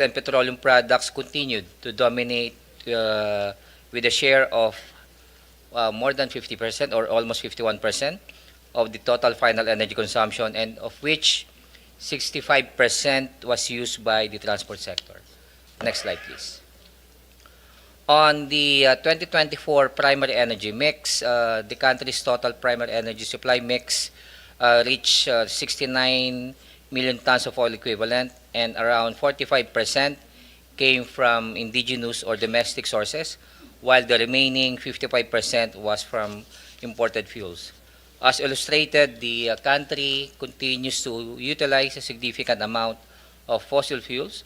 and petroleum products continued to dominate with a share of more than 50% or almost 51% of the total final energy consumption, and of which 65% was used by the transport sector. Next slide, please. On the 2024 primary energy mix, the country's total primary energy supply mix reached 69 million tons of oil equivalent, and around 45% came from indigenous or domestic sources, while the remaining 55% was from imported fuels. As illustrated, the country continues to utilize a significant amount of fossil fuels,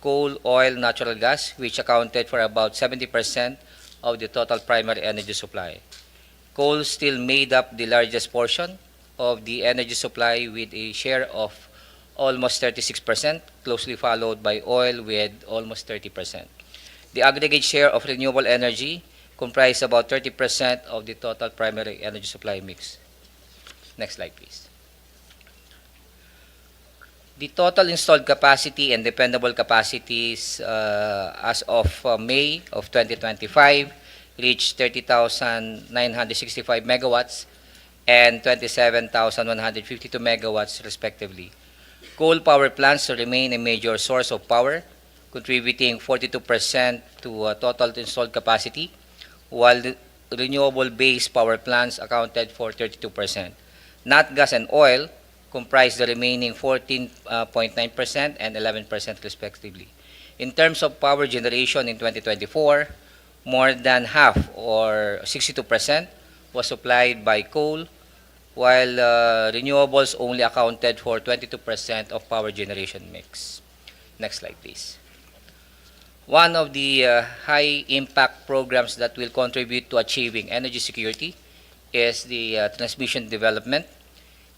coal, oil, natural gas, which accounted for about 70% of the total primary energy supply. Coal still made up the largest portion of the energy supply with a share of almost 36%, closely followed by oil with almost 30%. The aggregate share of renewable energy comprised about 30% of the total primary energy supply mix. Next slide, please. The total installed capacity and dependable capacities as of May of 2025 reached 30,965 megawatts and 27,152 megawatts respectively. Coal power plants remain a major source of power, contributing 42% to total installed capacity, while the renewable-based power plants accounted for 32%. Nat gas and oil comprise the remaining 14.9% and 11% respectively. In terms of power generation in 2024, more than half, or 62%, was supplied by coal, while renewables only accounted for 22% of power generation mix. Next slide, please. One of the high-impact programs that will contribute to achieving energy security is the transmission development,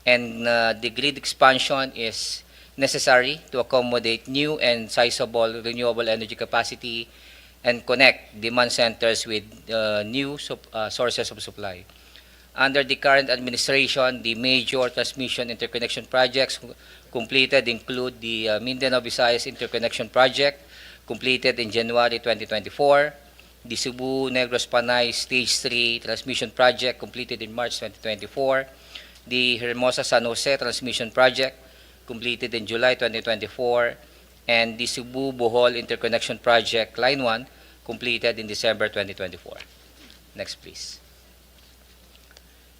and the grid expansion is necessary to accommodate new and sizable renewable energy capacity and connect demand centers with new sources of supply. Under the current administration, the major transmission interconnection projects completed include the Mindanao Visayas Interconnection Project, completed in January 2024, the Cebu Negros Panay Stage 3 Transmission Project, completed in March 2024, the Hermosa San Jose Transmission Project, completed in July 2024, and the Cebu Bohol Interconnection Project, Line 1, completed in December 2024. Next, please.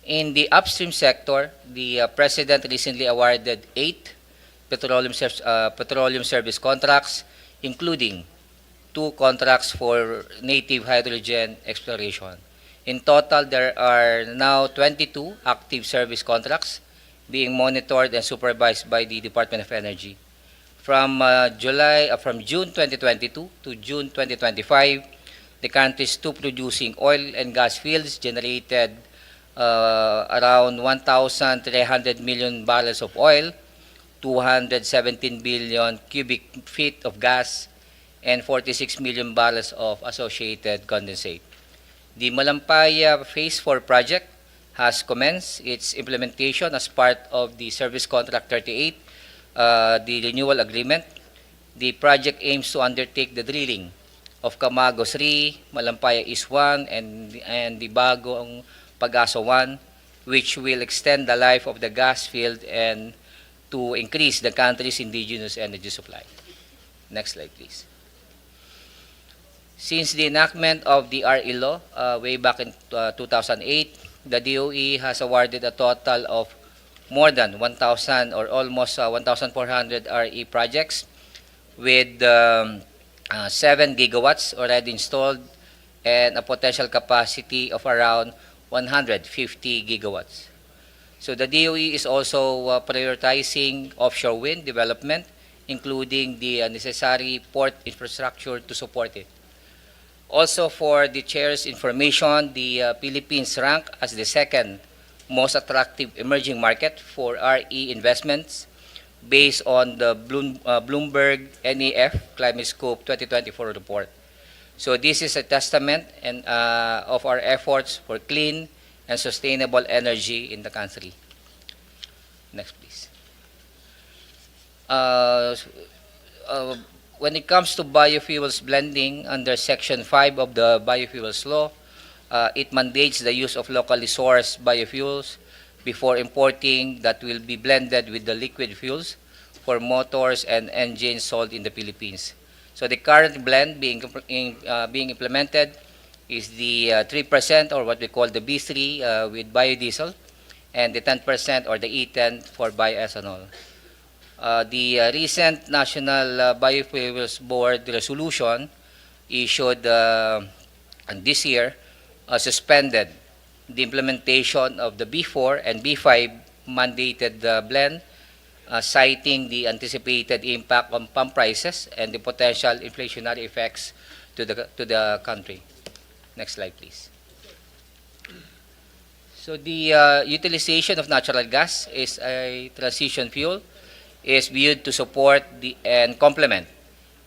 In the upstream sector, the President recently awarded 8 petroleum service contracts, including 2 contracts for native hydrogen exploration. In total, there are now 22 active service contracts being monitored and supervised by the Department of Energy. From June 2022 to June 2025, the country's 2 producing oil and gas fields generated around 1,300 million barrels of oil, 217 billion cubic feet of gas, and 46 million barrels of associated condensate. The Malampaya Phase 4 project has commenced its implementation as part of the Service Contract 38, the renewal agreement. The project aims to undertake the drilling of Camago 3, Malampaya East 1, and the Bagong Pag-asa 1, which will extend the life of the gas field and to increase the country's indigenous energy supply. Next slide, please. Since the enactment of the RE law way back in 2008, the DOE has awarded a total of more than 1,000 or almost 1,400 RE projects with 7 gigawatts already installed and a potential capacity of around 150 gigawatts. So the DOE is also prioritizing offshore wind development, including the necessary port infrastructure to support it. Also, for the Chair's information, the Philippines rank as the second most attractive emerging market for RE investments based on the Bloomberg NEF Climate Scope 2024 report. So this is a testament of our efforts for clean and sustainable energy in the country. Next, please. when it comes to biofuels blending under Section 5 of the Biofuels Law, it mandates the use of locally sourced biofuels before importing that will be blended with the liquid fuels for motors and engines sold in the Philippines. So the current blend being implemented is the 3% or what we call the B3 with biodiesel, and the 10% or the E10 for bioethanol. The recent National Biofuels Board resolution issued this year suspended the implementation of the B4 and B5 mandated blend, citing the anticipated impact on pump prices and the potential inflationary effects to the country. Next slide, please. So the utilization of natural gas is a transition fuel is viewed to support and complement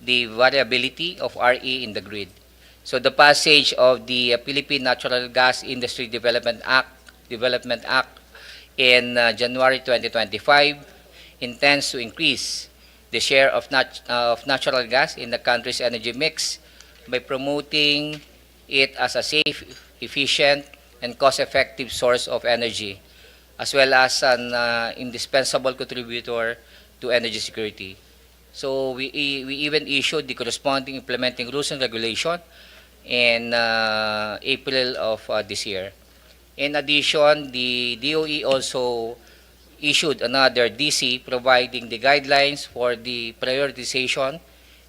the variability of RE in the grid. So the passage of the Philippine Natural Gas Industry Development Act in January 2025 intends to increase the share of natural gas in the country's energy mix by promoting it as a safe, efficient, and cost-effective source of energy, as well as an indispensable contributor to energy security. So we even issued the corresponding implementing rules and regulation in April of this year. In addition, the DOE also issued another DC providing the guidelines for the prioritization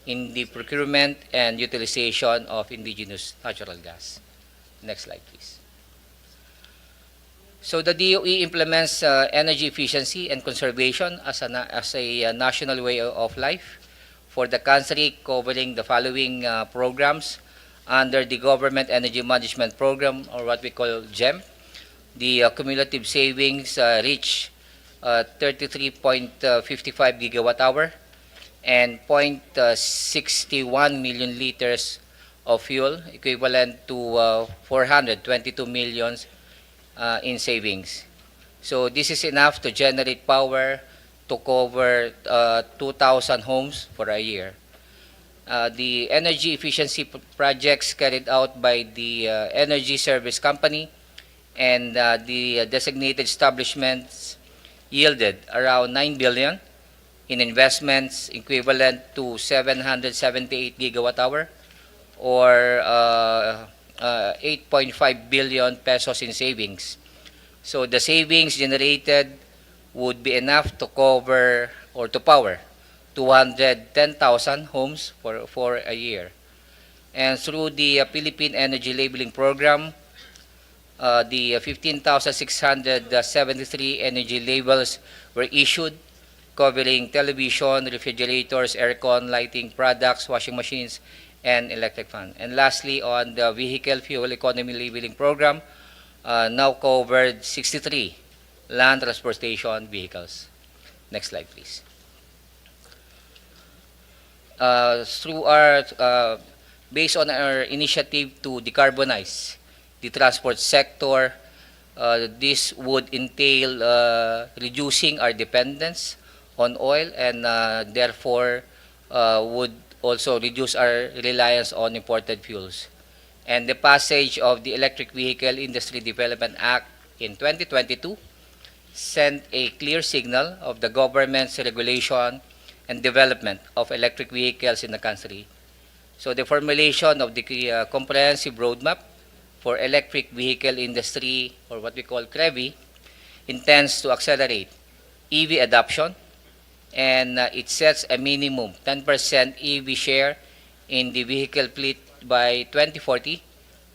in the procurement and utilization of indigenous natural gas. Next slide, please. So the DOE implements energy efficiency and conservation as a national way of life for the country, covering the following programs under the Government Energy Management Program, or what we call GEM. The cumulative savings reach 33.55 gigawatt hour and 0.61 million liters of fuel, equivalent to 422 million in savings. So this is enough to generate power to cover 2,000 homes for a year. The energy efficiency projects carried out by the Energy Service Company and the designated establishments yielded around 9 billion in investments equivalent to 778 gigawatt hour or 8.5 billion pesos in savings. So the savings generated would be enough to cover or to power 210,000 homes for a year. And through the Philippine Energy Labeling Program, the 15,673 energy labels were issued, covering television, refrigerators, aircon, lighting products, washing machines, and electric fan. And lastly, on the Vehicle Fuel Economy Labeling Program, now covered 63 land transportation vehicles. Next slide, please. Based on our initiative to decarbonize the transport sector, this would entail reducing our dependence on oil and therefore would also reduce our reliance on imported fuels. And the passage of the Electric Vehicle Industry Development Act in 2022 sent a clear signal of the government's regulation and development of electric vehicles in the country. So the formulation of the comprehensive roadmap for electric vehicle industry, or what we call CREVI, intends to accelerate EV adoption, and it sets a minimum 10% EV share in the vehicle fleet by 2040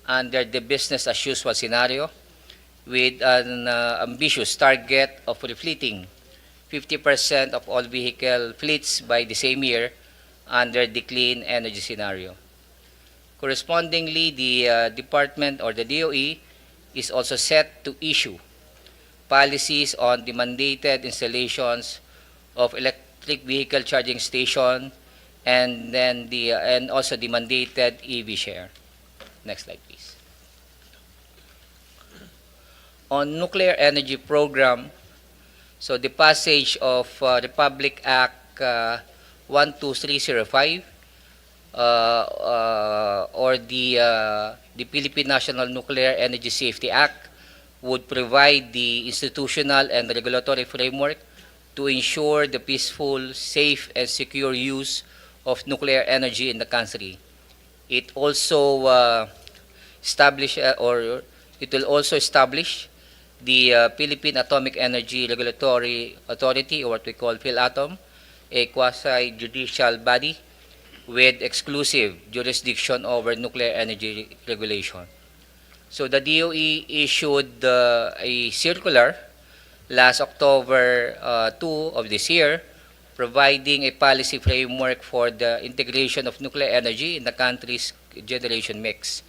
under the business as usual scenario, with an ambitious target of refleeting 50% of all vehicle fleets by the same year under the clean energy scenario. Correspondingly, the department or the DOE is also set to issue policies on the mandated installations of electric vehicle charging station and then and also the mandated EV share. Next slide, please. On nuclear energy program, so the passage of Republic Act 12305 or the Philippine National Nuclear Energy Safety Act would provide the institutional and regulatory framework to ensure the peaceful, safe, and secure use of nuclear energy in the country. It also establish or it will also establish the Philippine Atomic Energy Regulatory Authority, or what we call PhilAtom, a quasi-judicial body with exclusive jurisdiction over nuclear energy regulation. So the DOE issued a circular last October 2 of this year, providing a policy framework for the integration of nuclear energy in the country's generation mix.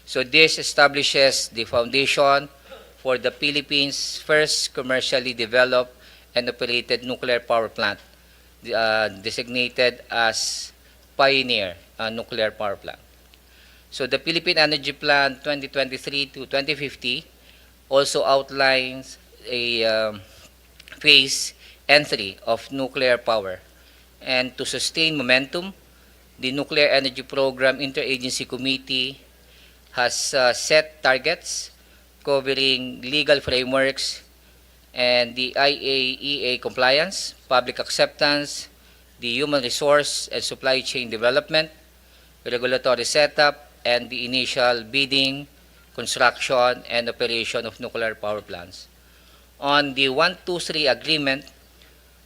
So this establishes the foundation for the Philippines' first commercially developed and operated nuclear power plant, designated as Pioneer Nuclear Power Plant. So the Philippine Energy Plan 2023 to 2050 also outlines a phase entry of nuclear power. And to sustain momentum, the Nuclear Energy Program Interagency Committee has set targets covering legal frameworks and the IAEA compliance, public acceptance, the human resource and supply chain development, regulatory setup, and the initial bidding, construction, and operation of nuclear power plants. On the 123 agreement,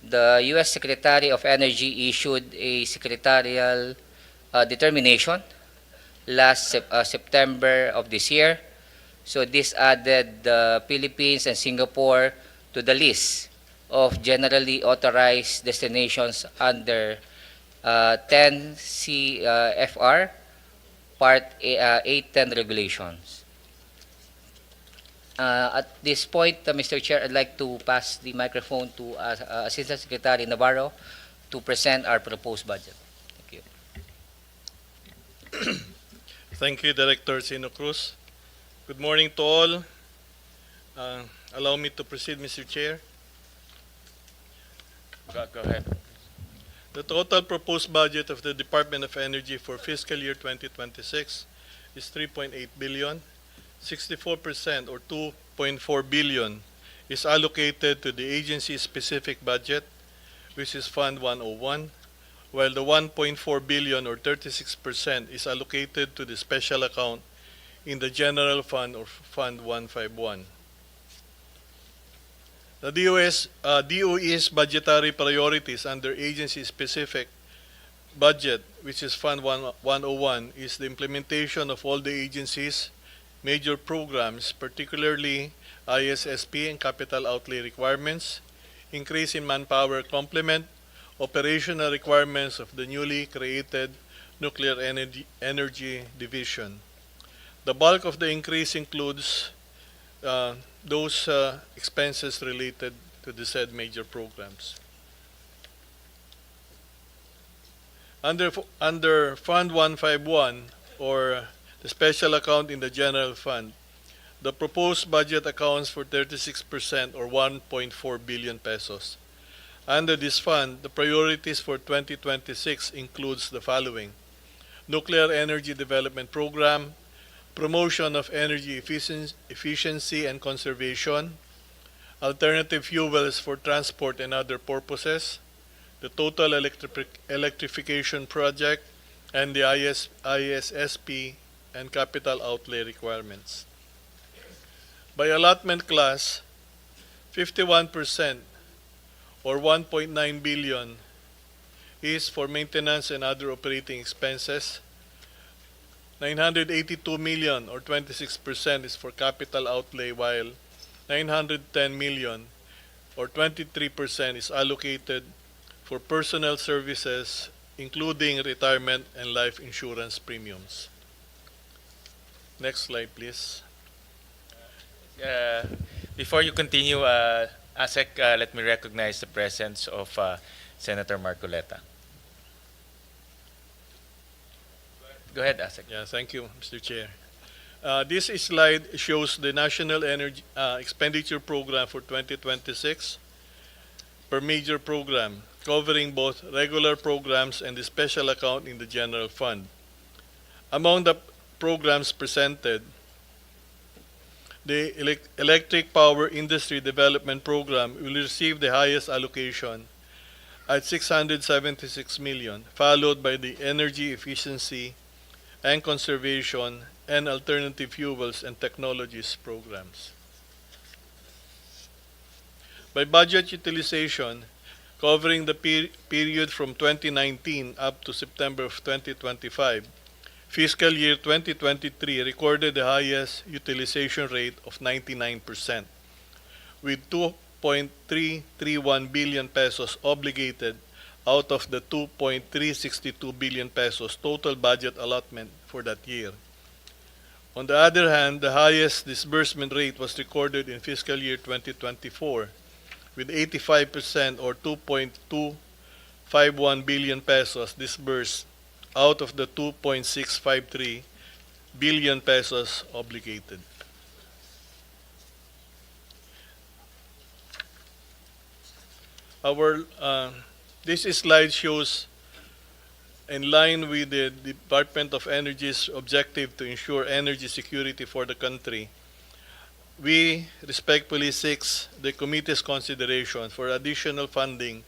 the U.S. Secretary of Energy issued a secretarial determination last September of this year. So this added the Philippines and Singapore to the list of generally authorized destinations under 10 CFR Part 810 regulations. At this point, Mr. Chair, I'd like to pass the microphone to Assistant Secretary Navarro to present our proposed budget. Thank you. Thank you, Director Sino Cruz. Good morning to all. Allow me to proceed, Mr. Chair. Go ahead. The total proposed budget of the Department of Energy for fiscal year 2026 is 3.8 billion. 64% or 2.4 billion is allocated to the agency-specific budget, which is Fund 101, while the 1.4 billion or 36% is allocated to the special account in the General Fund or Fund 151. The DOE's budgetary priorities under agency-specific budget, which is Fund 101, is the implementation of all the agencies' major programs, particularly ISSP and capital outlay requirements, increase in manpower complement, operational requirements of the newly created Nuclear Energy Division. The bulk of the increase includes those expenses related to the said major programs. Under Fund 151, or the special account in the general fund, the proposed budget accounts for 36% or 1.4 billion pesos. Under this fund, the priorities for 2026 includes the following: Nuclear Energy Development Program, promotion of energy efficiency and conservation, alternative fuels for transport and other purposes, the total electrification project, and the ISSP and capital outlay requirements. By allotment class, 51% or 1.9 billion is for maintenance and other operating expenses. 982 million or 26% is for capital outlay, while 910 million or 23% is allocated for personnel services, including retirement and life insurance premiums. Next slide, please. Before you continue, ASEC, let me recognize the presence of Senator Marcoleta. Go ahead, ASEC. Yeah, thank you, Mr. Chair. This slide shows the National Energy Expenditure Program for 2026 per major program. covering both regular programs and the special account in the general fund. Among the programs presented, the Electric Power Industry Development Program will receive the highest allocation at 676 million, followed by the Energy Efficiency and Conservation and Alternative Fuels and Technologies programs. By budget utilization, covering the period from 2019 up to September of 2025, fiscal year 2023 recorded the highest utilization rate of 99%, with 2.331 billion pesos obligated out of the 2.362 billion pesos total budget allotment for that year. On the other hand, the highest disbursement rate was recorded in fiscal year 2024, with 85% or 2.251 billion pesos disbursed out of the 2.653 billion pesos obligated. This slide shows, in line with the Department of Energy's objective to ensure energy security for the country, we respectfully seek the committee's consideration for additional funding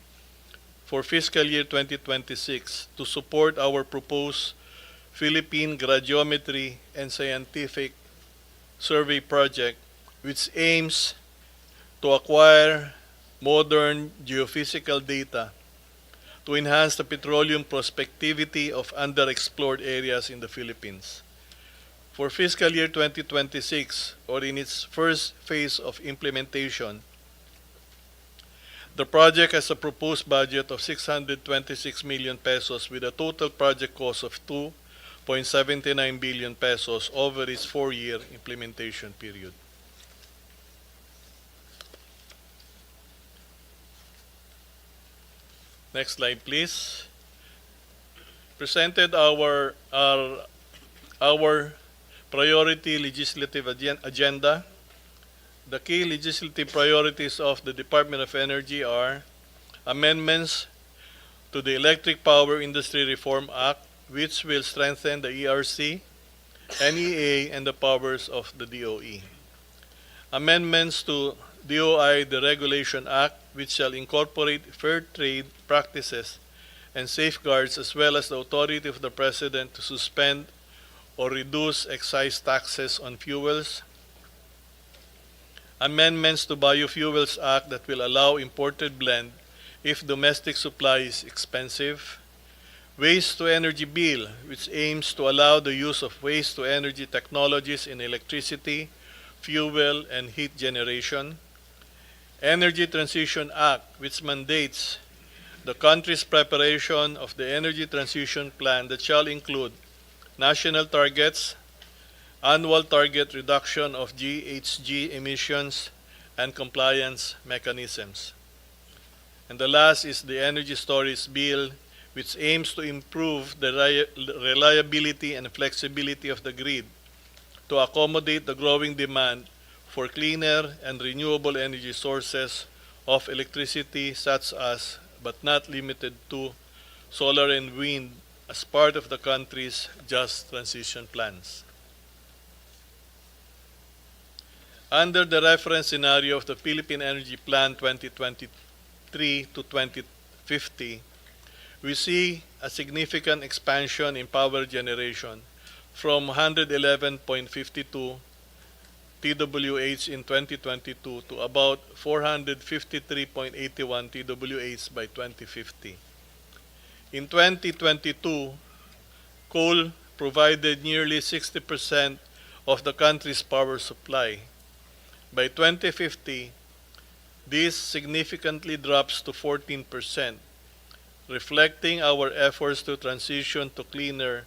for fiscal year 2026 to support our proposed Philippine Gradiometry and Scientific Survey project, which aims to acquire modern geophysical data to enhance the petroleum prospectivity of underexplored areas in the Philippines. For fiscal year 2026, or in its first phase of implementation, the project has a proposed budget of 626 million pesos with a total project cost of 2.79 billion pesos over its 4-year implementation period. Next slide, please. Presented our priority legislative agenda. The key legislative priorities of the Department of Energy are amendments to the Electric Power Industry Reform Act, which will strengthen the ERC, NEA, and the powers of the DOE. Amendments to DOI Deregulation Act, which shall incorporate fair trade practices and safeguards, as well as the authority of the President to suspend or reduce excise taxes on fuels. Amendments to Biofuels Act that will allow imported blend if domestic supply is expensive. Waste to Energy Bill, which aims to allow the use of waste to energy technologies in electricity, fuel, and heat generation. Energy Transition Act, which mandates the country's preparation of the energy transition plan that shall include national targets, annual target reduction of GHG emissions, and compliance mechanisms. And the last is the Energy Storage Bill, which aims to improve the reliability and flexibility of the grid to accommodate the growing demand for cleaner and renewable energy sources of electricity, such as, but not limited to, solar and wind, as part of the country's just transition plans. Under the reference scenario of the Philippine Energy Plan 2023 to 2050, we see a significant expansion in power generation from 111.52 TWH in 2022 to about 453.81 TWH by 2050. In 2022, coal provided nearly 60% of the country's power supply. By 2050, this significantly drops to 14%, reflecting our efforts to transition to cleaner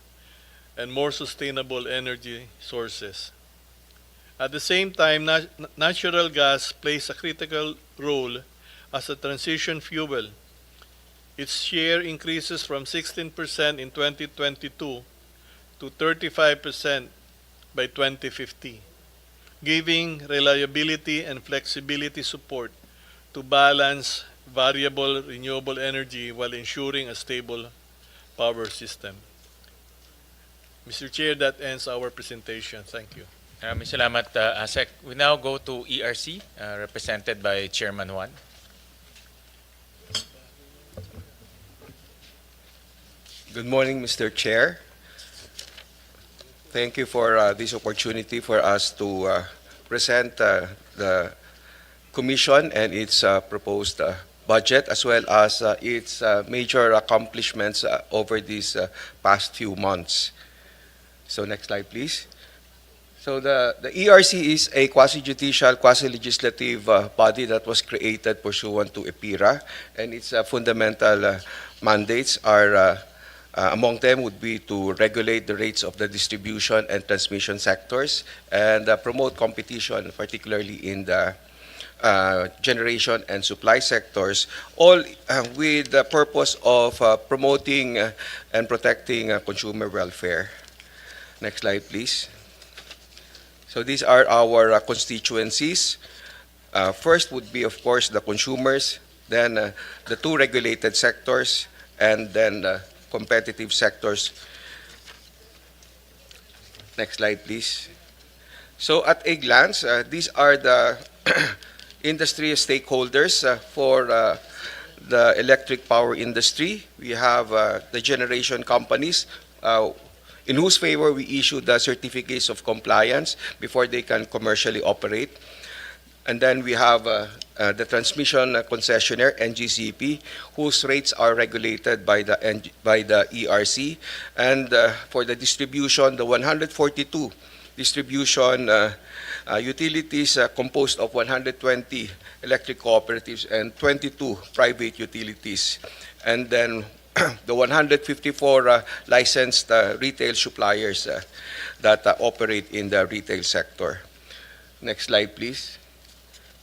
and more sustainable energy sources. At the same time, natural gas plays a critical role as a transition fuel. Its share increases from 16% in 2022 to 35% by 2050, giving reliability and flexibility support to balance variable renewable energy while ensuring a stable power system. Mr. Chair, that ends our presentation. Thank you. Maraming salamat, ASEC. We now go to ERC, represented by Chairman Juan. Good morning, Mr. Chair. Thank you for this opportunity for us to present the Commission and its proposed budget, as well as its major accomplishments over these past few months. So next slide, please. So the ERC is a quasi-judicial, quasi-legislative body that was created pursuant to EPIRA, and its fundamental mandates are among them would be to regulate the rates of the distribution and transmission sectors and promote competition, particularly in the generation and supply sectors, all with the purpose of promoting and protecting consumer welfare. Next slide, please. So these are our constituencies. First would be, of course, the consumers, then the two regulated sectors, and then competitive sectors. Next slide, please. So at a glance, these are the industry stakeholders for the electric power industry. We have the generation companies in whose favor we issue the certificates of compliance before they can commercially operate. And then we have the transmission concessionaire, NGCP, whose rates are regulated by the ERC. And for the distribution, the 142 distribution utilities composed of 120 electric cooperatives and 22 private utilities. And then the 154 licensed retail suppliers that operate in the retail sector. Next slide, please.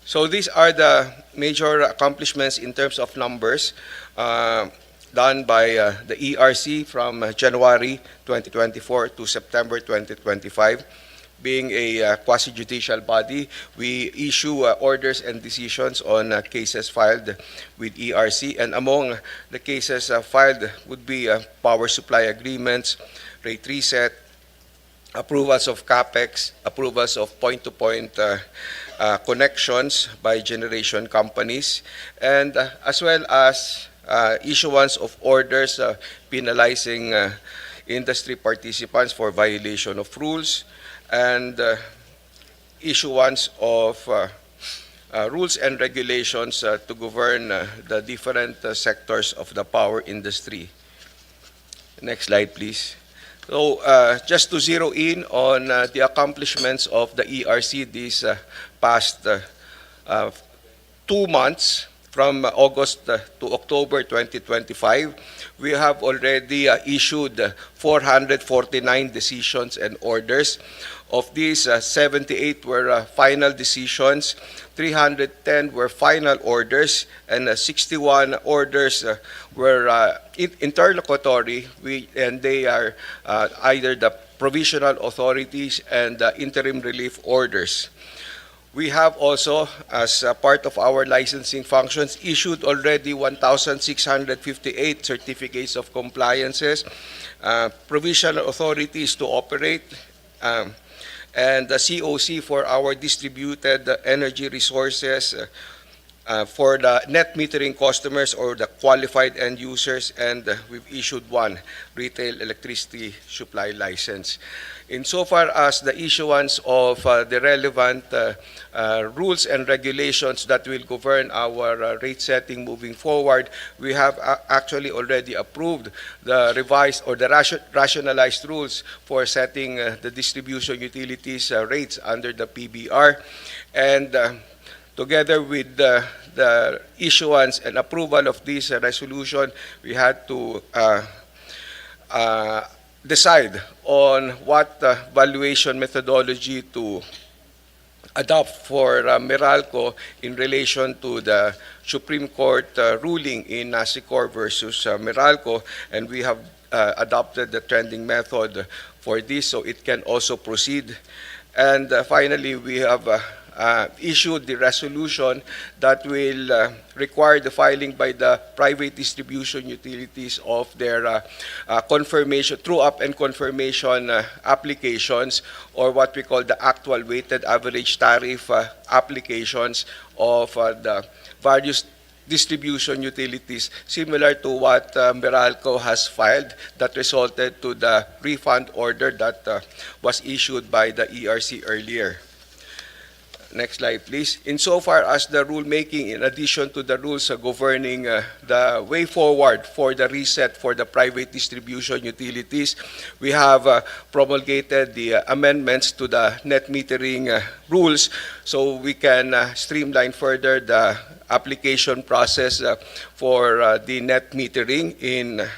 So these are the major accomplishments in terms of numbers done by the ERC from January 2024 to September 2025. Being a quasi-judicial body, we issue orders and decisions on cases filed with ERC, and among the cases filed would be power supply agreements, rate reset, approvals of CAPEX, approvals of point-to-point connections by generation companies, and as well as issuance of orders penalizing industry participants for violation of rules, and issuance of rules and regulations to govern the different sectors of the power industry. Next slide, please. So just to zero in on the accomplishments of the ERC these past 2 months, from August to October 2025, we have already issued 449 decisions and orders. Of these, 78 were final decisions, 310 were final orders, and 61 orders were interlocutory, and they are either the provisional authorities and interim relief orders. We have also, as part of our licensing functions, issued already 1,658 certificates of compliances, provisional authorities to operate, and the COC for our distributed energy resources for the net metering customers or the qualified end users, and we've issued 1 retail electricity supply license. Insofar as the issuance of the relevant rules and regulations that will govern our rate setting moving forward, we have actually already approved the revised or the rationalized rules for setting the distribution utilities rates under the PBR. And together with the issuance and approval of this resolution, we had to decide on what valuation methodology to adopt for Meralco in relation to the Supreme Court ruling in Nasicor versus Meralco, and we have adopted the trending method for this so it can also proceed. And finally, we have issued the resolution that will require the filing by the private distribution utilities of their confirmation, true-up and confirmation applications, or what we call the actual weighted average tariff applications of the various distribution utilities, similar to what Meralco has filed, that resulted to the refund order that was issued by the ERC earlier. Next slide, please. Insofar as the rulemaking, in addition to the rules governing the way forward for the reset for the private distribution utilities, we have promulgated the amendments to the net metering rules so we can streamline further the application process for the net metering in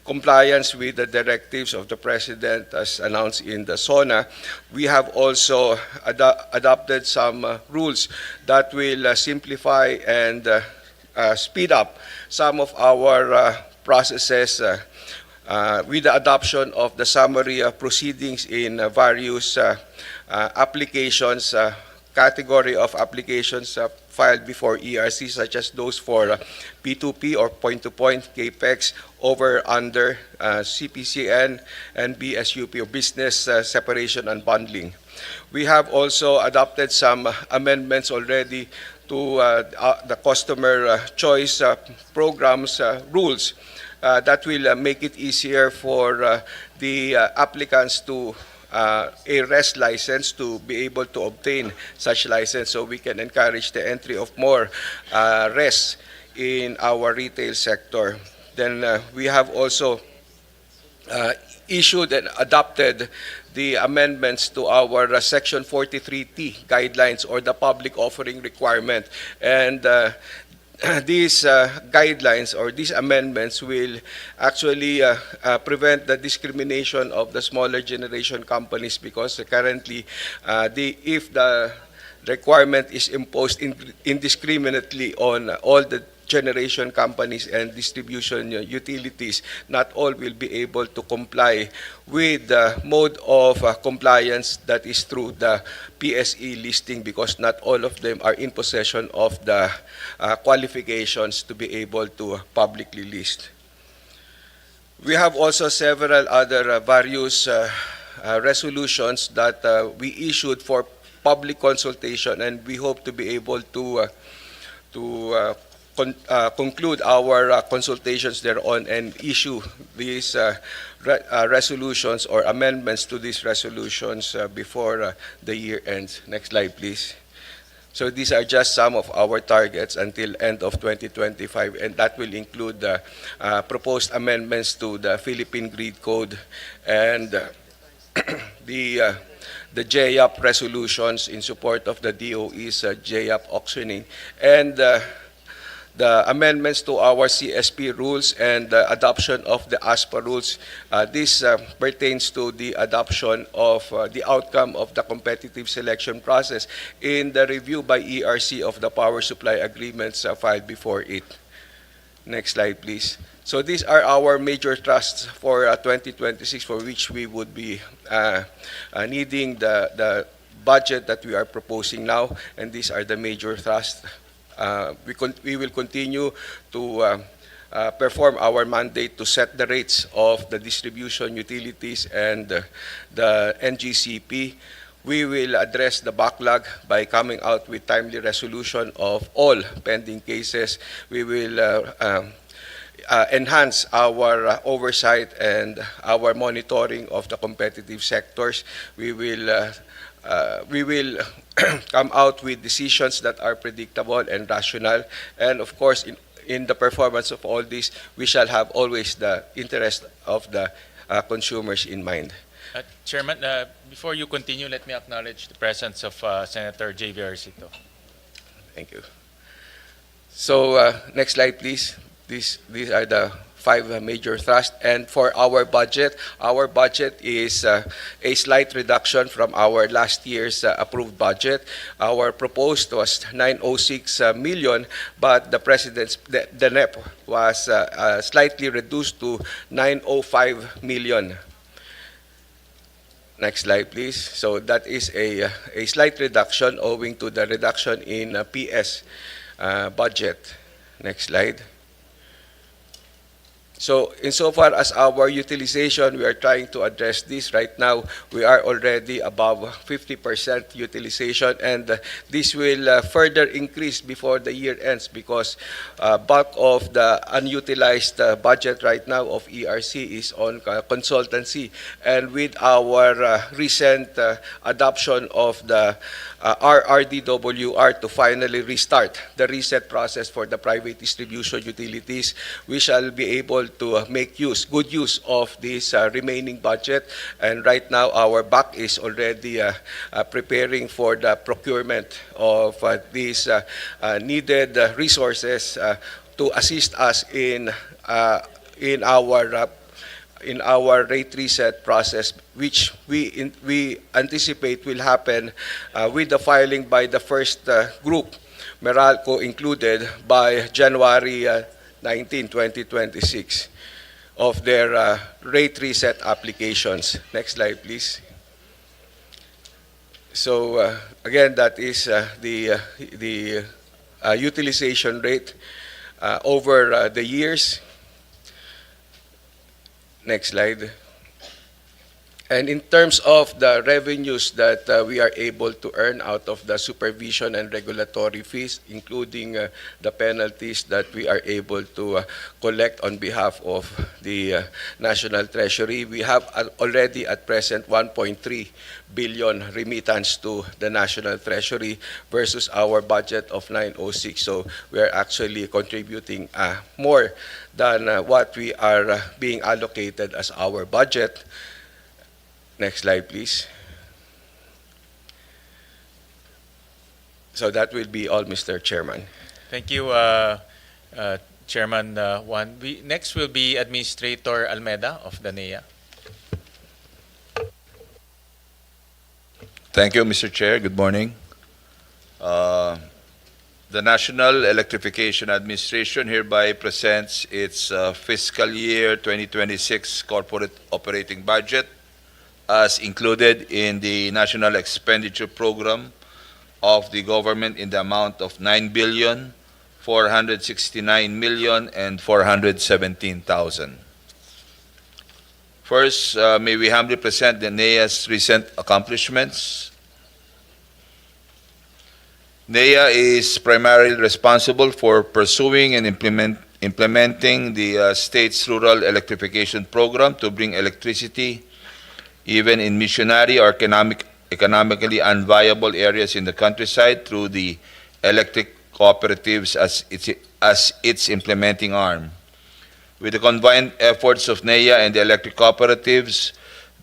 compliance with the directives of the President as announced in the SONA. We have also adopted some rules that will simplify and speed up some of our processes with the adoption of the summary proceedings in various applications, category of applications filed before ERC, such as those for P2P or point-to-point CAPEX, over under CPCN and BSUP or business separation and bundling. We have also adopted some amendments already to the customer choice programs rules that will make it easier for the applicants to a REST license to be able to obtain such license, so we can encourage the entry of more REST in our retail sector. Then we have also issued and adopted the amendments to our Section 43T guidelines, or the public offering requirement. And these guidelines or these amendments will actually prevent the discrimination of the smaller generation companies, because currently if the requirement is imposed indiscriminately on all the generation companies and distribution utilities, not all will be able to comply with the mode of compliance that is through the PSE listing, because not all of them are in possession of the qualifications to be able to publicly list. We have also several other various resolutions that we issued for public consultation, and we hope to be able to conclude our consultations thereon and issue these resolutions or amendments to these resolutions before the year ends. Next slide, please. So these are just some of our targets until end of 2025, and that will include the proposed amendments to the Philippine Grid Code and the JAP resolutions in support of the DOE's JAP auctioning, and the amendments to our CSP rules and the adoption of the ASPA rules. This pertains to the adoption of the outcome of the competitive selection process in the review by ERC of the power supply agreements filed before it. Next slide, please. So these are our major trusts for 2026, for which we would be needing the budget that we are proposing now, and these are the major trusts. We will continue to perform our mandate to set the rates of the distribution utilities and the NGCP. We will address the backlog by coming out with timely resolution of all pending cases. We will enhance our oversight and our monitoring of the competitive sectors. We will come out with decisions that are predictable and rational. And of course, in the performance of all this, we shall have always the interest of the consumers in mind. Chairman, before you continue, let me acknowledge the presence of Senator J.V. Arcito. Thank you. So next slide, please. These are the 5 major thrusts. And for our budget is a slight reduction from our last year's approved budget. Our proposed was 906 million, but the NEP was slightly reduced to 905 million. Next slide, please. So that is a slight reduction owing to the reduction in PS budget. Next slide. So insofar as our utilization, we are trying to address this. Right now, we are already above 50% utilization, and this will further increase before the year ends because bulk of the unutilized budget right now of ERC is on consultancy. And with our recent adoption of the RRDWR to finally restart the reset process for the private distribution utilities, we shall be able to make good use of this remaining budget. And right now, our BAC is already preparing for the procurement of these needed resources to assist us in our rate reset process, which we anticipate will happen with the filing by the first group, Meralco included, by January 19, 2026 of their rate reset applications. Next slide, please. So again, that is the utilization rate over the years. Next slide. And in terms of the revenues that we are able to earn out of the supervision and regulatory fees, including the penalties that we are able to collect on behalf of the National Treasury, we have already at present 1.3 billion remittance to the National Treasury versus our budget of 906. So we are actually contributing more than what we are being allocated as our budget. Next slide, please. So that will be all, Mr. Chairman. Thank you, Chairman Juan. Next will be Administrator Almeda of the NEA. Thank you, Mr. Chair. Good morning. The National Electrification Administration hereby presents its fiscal year 2026 corporate operating budget as included in the National Expenditure Program of the government in the amount of 9,469,417,000. First, may we humbly present the NEA's recent accomplishments. NEA is primarily responsible for pursuing and implementing the state's rural electrification program to bring electricity even in missionary or economically unviable areas in the countryside through the electric cooperatives as its implementing arm. With the combined efforts of NEA and the electric cooperatives,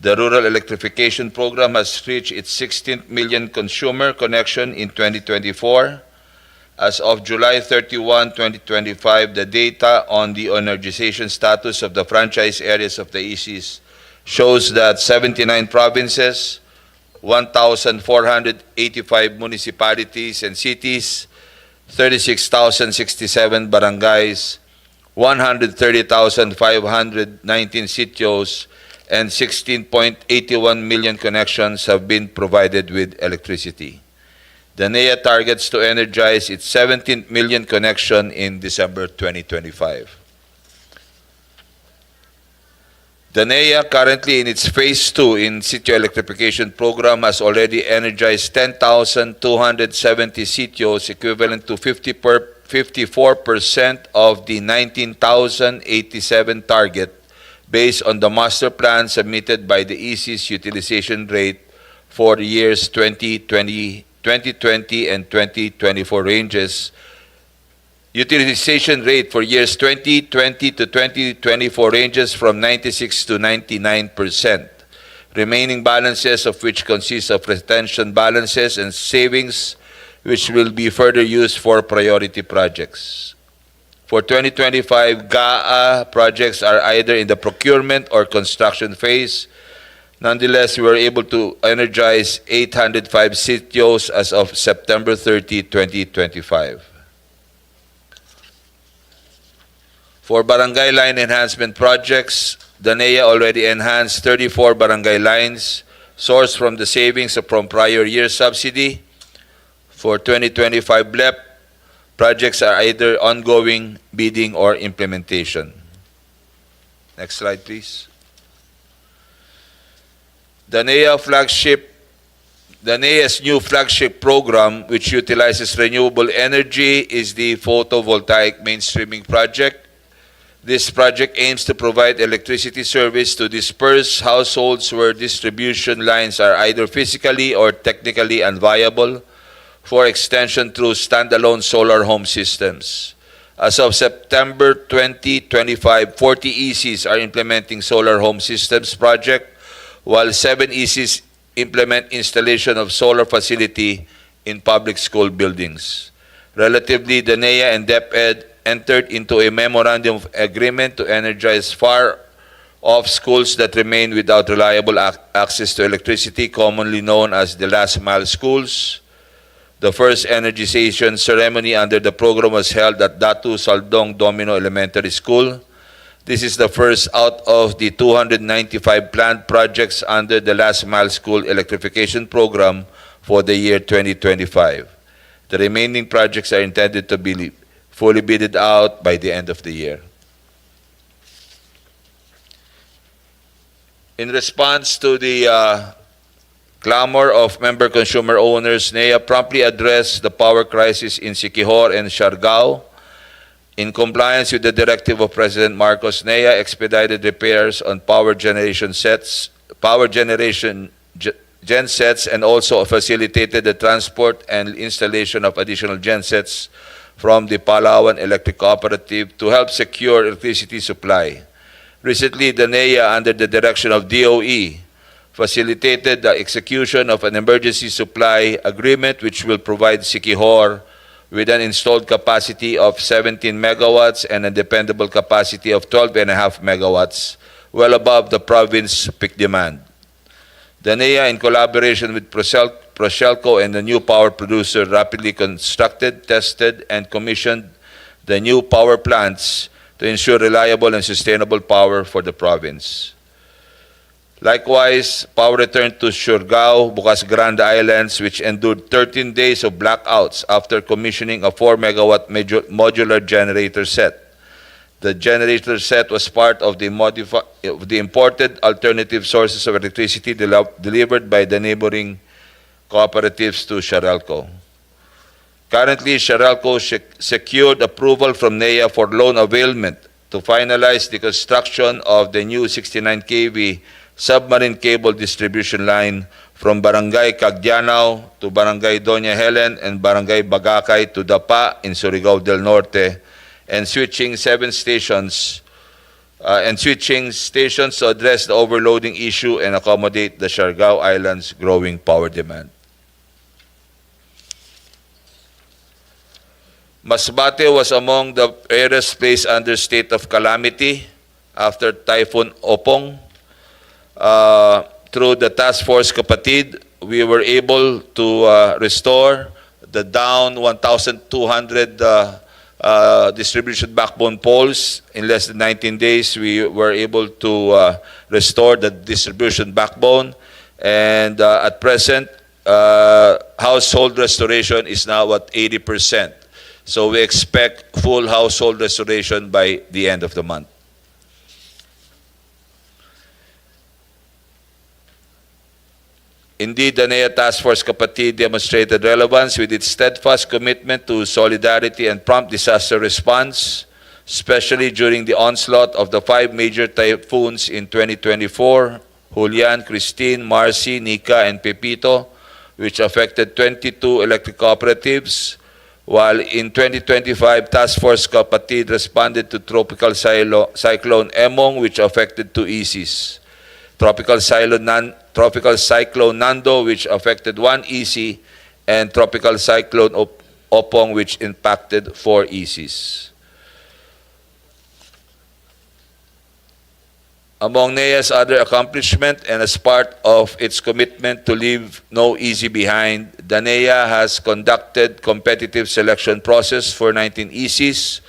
the rural electrification program has reached its 16th million consumer connection in 2024. As of July 31, 2025, the data on the energization status of the franchise areas of the ECs shows that 79 provinces, 1,485 municipalities and cities, 36,067 barangays, 130,519 sitios, and 16.81 million connections have been provided with electricity. The NEA targets to energize its 17th million connection in December 2025. The NEA, currently in its Phase 2 in situ electrification program, has already energized 10,270 sitios, equivalent to 54% of the 19,087 target based on the master plan submitted by the EC's utilization rate for years 2020 and 2024 ranges. Utilization rate for years 2020 to 2024 ranges from 96 to 99%. Remaining balances of which consist of retention balances and savings which will be further used for priority projects. For 2025, GAA projects are either in the procurement or construction phase. Nonetheless, we were able to energize 805 sitios as of September 30, 2025. For barangay line enhancement projects, the NEA already enhanced 34 barangay lines, sourced from the savings from prior year subsidy. For 2025 BLEP, projects are either ongoing, bidding, or implementation. Next slide, please. The NEA's new flagship program, which utilizes renewable energy, is the photovoltaic mainstreaming project. This project aims to provide electricity service to dispersed households where distribution lines are either physically or technically unviable for extension through standalone solar home systems. As of September 2025, 40 ECs are implementing solar home systems project, while 7 ECs implement installation of solar facility in public school buildings. Relatively, the NEA and DepEd entered into a memorandum of agreement to energize far-off schools that remain without reliable access to electricity, commonly known as the last-mile schools. The first energization ceremony under the program was held at Datu Saldong Domino Elementary School. This is the first out of the 295 planned projects under the Last Mile School Electrification Program for the year 2025. The remaining projects are intended to be fully bidded out by the end of the year. In response to the clamor of member consumer owners, NEA promptly addressed the power crisis in Siquijor and Siargao. In compliance with the directive of President Marcos, NEA expedited repairs on power generation gensets and also facilitated the transport and installation of additional gensets from the Palawan Electric Cooperative to help secure electricity supply. Recently, the NEA, under the direction of DOE, facilitated the execution of an emergency supply agreement which will provide Siquijor with an installed capacity of 17 megawatts and a dependable capacity of 12.5 megawatts, well above the province peak demand. The NEA, in collaboration with Procelco and the new power producer, rapidly constructed, tested, and commissioned the new power plants to ensure reliable and sustainable power for the province. Likewise, power returned to Siargao, Bukas Grande Islands, which endured 13 days of blackouts after commissioning a 4-megawatt modular generator set. The generator set was part of the imported alternative sources of electricity delivered by the neighboring cooperatives to Siaralco. Currently, Siaralco secured approval from NEA for loan availment to finalize the construction of the new 69 kV submarine cable distribution line from Barangay Cagdianao to Barangay Doña Helen and Barangay Bagakay to Dapa in Surigao del Norte, and switching stations to address the overloading issue and accommodate the Siargao Islands' growing power demand. Masbate was among the areas placed under state of calamity after Typhoon Opong. Through the Task Force Kapatid, we were able to restore the down 1,200 distribution backbone poles. In less than 19 days, we were able to restore the distribution backbone. And at present, household restoration is now at 80%. So we expect full household restoration by the end of the month. Indeed, the NEA Task Force Kapatid demonstrated relevance with its steadfast commitment to solidarity and prompt disaster response, especially during the onslaught of the 5 major typhoons in 2024, Julian, Christine, Marcy, Nika, and Pepito, which affected 22 electric cooperatives, while in 2025, Task Force Kapatid responded to Tropical Cyclone Emong, which affected 2 ECs. Tropical Cyclone Nando, which affected 1 EC, and Tropical Cyclone Opong, which impacted 4 ECs. Among NEA's other accomplishments and as part of its commitment to leave no EC behind, the NEA has conducted competitive selection process for 19 ECs,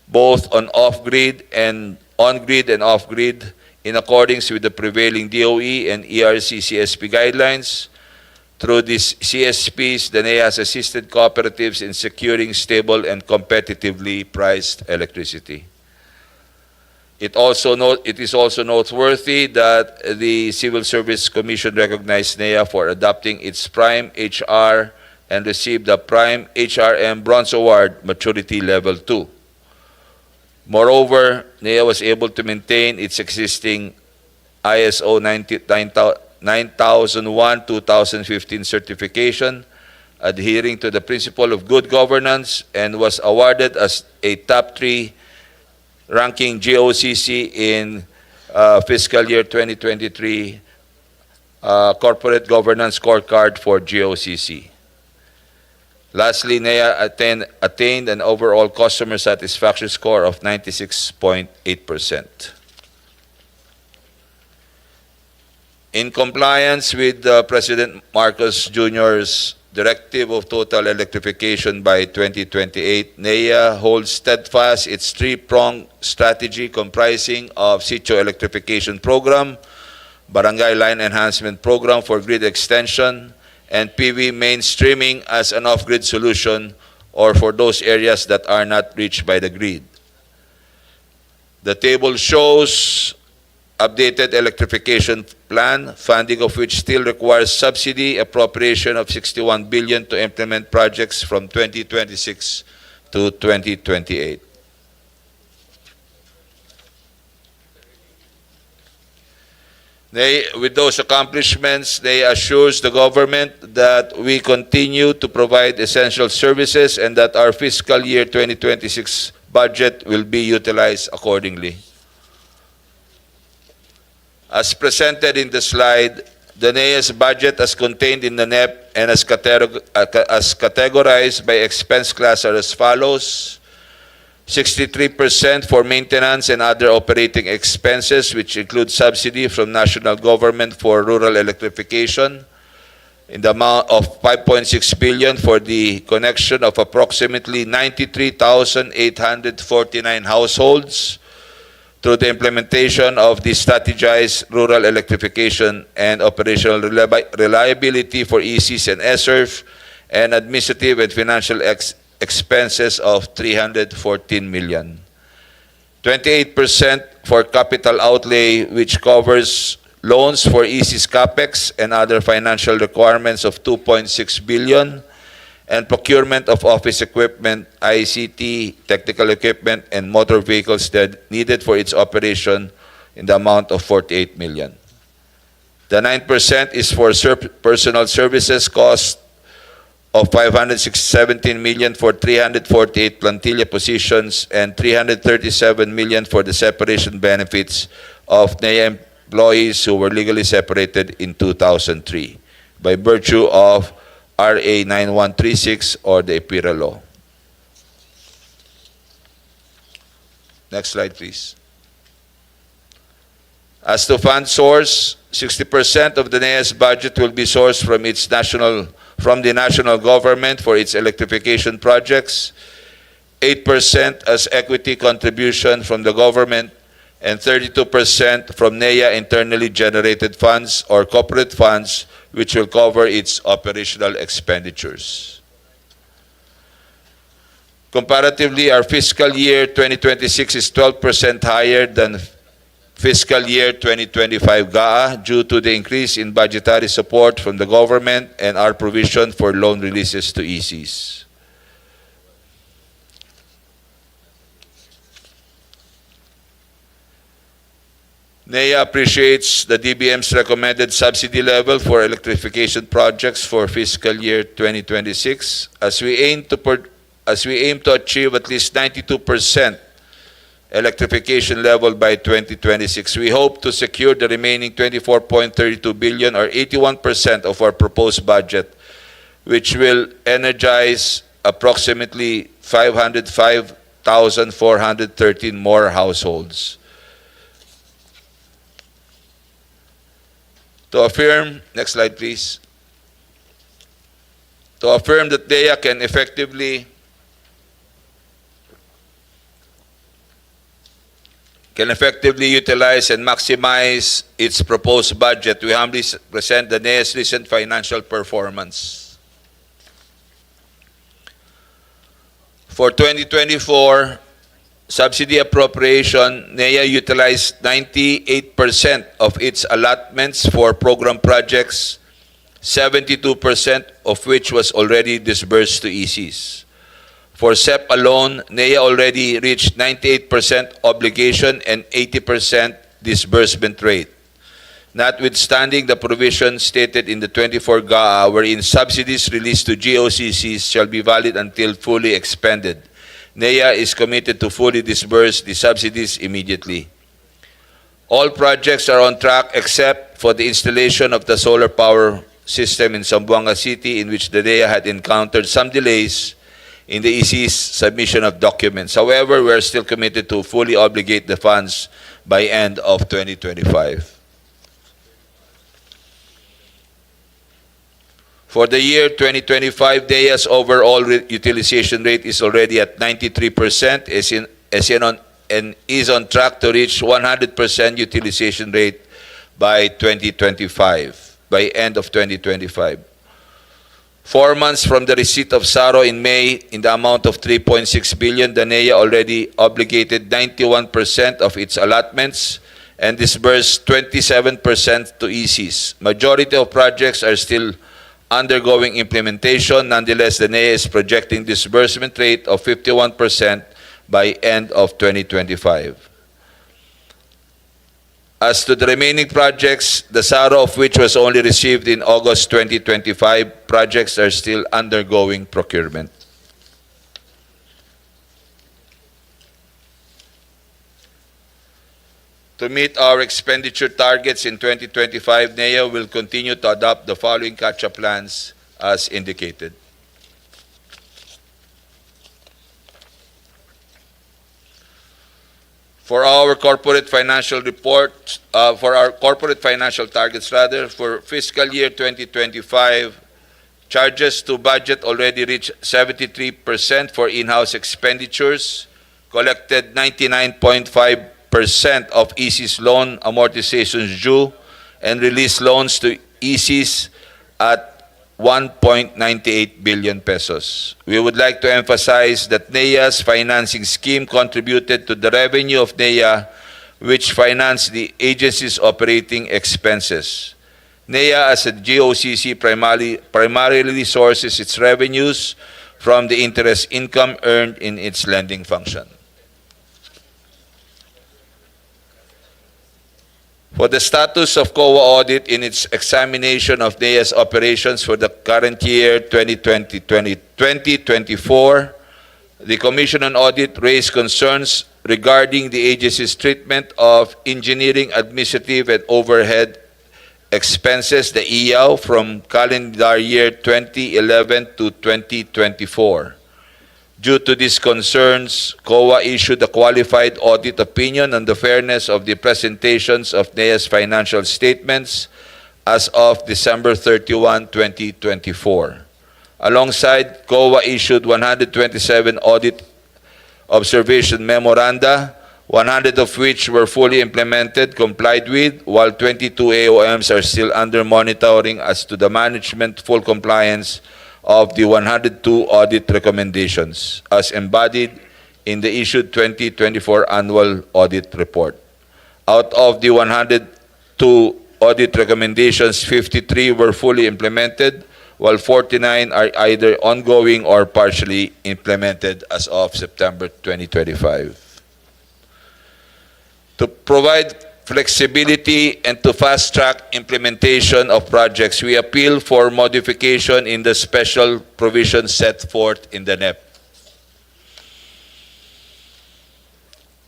both on off-grid and on-grid and off-grid, in accordance with the prevailing DOE and ERC CSP guidelines. Through these CSPs, the NEA has assisted cooperatives in securing stable and competitively priced electricity. It is also noteworthy that the Civil Service Commission recognized NEA for adopting its Prime HR and received the Prime HRM Bronze Award Maturity Level 2. Moreover, NEA was able to maintain its existing ISO 9001-2015 certification, adhering to the principle of good governance, and was awarded as a top 3 ranking GOCC in fiscal year 2023 Corporate Governance Scorecard for GOCC. Lastly, NEA attained an overall customer satisfaction score of 96.8%. In compliance with President Marcos Jr.'s Directive of Total Electrification by 2028, NEA holds steadfast its three-pronged strategy comprising of Sitio Electrification Program, Barangay Line Enhancement Program for grid extension, and PV mainstreaming as an off-grid solution or for those areas that are not reached by the grid. The table shows updated electrification plan, funding of which still requires subsidy appropriation of 61 billion to implement projects from 2026 to 2028. With those accomplishments, they assures the government that we continue to provide essential services and that our fiscal year 2026 budget will be utilized accordingly. As presented in the slide, the NEA's budget as contained in the NEP and as categorized by expense class are as follows: 63% for maintenance and other operating expenses, which include subsidy from national government for rural electrification, in the amount of 5.6 billion for the connection of approximately 93,849 households through the implementation of the strategized rural electrification and operational reliability for ECs and ESSERF, and administrative and financial expenses of 314 million. 28% for capital outlay, which covers loans for EC's CAPEX and other financial requirements of 2.6 billion, and procurement of office equipment, ICT, technical equipment, and motor vehicles that needed for its operation in the amount of 48 million. The 9% is for personal services cost of 517 million for 348 plantilla positions and 337 million for the separation benefits of NEA employees who were legally separated in 2003 by virtue of RA 9136 or the EPIRA law. Next slide, please. As to fund source, 60% of the NEA's budget will be sourced from the national government for its electrification projects, 8% as equity contribution from the government, and 32% from NEA internally generated funds or corporate funds, which will cover its operational expenditures. Comparatively, our fiscal year 2026 is 12% higher than fiscal year 2025 GAA due to the increase in budgetary support from the government and our provision for loan releases to ECs. NEA appreciates the DBM's recommended subsidy level for electrification projects for fiscal year 2026 as we aim to achieve at least 92% electrification level by 2026. We hope to secure the remaining 24.32 billion or 81% of our proposed budget, which will energize approximately 505,413 more households. To affirm, next slide please. To affirm that NEA can effectively can effectively utilize and maximize its proposed budget, we humbly present the NEA's recent financial performance. For 2024, subsidy appropriation, NEA utilized 98% of its allotments for program projects, 72% of which was already disbursed to ECs. For SEP alone, NEA already reached 98% obligation and 80% disbursement rate. Notwithstanding the provision stated in the 24 GAA wherein subsidies released to GOCCs shall be valid until fully expended, NEA is committed to fully disburse the subsidies immediately. All projects are on track except for the installation of the solar power system in Zamboanga City, in which the NEA had encountered some delays in the EC's submission of documents. However, we are still committed to fully obligate the funds by end of 2025. For the year 2025, NEA's overall utilization rate is already at 93%, and is on track to reach 100% utilization rate by 2025, by end of 2025. 4 months from the receipt of SARO in May in the amount of 3.6 billion, the NEA already obligated 91% of its allotments and disbursed 27% to ECs. Majority of projects are still undergoing implementation. Nonetheless, the NEA is projecting disbursement rate of 51% by end of 2025. As to the remaining projects, the SARO of which was only received in August 2025, projects are still undergoing procurement. To meet our expenditure targets in 2025, NEA will continue to adopt the following catch-up plans as indicated. For our corporate financial report, for our corporate financial targets rather, for fiscal year 2025, charges to budget already reached 73% for in-house expenditures, collected 99.5% of EC's loan amortizations due, and released loans to ECs at 1.98 billion pesos. We would like to emphasize that NEA's financing scheme contributed to the revenue of NEA, which financed the agency's operating expenses. NEA as a GOCC primarily sources its revenues from the interest income earned in its lending function. For the status of COA audit in its examination of NEA's operations for the current year 2024, the Commission on Audit raised concerns regarding the agency's treatment of engineering, administrative, and overhead expenses, the EAO, from calendar year 2011 to 2024. Due to these concerns, COA issued a qualified audit opinion on the fairness of the presentations of NEA's financial statements as of December 31, 2024. Alongside, COA issued 127 audit observation memoranda, 100 of which were fully implemented, complied with, while 22 AOMs are still under monitoring as to the management full compliance of the 102 audit recommendations as embodied in the issued 2024 annual audit report. Out of the 102 audit recommendations, 53 were fully implemented, while 49 are either ongoing or partially implemented as of September 2025. To provide flexibility and to fast-track implementation of projects, we appeal for modification in the special provisions set forth in the NEP.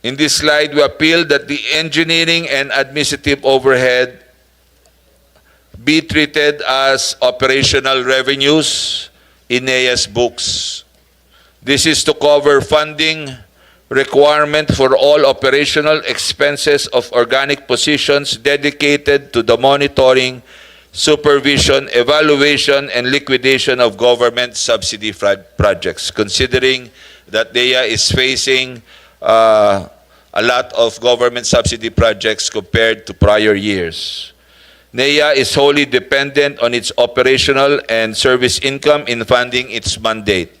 In this slide, we appeal that the engineering and administrative overhead be treated as operational revenues in NEA's books. This is to cover funding requirement for all operational expenses of organic positions dedicated to the monitoring, supervision, evaluation, and liquidation of government subsidy projects, considering that NEA is facing a lot of government subsidy projects compared to prior years. NEA is wholly dependent on its operational and service income in funding its mandate.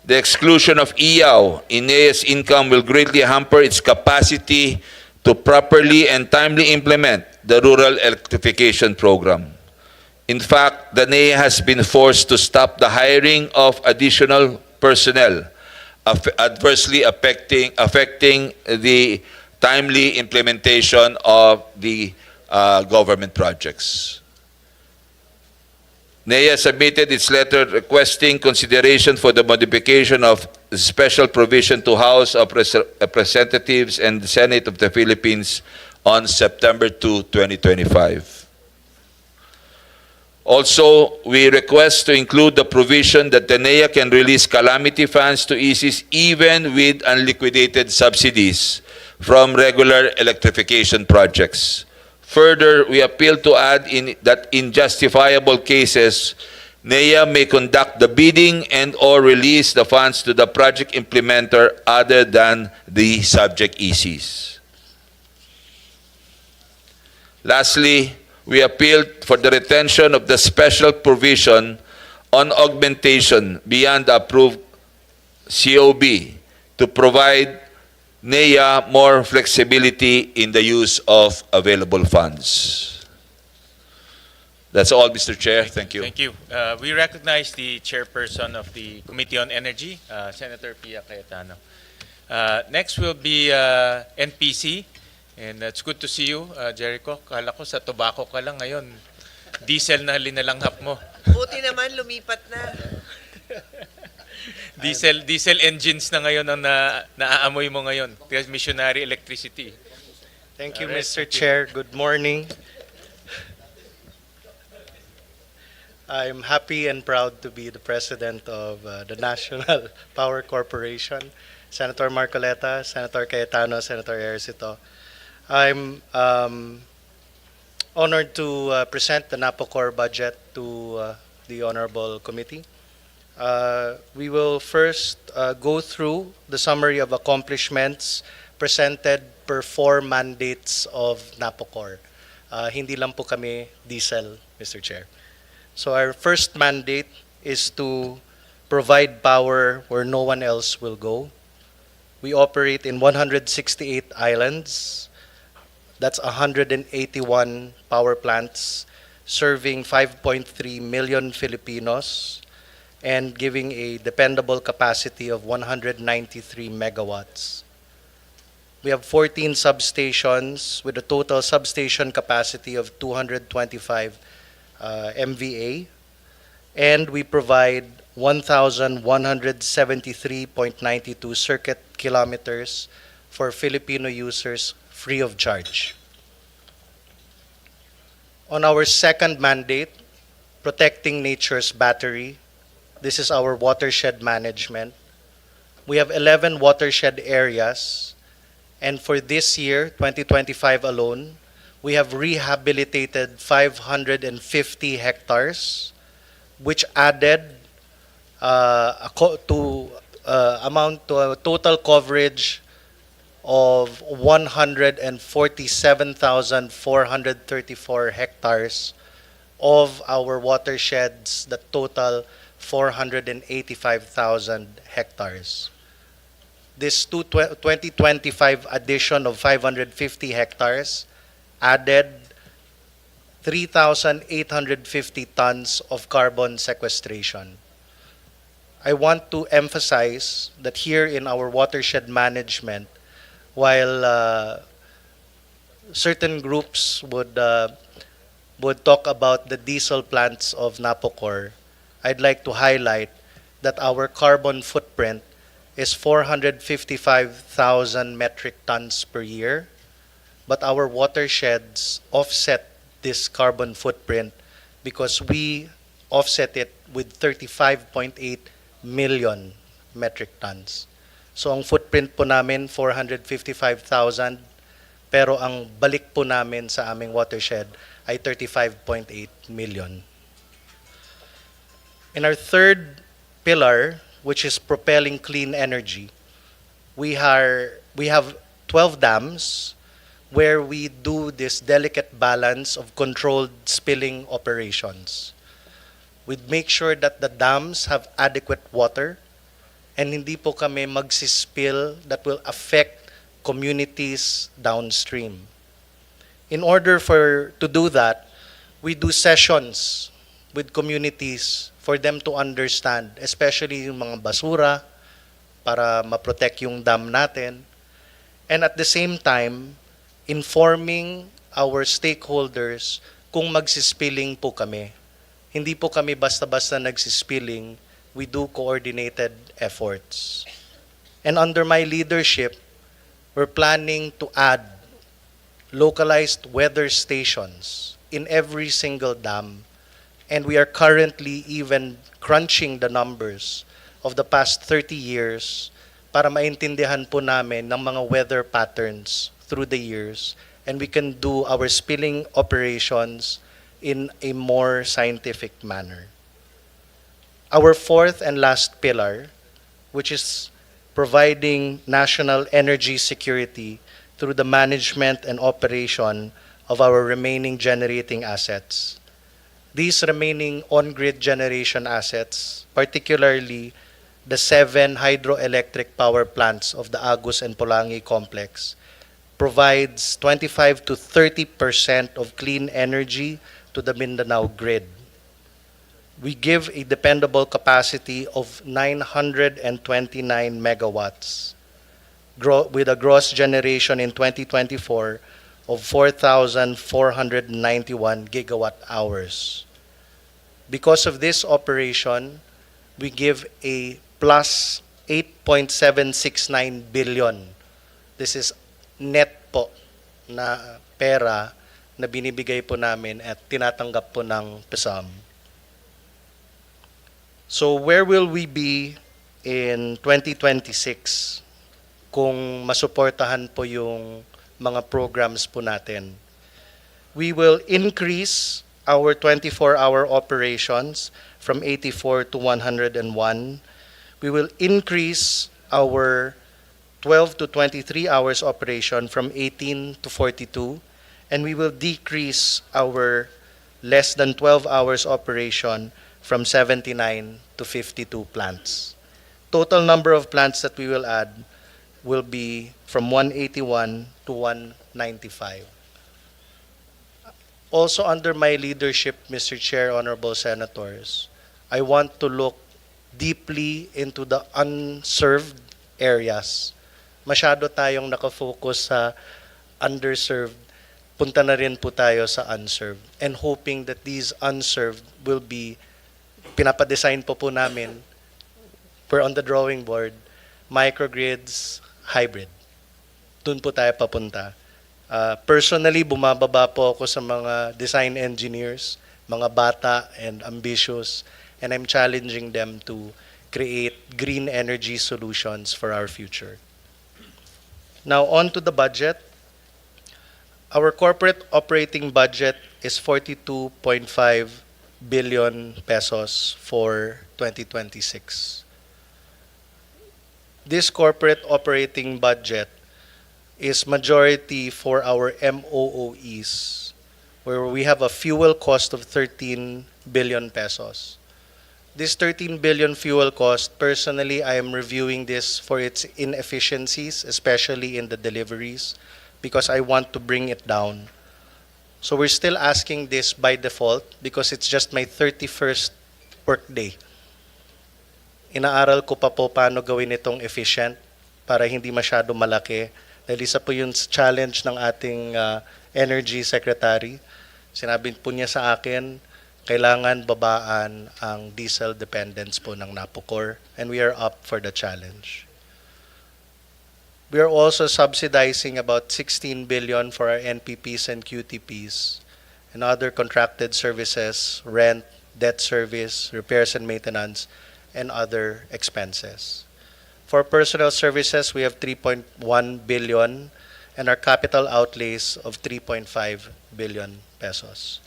The exclusion of EAW in NEA's income will greatly hamper its capacity to properly and timely implement the rural electrification program. In fact, the NEA has been forced to stop the hiring of additional personnel, adversely affecting the timely implementation of the government projects. NEA submitted its letter requesting consideration for the modification of special provision to House of Representatives and the Senate of the Philippines on September 2, 2025. Also, we request to include the provision that the NEA can release calamity funds to ECs even with unliquidated subsidies from regular electrification projects. Further, we appeal to add that in justifiable cases, NEA may conduct the bidding and or release the funds to the project implementer other than the subject ECs. Lastly, we appealed for the retention of the special provision on augmentation beyond the approved COB to provide NEA more flexibility in the use of available funds. That's all, Mr. Chair. Thank you. Thank you. We recognize the chairperson of the Committee on Energy, Senator Pia Cayetano. Next will be NPC. And it's good to see you, Jericho. Kala ko sa tobacco ka lang ngayon. Diesel na linalanghap mo. Buti naman, lumipat na. Diesel engines na ngayon ang naaamoy mo ngayon. Missionary electricity. Thank you, Alright, Mr. thank you. Chair. Good morning. I'm happy and proud to be the president of the National Power Corporation. Senator Marcoleta, Senator Cayetano, Senator Ejercito. I'm honored to present the NAPOCOR budget to the Honorable Committee. We will first go through the summary of accomplishments presented per 4 mandates of NAPOCOR. Hindi lang po kami diesel, Mr. Chair. So our first mandate is to provide power where no one else will go. We operate in 168 islands. That's 181 power plants serving 5.3 million Filipinos and giving a dependable capacity of 193 megawatts. We have 14 substations with a total substation capacity of 225 MVA, and we provide 1,173.92 circuit kilometers for Filipino users free of charge. On our second mandate, protecting nature's battery, this is our watershed management. We have 11 watershed areas, and for this year, 2025 alone, we have rehabilitated 550 hectares, which added amount to a total coverage of 147,434 hectares of our watersheds that total 485,000 hectares. This 2025 addition of 550 hectares added 3,850 tons of carbon sequestration. I want to emphasize that here in our watershed management, while certain groups would talk about the diesel plants of NAPOCOR, I'd like to highlight that our carbon footprint is 455,000 metric tons per year, but our watersheds offset this carbon footprint because we offset it with 35.8 million metric tons. So ang footprint po namin 455,000, pero ang balik po namin sa aming watershed ay 35.8 million. In our third pillar, which is propelling clean energy, we have 12 dams where we do this delicate balance of controlled spilling operations. We'd make sure that the dams have adequate water and hindi po kami magsispill that will affect communities downstream. In order to do that, we do sessions with communities for them to understand, especially yung mga basura, para ma-protect yung dam natin. And at the same time, informing our stakeholders kung magsispilling po kami. Hindi po kami basta-basta nagsispilling, we do coordinated efforts. And under my leadership, we're planning to add localized weather stations in every single dam. And we are currently even crunching the numbers of the past 30 years para maintindihan po namin ng mga weather patterns through the years, and we can do our spilling operations in a more scientific manner. Our fourth and last pillar, which is providing national energy security through the management and operation of our remaining generating assets. These remaining on-grid generation assets, particularly the 7 hydroelectric power plants of the Agus and Pulangi complex, provides 25 to 30% of clean energy to the Mindanao grid. We give a dependable capacity of 929 megawatts, with a gross generation in 2024 of 4,491 gigawatt hours. Because of this operation, we give a plus 8.769 billion. This is net po na pera na binibigay po namin at tinatanggap po ng PSAM. So where will we be in 2026 kung masuportahan po yung mga programs po natin? We will increase our 24-hour operations from 84 to 101. We will increase our 12 to 23 hours operation from 18 to 42, and we will decrease our less than 12 hours operation from 79 to 52 plants. Total number of plants that we will add will be from 181 to 195. Also under my leadership, Mr. Chair, Honorable Senators, I want to look deeply into the unserved areas. Masyado tayong nakafocus sa underserved. Punta na rin po tayo sa unserved. And hoping that these unserved will be, pinapadesign po namin, we're on the drawing board, microgrids, hybrid. Doon po tayo papunta. Personally, bumababa po ako sa mga design engineers, mga bata and ambitious, and I'm challenging them to create green energy solutions for our future. Now, on to the budget. Our corporate operating budget is 42.5 billion pesos for 2026. This corporate operating budget is majority for our MOOEs, where we have a fuel cost of 13 billion pesos. This 13 billion fuel cost, personally, I am reviewing this for its inefficiencies, especially in the deliveries, because I want to bring it down. So we're still asking this by default because it's just my 31st workday. Inaaral ko pa po paano gawin itong efficient para hindi masyado malaki. Dahil isa po yung challenge ng ating Energy Secretary. Sinabi po niya sa akin, kailangan babaan ang diesel dependence po ng Napocor, and we are up for the challenge. We are also subsidizing about 16 billion for our NPPs and QTPs and other contracted services, rent, debt service, repairs and maintenance, and other expenses. For personal services, we have 3.1 billion and our capital outlays of 3.5 billion pesos.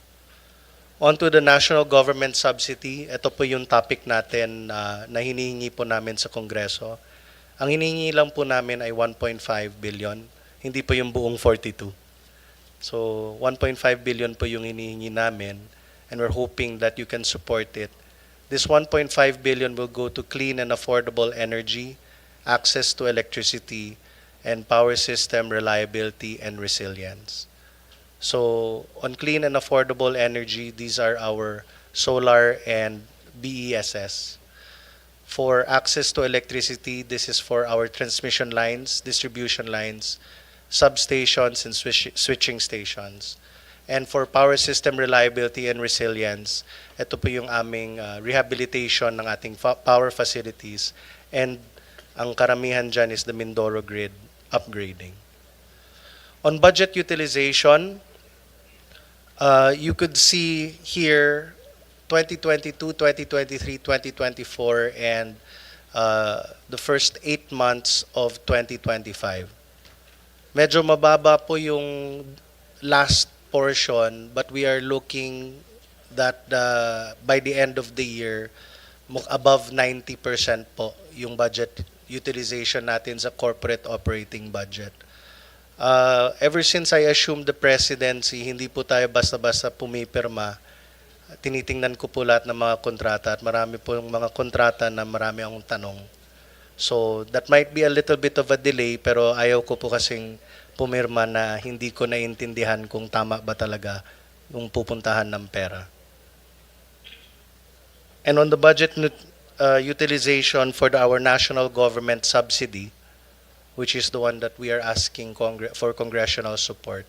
On to the national government subsidy, ito po yung topic natin na hinihingi po namin sa Kongreso. Ang hinihingi lang po namin ay 1.5 billion. hindi po yung buong 42. So 1.5 billion po yung hinihingi namin, and we're hoping that you can support it. This 1.5 billion will go to clean and affordable energy, access to electricity, and power system reliability and resilience. So on clean and affordable energy, these are our solar and BESS. For access to electricity, this is for our transmission lines, distribution lines, substations, and switching stations. And for power system reliability and resilience, ito po yung aming rehabilitation ng ating power facilities, and ang karamihan dyan is the Mindoro grid upgrading. On budget utilization, you could see here 2022, 2023, 2024, and the first 8 months of 2025. Medyo mababa po yung last portion, but we are looking that by the end of the year, above 90% po yung budget utilization natin sa corporate operating budget. Ever since I assumed the presidency, hindi po tayo basta-basta pumipirma. Tinitingnan ko po lahat ng mga kontrata, at marami po yung mga kontrata na marami akong tanong. So that might be a little bit of a delay, pero ayaw ko po kasing pumirma na hindi ko naintindihan kung tama ba talaga yung pupuntahan ng pera. And on the budget utilization for our national government subsidy, which is the one that we are asking for congressional support,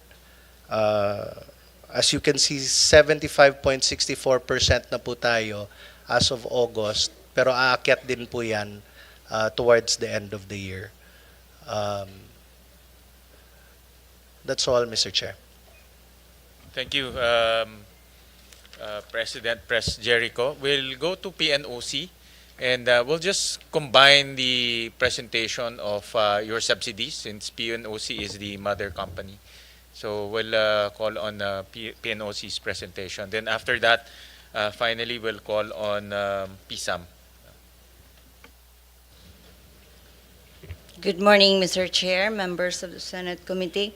as you can see, 75.64% na po tayo as of August, pero aakyat din po yan towards the end of the year. That's all, Mr. Chair. Thank you, President Pres Jericho. We'll go to PNOC, and we'll just combine the presentation of your subsidies, since PNOC is the mother company. So we'll call on PNOC's presentation. Then after that, finally, we'll call on PSAM. Good morning, Mr. Chair, members of the Senate Committee.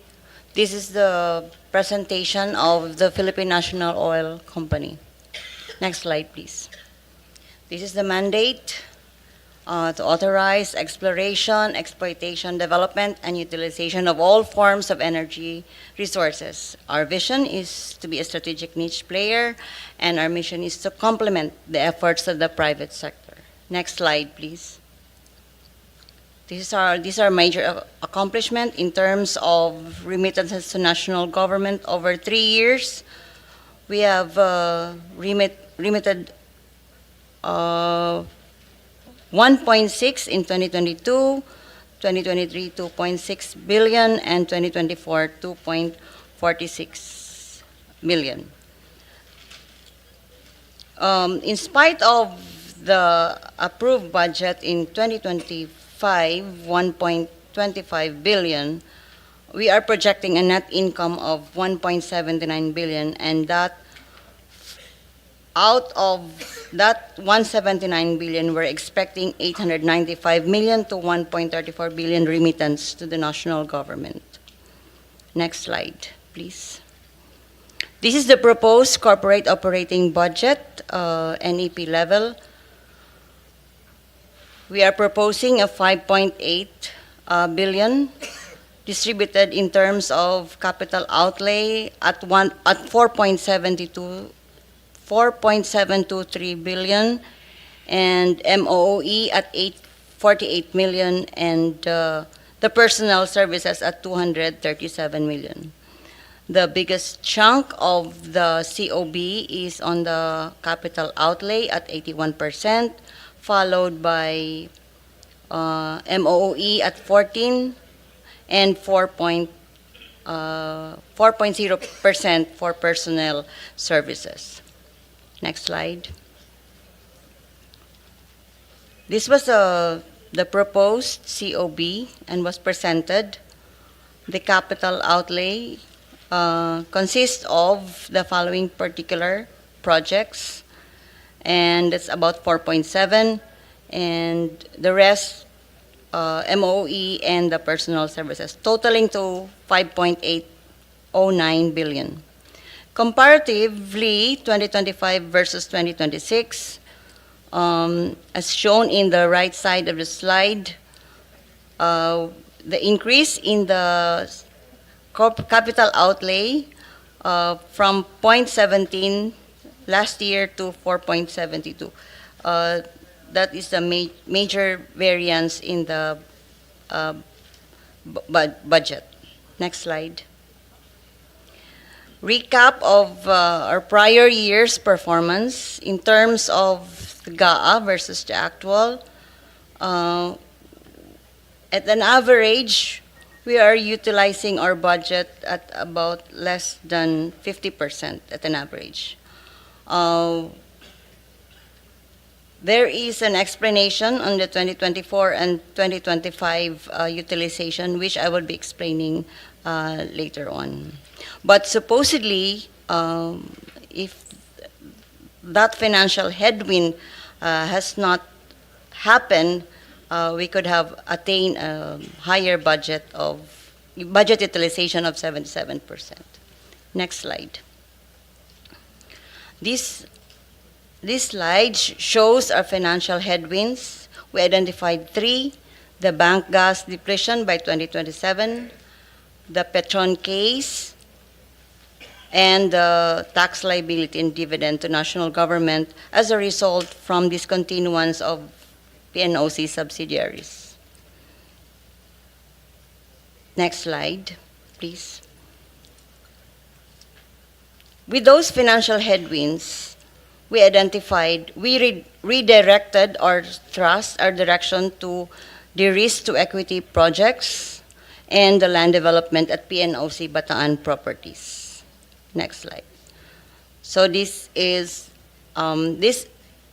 This is the presentation of the Philippine National Oil Company. Next slide, please. This is the mandate to authorize exploration, exploitation, development, and utilization of all forms of energy resources. Our vision is to be a strategic niche player, and our mission is to complement the efforts of the private sector. Next slide, please. These are major accomplishment in terms of remittances to national government over 3 years. We have remitted 1.6 in 2022, 2023 2.6 billion, and 2024 2.46 billion. In spite of the approved budget in 2025, 1.25 billion, we are projecting a net income of 1.79 billion, and that out of that 179 billion, we're expecting 895 million to 1.34 billion remittance to the national government. Next slide, please. This is the proposed corporate operating budget, NEP level. We are proposing a 5.8 billion distributed in terms of capital outlay at 4.723 billion, and MOOE at 848 million, and the personnel services at 237 million. The biggest chunk of the COB is on the capital outlay at 81%, followed by MOOE at 14 and 4.0% for personnel services. Next slide. This was the proposed COB and was presented. The capital outlay consists of the following particular projects, and it's about 4.7, and the rest MOE and the personal services, totaling to 5.809 billion. Comparatively, 2025 versus 2026, as shown in the right side of the slide, the increase in the capital outlay from 0.17 last year to 4.72. That is the major variance in the budget. Next slide. Recap of our prior year's performance in terms of the GAA versus the actual. At an average, we are utilizing our budget at about less than 50% at an average. There is an explanation on the 2024 and 2025 utilization, which I will be explaining later on. But supposedly, if that financial headwind has not happened, we could have attained a higher budget utilization of 77%. Next slide. This slide shows our financial headwinds. We identified three: the bank gas depletion by 2027, the Petron case, and the tax liability and dividend to national government as a result from discontinuance of PNOC subsidiaries. Next slide, please. With those financial headwinds, we redirected our thrust, our direction to de-risk to equity projects and the land development at PNOC Bataan Properties. Next slide. So this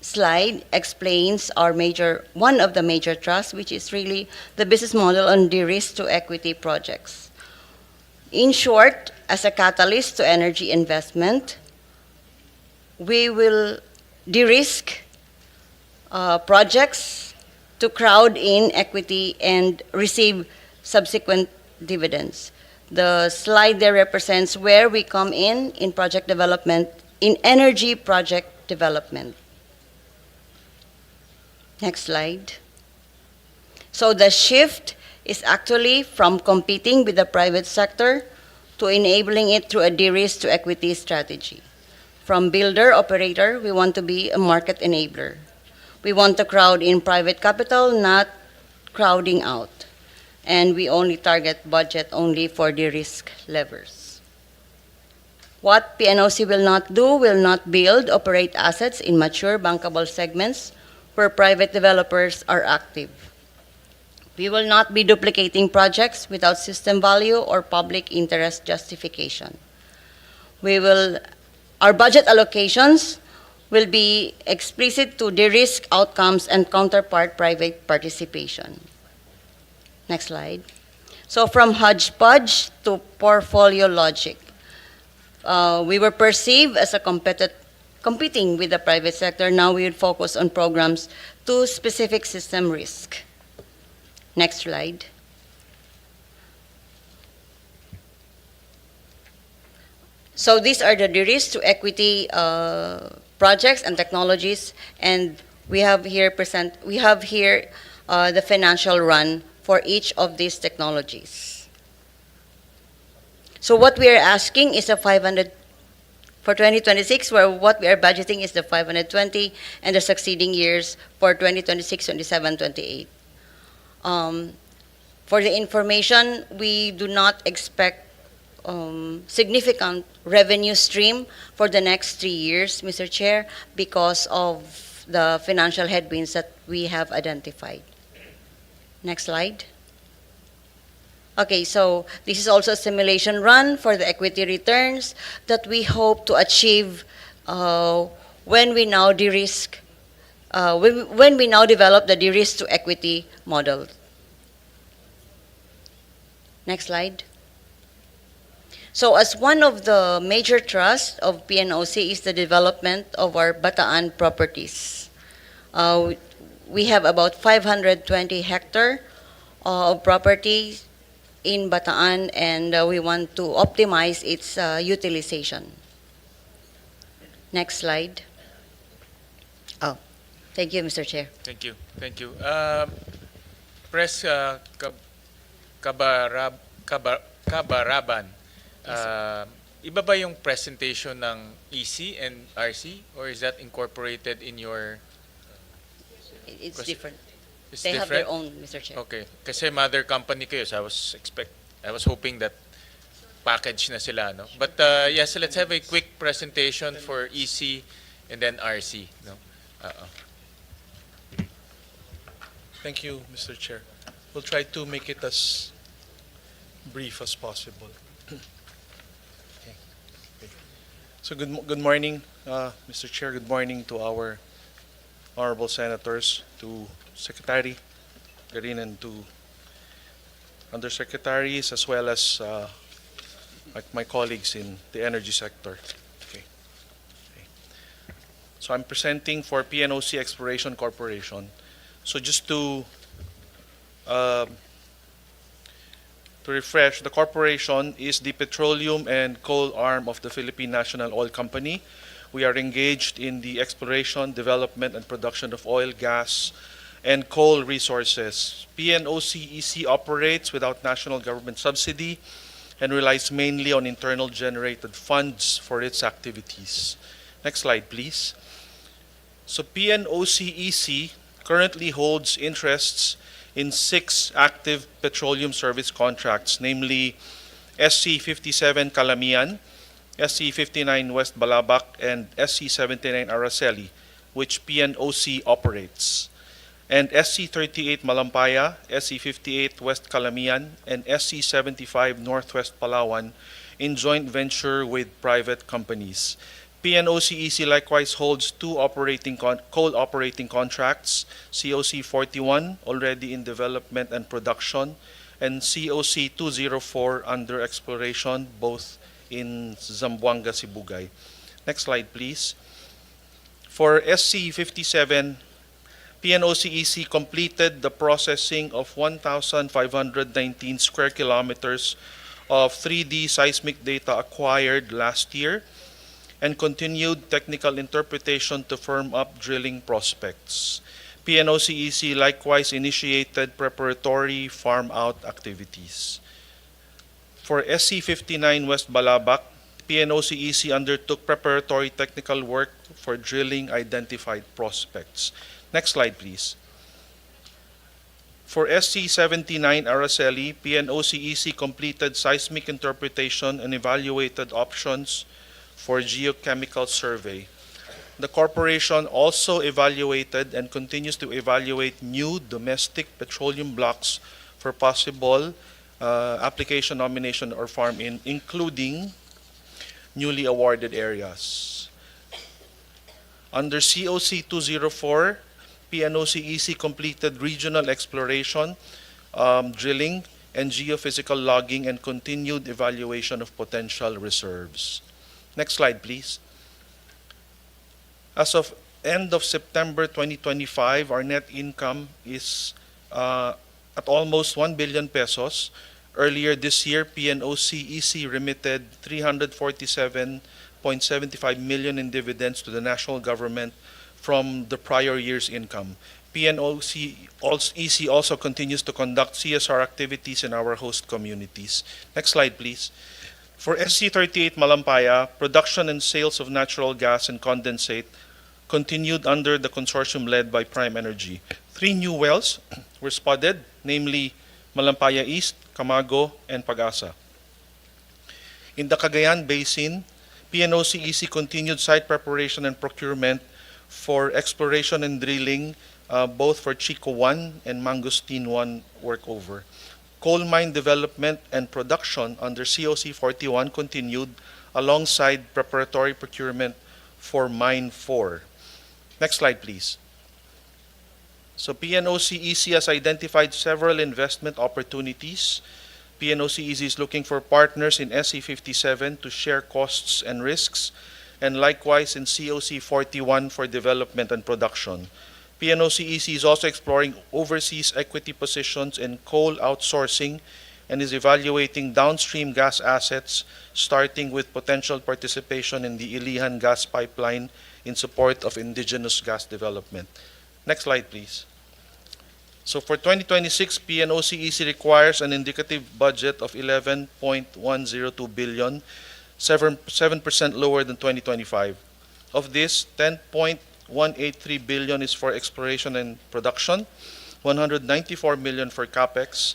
slide explains one of the major trusts, which is really the business model on de-risk to equity projects. In short, as a catalyst to energy investment, we will de-risk projects to crowd in equity and receive subsequent dividends. The slide there represents where we come in project development, in energy project development. Next slide. So the shift is actually from competing with the private sector to enabling it through a de-risk to equity strategy. From builder, operator, we want to be a market enabler. We want to crowd in private capital, not crowding out. And we only target budget only for the risk levers. What PNOC will not do, will not build, operate assets in mature bankable segments where private developers are active. We will not be duplicating projects without system value or public interest justification. Our budget allocations will be explicit to de-risk outcomes and counterpart private participation. Next slide. So from hodgepodge to portfolio logic. We were perceived as competing with the private sector. Now we will focus on programs to specific system risk. Next slide. So these are the de-risk to equity projects and technologies, and we have here the financial run for each of these technologies. So what we are asking is a 500 for 2026, where what we are budgeting is the 520, and the succeeding years for 2026, 27, 28. For the information, we do not expect significant revenue stream for the next 3 years, Mr. Chair, because of the financial headwinds that we have identified. Next slide. Okay, so this is also a simulation run for the equity returns that we hope to achieve when we now de-risk, when we now develop the de-risk to equity model. Next slide. So as one of the major trusts of PNOC is the development of our Bataan properties. We have about 520 hectares of property in Bataan, and we want to optimize its utilization. Next slide. Oh, thank you, Mr. Chair. Thank you. Thank you. Press Kabaraban. Iba ba yung presentation ng EC and RC, or is that incorporated in your? It's Question. different. It's They have different? their own, Mr. Chair. Okay. Kasi mother company kayo, so I was hoping that package na sila, no? But yes, so let's have a quick presentation for EC and then RC, no? Thank you, Mr. Chair. We'll try to make it as brief as possible. Okay. So good morning, Mr. Chair. Good morning to our honorable senators, to Secretary Garin, and to undersecretaries, as well as my colleagues in the energy sector. Okay. So I'm presenting for PNOC Exploration Corporation. So just to refresh, the corporation is the petroleum and coal arm of the Philippine National Oil Company. We are engaged in the exploration, development, and production of oil, gas, and coal resources. PNOCEC operates without national government subsidy and relies mainly on internal generated funds for its activities. Next slide, please. So PNOCEC currently holds interests in 6 active petroleum service contracts, namely SC57 Calamian, SC59 West Balabac, and SC79 Araceli, which PNOC operates, and SC38 Malampaya, SC58 West Calamian, and SC75 Northwest Palawan in joint venture with private companies. PNOCEC likewise holds 2 coal operating contracts, COC 41 already in development and production, and COC 204 under exploration, both in Zamboanga, Sibugay. Next slide, please. For SC57, PNOCEC completed the processing of 1,519 square kilometers of 3D seismic data acquired last year and continued technical interpretation to firm up drilling prospects. PNOCEC likewise initiated preparatory farm-out activities. For SC59 West Balabac, PNOCEC undertook preparatory technical work for drilling identified prospects. Next slide, please. For SC79 Araceli, PNOCEC completed seismic interpretation and evaluated options for geochemical survey. The corporation also evaluated and continues to evaluate new domestic petroleum blocks for possible application, nomination, or farm-in, including newly awarded areas. Under COC 204, PNOCEC completed regional exploration, drilling, and geophysical logging, and continued evaluation of potential reserves. Next slide, please. As of end of September 2025, our net income is at almost 1 billion pesos. Earlier this year, PNOCEC remitted 347.75 million in dividends to the national government from the prior year's income. PNOCEC also continues to conduct CSR activities in our host communities. Next slide, please. For SC38 Malampaya, production and sales of natural gas and condensate continued under the consortium led by Prime Energy. 3 new wells were spudded, namely Malampaya East, Camago, and Pag-asa. In the Cagayan Basin, PNOCEC continued site preparation and procurement for exploration and drilling, both for Chico 1 and Mangosteen 1 workover. Coal mine development and production under COC 41 continued alongside preparatory procurement for Mine 4. Next slide, please. So PNOCEC has identified several investment opportunities. PNOCEC is looking for partners in SC57 to share costs and risks, and likewise in COC 41 for development and production. PNOCEC is also exploring overseas equity positions in coal outsourcing and is evaluating downstream gas assets, starting with potential participation in the Ilihan gas pipeline in support of indigenous gas development. Next slide, please. So for 2026, PNOCEC requires an indicative budget of 11.102 billion, 7% lower than 2025. Of this, 10.183 billion is for exploration and production, 194 million for capex,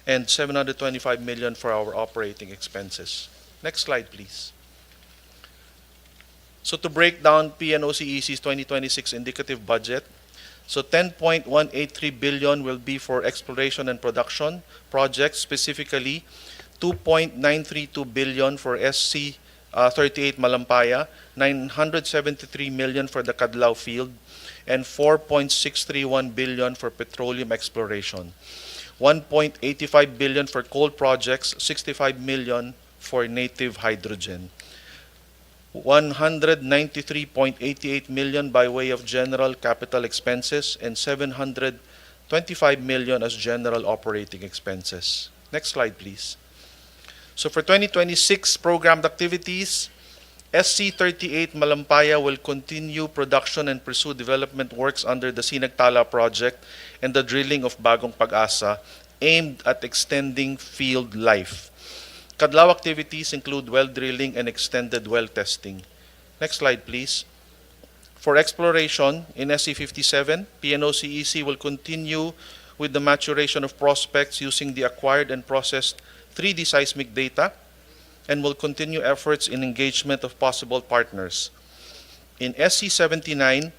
and 725 million for our operating expenses. Next slide, please. So to break down PNOCEC's 2026 indicative budget, so 10.183 billion will be for exploration and production projects, specifically 2.932 billion for SC 38 Malampaya, 973 million for the Cadlao field, and 4.631 billion for petroleum exploration. 1.85 billion for coal projects, 65 million for native hydrogen. 193.88 million by way of general capital expenses and 725 million as general operating expenses. Next slide, please. So for 2026 programmed activities, SC38 Malampaya will continue production and pursue development works under the Sinagtala project and the drilling of Bagong Pag-asa aimed at extending field life. Cadlao activities include well drilling and extended well testing. Next slide, please. For exploration in SC57, PNOCEC will continue with the maturation of prospects using the acquired and processed 3D seismic data and will continue efforts in engagement of possible partners. In SC79,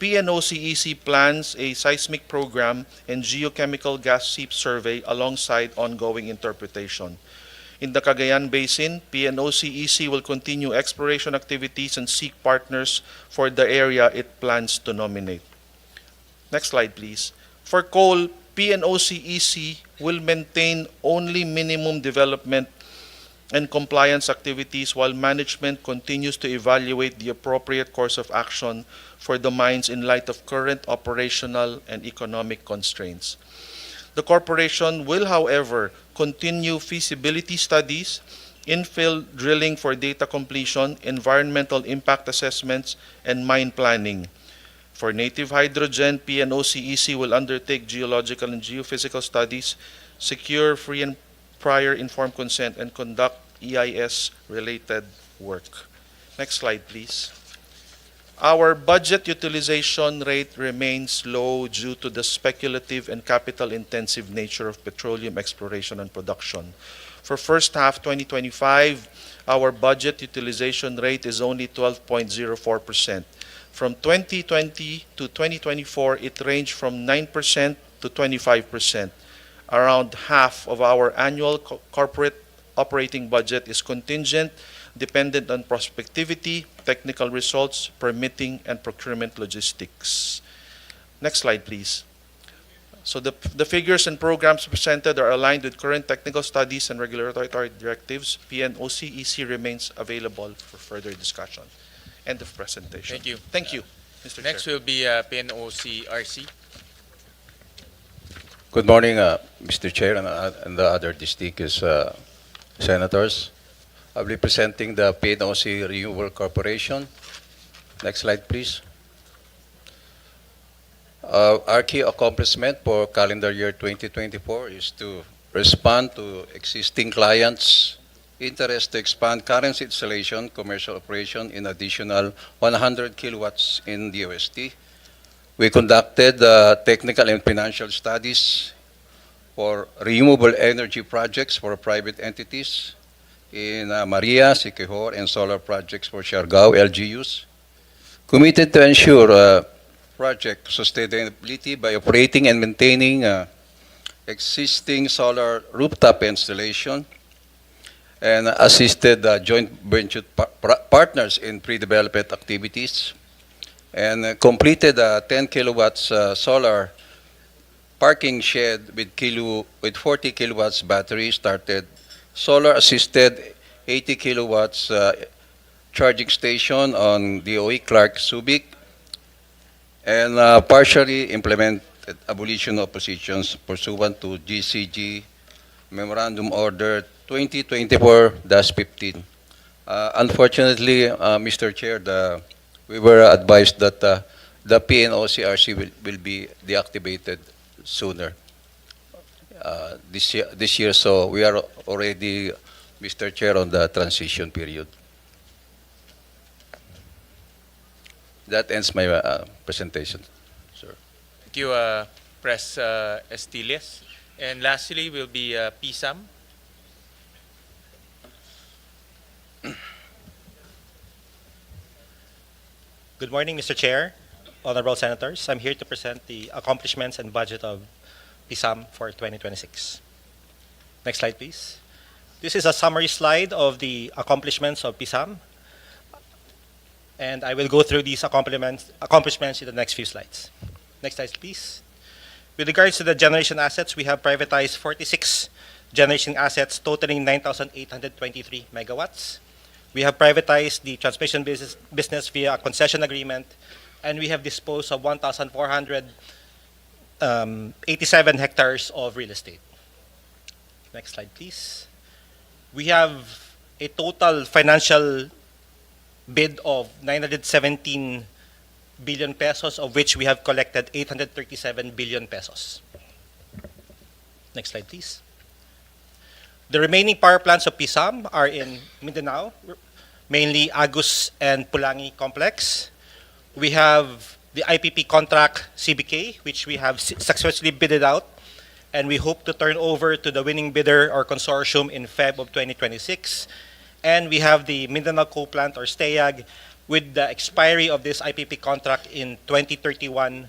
PNOCEC plans a seismic program and geochemical gas seep survey alongside ongoing interpretation. In the Cagayan Basin, PNOCEC will continue exploration activities and seek partners for the area it plans to nominate. Next slide, please. For coal, PNOCEC will maintain only minimum development and compliance activities while management continues to evaluate the appropriate course of action for the mines in light of current operational and economic constraints. The corporation will, however, continue feasibility studies, infill drilling for data completion, environmental impact assessments, and mine planning. For native hydrogen, PNOCEC will undertake geological and geophysical studies, secure free and prior informed consent, and conduct EIS-related work. Next slide, please. Our budget utilization rate remains low due to the speculative and capital-intensive nature of petroleum exploration and production. For first half 2025, our budget utilization rate is only 12.04%. From 2020 to 2024, it ranged from 9% to 25%. Around half of our annual corporate operating budget is contingent, dependent on prospectivity, technical results, permitting, and procurement logistics. Next slide, please. So the figures and programs presented are aligned with current technical studies and regulatory directives. PNOCEC remains available for further discussion. End of presentation. Thank you. Thank you, Mr. Next Chair. will be PNOCRC. Good morning, Mr. Chair and the other distinguished senators. I'll be presenting the PNOC Renewable Corporation. Next slide, please. Our key accomplishment for calendar year 2024 is to respond to existing clients' interest to expand current installation, commercial operation in additional 100 kilowatts in the OST. We conducted technical and financial studies for renewable energy projects for private entities in Maria, Siquijor, and solar projects for Siargao LGUs. Committed to ensure project sustainability by operating and maintaining existing solar rooftop installation and assisted joint venture partners in pre-development activities and completed a 10 kilowatts solar parking shed with 40 kilowatts battery, started solar assisted 80 kilowatts charging station on DOE Clark Subic, and partially implemented abolition of positions pursuant to GCG Memorandum Order 2024-15. Unfortunately, Mr. Chair, we were advised that the PNOCRC will be deactivated sooner this year, so we are already, Mr. Chair, on the transition period. That ends my presentation, sir. Thank you, Pres Estiles. And lastly will be PSAM. Good morning, Mr. Chair, honorable senators. I'm here to present the accomplishments and budget of PSAM for 2026. Next slide, please. This is a summary slide of the accomplishments of PSAM, and I will go through these accomplishments in the next few slides. Next slide, please. With regards to the generation assets, we have privatized 46 generation assets totaling 9,823 megawatts. We have privatized the transmission business via a concession agreement, and we have disposed of 1,487 hectares of real estate. Next slide, please. We have a total financial bid of 917 billion pesos, of which we have collected 837 billion pesos. Next slide, please. The remaining power plants of PSAM are in Mindanao, mainly Agus and Pulangi Complex. We have the IPP contract CBK, which we have successfully bidded out, and we hope to turn over to the winning bidder or consortium in Feb of 2026. And we have the Mindanao Coal Plant or STEAG with the expiry of this IPP contract in 2031.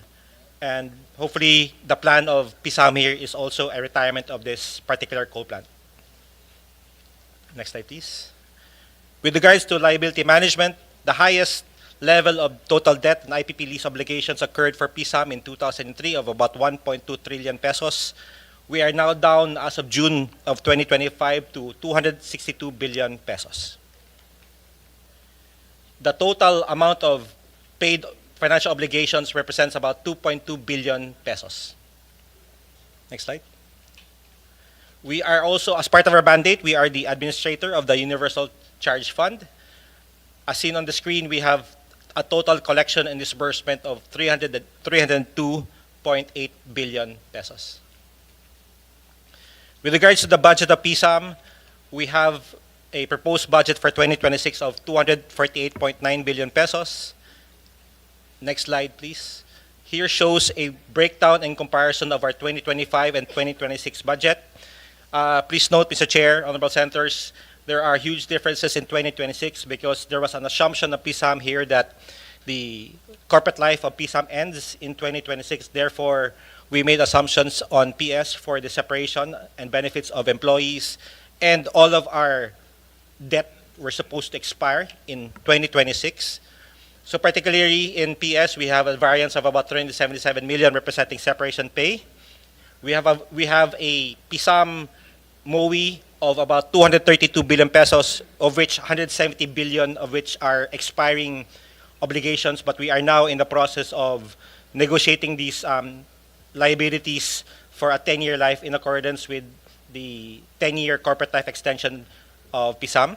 And hopefully the plan of PSAM here is also a retirement of this particular coal plant. Next slide, please. With regards to liability management, the highest level of total debt and IPP lease obligations occurred for PSAM in 2003 of about 1.2 trillion pesos. We are now down as of June of 2025 to 262 billion pesos. The total amount of paid financial obligations represents about 2.2 billion pesos. Next slide. We are also, as part of our mandate, we are the administrator of the Universal Charge Fund. As seen on the screen, we have a total collection and disbursement of 302.8 billion pesos. With regards to the budget of PSAM, we have a proposed budget for 2026 of 248.9 billion pesos. Next slide, please. Here shows a breakdown and comparison of our 2025 and 2026 budget. Please note, Mr. Chair, honorable senators, there are huge differences in 2026 because there was an assumption of PSAM here that the corporate life of PSAM ends in 2026. Therefore, we made assumptions on PS for the separation and benefits of employees, and all of our debt were supposed to expire in 2026. So particularly in PS, we have a variance of about 377 million representing separation pay. We have a PSAM MOE of about 232 billion pesos, of which 170 billion of which are expiring obligations, but we are now in the process of negotiating these liabilities for a 10-year life in accordance with the 10-year corporate life extension of PSAM.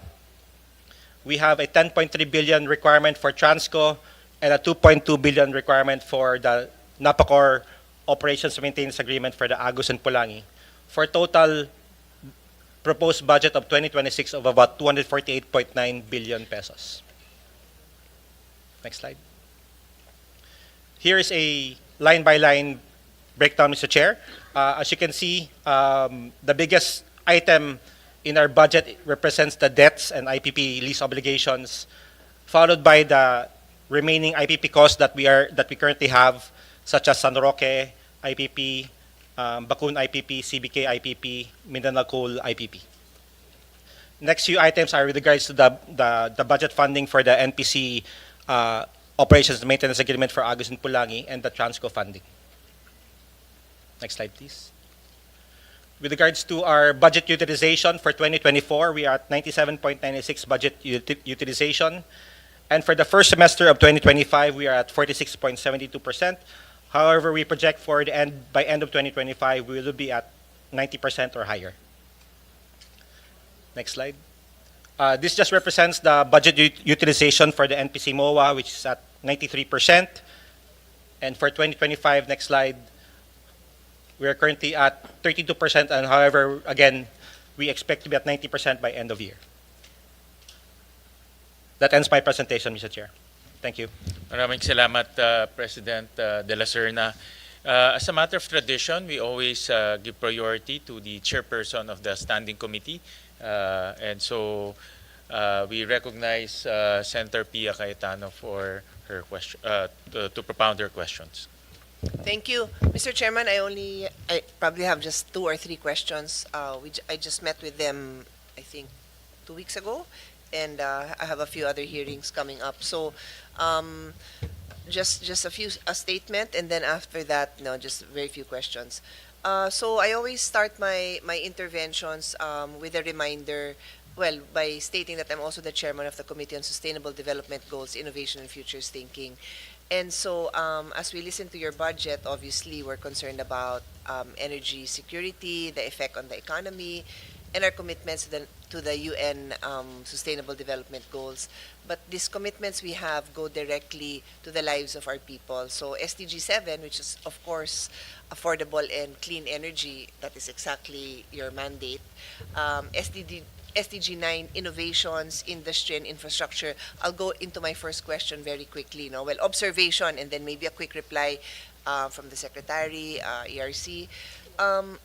We have a 10.3 billion requirement for Transco and a 2.2 billion requirement for the Napacor Operations Maintenance Agreement for the Agus and Pulangi, for a total proposed budget of 2026 of about 248.9 billion pesos. Next slide. Here is a line-by-line breakdown, Mr. Chair. As you can see, the biggest item in our budget represents the debts and IPP lease obligations, followed by the remaining IPP costs that we currently have, such as San Roque IPP, Bakun IPP, CBK IPP, Mindanao Coal IPP. Next few items are with regards to the budget funding for the NPC Operations and Maintenance Agreement for Agus and Pulangi and the Transco funding. Next slide, please. With regards to our budget utilization for 2024, we are at 97.96 budget utilization. And for the first semester of 2025, we are at 46.72%. However, we project for the end by end of 2025, we will be at 90% or higher. Next slide. This just represents the budget utilization for the NPC MOA, which is at 93%. And for 2025, next slide, we are currently at 32%. And however, again, we expect to be at 90% by end of year. That ends my presentation, Mr. Chair. Thank you. Maraming salamat, President De La Serna. As a matter of tradition, we always give priority to the chairperson of the standing committee. And so we recognize Senator Pia Cayetano for her question, to propound her questions. Thank you. Mr. Chairman, I probably have just 2 or 3 questions. I just met with them, I think, 2 weeks ago, and I have a few other hearings coming up. So just a statement, and then after that, no, just very few questions. So I always start my interventions with a reminder, well, by stating that I'm also the chairman of the Committee on Sustainable Development Goals, Innovation and Futures Thinking. And so as we listen to your budget, obviously we're concerned about energy security, the effect on the economy, and our commitments to the UN Sustainable Development Goals. But these commitments we have go directly to the lives of our people. So SDG 7, which is of course affordable and clean energy, that is exactly your mandate. SDG 9, innovations, industry and infrastructure. I'll go into my first question very quickly. No? Well, observation and then maybe a quick reply from the Secretary, ERC.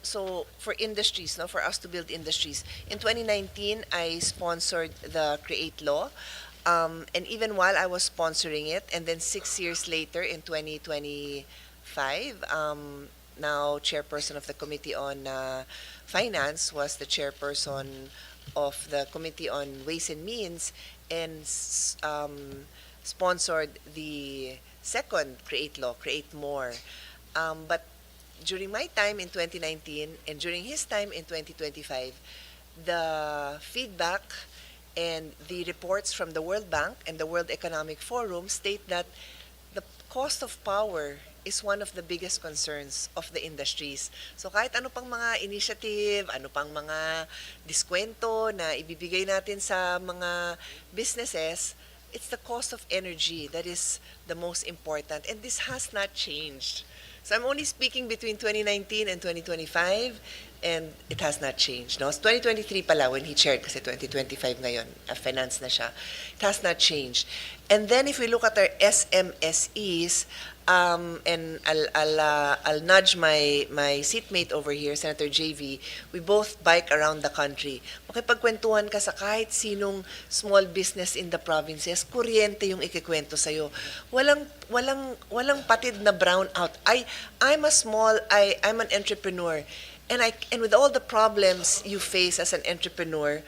So for industries, no, for us to build industries. In 2019, I sponsored the CREATE Law. And even while I was sponsoring it, and then 6 years later in 2025, now chairperson of the Committee on Finance, was the chairperson of the Committee on Ways and Means, and sponsored the second CREATE Law, Create More. But during my time in 2019 and during his time in 2025, the feedback and the reports from the World Bank and the World Economic Forum state that the cost of power is one of the biggest concerns of the industries. So kahit ano pang mga initiative, ano pang mga diskwento na ibibigay natin sa mga businesses, it's the cost of energy that is the most important. And this has not changed. So I'm only speaking between 2019 and 2025, and it has not changed. No? So 2023 pala when he chaired, kasi 2025 ngayon, finance na siya. It has not changed. And then if we look at our SMSEs, and I'll nudge my seatmate over here, Senator JV. We both bike around the country. Makipagkwentuhan ka sa kahit sinong small business in the provinces, kuryente yung ikikwento sa'yo. Walang patid na brown out. I'm an entrepreneur. And with all the problems you face as an entrepreneur,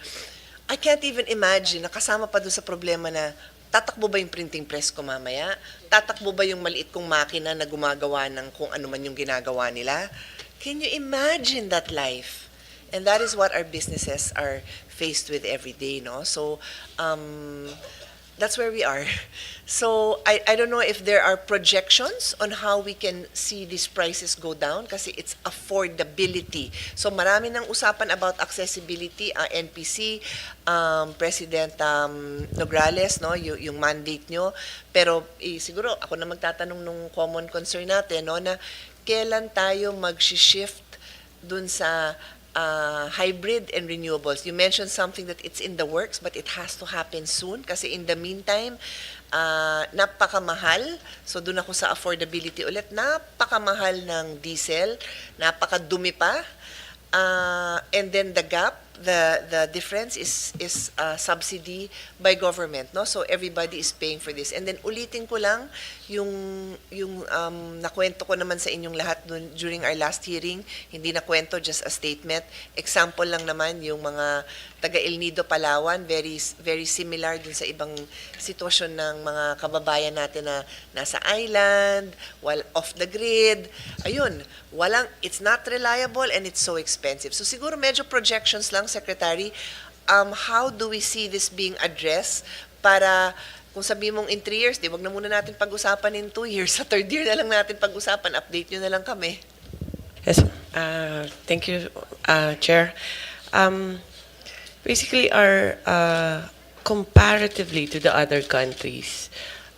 I can't even imagine, nakasama pa doon sa problema na tatakbo ba yung printing press ko mamaya? Tatakbo ba yung maliit kong makina na gumagawa ng kung ano man yung ginagawa nila? Can you imagine that life? And that is what our businesses are faced with every day, no? So, that's where we are. So, I don't know if there are projections on how we can see these prices go down kasi it's affordability. So, marami ng usapan about accessibility, NPC, President Nograles, no, yung mandate nyo. Pero siguro ako na magtatanong nung common concern natin, no, na kailan tayo mag-shift dun sa hybrid and renewables. You mentioned something that it's in the works, but it has to happen soon kasi in the meantime, napakamahal. So doon ako sa affordability ulit. Napakamahal ng diesel, napakadumi pa. And then the gap, the difference is subsidy by government, no? So everybody is paying for this. And then ulitin ko lang yung nakwento ko naman sa inyong lahat during our last hearing, hindi nakwento, just a statement. Example lang naman yung mga taga El Nido, Palawan, very similar dun sa ibang sitwasyon ng mga kababayan natin na nasa island, off the grid. Ayun, it's not reliable and it's so expensive. So siguro medyo projections lang, Secretary, how do we see this being addressed para kung sabi mong in 3 years, di wag na muna natin pag-usapan in 2 years. Sa third year na lang natin pag-usapan. Update nyo na lang kami. Yes, thank you, Chair. Basically, comparatively to the other countries,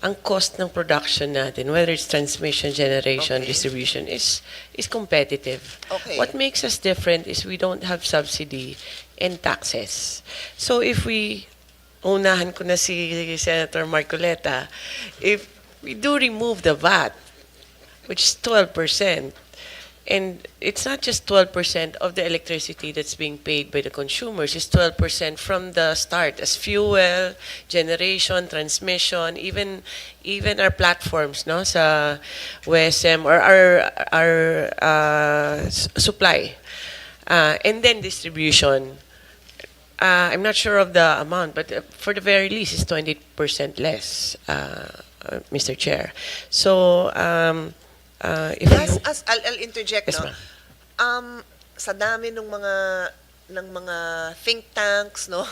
ang cost ng production natin, whether it's transmission, generation, Okay. distribution, is competitive. Okay. What makes us different is we don't have subsidy and taxes. So if unahan ko na si Senator Marcoleta, if we do remove the VAT, which is 12%, and it's not just 12% of the electricity that's being paid by the consumers, it's 12% from the start as fuel, generation, transmission, even our platforms, no, sa WSM or our supply. And then distribution. I'm not sure of the amount, but for the very least, it's 20% less, Mr. Chair. So, if Yes, you, I'll interject, Yes, no? Sa dami ng mga think tanks, no?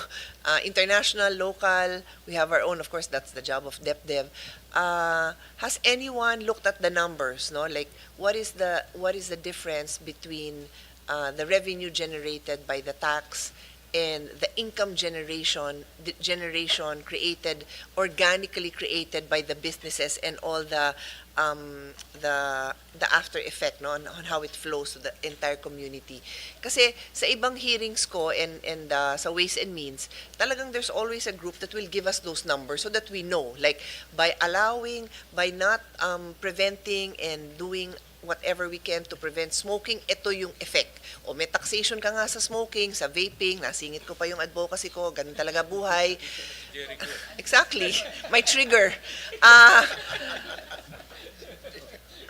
International, local, we have our own, of course, that's the job of DepDev. Has anyone looked at the numbers, no? Like, what is the difference between the revenue generated by the tax and the income generation created, organically created by the businesses and all the after effect, no, on how it flows to the entire community. Kasi sa ibang hearings ko and sa Ways and Means, talagang there's always a group that will give us those numbers so that we know, like by not preventing and doing whatever we can to prevent smoking, ito yung effect. O may taxation ka nga sa smoking, sa vaping, nasingit ko pa yung advocacy ko, ganun talaga buhay. Exactly. My trigger.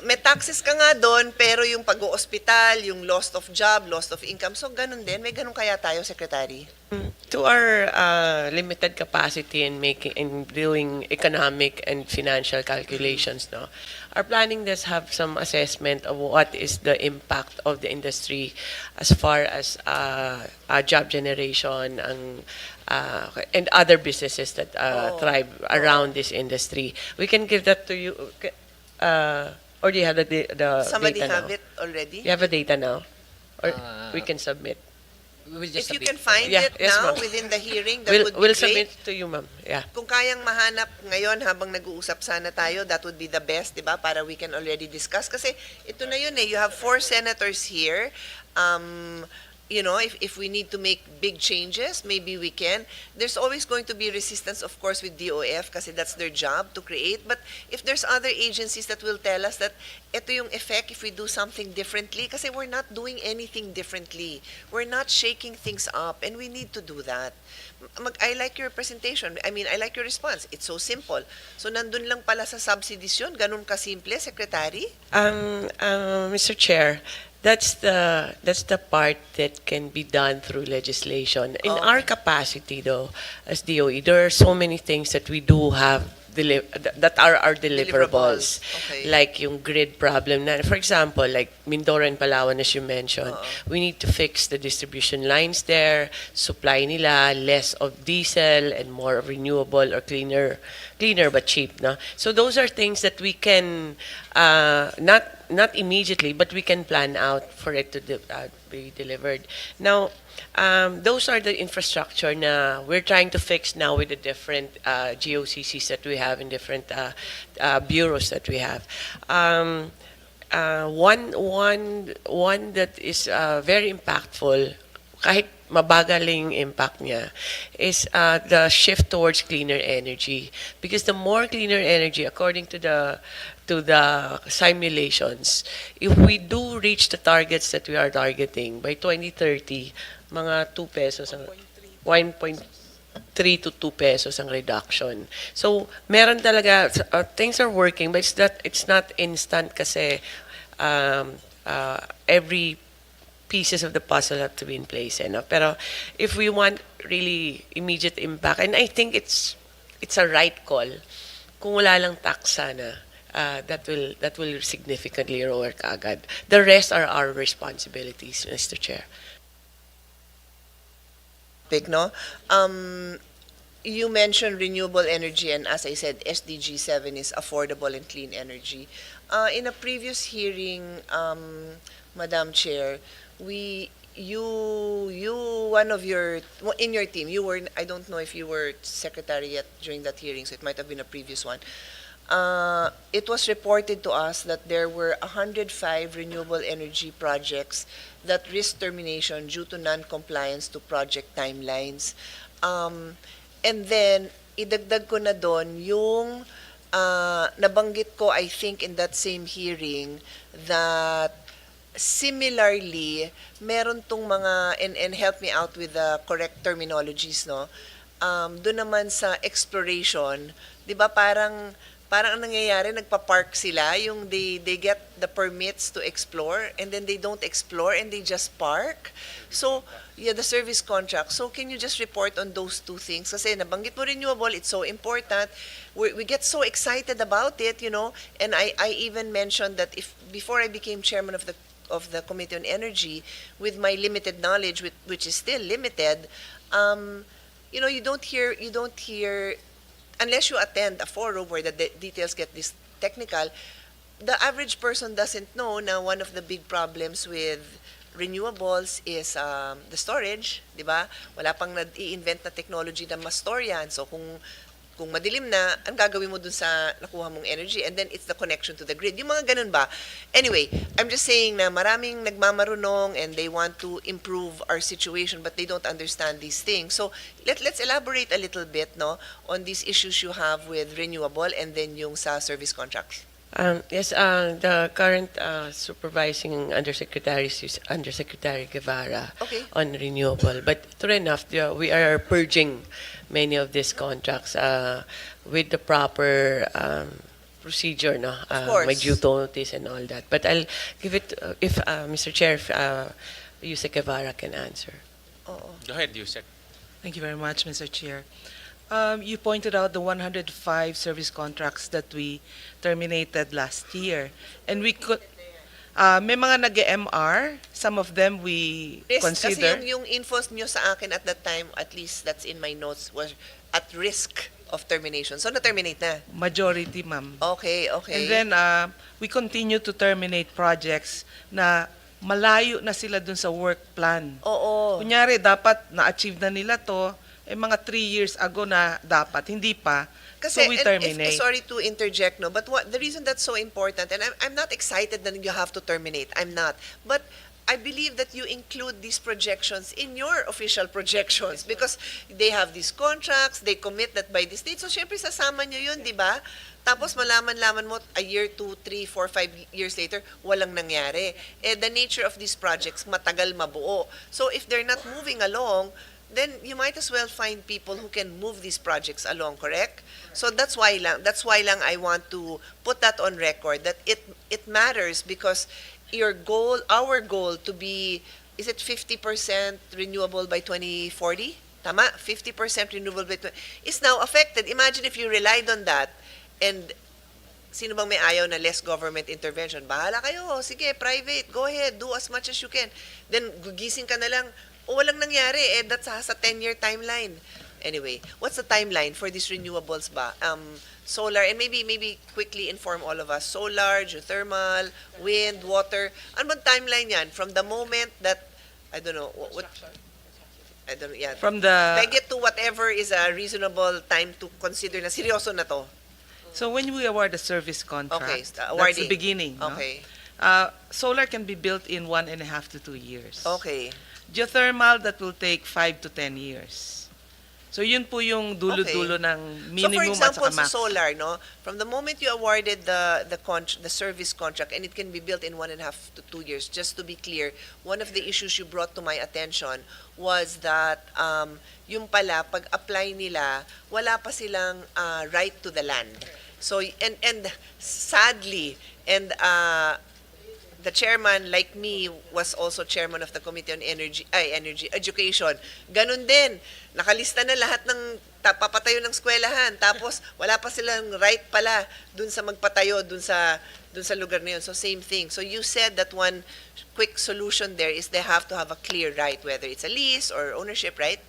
May taxes ka nga doon, pero yung pag-o-hospital, yung loss of job, loss of income, so ganun din. May ganun kaya tayo, Secretary? to our limited capacity in doing economic and financial calculations, no, our planning does have some assessment of what is the impact of the industry as far as job generation and other businesses that thrive around this industry. We can give that to you. Or do you have the Somebody data have now? it already? You have a data now? Or we can submit? We will just If you submit can find Yeah, it yes, now ma'am. within the hearing, that We'll would be submit great. to you, ma'am. Yeah. Kung kayang mahanap ngayon habang nag-uusap sana tayo, that would be the best, di ba? Para we can already discuss. Kasi ito na yun eh, you have 4 senators here. You know, if we need to make big changes, maybe we can. There's always going to be resistance, of course, with DOF kasi that's their job to create. But if there's other agencies that will tell us that ito yung effect if we do something differently, kasi we're not doing anything differently. We're not shaking things up, and we need to do that. I like your presentation. I mean, I like your response. It's so simple. So nandun lang pala sa subsidies yun, ganun kasimple, Secretary? Mr. Chair, that's the part that can be done through legislation. In Okay. our capacity, though, as DOE, there are so many things that we do have that are our deliverables. Okay. Like yung grid problem. For example, like Mindoro and Palawan, as you mentioned, we need to fix the distribution lines there, supply nila less of diesel and more of renewable or cleaner but cheap. No? So those are things that we can, not immediately, but we can plan out for it to be delivered. Now, those are the infrastructure na we're trying to fix now with the different GOCCs that we have in different bureaus that we have. One that is very impactful, kahit mabagaling impact niya, is the shift towards cleaner energy. Because the more cleaner energy, according to the simulations, if we do reach the targets that we are targeting by 2030, mga 2 pesos, 1.3 to 2 pesos ang reduction. So, meron talaga, things are working, but it's not instant kasi every pieces of the puzzle have to be in place. No? Pero if we want really immediate impact, and I think it's a right call, kung wala lang tax sana, that will significantly lower kaagad. The rest are our responsibilities, Mr. Chair. No? you mentioned renewable energy, and as I said, SDG 7 is affordable and clean energy. In a previous hearing, Madam Chair, one of your, in your team, you were, I don't know if you were secretary yet during that hearing, so it might have been a previous one. It was reported to us that there were 105 renewable energy projects that risk termination due to non-compliance to project timelines. And then, idagdag ko na doon yung nabanggit ko, I think, in that same hearing, that similarly, meron tong mga, and help me out with the correct terminologies, no? Doon naman sa exploration, di ba parang ang nangyayari, nagpa-park sila, yung they get the permits to explore, and then they don't explore, and they just park. So, yeah, the service contract. So, can you just report on those two things? Kasi nabanggit mo renewable, it's so important. We get so excited about it, you know, and I even mentioned that if before I became chairman of the Committee on Energy, with my limited knowledge, which is still limited, you know, you don't hear, unless you attend a forum where the details get this technical, the average person doesn't know na one of the big problems with renewables is the storage, di ba? Wala pang i-invent na technology na mas store yan. So kung madilim na, ang gagawin mo dun sa nakuha mong energy, and then it's the connection to the grid. Yung mga ganun ba? Anyway, I'm just saying na maraming nagmamarunong and they want to improve our situation, but they don't understand these things. So let's elaborate a little bit, no, on these issues you have with renewable and then yung sa service contracts. Yes, the current supervising undersecretary is Undersecretary Guevara Okay. on renewable. But true enough, we are purging many of these contracts with the proper procedure, no? course. My due notice and all that. But I'll give it, if Mr. Chair, if Yusek Guevara can answer. Oo. Go ahead, Yusek. Thank you very much, Mr. Chair. You pointed out the 105 service contracts that we terminated last year. And we could, may mga nag-MR, some of them we Risk, consider. kasi yung infos nyo sa akin at that time, at least that's in my notes, was at risk of termination. So na-terminate na. Majority, ma'am. Okay. And then we continue to terminate projects na malayo na sila dun sa work plan. Oo. Kunyari, dapat na-achieve na nila to, mga 3 years ago na dapat, hindi pa. Kasi, So we terminate. sorry to interject, no, but the reason that's so important, and I'm not excited that you have to terminate, I'm not, but I believe that you include these projections in your official projections because they have these contracts, they commit that by this date, so syempre sasama nyo yun, di ba? Tapos malaman mo a year, 2, 3, 4, 5 years later, walang nangyari. The nature of these projects, matagal mabuo. So if they're not moving along, then you might as well find people who can move these projects along, correct? So that's why lang I want to put that on record, that it matters because our goal to be, is it 50% renewable by 2040? Tama? 50% renewable by 20, is now affected. Imagine if you relied on that, and sino bang may ayaw na less government intervention? Bahala kayo, sige, private, go ahead, do as much as you can. Then gugising ka na lang, walang nangyari, that's sa 10-year timeline. Anyway, what's the timeline for these renewables ba? Solar, and maybe quickly inform all of us. Solar, geothermal, wind, water. Ano bang timeline yan? From the moment that, I don't know, I don't know, yeah. From the, Peg it to whatever is a reasonable time to consider na seryoso na to. so when we award a service contract, Okay, that's the awarding. beginning. No? Okay. Solar can be built in 1.5 to 2 years. Okay. Geothermal, that will take 5 to 10 years. So yun po yung dulo-dulo ng minimum so for example, at saka max. sa solar, no, from the moment you awarded the service contract, and it can be built in 1.5 to 2 years, just to be clear, one of the issues you brought to my attention was that yung pala, pag-apply nila, wala pa silang right to the land. So, and sadly, and the chairman, like me, was also chairman of the Committee on Energy Education. Ganun din. Nakalista na lahat ng papatayo ng eskwelahan. Tapos, wala pa silang right pala dun sa magpatayo, dun sa lugar na yun. So, same thing. So, you said that one quick solution there is they have to have a clear right, whether it's a lease or ownership, right?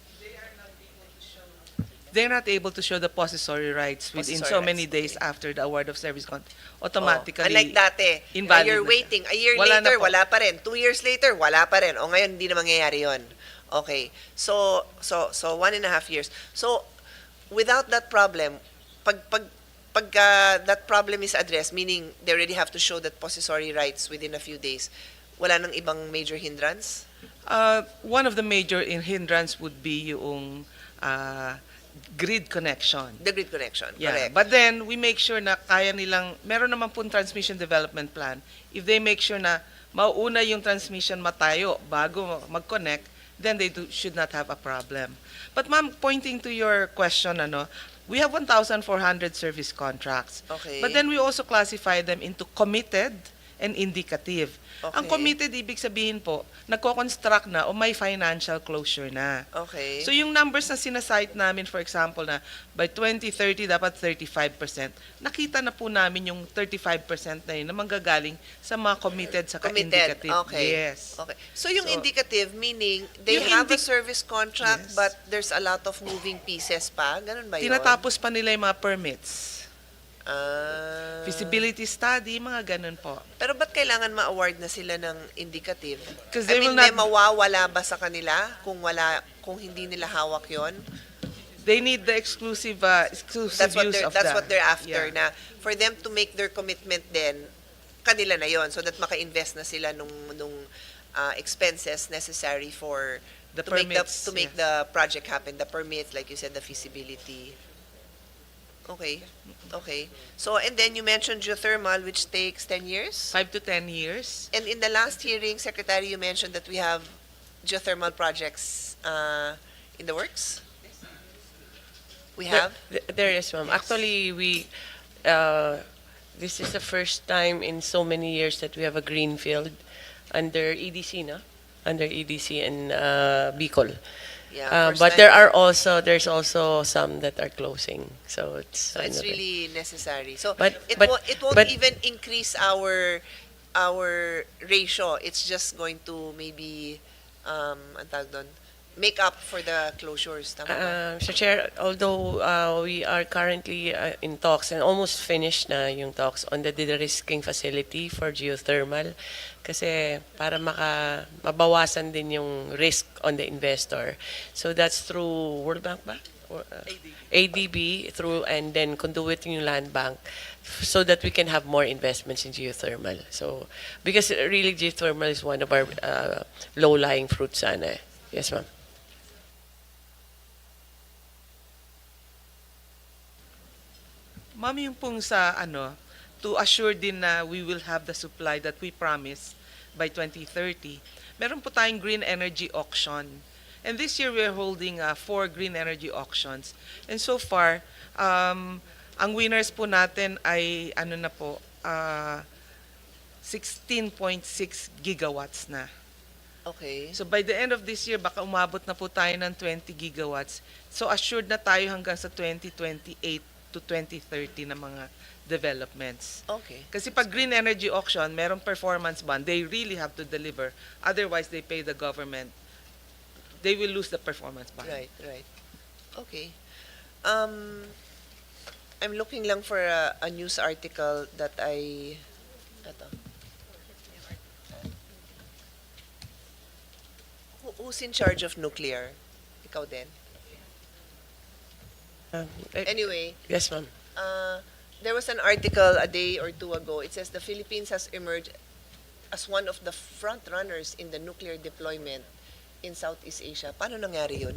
they're not able to show the possessory rights within so Possessory many rights, days okay. after the award of service contract, Oh, automatically unlike dati, invalid you're na siya. waiting. A year Wala na later, po. wala pa rin. 2 years later, wala pa rin. O ngayon, hindi na mangyayari yun. Okay. So 1.5 years. So, without that problem, pag that problem is addressed, meaning they already have to show that possessory rights within a few days, wala nang ibang major hindrance? One of the major hindrance would be yung grid connection. The grid connection, Yeah, correct. but then we make sure na kaya nilang, meron naman pong transmission development plan. If they make sure na mauuna yung transmission matayo bago mag-connect, then they should not have a problem. But ma'am, pointing to your question, we have 1,400 service contracts. Okay. But then we also classify them into committed and indicative. Ang Okay. committed, ibig sabihin po, nagko-construct na o may financial closure na. Okay. So yung numbers na sinasite namin, for example, na by 2030 dapat 35%, nakita na po namin yung 35% na yun na manggagaling sa mga committed sa Committed. indicative. Okay. Yes. Okay. So yung So, indicative, meaning they yung have a service contract Yes. but there's a lot of moving pieces pa? Ganun ba yun? Tinatapos pa nila yung mga permits. Feasibility. Feasibility study, mga ganun po. Pero ba't kailangan ma-award na sila ng indicative? 'Cause I they mean, will may not- mawawala ba sa kanila kung hindi nila hawak yon? They need the exclusive That's what use they're of that's that. what they're after Yeah. na for them to make their commitment then kanila na yon so that maka-invest na sila nung expenses necessary for The to make permits, the yes. the project happen, the permits, like you said, the feasibility. Okay. Okay. So, and then you mentioned geothermal, which takes 10 years? 5 to 10 years. And in the last hearing, Secretary, you mentioned that we have geothermal projects in the works? We have? There is, ma'am. Actually, this is the first time in so many years that we have a greenfield under EDC, no? Under EDC and Bicol. Yeah, first But time. there's also some that are closing. So it's So it's another- really necessary. So But- it but- won't but- even increase our ratio. It's just going to maybe ang tawag doon, make up for the closures. Tama ba? Mr. Chair, although we are currently in talks and almost finished na yung talks on the de-risking facility for geothermal kasi para mabawasan din yung risk on the investor. So that's through World Bank ba? Or, ADB through and then conduit yung land bank so that we can have more investments in geothermal. So because really geothermal is one of our low-lying fruits sana. Yes, ma'am. Ma'am, yung pong sa to assure din na we will have the supply that we promised by 2030, meron po tayong green energy auction. And this year we're holding 4 green energy auctions. And so far, ang winners po natin ay 16.6 gigawatts na. Okay. So by the end of this year, baka umabot na po tayo ng 20 gigawatts. So assured na tayo hanggang sa 2028 to 2030 na mga developments. Okay. Kasi pag green energy auction, merong performance bond, they really have to deliver. Otherwise, they pay the government. They will lose the performance bond. Right, right. Okay. I'm looking lang for a news article that Ito. Who's in charge of nuclear? Ikaw din. Anyway, Yes, ma'am. there was an article a day or two ago. It says the Philippines has emerged as one of the front runners in the nuclear deployment in Southeast Asia. Paano nangyari yun?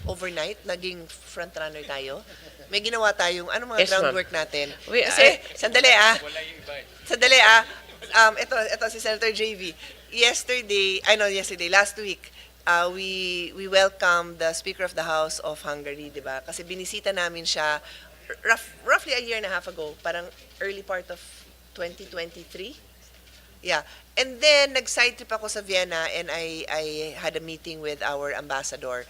Overnight, naging front runner tayo? May ginawa tayong, ano mga Yes, ma'am. groundwork natin? We- Kasi, sandali. Ito si Senator JV. Last week, we welcomed the Speaker of the House of Hungary, di ba? Kasi binisita namin siya roughly a year and a half ago, parang early part of 2023. Yeah. And then, nag-side trip ako sa Vienna and I had a meeting with our ambassador.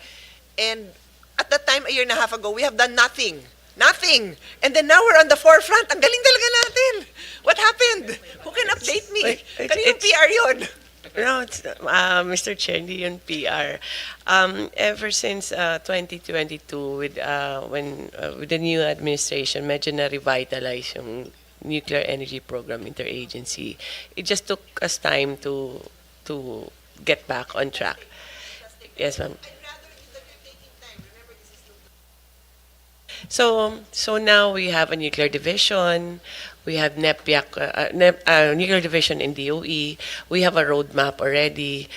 And at that time, a year and a half ago, we have done nothing. Nothing! And then now we're on the forefront. Ang galing talaga natin! What happened? Who can update me? Kanino It's- PR yun? No, it's, Mr. Chair, hindi yun PR. Ever since 2022, with the new administration, medyo na-revitalize yung nuclear energy program interagency. It just took us time to get back on track. Yes, ma'am. So now we have a nuclear division, we have NEPIAC, nuclear division in DOE, we have a roadmap already.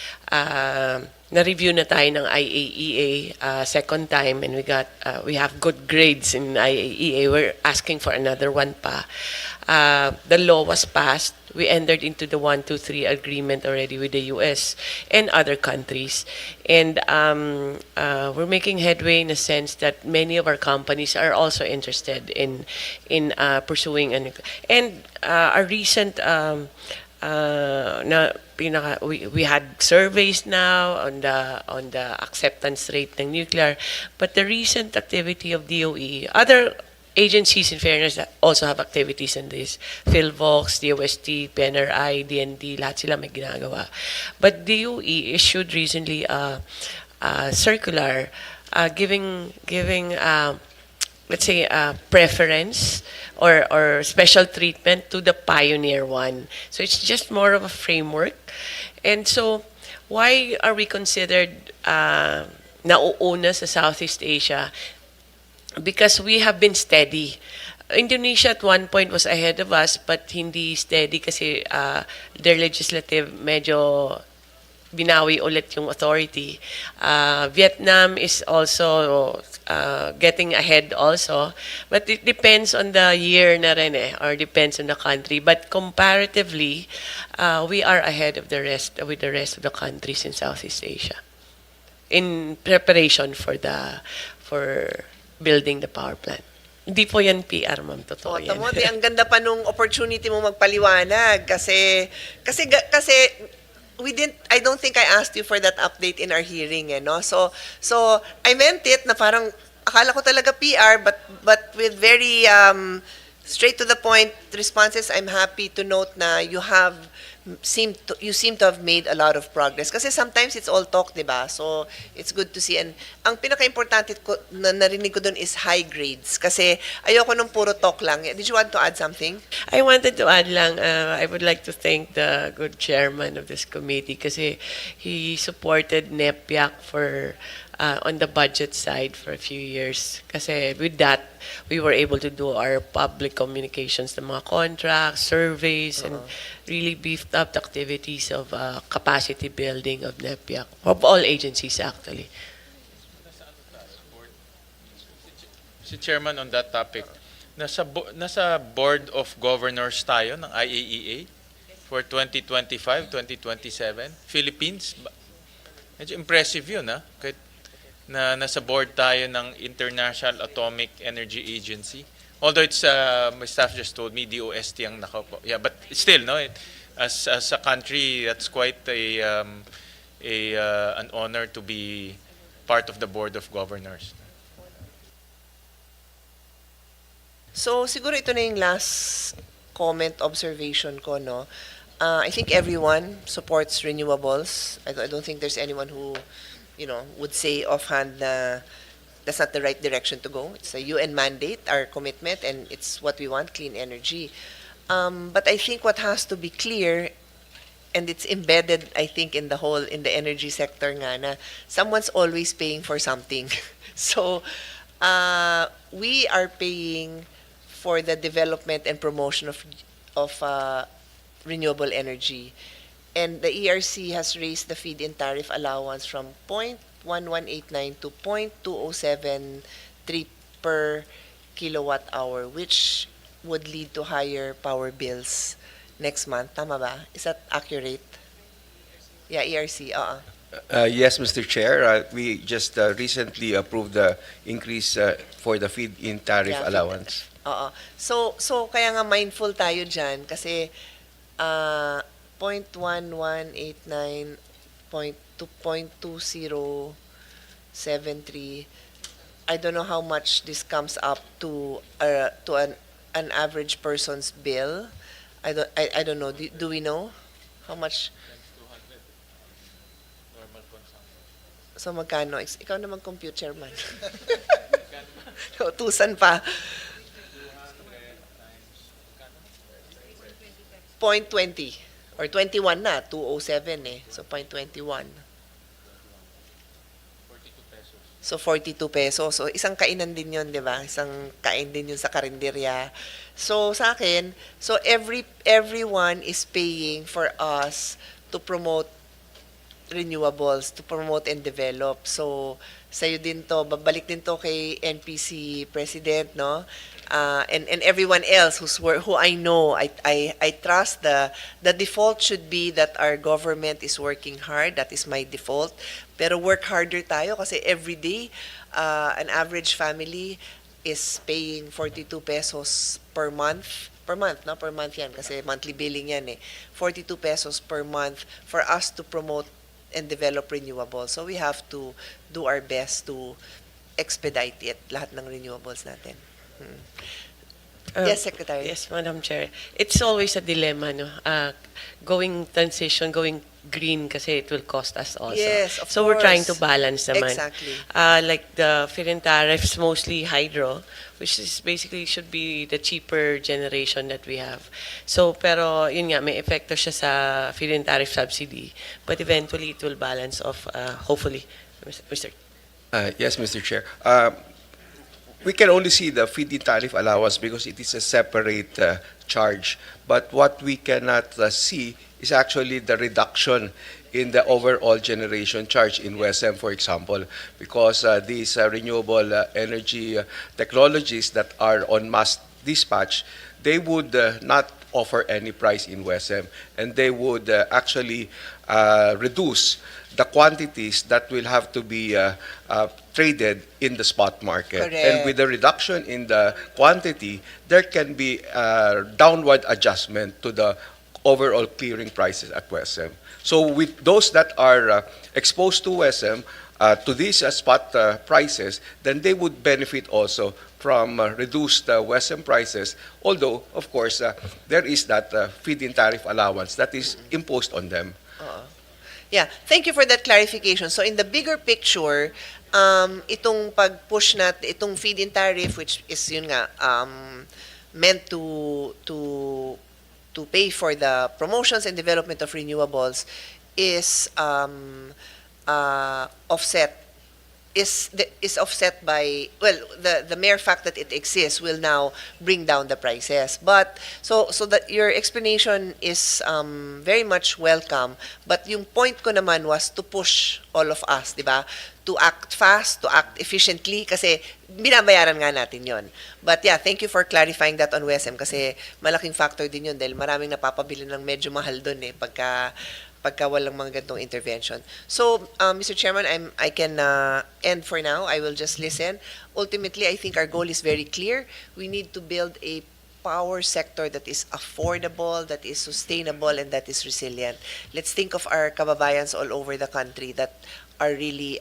Na-review na tayo ng IAEA second time, and we have good grades in IAEA. We're asking for another one pa. The law was passed. We entered into the 123 agreement already with the US and other countries. And we're making headway in a sense that many of our companies are also interested in pursuing and our recent we had surveys now on the acceptance rate ng nuclear, but the recent activity of DOE, other agencies in fairness also have activities in this. PhilVox, DOST, PNRI, DND, lahat sila may ginagawa. But DOE issued recently a circular giving let's say preference or special treatment to the Pioneer One. So it's just more of a framework. And so why are we considered nauuna sa Southeast Asia? Because we have been steady. Indonesia at one point was ahead of us, but hindi steady kasi their legislative medyo binawi ulit yung authority. Vietnam is also getting ahead also, but it depends on the year na rin or depends on the country. But comparatively, we are ahead of the rest of the countries in Southeast Asia in preparation for building the power plant. Hindi po yan PR, ma'am. Totoo yan. Tamo, ang ganda pa nung opportunity mo magpaliwanag kasi I don't think I asked you for that update in our hearing, no? So I meant it na parang akala ko talaga PR, but with very straight to the point responses. I'm happy to note na you seem to have made a lot of progress. Kasi sometimes it's all talk, di ba? So it's good to see. And ang pinaka-importante ko na narinig ko doon is high grades. Kasi ayoko nung puro talk lang. Did you want to add something? I wanted to add lang, I would like to thank the good chairman of this committee kasi he supported NEPIAC for on the budget side for a few years. Kasi with that, we were able to do our public communications, the mga contracts, surveys, and really beefed up the activities of capacity building of NEPIAC, of all agencies actually. Si Chairman, on that topic, nasa Board of Governors tayo ng IAEA for 2025-2027. Philippines, medyo impressive yun, ha? Kahit na nasa board tayo ng International Atomic Energy Agency. Although it's, my staff just told me, DOST ang nakaupo. Yeah, but still, no, as a country, that's quite an honor to be part of the Board of Governors. So siguro ito na yung last comment, observation ko, no? I think everyone supports renewables. I don't think there's anyone who would say offhand na that's not the right direction to go. It's a UN mandate, our commitment, and it's what we want, clean energy. But I think what has to be clear, and it's embedded, I think, in the energy sector nga na someone's always paying for something. So we are paying for the development and promotion of renewable energy. And the ERC has raised the feed-in tariff allowance from 0.1189 to 0.2073 per kilowatt hour, which would lead to higher power bills next month. Tama ba? Is that accurate? Yeah, ERC. Yes, Mr. Chair. We just recently approved the increase for the feed-in tariff allowance. So kaya nga mindful tayo dyan kasi 0.1189 to 0.2073. I don't know how much this comes up to an average person's bill. I don't know. Do we know how much? So magkano? Ikaw naman compute, Chairman. Utusan pa. 0.20 or 21 na, 207 eh. So 0.21. So 42 pesos. So isang kainan din 'yon, 'di ba? Isang kain din 'yun sa karinderya. So sa akin, so everyone is paying for us to promote renewables, to promote and develop. So sa'yo din to, babalik din to kay NPC President, no? And everyone else who I know, I trust the default should be that our government is working hard. That is my default. Pero work harder tayo kasi every day, an average family is paying 42 pesos per month. Per month, no? Per month yan kasi monthly billing yan eh. 42 pesos per month for us to promote and develop renewables. So we have to do our best to expedite it, lahat ng renewables natin. Yes, Secretary. Yes, Madam Chair. It's always a dilemma, no? Going green kasi it will cost us also. Yes, of so we're trying to course. balance naman. Exactly. Like the feed-in tariffs, mostly hydro, which is basically should be the cheaper generation that we have. So, pero yun nga, may epekto siya sa feed-in tariff subsidy. But eventually, it will balance off, hopefully. Mr. Yes, Mr. Chair. We can only see the feed-in tariff allowance because it is a separate charge. But what we cannot see is actually the reduction in the overall generation charge in WESM, for example, because these renewable energy technologies that are on mass dispatch, they would not offer any price in WESM, and they would actually reduce the quantities that will have to be traded in the spot market. Correct. And with the reduction in the quantity, there can be downward adjustment to the overall clearing prices at WESM. So with those that are exposed to WESM, to these spot prices, then they would benefit also from reduced WESM prices, although, of course, there is that feed-in tariff allowance that is imposed on them. Yeah, thank you for that clarification. So in the bigger picture, itong pag-push itong feed-in tariff, which is yun nga, meant to pay for the promotions and development of renewables, is offset by, well, the mere fact that it exists will now bring down the prices. But so that your explanation is very much welcome. But yung point ko naman was to push all of us, di ba? To act fast, to act efficiently, kasi binabayaran nga natin yon. But yeah, thank you for clarifying that on WESM kasi malaking factor din yun dahil maraming napapabili ng medyo mahal doon eh pagka walang mga ganitong intervention. So, Mr. Chairman, I can end for now. I will just listen. Ultimately, I think our goal is very clear. We need to build a power sector that is affordable, that is sustainable, and that is resilient. Let's think of our kababayans all over the country that are really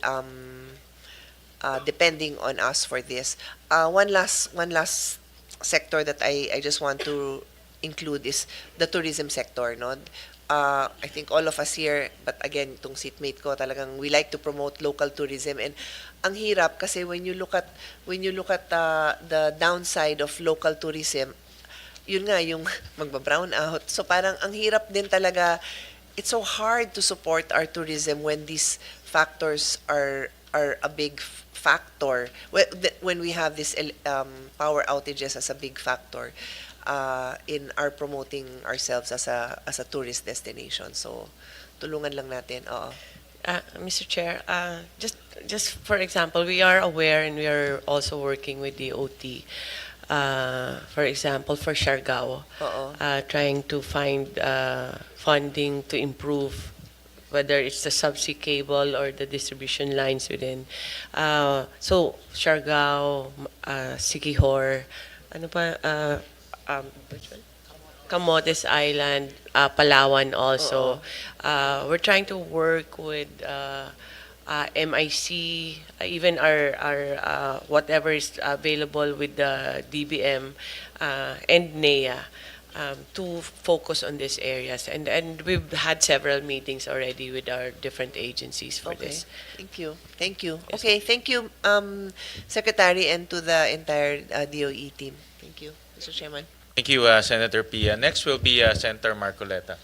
depending on us for this. One last sector that I just want to include is the tourism sector, no? I think all of us here, but again, itong seatmate ko, talagang we like to promote local tourism, and ang hirap kasi when you look at the downside of local tourism, yun nga yung magba-brown out. So parang ang hirap din talaga. It's so hard to support our tourism when these factors are a big factor. When we have this power outages as a big factor in our promoting ourselves as a tourist destination. So tulungan lang natin. Mr. Chair, just for example, we are aware and we are also working with the OT. For example, for Siargao, trying to find funding to improve whether it's the subsea cable or the distribution lines within. So Siargao, Siquijor, ano pa? Which one? Camotes Island, Palawan also. We're trying to work with MIC, even our whatever is available with the DBM and NEA to focus on these areas. And we've had several meetings already with our different agencies for Okay. this. Thank you. Thank you. Yes, Okay, thank you, Secretary, and to the entire DOE team. Thank you, Mr. Chairman. Thank you, Senator Pia. Next will be Senator Marcoleta.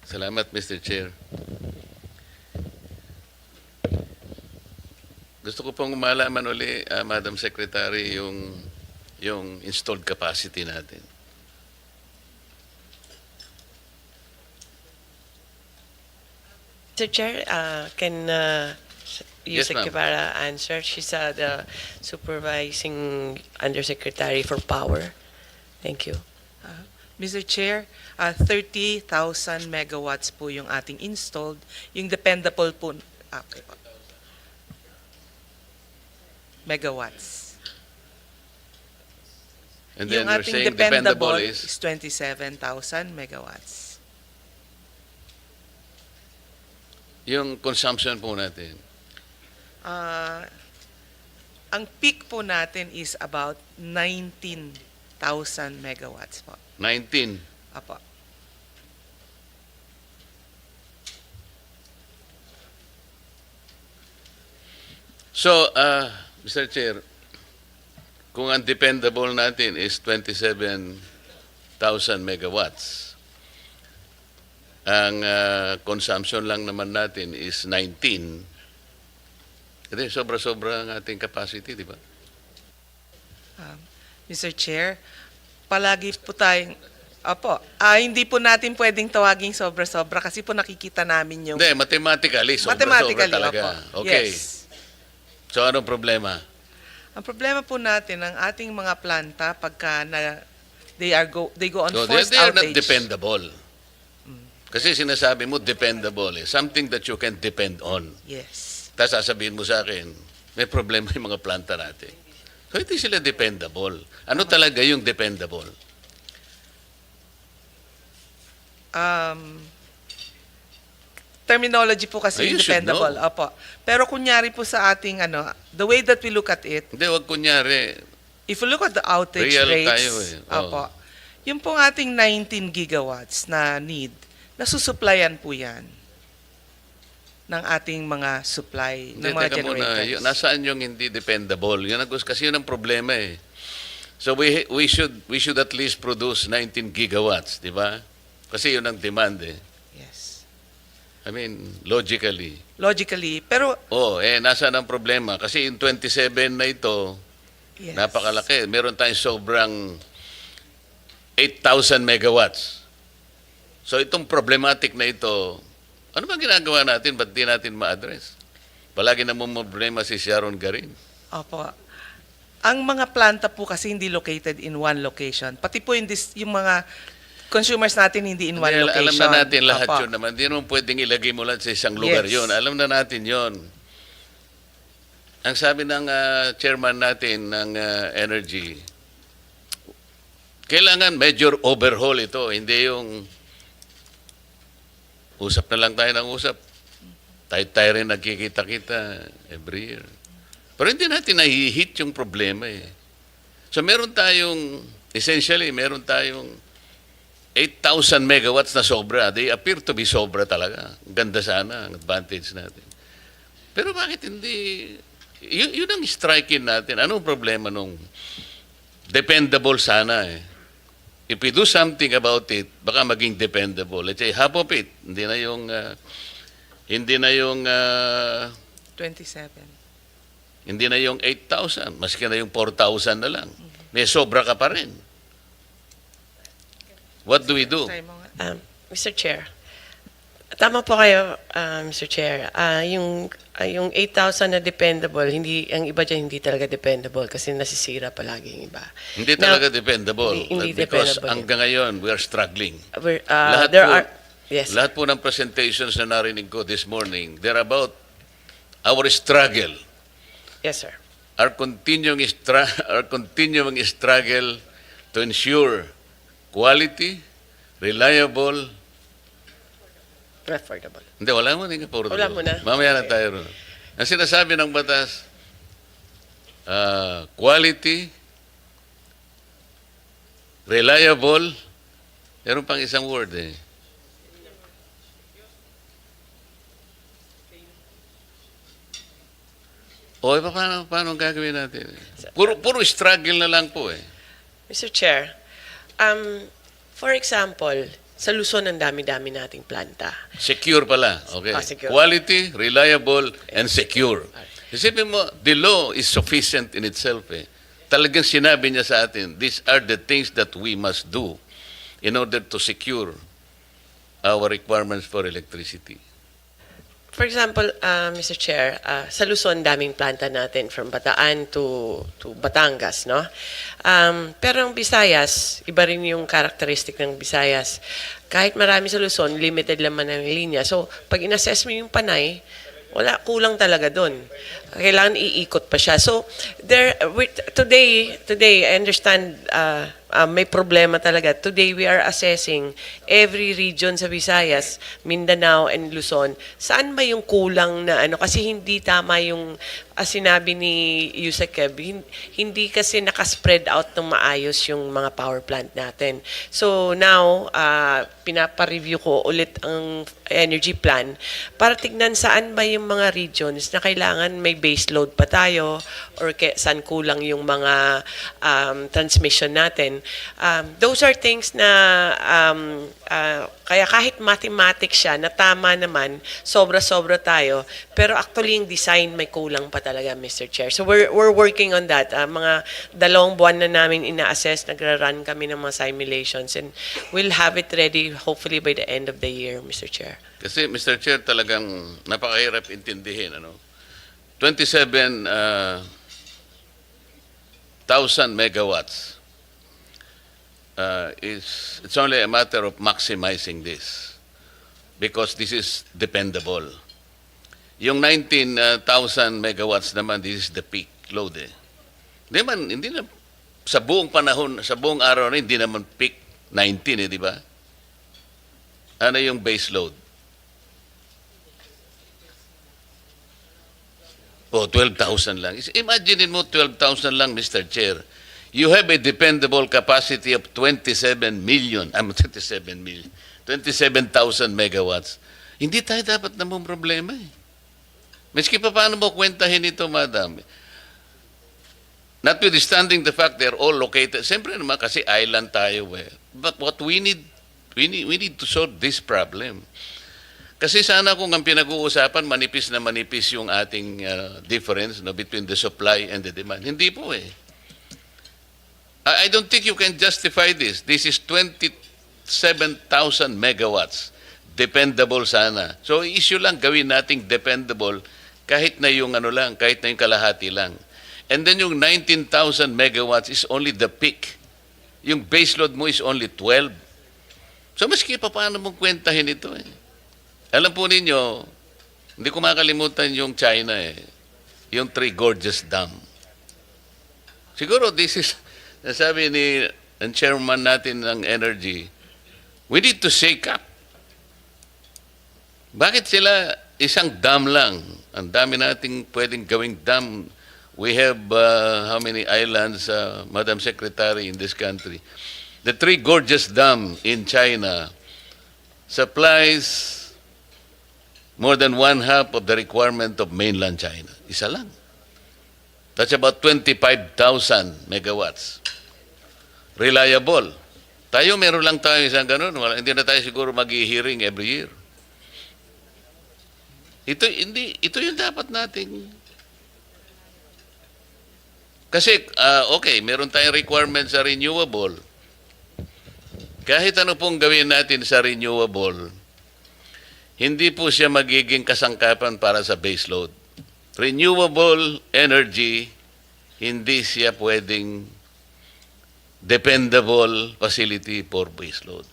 Salamat, Mr. Chair. Gusto ko pong malaman uli, Madam Secretary, yung installed capacity natin. Mr. Chair, can Yes, Yusek ma'am. Guevara answer? She's the supervising undersecretary for power. Thank you. Mr. Chair, 30,000 megawatts po yung ating installed. Yung dependable po, okay po. Megawatts. And then Yung you're ating saying dependable dependable is is 27,000 megawatts. yung consumption po natin. Ang peak po natin is about 19,000 megawatts po. 19. Apo. So, Mr. Chair, kung ang dependable natin is 27,000 megawatts, ang consumption lang naman natin is 19, edi sobra-sobra ang ating capacity, di ba? Mr. Chair, palagi po tayong, hindi po natin pwedeng tawaging sobra-sobra kasi po nakikita namin yung... Hindi, mathematically, sobra-sobra Mathematically, talaga. opo. Okay. Yes. So, anong problema? Ang problema po natin, ang ating mga planta, pagka they go on So, forced they are not outage. dependable. Kasi sinasabi mo, dependable. Something that you can depend on. Yes. Tapos sasabihin mo sa akin, may problema yung mga planta natin. So, hindi sila dependable. Ano talaga yung dependable? Terminology po kasi You yung should dependable. know. Opo. Pero kunyari po sa ating, the way that we look at it, Hindi, wag kunyari. if you look at the outage Real rates, tayo eh. Oo. opo, yung pong ating 19 gigawatts na need, nasusupplyan po yan ng ating mga supply, Hindi, ng mga teka muna. generators. Nasaan yung hindi dependable? Yun ang kasi yun ang problema eh. So we should at least produce 19 gigawatts, di ba? Kasi yun ang demand eh. Yes. I mean, logically. Logically, pero Nasaan ang problema? Kasi yung 27 na ito, yes. napakalaki. Meron tayong sobrang 8,000 megawatts. So itong problematic na ito, ano ba ginagawa natin? Ba't di natin ma-address? Palagi namang problema si Sharon Garin. Opo. Ang mga planta po kasi hindi located in one location. Pati po yung mga consumers natin hindi in one Hindi, location. alam na natin lahat Opo. yun naman. Hindi naman pwedeng ilagay mo lang sa isang lugar Yes. yun. Alam na natin yun. Ang sabi ng chairman natin ng energy, kailangan major overhaul ito. Hindi yung usap na lang tayo ng usap. Tayo rin nagkikita-kita every year. Pero hindi natin nahihit yung problema eh. So meron tayong, essentially, meron tayong 8,000 megawatts na sobra. They appear to be sobra talaga. Ang ganda sana, ang advantage natin. Pero bakit hindi, yun ang striking natin. Anong problema nung dependable sana eh. If we do something about it, baka maging dependable. Let's say half of it, hindi na yung 27. Hindi na yung 8,000, maski na yung 4,000 na lang. May sobra ka pa rin. What do we do? Mr. Chair, tama po kayo, Mr. Chair. Yung 8,000 na dependable, ang iba dyan hindi talaga dependable kasi nasisira palagi yung iba. Hindi Now, talaga dependable. hindi Because dependable. hanggang ngayon, we are struggling. Yes. Lahat po ng presentations na narinig ko this morning, they're about our struggle. Yes, sir. Our continuing struggle to ensure quality, reliable. Affordable. Hindi, wala mo na affordable. Wala mo na. Mamaya na tayo ron. Ang sinasabi ng batas, quality, reliable, meron pang isang word eh. O, paano gagawin natin? Puro struggle na lang po eh. Mr. Chair, for example, sa Luzon ang dami-dami nating planta. Secure pala. Okay. Secure. Quality, reliable, and secure. Isipin mo, the law is sufficient in itself eh. Talagang sinabi niya sa atin, these are the things that we must do in order to secure our requirements for electricity. For example, Mr. Chair, sa Luzon, daming planta natin from Bataan to Batangas, no? Pero ang Visayas, iba rin yung characteristic ng Visayas. Kahit marami sa Luzon, limited laman ang linya. So, pag in-assess mo yung Panay, kulang talaga doon. Kailangan iikot pa siya. So, today, I understand may problema talaga. Today, we are assessing every region sa Visayas, Mindanao, and Luzon. Saan ba yung kulang na ano? Kasi hindi tama yung sinabi ni Yusek Keb, hindi kasi nakaspread out ng maayos yung mga power plant natin. So now, pinapa-review ko ulit ang energy plan para tignan saan ba yung mga regions na kailangan may base load pa tayo or saan kulang yung mga transmission natin. Those are things na kaya kahit mathematics siya, na tama naman, sobra-sobra tayo, pero actually yung design may kulang pa talaga, Mr. Chair. So we're working on that. Mga 2 buwan na namin ina-assess, nagra-run kami ng mga simulations, and we'll have it ready hopefully by the end of the year, Mr. Chair. Kasi, Mr. Chair, talagang napakahirap intindihin. 27,000 megawatts. It's only a matter of maximizing this because this is dependable. Yung 19,000 megawatts naman, this is the peak load eh. Hindi na, sa buong panahon, sa buong araw na, hindi naman peak 19 eh, di ba? Ano yung base load? O, 12,000 lang. Imagine mo 12,000 lang, Mr. Chair. You have a dependable capacity of 27,000 megawatts. Hindi tayo dapat namang problema eh. Miski pa paano mo kwentahin ito, madam? Notwithstanding the fact they're all located, siyempre naman kasi island tayo eh. But what we need to solve this problem. Kasi sana kung ang pinag-uusapan, manipis na manipis yung ating difference between the supply and the demand. Hindi po eh. I don't think you can justify this. This is 27,000 megawatts. Dependable sana. So issue lang, gawin nating dependable kahit na yung kahit na yung kalahati lang. And then yung 19,000 megawatts is only the peak. Yung baseload mo is only 12. So maski pa paano mong kwentahin ito eh. Alam po ninyo, hindi ko makalimutan yung China eh. Yung Three Gorges Dam. Siguro this is, nasabi ng chairman natin ng energy, we need to shake up. Bakit sila isang dam lang? Ang dami nating pwedeng gawing dam. We have how many islands, Madam Secretary, in this country? The Three Gorges Dam in China supplies more than 1/2 of the requirement of mainland China. Isa lang. That's about 25,000 megawatts. Reliable. Tayo, meron lang tayo isang ganun. Hindi na tayo siguro mag-hearing every year. Ito yung dapat nating. Kasi, okay, meron tayong requirement sa renewable. Kahit ano pong gawin natin sa renewable, hindi po siya magiging kasangkapan para sa baseload. Renewable energy, hindi siya pwedeng dependable facility for baseload.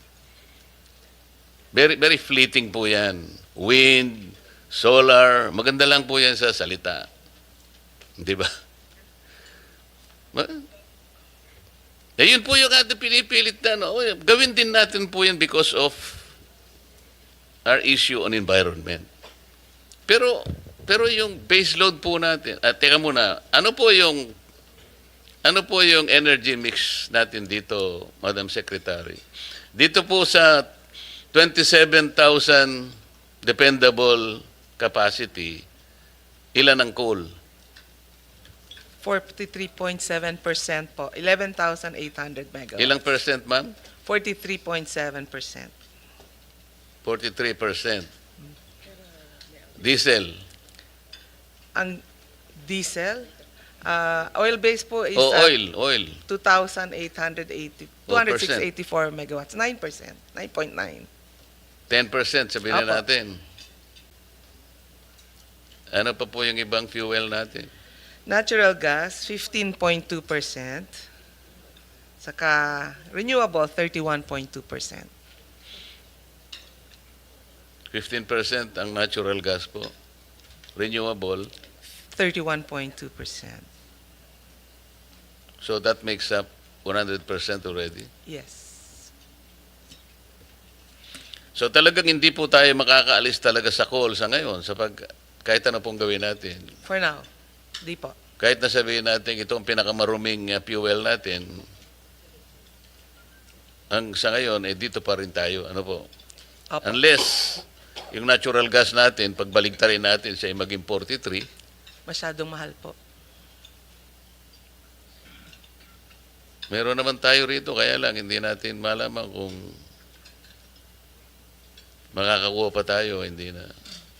Very, very fleeting po yan. Wind, solar, maganda lang po yan sa salita. Di ba? Yun po yung ating pinipilit na, gawin din natin po yan because of our issue on environment. Pero Pero yung base load po natin, teka muna, ano po yung energy mix natin dito, Madam Secretary? Dito po sa 27,000 dependable capacity, ilan ang coal? 43.7% po. 11,800 megawatts. Ilang percent, ma'am? 43.7%. 43%. Diesel. Ang diesel, oil-based po is Oil. 2,880, 2,684 megawatts. 9%. 9.9. 10% sabihin Apo. na natin. Ano pa po yung ibang fuel natin? Natural gas, 15.2%. Saka renewable, 31.2%. 15% ang natural gas po. Renewable, 31.2%. so that makes up 100% already. Yes. So talagang hindi po tayo makakaalis talaga sa coal sa ngayon kahit ano pong gawin natin. For now, di po. Kahit na sabihin natin ito ang pinakamaruming fuel natin, sa ngayon, dito pa rin tayo. Ano po? Opo. Unless yung natural gas natin, pagbaligtarin natin siya ay maging 43, Masyadong mahal po. meron naman tayo rito, kaya lang hindi natin malaman kung makakakuha pa tayo, hindi na.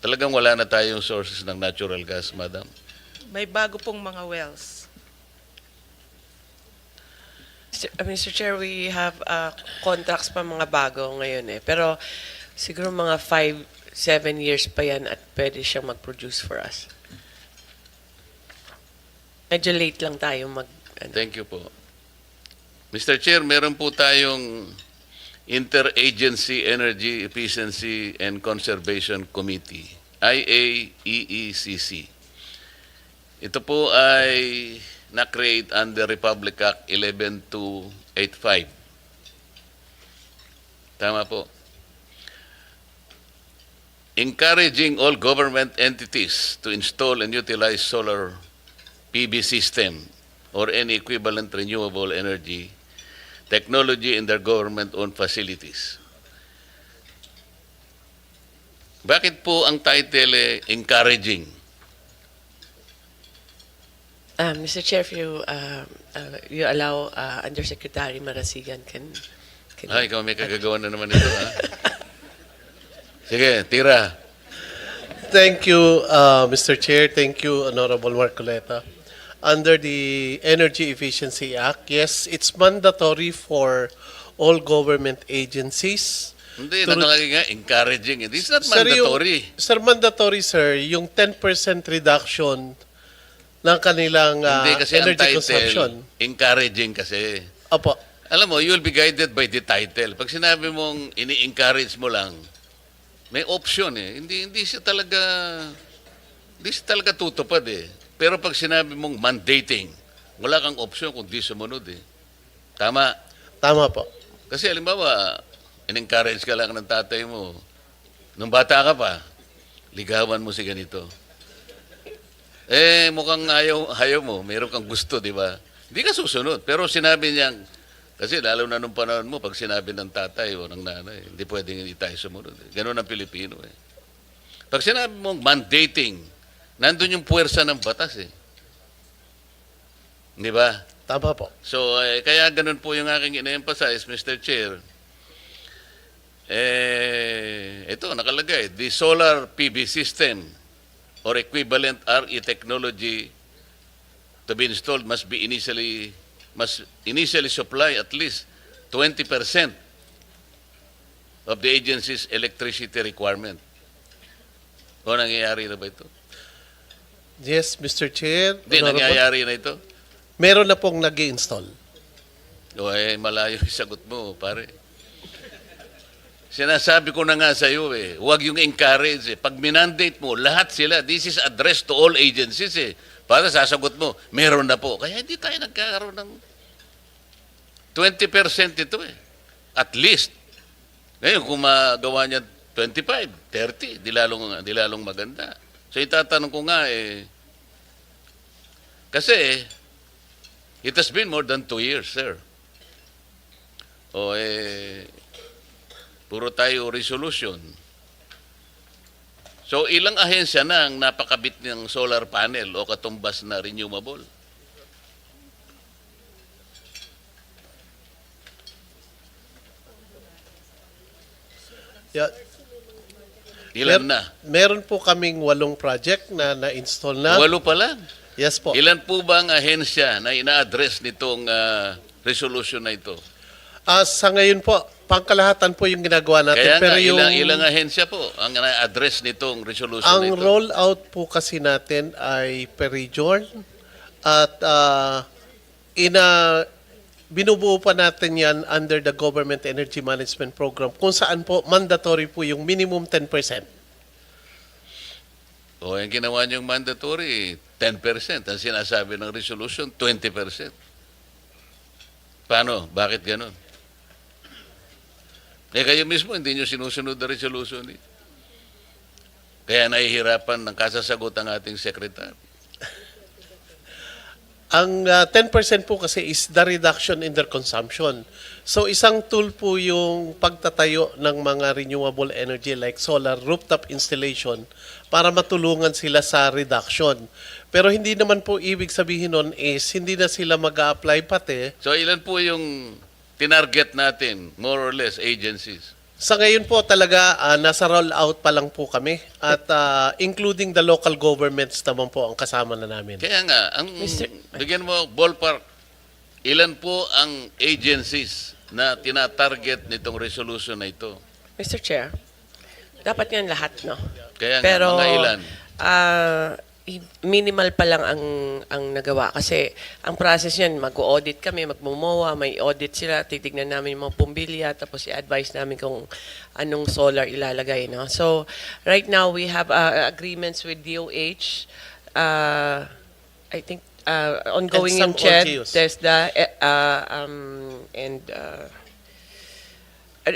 Talagang wala na tayong sources ng natural gas, madam. May bago pong mga wells. Mr. Chair, we have contracts pa mga bago ngayon eh. Pero siguro mga 5-7 years pa yan at pwede siyang mag-produce for us. Medyo late lang tayo Thank you po. Mr. Chair, meron po tayong Interagency Energy Efficiency and Conservation Committee, IAEECC. Ito po ay na-create under Republic Act 11285. Tama po. Encouraging all government entities to install and utilize solar PV system or any equivalent renewable energy technology in their government-owned facilities. Bakit po ang title encouraging? Mr. Chair, if you allow Undersecretary Marasigan can Ay, ikaw may kagagawa na naman ito, ha? Sige, tira. Thank you, Mr. Chair. Thank you, Honorable Marcoleta. Under the Energy Efficiency Act, yes, it's mandatory for all government agencies. Hindi, to- nakalagay nga, encouraging. It's not Sir, mandatory. mandatory, sir, yung 10% reduction ng kanilang Hindi kasi ang energy title, consumption. encouraging kasi. Opo. Alam mo, you'll be guided by the title. Pag sinabi mong ini-encourage mo lang, may option eh. Hindi siya talaga tutupad eh. Pero pag sinabi mong mandating, wala kang option kung di sumunod eh. Tama? Tama po. Kasi halimbawa, in-encourage ka lang ng tatay mo. Nung bata ka pa, ligawan mo si ganito. Mukhang ayaw mo. Meron kang gusto, di ba? Hindi ka susunod. Pero sinabi niyang, kasi lalo na nung panahon mo, pag sinabi ng tatay o ng nanay, hindi pwedeng hindi tayo sumunod. Ganun ang Pilipino eh. Pag sinabi mong mandating, nandun yung puwersa ng batas eh. Di ba? Tama po. So, kaya ganun po yung aking ina-emphasize, Mr. Chair. Ito, nakalagay, the solar PV system or equivalent RE technology to be installed must initially supply at least 20% of the agency's electricity requirement. O nangyayari na ba ito? Yes, Mr. Chair. Hindi, Honorable. nangyayari na ito. Meron na pong nag-i-install. O malayo yung sagot mo, pare. Sinasabi ko na nga sa iyo huwag yung encourage eh. Pag minandate mo, lahat sila, this is addressed to all agencies eh. Para sasagot mo, meron na po. Kaya hindi tayo nagkakaroon ng 20% ito eh. At least. Ngayon, kung magawa niya 25, 30, di lalong maganda. So itatanong ko nga kasi it has been more than 2 years, sir. O puro tayo resolution. So ilang ahensya na ang napakabit ng solar panel o katumbas na renewable? Yeah. Ilan na? Meron po kaming 8 project na na-install na. 8 pa lang. Yes po. Ilan po ba ang ahensya na ina-address nitong resolution na ito? Sa ngayon po, pangkalahatan po yung ginagawa natin. Kaya pero nga, yung, ilang ahensya po ang na-address nitong resolution na ang ito? rollout po kasi natin ay per region at binubuo pa natin yan under the Government Energy Management Program kung saan po mandatory po yung minimum 10%. O yung ginawa niyong mandatory, 10%. Ang sinasabi ng resolution, 20%. Paano? Bakit ganon? Kayo mismo, hindi niyo sinusunod na resolution. Kaya nahihirapan ng kasasagot ang ating sekretary. Ang 10% po kasi is the reduction in their consumption. So isang tool po yung pagtatayo ng mga renewable energy like solar rooftop installation para matulungan sila sa reduction. Pero hindi naman po ibig sabihin nun is hindi na sila mag-a-apply pati. So ilan po yung tinarget natin, more or less, agencies? Sa ngayon po talaga nasa rollout pa lang po kami at including the local governments naman po ang kasama na namin. Kaya nga, bigyan mo ballpark, ilan po ang agencies na tinatarget nitong resolution na ito? Mr. Chair, dapat yan lahat, no? Kaya nga, Pero, mga ilan? Minimal pa lang ang nagawa kasi ang process yan, mag-audit kami, magmumowa, may audit sila, titignan namin yung mga pumbilya, tapos i-advise namin kung anong solar ilalagay, no? So, right now we have agreements with DOH, I think ongoing And some yung CHED, LGUs. TESDA,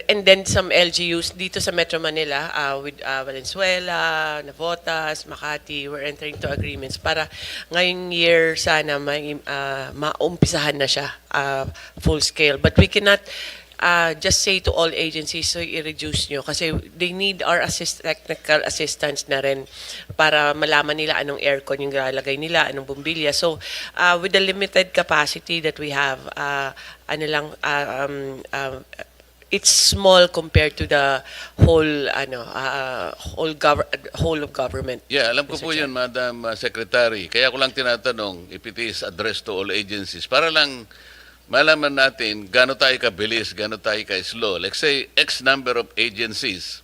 and then some LGUs dito sa Metro Manila with Valenzuela, Navotas, Makati. We're entering to agreements para ngayong year sana maumpisahan na siya full scale. But we cannot just say to all agencies, so i-reduce nyo kasi they need our technical assistance na rin para malaman nila anong aircon yung lalagay nila, anong bumbilya. So with the limited capacity that we have, it's small compared to the whole whole of government. Yeah, alam ko Mr. po Chair. yun, Madam Secretary. Kaya ko lang tinatanong if it is addressed to all agencies para lang malaman natin gaano tayo kabilis, gaano tayo ka-slow. Let's say X number of agencies.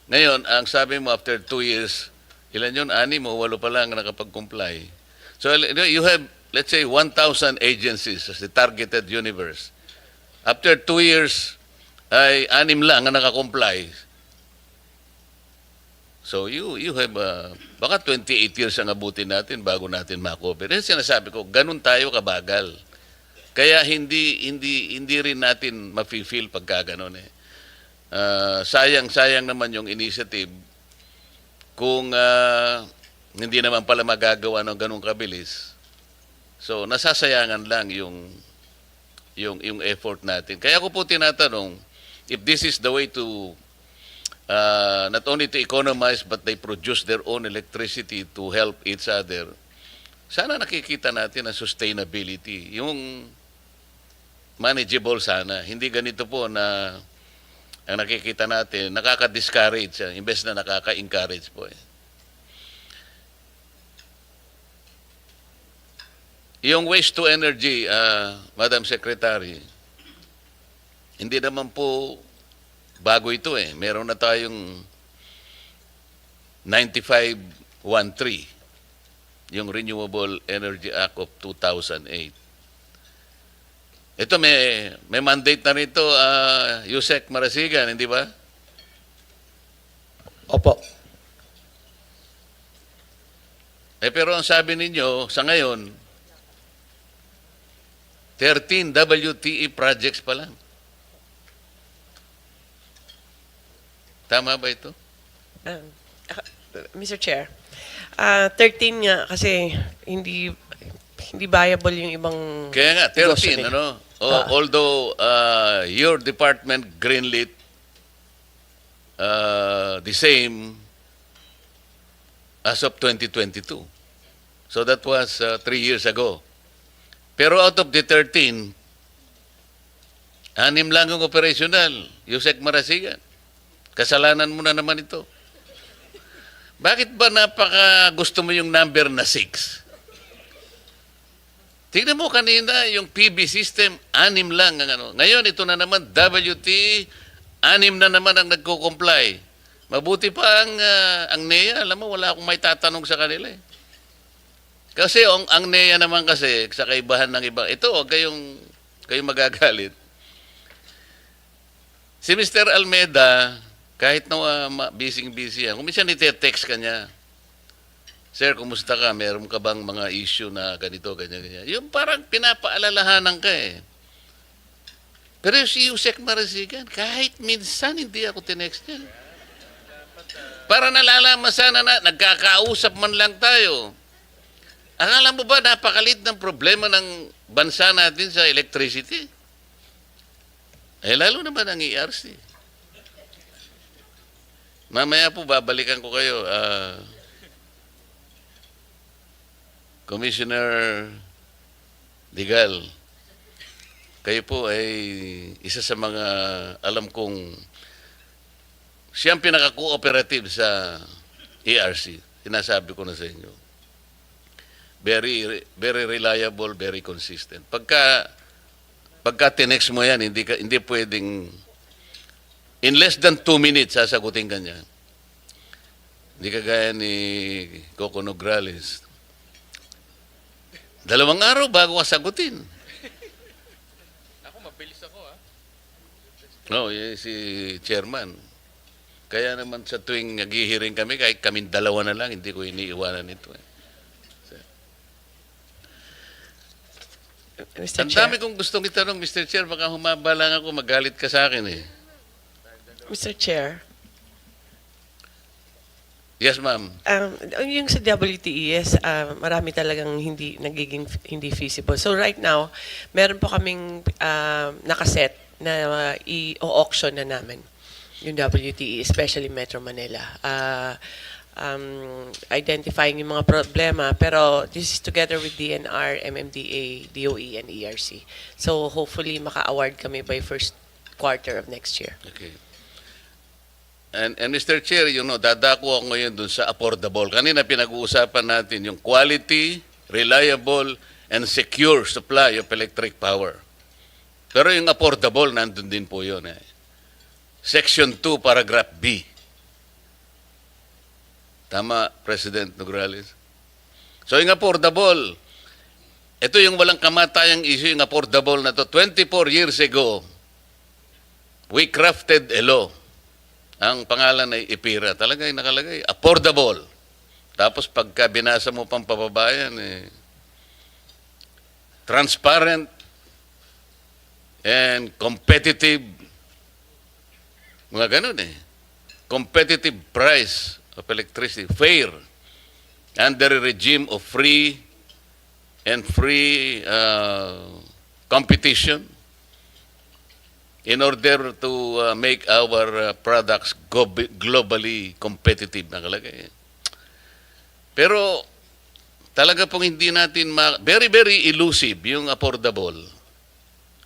Ngayon, ang sabi mo after 2 years, ilan yun? 6 o 8 pa lang nakapag-comply. So you have, let's say, 1,000 agencies as the targeted universe. After 2 years, ay 6 lang ang nakakomply. So you have baka 28 years ang abutin natin bago natin ma-cover. Yan sinasabi ko, ganun tayo kabagal. Kaya hindi rin natin mafe-feel pagka ganun eh. Sayang naman yung initiative kung hindi naman pala magagawa ng ganung kabilis. So nasasayangan lang yung effort natin. Kaya ko po tinatanong, if this is the way to not only to economize but they produce their own electricity to help each other, sana nakikita natin ang sustainability, yung manageable sana. Hindi ganito po na ang nakikita natin, nakaka-discourage, imbes na nakaka-encourage po. Yung waste to energy, Madam Secretary, hindi naman po bago ito eh. Meron na tayong 9513, yung Renewable Energy Act of 2008. Ito may mandate na rito, Yusek Marasigan, hindi ba? Opo. Pero ang sabi ninyo, sa ngayon, 13 WTE projects pa lang. Tama ba ito? Mr. Chair, 13 nga kasi hindi viable yung ibang Kaya nga, negosyo 13, nila. ano? Although your department greenlit the same as of 2022. So that was 3 years ago. Pero out of the 13, 6 lang ang operational. Yusek Marasigan. Kasalanan mo na naman ito. Bakit ba napaka gusto mo yung number na 6? Tingnan mo kanina yung PB system, 6 lang ang ano. Ngayon ito na naman WT, 6 na naman ang nagko-comply. Mabuti pa ang NEA, alam mo wala akong may tatanong sa kanila eh. Kasi ang NEA naman kasi sa kaibahan ng iba, ito huwag kayong magagalit. Si Mr. Almeida, kahit na busy-busy yan, kung minsan ite-text ka niya, Sir, kumusta ka? Meron ka bang mga issue na ganito, ganyan. Yung parang pinapaalalahanan ka eh. Pero si Yusek Marasigan, kahit minsan hindi ako tinext niya. Para nalalaman sana na nagkakausap man lang tayo. Akala mo ba napakalit ng problema ng bansa natin sa electricity? Eh lalo naman ang ERC. Mamaya po babalikan ko kayo. Commissioner Digal, kayo po ay isa sa mga alam kong siyang pinaka-cooperative sa ERC. Sinasabi ko na sa inyo. Very reliable, very consistent. Pagka tinext mo yan, hindi pwedeng in less than 2 minutes sasagutin ka niya. Hindi kagaya ni Coco Nograles. 2 araw bago ka sagutin. Ako, mabilis ako No, si chairman. Kaya naman sa tuwing naghihiring kami, kahit kaming 2 na lang, hindi ko iniiwanan ito. Mr. Ang Chair. dami kong gustong itanong, Mr. Chair, baka humaba lang ako, magalit ka sa akin eh. Mr. Chair, Yes, ma'am. yung sa WTES, marami talagang hindi feasible. So right now, meron po kaming nakaset na i-auction na namin yung WTE, especially Metro Manila. Identifying yung mga problema, pero this is together with DNR, MMDA, DOE, and ERC. So hopefully maka-award kami by first quarter of next year. Okay. And Mr. Chair, dadako ako ngayon dun sa affordable. Kanina pinag-uusapan natin yung quality, reliable, and secure supply of electric power. Pero yung affordable, nandun din po yun. Section 2, paragraph B. Tama, President Nograles? So yung affordable, ito yung walang kamatayang issue, yung affordable na to. 24 years ago, we crafted a law. Ang pangalan ay IPIRA. Talaga ay nakalagay, affordable. Tapos pagka binasa mo pang pababayan, transparent and competitive. Mga ganun eh. Competitive price of electricity. Fair. Under a regime of free competition. In order to make our products globally competitive, nakalagay. Pero talaga pong hindi natin very elusive yung affordable.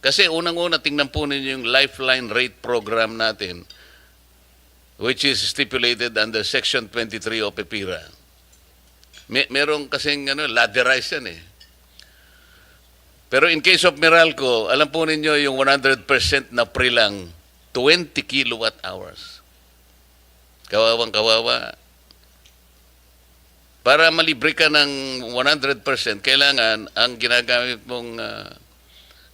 Kasi unang-una tingnan po ninyo yung lifeline rate program natin, which is stipulated under Section 23 of EPIRA. Merong kasing ladderized yan eh. Pero in case of Meralco, alam po ninyo yung 100% na free lang, 20 kilowatt hours. Kawawang-kawawa. Para malibre ka ng 100%, kailangan ang ginagamit mong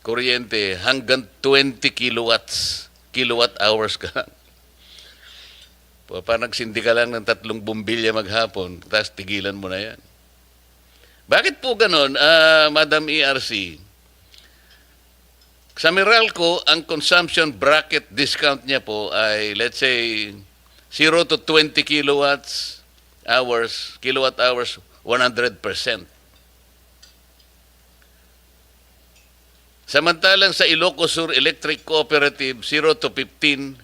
kuryente hanggang 20 kilowatt hours ka lang. Parang nagsindi ka lang ng 3 bumbilya maghapon, tapos tigilan mo na yan. Bakit po ganon, Madam ERC? Sa Meralco, ang consumption bracket discount niya po ay, let's say, 0 to 20 kilowatts kilowatt hours, 100%. Samantalang sa Ilocos Sur Electric Cooperative, 0 to 15,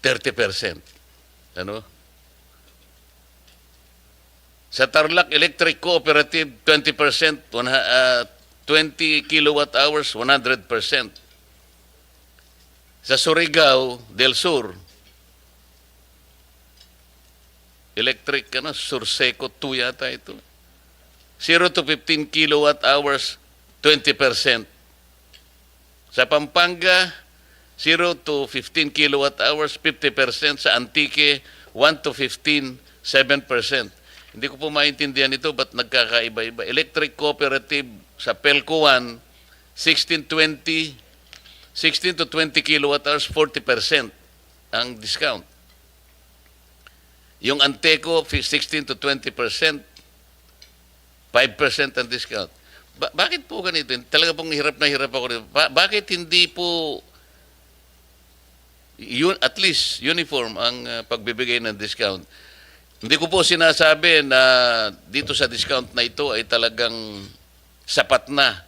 30%. Ano? Sa Tarlac Electric Cooperative, 20%, 20 kilowatt hours, 100%. Sa Surigao del Sur, electric, Surseco 2 yata ito. 0 to 15 kilowatt hours, 20%. Sa Pampanga, 0 to 15 kilowatt hours, 50%. Sa Antique, 1 to 15, 7%. Hindi ko po maintindihan ito, ba't nagkakaiba-iba? Electric Cooperative sa Pelco 1, 16 to 20 kilowatt hours, 40% ang discount. Yung Anteco, 16 to 20%, 5% ang discount. Bakit po ganito? Talaga pong hirap na hirap ako dito. Bakit hindi po at least uniform ang pagbibigay ng discount? Hindi ko po sinasabi na dito sa discount na ito ay talagang sapat na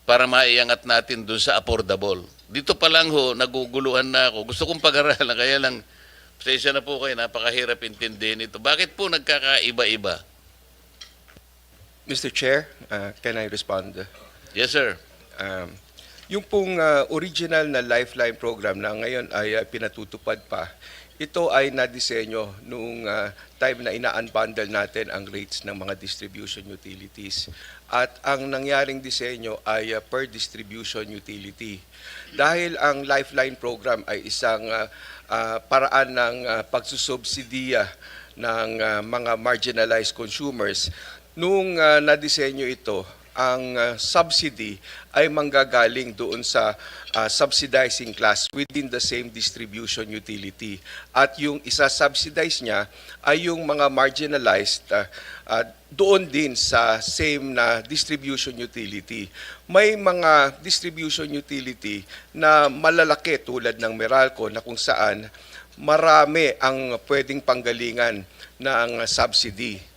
para maiangat natin dun sa affordable. Dito pa lang ho, naguguluhan na ako. Gusto kong pag-aralan, kaya lang, pasensya na po kayo, napakahirap intindihin ito. Bakit po nagkakaiba-iba? Mr. Chair, can I respond? Yes, sir. Yung pong original na Lifeline program na ngayon ay pinatutupad pa, ito ay nadisenyo noong time na ina-unbundle natin ang rates ng mga distribution utilities. At ang nangyaring disenyo ay per distribution utility. Dahil ang Lifeline program ay isang paraan ng pagsusubsidiya ng mga marginalized consumers, nung nadisenyo ito, ang subsidy ay manggagaling doon sa subsidizing class within the same distribution utility. At yung isa-subsidize niya ay yung mga marginalized doon din sa same na distribution utility. May mga distribution utility na malalaki tulad ng Meralco na kung saan marami ang pwedeng panggalingan ng subsidy.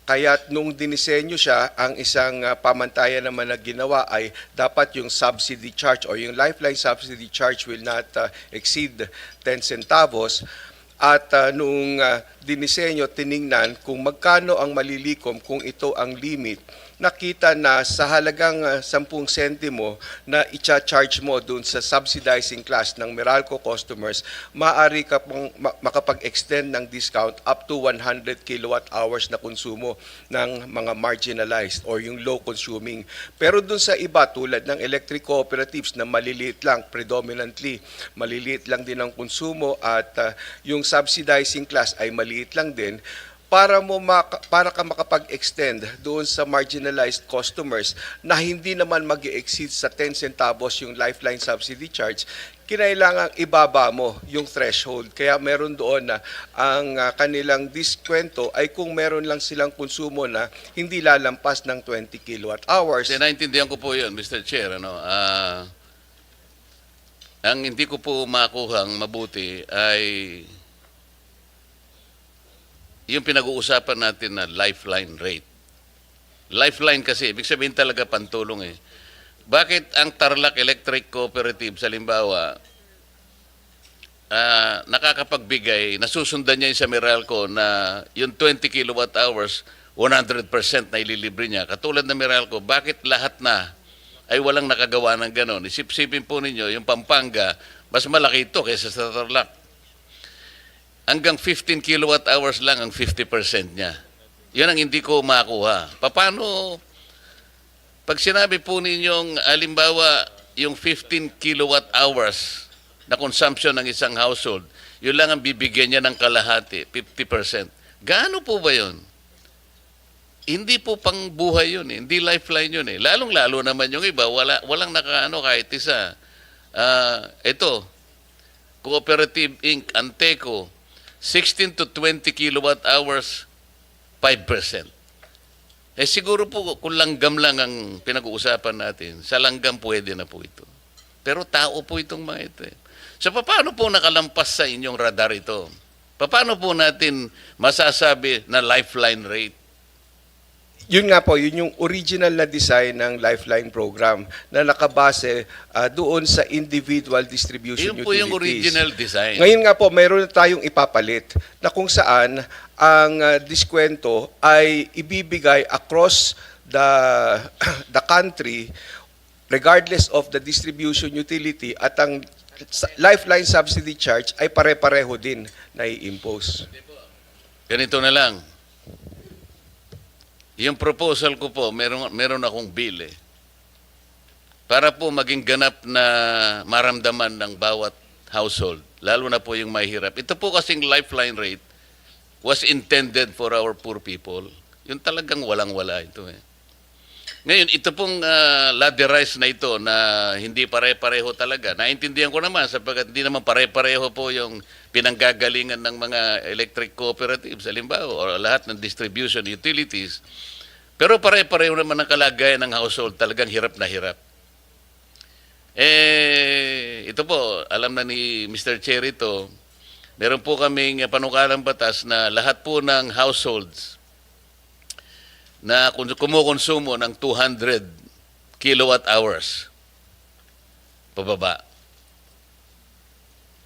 Kaya nung dinisenyo siya, ang isang pamantayan naman na ginawa ay dapat yung subsidy charge o yung Lifeline subsidy charge will not exceed 10 centavos. At nung dinisenyo, tiningnan kung magkano ang malilikom kung ito ang limit. Nakita na sa halagang 10 sentimo na i-charge mo dun sa subsidizing class ng Meralco customers, maaari ka pong makapag-extend ng discount up to 100 kilowatt hours na konsumo ng mga marginalized or yung low consuming. Pero dun sa iba tulad ng electric cooperatives na maliliit lang, predominantly maliliit lang din ang konsumo at yung subsidizing class ay maliit lang din, para ka makapag-extend doon sa marginalized customers na hindi naman mag-exceed sa 10 centavos yung Lifeline subsidy charge, kinailangan ibaba mo yung threshold. Kaya meron doon na ang kanilang diskwento ay kung meron lang silang konsumo na hindi lalampas ng 20 kilowatt hours. Naintindihan ko po yun, Mr. Chair. Ang hindi ko po makuhang mabuti ay yung pinag-uusapan natin na lifeline rate. Lifeline kasi, ibig sabihin talaga pantulong eh. Bakit ang Tarlac Electric Cooperative sa Limbawa nakakapagbigay, nasusundan niya yung sa Meralco na yung 20 kilowatt hours, 100% na ililibre niya. Katulad ng Meralco, bakit lahat na ay walang nakagawa ng ganon? Isip-sipin po ninyo, yung Pampanga, mas malaki ito kaysa sa Tarlac. Hanggang 15 kilowatt hours lang ang 50% niya. Yun ang hindi ko makuha. Paano, pag sinabi po ninyong, halimbawa, yung 15 kilowatt hours na consumption ng isang household, yun lang ang bibigyan niya ng kalahati, 50%. Gaano po ba yun? Hindi po pang buhay yun eh. Hindi lifeline yun eh. Lalong-lalo naman yung iba, walang nakaano kahit isa. Ito, Cooperative Inc., Anteco, 16 to 20 kilowatt hours, 5%. Eh siguro po kung langgam lang ang pinag-uusapan natin, sa langgam pwede na po ito. Pero tao po itong mga ito eh. So paano po nakalampas sa inyong radar ito? Paano po natin masasabi na lifeline rate? Yun nga po, yun yung original na design ng Lifeline program na nakabase doon sa individual distribution Yun po utilities. yung original design. Ngayon nga po, mayroon na tayong ipapalit na kung saan ang diskwento ay ibibigay across the country regardless of the distribution utility at ang Lifeline subsidy charge ay pare-pareho din na i-impose. Ganito na lang. Yung proposal ko po, meron akong bill eh. Para po maging ganap na maramdaman ng bawat household, lalo na po yung mahirap. Ito po kasing lifeline rate was intended for our poor people. Yung talagang walang-wala ito eh. Ngayon, ito pong ladderized na ito na hindi pare-pareho talaga. Naintindihan ko naman sapagkat hindi naman pare-pareho po yung pinanggagalingan ng mga electric cooperatives, halimbawa, o lahat ng distribution utilities. Pero pare-pareho naman ang kalagayan ng household, talagang hirap na hirap. Ito po, alam na ni Mr. Chair ito, meron po kaming panukalang batas na lahat po ng households na kumukonsumo ng 200 kilowatt hours pababa.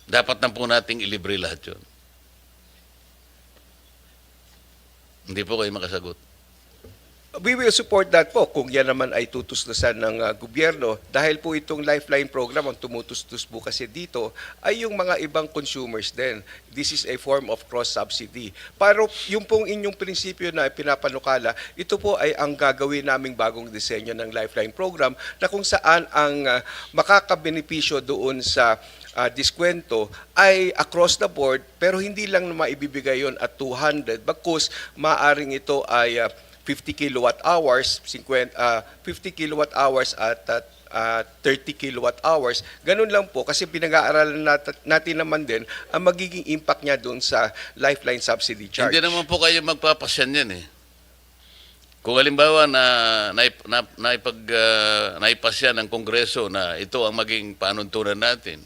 Dapat na po nating ilibre lahat yun. Hindi po kayo makasagot. We will support that po kung yan naman ay tutustusan ng gobyerno dahil po itong Lifeline program ang tumutustos po kasi dito ay yung mga ibang consumers din. This is a form of cross-subsidy. Pero yung pong inyong prinsipyo na pinapanukala, ito po ay ang gagawin naming bagong disenyo ng Lifeline program na kung saan ang makakabenepisyo doon sa diskwento ay across the board pero hindi lang na maibibigay yon at 200 bagkus maaring ito ay 50 kilowatt hours, 50 kilowatt hours at 30 kilowatt hours. Ganun lang po kasi pinag-aaralan natin naman din ang magiging impact niya doon sa Lifeline subsidy charge. Hindi naman po kayo magpapasyan yan eh. Kung halimbawa na naipasyan ng Kongreso na ito ang maging panuntunan natin,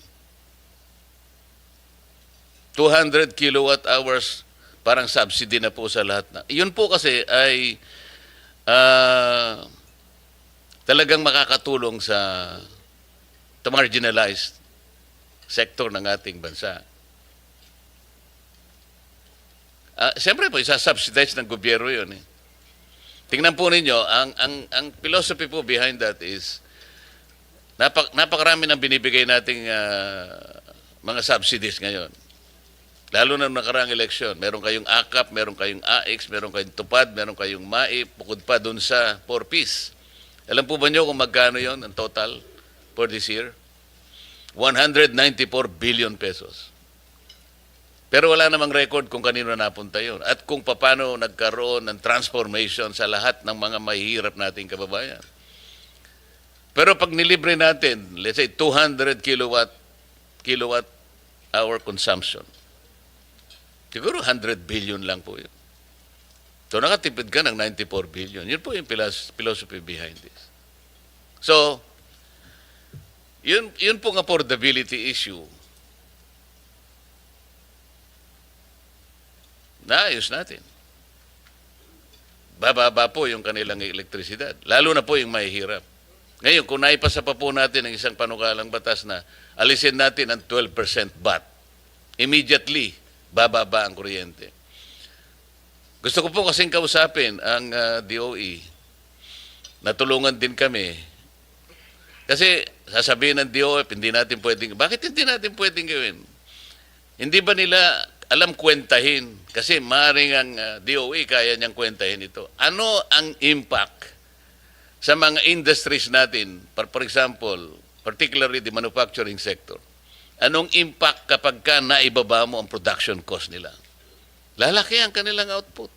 200 kilowatt hours parang subsidy na po sa lahat na. Yun po kasi ay talagang makakatulong sa marginalized sector ng ating bansa. Siyempre po, isa-subsidize ng gobyerno yun eh. Tingnan po ninyo, ang philosophy po behind that is napakarami ng binibigay nating mga subsidies ngayon. Lalo na nakaraang eleksyon, meron kayong AKAP, meron kayong AX, meron kayong TUPAD, meron kayong MAIP, bukod pa dun sa 4Ps. Alam po ba nyo kung magkano yon ang total for this year? 194 billion pesos. Pero wala namang record kung kanino napunta yon at kung paano nagkaroon ng transformation sa lahat ng mga mahihirap nating kababayan. Pero pag nilibre natin, let's say 200 kilowatt hour consumption, siguro 100 billion lang po yun. So nakatipid ka ng 94 billion. Yun po yung philosophy behind this. So, yun pong affordability issue. Naayos natin. Bababa po yung kanilang elektrisidad. Lalo na po yung mahihirap. Ngayon, kung naipasa pa po natin ang isang panukalang batas na alisin natin ang 12% VAT, immediately, bababa ang kuryente. Gusto ko po kasing kausapin ang DOE. Natulungan din kami. Kasi sasabihin ng DOE, hindi natin pwedeng, bakit hindi natin pwedeng gawin? Hindi ba nila alam kwentahin? Kasi maaaring ang DOE kaya niyang kwentahin ito. Ano ang impact sa mga industries natin, for example, particularly the manufacturing sector? Anong impact kapag ka naibaba mo ang production cost nila? Lalaki ang kanilang output.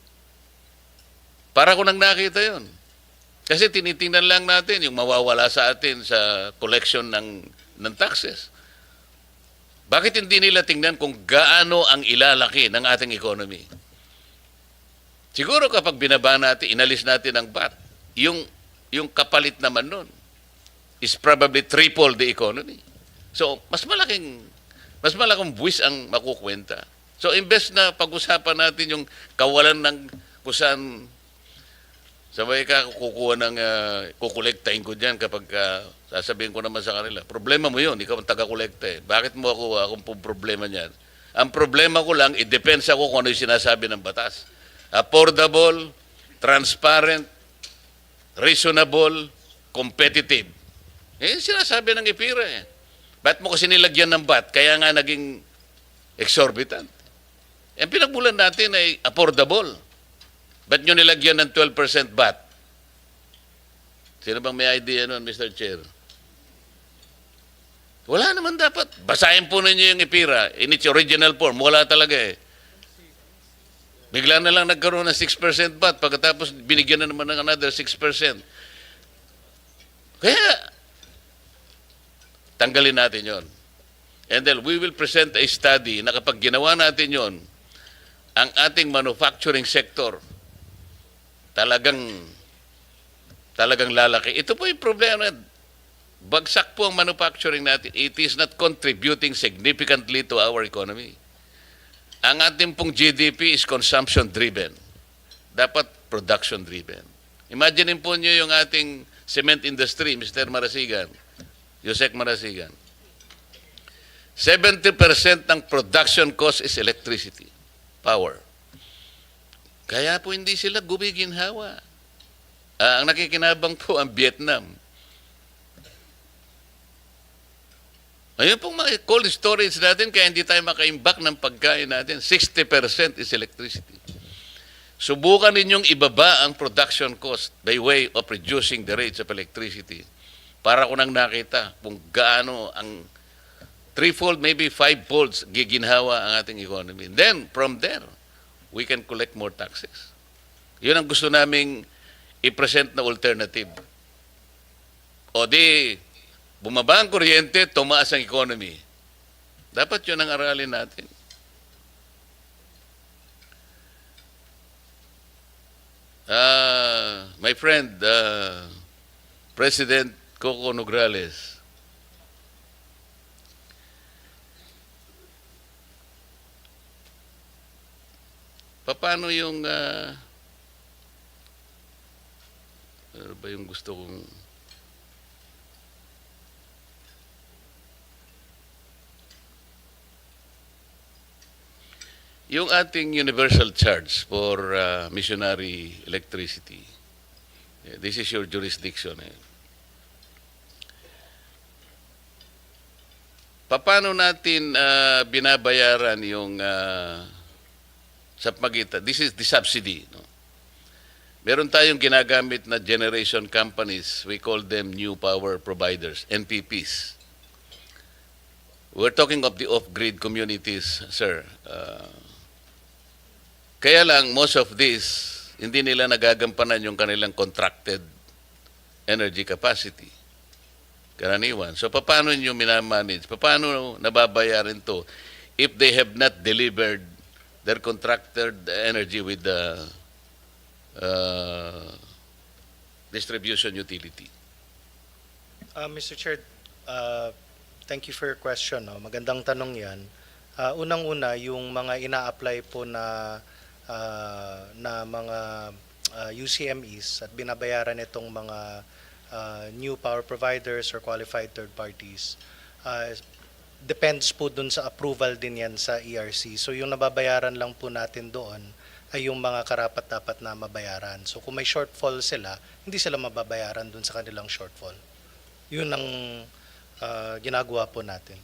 Para ko nang nakita yon. Kasi tinitingnan lang natin yung mawawala sa atin sa collection ng taxes. Bakit hindi nila tingnan kung gaano ang ilalaki ng ating economy? Siguro kapag binaba natin, inalis natin ang VAT, yung kapalit naman nun is probably triple the economy. So, mas malaking buwis ang makukwenta. So, imbes na pag-usapan natin yung kawalan ng kusan, sabay ka kukuha ng, kukolektahin ko dyan kapag sasabihin ko naman sa kanila, problema mo yun, ikaw ang taga-kolekta eh. Bakit mo akong problema niyan? Ang problema ko lang, i-depends ako kung ano yung sinasabi ng batas. Affordable, transparent, reasonable, competitive. Eh, sinasabi ng IPIRA eh. Ba't mo kasi nilagyan ng VAT? Kaya nga naging exorbitant. Ang pinagmulan natin ay affordable. Ba't nyo nilagyan ng 12% VAT? Sino bang may idea nun, Mr. Chair? Wala naman dapat. Basahin po ninyo yung IPIRA in its original form. Wala talaga eh. Bigla na lang nagkaroon ng 6% VAT pagkatapos binigyan na naman ng another 6%. Kaya, tanggalin natin yon. And then we will present a study na kapag ginawa natin yon, ang ating manufacturing sector talagang lalaki. Ito po yung problema. Bagsak po ang manufacturing natin. It is not contributing significantly to our economy. Ang ating pong GDP is consumption-driven. Dapat production-driven. Imagine po nyo yung ating cement industry, Mr. Marasigan, Yusek Marasigan. 70% ng production cost is electricity, power. Kaya po hindi sila gumiginhawa. Ang nakikinabang po ang Vietnam. Ayun pong mga cold storage natin, kaya hindi tayo makaimbak ng pagkain natin. 60% is electricity. Subukan ninyong ibaba ang production cost by way of reducing the rates of electricity. Para ko nang nakita kung gaano ang threefold, maybe fivefold giginhawa ang ating economy. Then, from there, we can collect more taxes. Yun ang gusto naming i-present na alternative. O di, bumaba ang kuryente, tumaas ang economy. Dapat yun ang aralin natin. My friend, President Coco Nograles, paano yung ano ba yung gusto kong yung ating universal charge for missionary electricity. This is your jurisdiction. Paano natin binabayaran yung sa pagitan? This is the subsidy. No? Meron tayong ginagamit na generation companies. We call them new power providers, NPPs. We're talking of the off-grid communities, sir. Kaya lang, most of these, hindi nila nagagampanan yung kanilang contracted energy capacity. Karaniwan. So, paano nyo minamanage? Paano nababayaran to if they have not delivered their contracted energy with the distribution utility? Mr. Chair, thank you for your question. No? Magandang tanong yan. Unang-una, yung mga ina-apply po na mga UCMEs at binabayaran itong mga new power providers or qualified third parties, depends po dun sa approval din yan sa ERC. So yung nababayaran lang po natin doon ay yung mga karapat-dapat na mabayaran. So kung may shortfall sila, hindi sila mababayaran dun sa kanilang shortfall. Yun ang ginagawa po natin.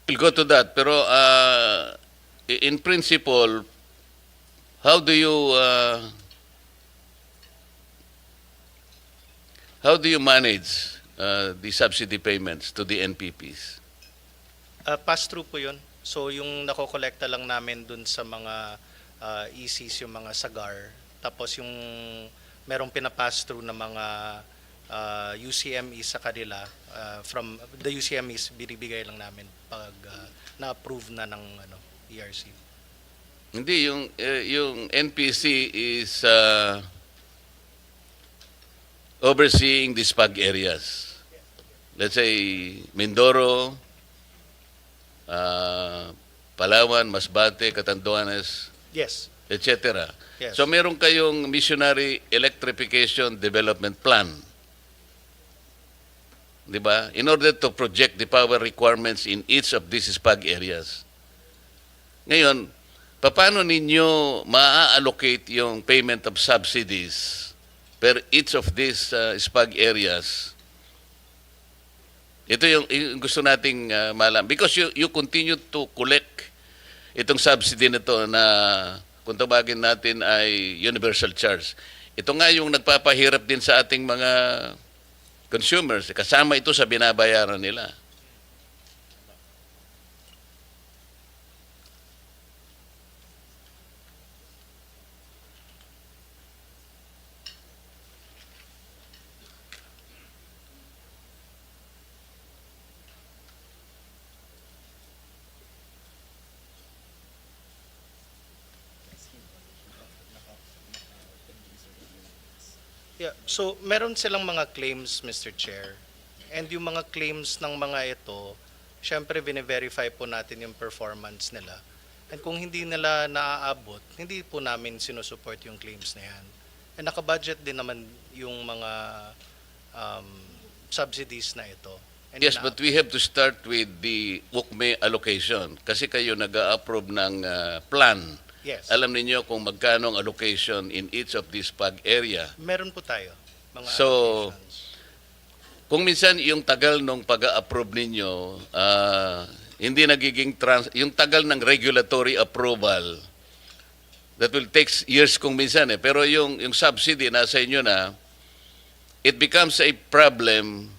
We'll go to that. Pero in principle, how do you manage the subsidy payments to the NPPs? Pass-through po yun. So yung nakokolekta lang namin dun sa mga ECs, yung mga SAGAR. Tapos yung merong pinapass-through na mga UCMEs sa kanila, from the UCMEs, binibigay lang namin pag na-approve na ng ERC. Hindi, yung NPC is overseeing the SPAG areas. Let's say Mindoro, Palawan, Masbate, Catanduanes, Yes, etc. yes. So meron kayong missionary electrification development plan. 'Di ba? In order to project the power requirements in each of these SPAG areas. Ngayon, paano ninyo ma-allocate yung payment of subsidies per each of these SPAG areas? Ito yung gusto nating malaman. Because you continue to collect itong subsidy na to na kung tawagin natin ay universal charge. Ito nga yung nagpapahirap din sa ating mga consumers. Kasama ito sa binabayaran nila. Yeah, so meron silang mga claims, Mr. Chair. And yung mga claims ng mga ito, syempre bine-verify po natin yung performance nila. And kung hindi nila naaabot, hindi po namin sinusupport yung claims na yan. And nakabudget din naman yung mga subsidies na ito. And Yes, but we have to start with the UKME allocation. Kasi kayo nag-a-approve ng plan. Yes, Alam ninyo kung magkano ang allocation in each of these PAG area. meron po tayo. Mga So, allocations. Kung minsan yung tagal nung pag-a-approve ninyo, hindi nagiging yung tagal ng regulatory approval, that will take years kung minsan eh. Pero yung subsidy nasa inyo na, it becomes a problem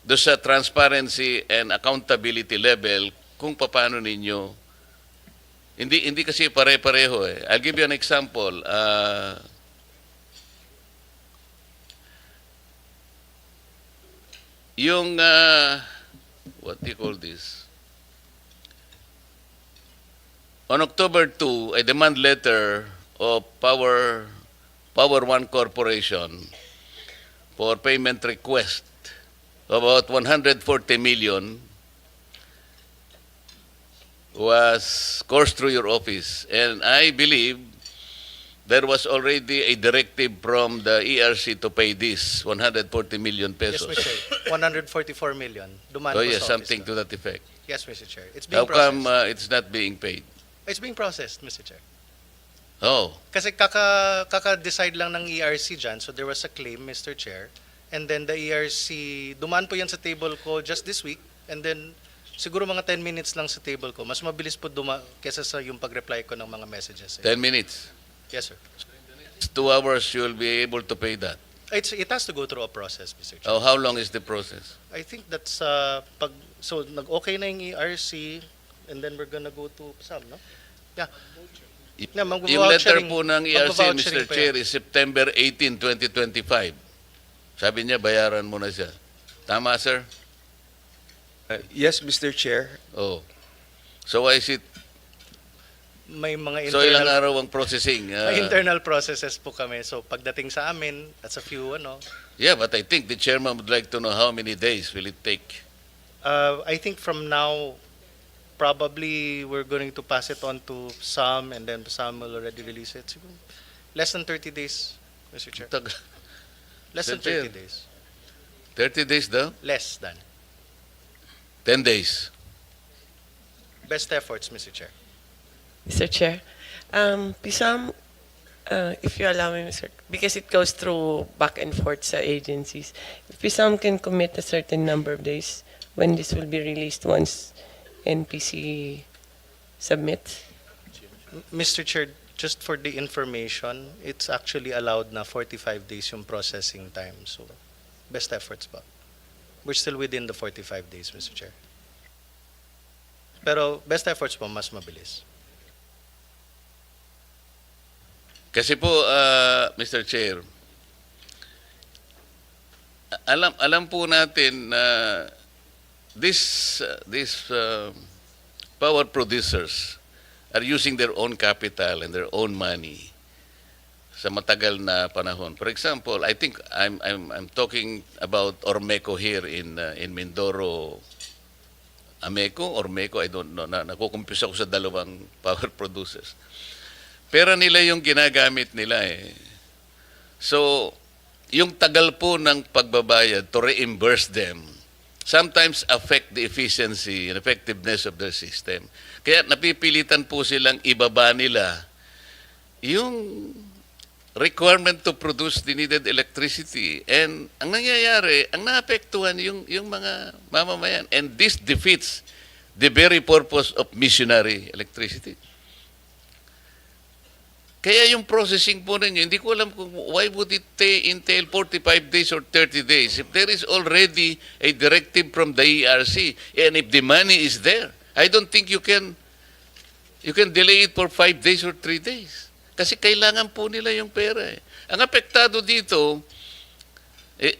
do sa transparency and accountability level kung paano ninyo. Hindi kasi pare-pareho eh. I'll give you an example. Yung what do you call this? On October 2, a demand letter of Power One Corporation for payment request of about 140 million was coursed through your office. And I believe there was already a directive from the ERC to pay this 140 million Yes, pesos. Mr. Chair. 144 million. Dumaan Oh po yes, sa something office to that effect. na. Yes, Mr. Chair. It's being How come processed. it's not being paid? It's being processed, Mr. Chair. Oh, Kasi kaka-decide lang ng ERC dyan, so there was a claim, Mr. Chair, and then the ERC, dumaan po yan sa table ko just this week, and then siguro mga 10 minutes lang sa table ko. Mas mabilis po kesa sa yung pag-reply ko ng mga messages. 10 minutes. Yes, sir. 2 hours you'll be able to pay that. It has to go through a process, Mr. Chair. Oh, how long is the process? I think that's so nag-okay na yung ERC, and then we're gonna go to PSAM, no? Yeah. Yeah, Yung letter po ng ERC, Mr. magva-vouchering pa Chair, yan. is September 18, 2025. Sabi niya, bayaran mo na siya. Tama, sir? Yes, Mr. Chair. Oh. So why is it? May mga So ilang internal, araw ang processing? may internal processes po kami. So pagdating sa amin, that's a few, Yeah, but I think the chairman would like to know how many days will it take? I think from now, probably we're going to pass it on to some, and then some will already release it. Siguro less than 30 days, Mr. Chair. Tag- Less than Mr. Chair. 30 days. 30 days daw? Less than. 10 days. Best efforts, Mr. Chair. Mr. Chair, Pisam, if you allow me, Mr. Because it goes through back and forth sa agencies. If Pisam can commit a certain number of days when this will be released once NPC submits. Mr. Chair, just for the information, it's actually allowed na 45 days yung processing time. So, best efforts ba? We're still within the 45 days, Mr. Chair. Pero best efforts po, mas mabilis. Kasi po, Mr. Chair, alam po natin na these power producers are using their own capital and their own money sa matagal na panahon. For example, I think I'm talking about Ormeco here in Mindoro Ameco or Meco, I don't know, nakukumpuse ako sa dalawang power producers. Pera nila yung ginagamit nila eh. So, yung tagal po ng pagbabayad to reimburse them sometimes affect the efficiency and effectiveness of their system. Kaya napipilitan po silang ibaba nila yung requirement to produce the needed electricity. And ang nangyayari, ang naapektuhan yung mga mamamayan. And this defeats the very purpose of missionary electricity. Kaya yung processing po ninyo, hindi ko alam kung why would it entail 45 days or 30 days if there is already a directive from the ERC and if the money is there. I don't think you can delay it for 5 days or 3 days. Kasi kailangan po nila yung pera eh. Ang apektado dito,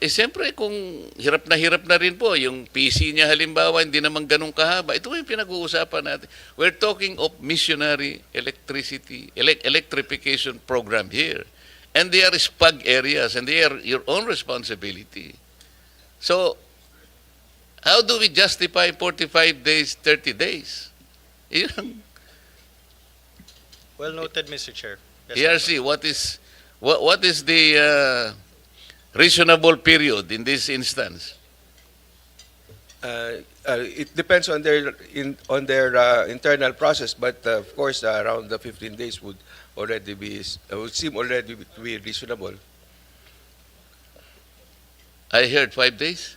siyempre kung hirap na rin po, yung PC niya halimbawa, hindi naman ganun kahaba. Ito yung pinag-uusapan natin. We're talking of missionary electrification program here. And they are SPAG areas and they are your own responsibility. So, how do we justify 45 days, 30 days? Well noted, Mr. Chair. ERC, what is the reasonable period in this instance? It depends on their internal process, but of course, around the 15 days would seem already to be reasonable. I heard 5 days.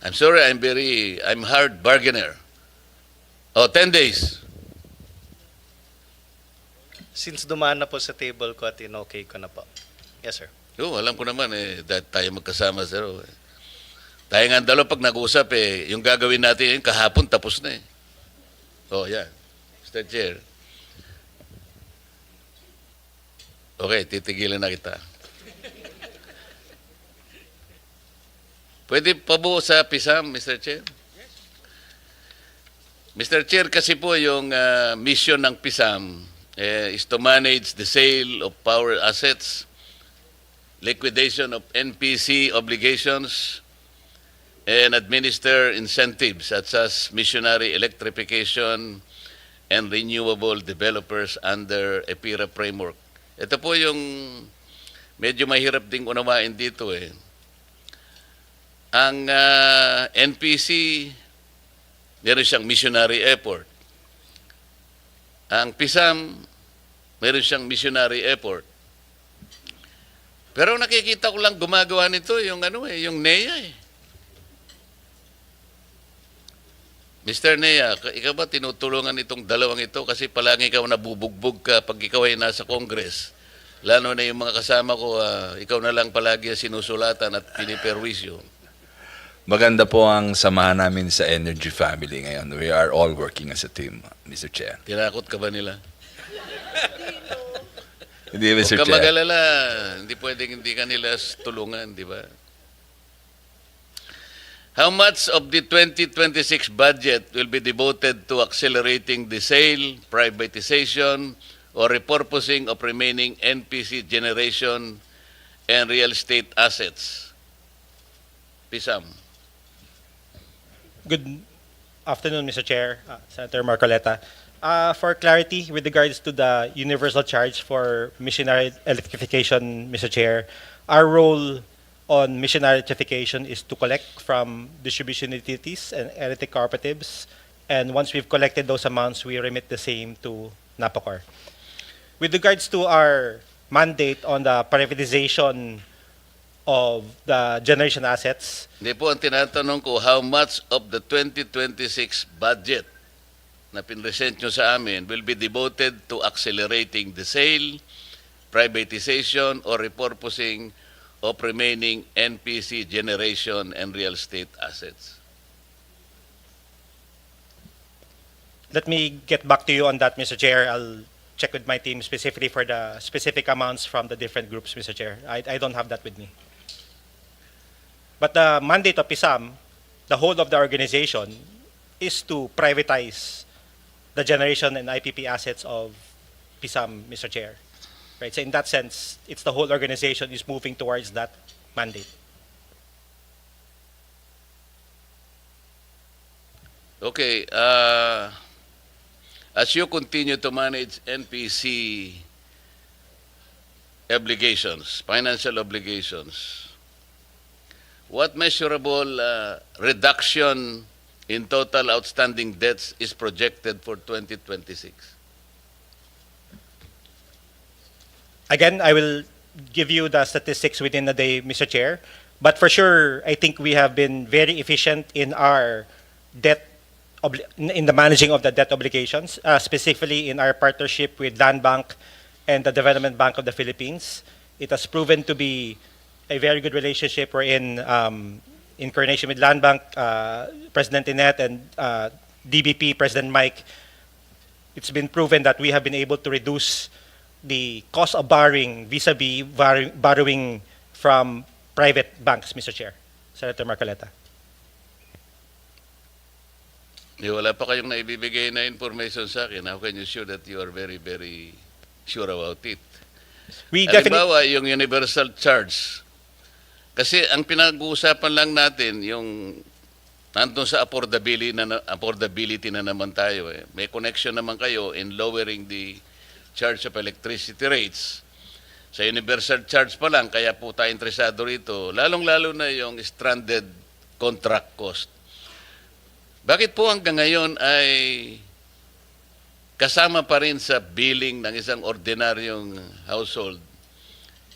I'm sorry, I'm hard bargainer. Oh, 10 days. Since dumaan na po sa table ko at in-okay ko na po. Yes, sir. Oo, alam ko naman tayo magkasama, sir. Tayo nga ang dalawa pag nag-usap yung gagawin natin kahapon tapos na eh. Oh, yeah. Mr. Chair. Okay, titigilan na kita. Pwede pa po sa PISAM, Mr. Chair? Mr. Chair, kasi po yung mission ng PISAM is to manage the sale of power assets, liquidation of NPC obligations, and administer incentives such as missionary electrification and renewable developers under EPIRA framework. Ito po yung medyo mahirap ding unawain dito eh. Ang NPC, meron siyang missionary effort. Ang PISAM, meron siyang missionary effort. Pero nakikita ko lang gumagawa nito yung yung NEA eh. Mr. NEA, ikaw ba tinutulungan itong dalawang ito kasi palagi ikaw nabubugbog ka pag ikaw ay nasa Congress. Lalo na yung mga kasama ko, ikaw na lang palagi sinusulatan at piniperwisyo. Maganda po ang samahan namin sa Energy Family ngayon. We are all working as a team, Mr. Chair. Tinakot ka ba nila? Hindi, Mr. Huwag ka Chair. mag-alala. Hindi pwedeng hindi ka nila tulungan, di ba? How much of the 2026 budget will be devoted to accelerating the sale, privatization, or repurposing of remaining NPC generation and real estate assets? PISAM. Good afternoon, Mr. Chair, Senator Marcoleta. For clarity, with regards to the universal charge for missionary electrification, Mr. Chair, our role on missionary electrification is to collect from distribution utilities and electric cooperatives, and once we've collected those amounts, we remit the same to NAPOCOR. With regards to our mandate on the privatization of the generation assets, Hindi po, ang tinatanong ko, how much of the 2026 budget na pinresent nyo sa amin will be devoted to accelerating the sale, privatization, or repurposing of remaining NPC generation and real estate assets? let me get back to you on that, Mr. Chair. I'll check with my team specifically for the specific amounts from the different groups, Mr. Chair. I don't have that with me. But the mandate of PISAM, the whole of the organization, is to privatize the generation and IPP assets of PISAM, Mr. Chair. Right? So in that sense, it's the whole organization is moving towards that mandate. Okay, as you continue to manage NPC obligations, financial obligations, what measurable reduction in total outstanding debts is projected for 2026? Again, I will give you the statistics within the day, Mr. Chair. But for sure, I think we have been very efficient in our in the managing of the debt obligations, specifically in our partnership with Land Bank and the Development Bank of the Philippines. It has proven to be a very good relationship. We're in coordination with Land Bank, President Inet, and DBP, President Mike. It's been proven that we have been able to reduce the cost of borrowing vis-a-vis borrowing from private banks, Mr. Chair. Senator Marcoleta. Wala pa kayong naibibigay na information sa akin. How can you show that you are very, very sure about it? We definitely... Halimbawa, yung universal charge. Kasi ang pinag-uusapan lang natin, yung nandun sa affordability na naman tayo. May connection naman kayo in lowering the charge of electricity rates. Sa universal charge pa lang, kaya po tayo interesado rito, lalong-lalo na yung stranded contract cost. Bakit po hanggang ngayon ay kasama pa rin sa billing ng isang ordinaryong household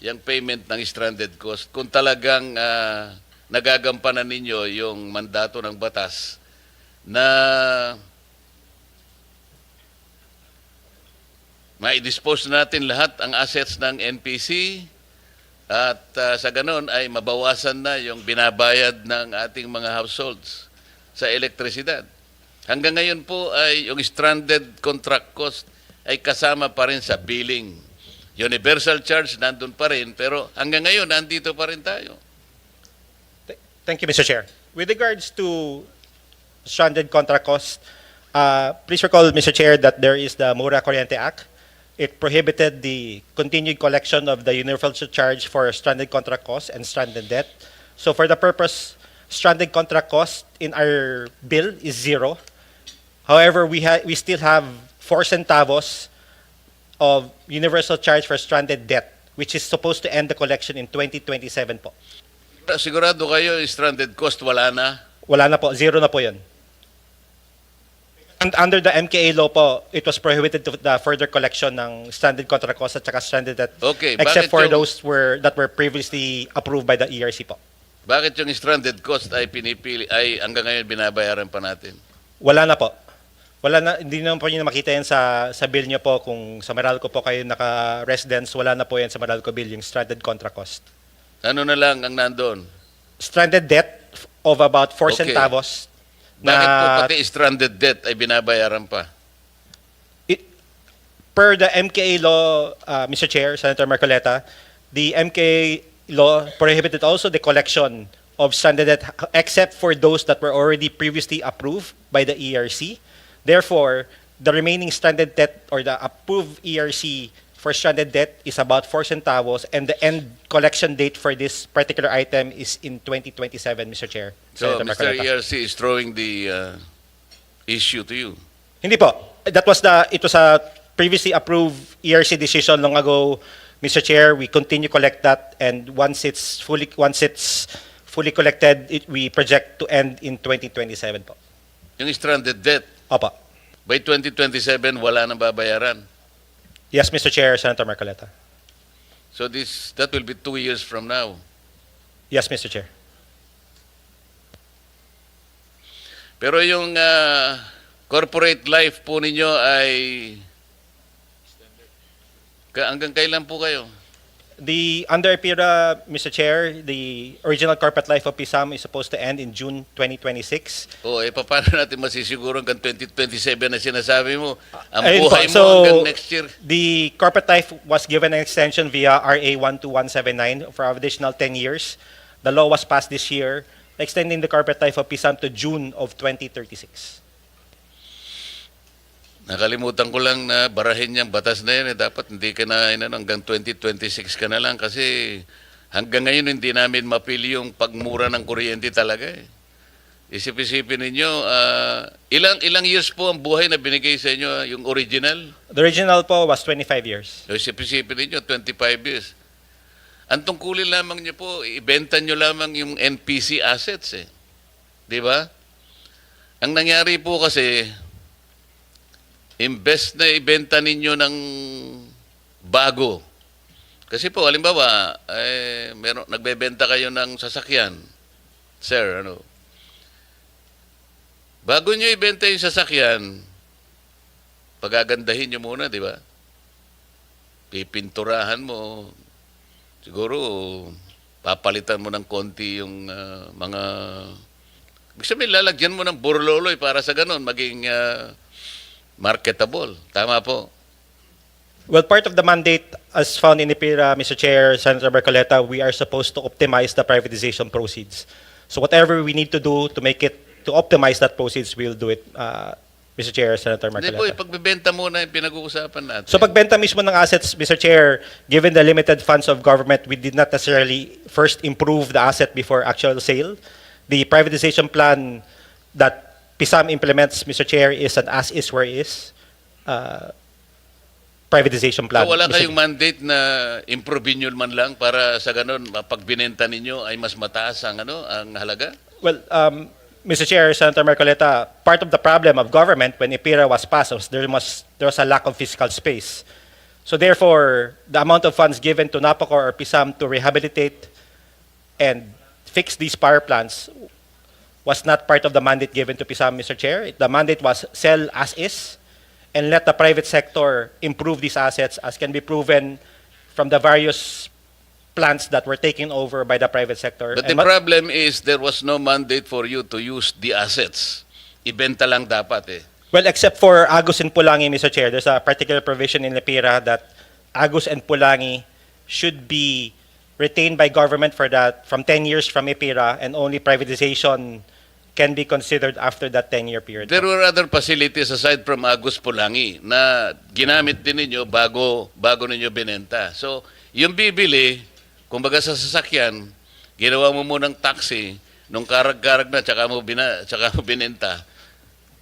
yung payment ng stranded cost kung talagang nagagampanan ninyo yung mandato ng batas na ma-dispose natin lahat ang assets ng NPC at sa ganon ay mabawasan na yung binabayad ng ating mga households sa elektrisidad. Hanggang ngayon po ay yung stranded contract cost ay kasama pa rin sa billing. Universal charge nandun pa rin pero hanggang ngayon nandito pa rin tayo. Thank you, Mr. Chair. With regards to stranded contract cost, please recall, Mr. Chair, that there is the Mura Corriente Act. It prohibited the continued collection of the universal charge for stranded contract costs and stranded debt. So for the purpose, stranded contract cost in our bill is 0. However, we still have 4 centavos of universal charge for stranded debt, which is supposed to end the collection in 2027 po. Sigurado kayo stranded cost wala na? Wala na po, 0 na po yun. And under the MKA law po, it was prohibited to the further collection ng stranded contract costs at saka stranded debt, Okay, except bakit for yung- those that were previously approved by the ERC po. Bakit yung stranded cost ay pinipili ay hanggang ngayon binabayaran pa natin? Wala na po. Wala na, hindi naman po nyo makita yan sa bill nyo po. Kung sa Meralco po kayo naka-residence, wala na po yan sa Meralco bill, yung stranded contract cost. Ano na lang ang nandoon? Stranded debt of about 4 Okay. centavos. Bakit po pati stranded debt ay binabayaran pa? Per the MKA law, Mr. Chair, Senator Marcoleta, the MKA law prohibited also the collection of stranded debt except for those that were already previously approved by the ERC. Therefore, the remaining stranded debt or the approved ERC for stranded debt is about 4 centavos and the end collection date for this particular item is in 2027, Mr. Chair. So, Senator Mr. Marcoleta. ERC is throwing the issue to you. Hindi po. It was a previously approved ERC decision long ago, Mr. Chair. We continue collect that, and once it's fully collected, we project to end in 2027 po. Yung stranded debt, Opo. by 2027 wala nang babayaran. Yes, Mr. Chair, Senator Marcoleta. So that will be 2 years from now. Yes, Mr. Chair. Pero yung corporate life po ninyo ay hanggang kailan po kayo? Under PIRA, Mr. Chair, the original corporate life of PISAM is supposed to end in June 2026. Paano natin masisiguro hanggang 2027 na sinasabi mo? Ang Ayun buhay po. mo hanggang next year. The corporate life was given an extension via RA 12179 for an additional 10 years. The law was passed this year, extending the corporate life of PISAM to June of 2036. Nakalimutan ko lang na barahin yung batas na yun. Dapat hindi ka na hanggang 2026 ka na lang kasi hanggang ngayon hindi namin mapili yung pagmura ng kuryente talaga. Isip-isipin ninyo, ilang years po ang buhay na binigay sa inyo, yung original? The original po was 25 years. Isip-isipin ninyo, 25 years. Ang tungkulin lamang niyo po, ibenta niyo lamang yung NPC assets eh. Di ba? Ang nangyari po kasi, imbes na ibenta ninyo ng bago. Kasi po, halimbawa, nagbebenta kayo ng sasakyan. Sir, bago nyo ibenta yung sasakyan, pagagandahin nyo muna, di ba? Pipinturahan mo. Siguro, papalitan mo ng konti yung mga... Ibig sabihin, lalagyan mo ng burloloy para sa ganun, maging marketable. Tama po. Well, part of the mandate as found in IPIRA, Mr. Chair, Senator Marcoleta, we are supposed to optimize the privatization proceeds. So whatever we need to do to make it, to optimize that proceeds, we'll do it, Mr. Chair, Senator Hindi po, Marcoleta. pagbibenta muna yung pinag-uusapan natin. So pagbenta mismo ng assets, Mr. Chair, given the limited funds of government, we did not necessarily first improve the asset before actual sale. The privatization plan that PISAM implements, Mr. Chair, is an as-is where-is privatization plan. So wala Mr. kayong mandate na improve nyo man lang para sa ganun, pag binenta ninyo ay mas mataas ang, ang halaga? Well, Mr. Chair, Senator Marcoleta, part of the problem of government when IPIRA was passed was there was a lack of fiscal space. So therefore, the amount of funds given to NAPOCOR or PISAM to rehabilitate and fix these power plants was not part of the mandate given to PISAM, Mr. Chair. The mandate was sell as is and let the private sector improve these assets as can be proven from the various plants that were taken over by the private sector. But the problem is there was no mandate for you to use the assets. Ibenta lang dapat eh. Well, except for Agus and Pulangi, Mr. Chair, there's a particular provision in LEPIRA that Agus and Pulangi should be retained by government for that from 10 years from IPIRA, and only privatization can be considered after that 10-year period. There were other facilities aside from Agus Pulangi na ginamit din ninyo bago ninyo binenta. So, yung bibili, kumbaga sa sasakyan, ginawa mo munang taxi, nung karag-karag na, tsaka mo binenta.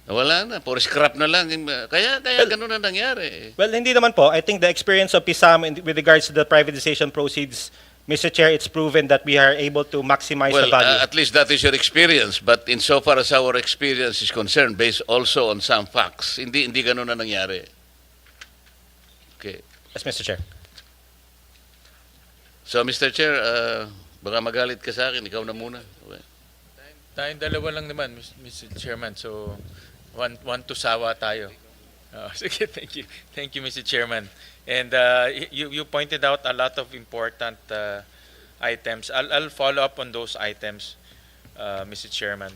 Wala na, puro scrap na lang. Kaya ganun na nangyari. Well, hindi naman po. I think the experience of PISAM with regards to the privatization proceeds, Mr. Chair, it's proven that we are able to maximize the value. At least that is your experience. But insofar as our experience is concerned, based also on some facts, hindi ganun na nangyari. Okay. Yes, Mr. Chair. So, Mr. Chair, baka magalit ka sa akin, ikaw na muna. Okay. Tayong dalawa lang naman, Mr. Chairman. So, one to sawa tayo. Sige, thank you. Thank you, Mr. Chairman. And you pointed out a lot of important items. I'll follow up on those items, Mr. Chairman,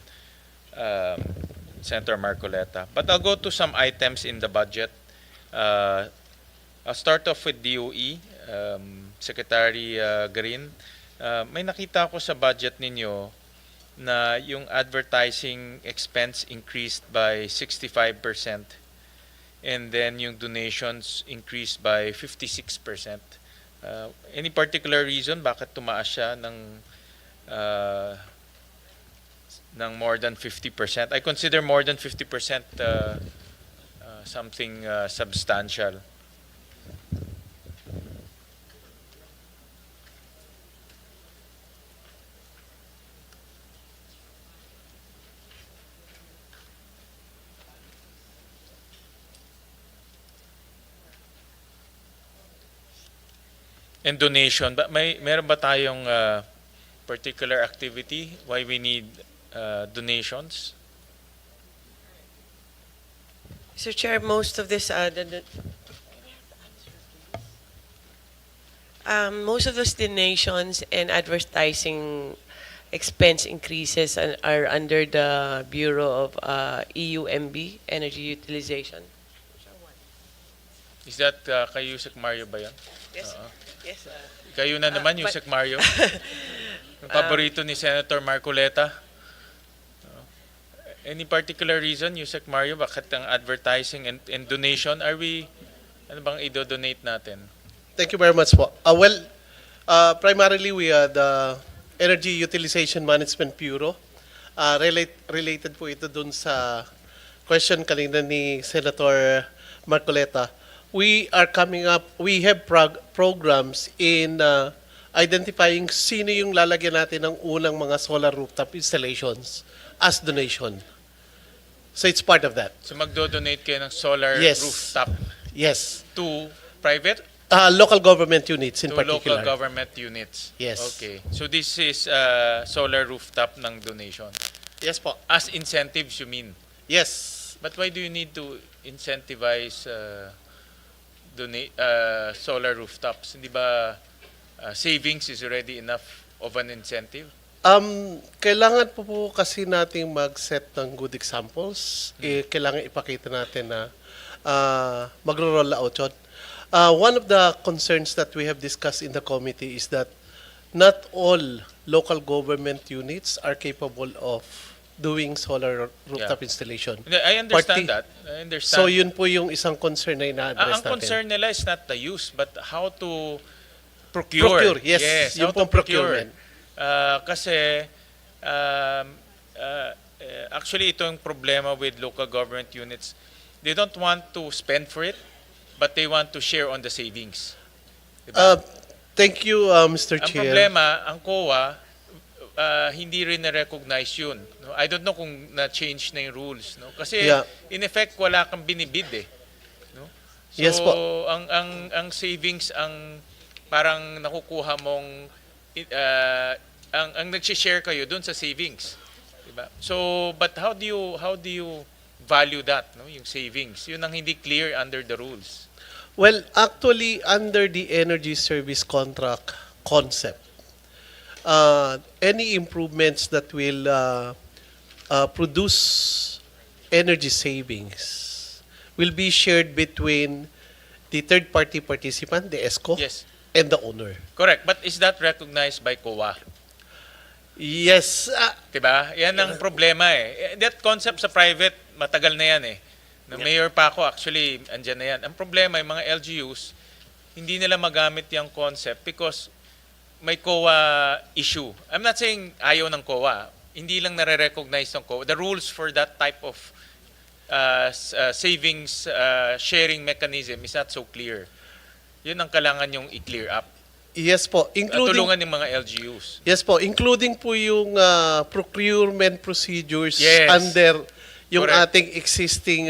Senator Marcoleta. But I'll go to some items in the budget. I'll start off with DOE, Secretary Green. May nakita ko sa budget ninyo na yung advertising expense increased by 65%. And then yung donations increased by 56%. Any particular reason bakit tumaas siya ng more than 50%? I consider more than 50% something substantial. And donation, but meron ba tayong particular activity why we need donations? Mr. Chair, most of this, most of those donations and advertising expense increases are under the Bureau of EUMB, Energy Utilization. Is that kay Yusek Mario ba yan? Yes. Yes. Kayo na naman, Yusek Mario. Yung paborito ni Senator Marcoleta. Any particular reason, Yusek Mario, bakit ang advertising and donation, ano bang i-donate natin? Thank you very much po. Primarily we are the Energy Utilization Management Bureau. related po ito dun sa question kanina ni Senator Marcoleta. We have programs in identifying sino yung lalagyan natin ng unang mga solar rooftop installations as donation. So it's part of that. So magdo-donate kayo ng solar Yes. rooftop Yes. to private? Local government units in To particular. local government units. Yes. Okay. So this is solar rooftop ng donation. Yes po. As incentives, you mean? Yes. But why do you need to incentivize solar rooftops? Hindi ba savings is already enough of an incentive? Kailangan po kasi nating mag-set ng good examples. Kailangan ipakita natin na magro-roll out yun. One of the concerns that we have discussed in the committee is that not all local government units are capable of doing solar rooftop installation. Hindi, I understand Parti- that. I understand. So yun po yung isang concern na ina-address Ang natin. concern nila is not the use, but how to procure. Procure, yes. Yung how to pong procurement. Kasi, actually, ito yung problema with local government units. They don't want to spend for it, but they want to share on the savings. Diba? Thank you, Mr. Ang Chair. problema, ang COA, hindi rin na-recognize yun. No? I don't know kung na-change na yung rules. No? Kasi, Yeah. in effect, wala kang binibid eh. No? So, Yes po. ang savings, ang parang nakukuha mong, ang nag-share kayo dun sa savings. Diba? So, but how do you value that, no? Yung savings? Yun ang hindi clear under the rules. Well, actually, under the energy service contract concept, any improvements that will produce energy savings will be shared between the third-party participant, the ESCO, Yes. and the owner. Correct. But is that recognized by COA? Yes. Diba? Yan ang problema eh. That concept sa private, matagal na yan eh. Nung mayor pa ako, actually, andyan na yan. Ang problema, yung mga LGUs, hindi nila magamit yung concept because may COA issue. I'm not saying ayaw ng COA. Hindi lang nare-recognize ng COA. The rules for that type of savings sharing mechanism is not so clear. Yun ang kailangan yung i-clear up. Yes po, including Tulungan ng mga LGUs. Yes po, including po yung procurement procedures Yes. under yung Correct. ating existing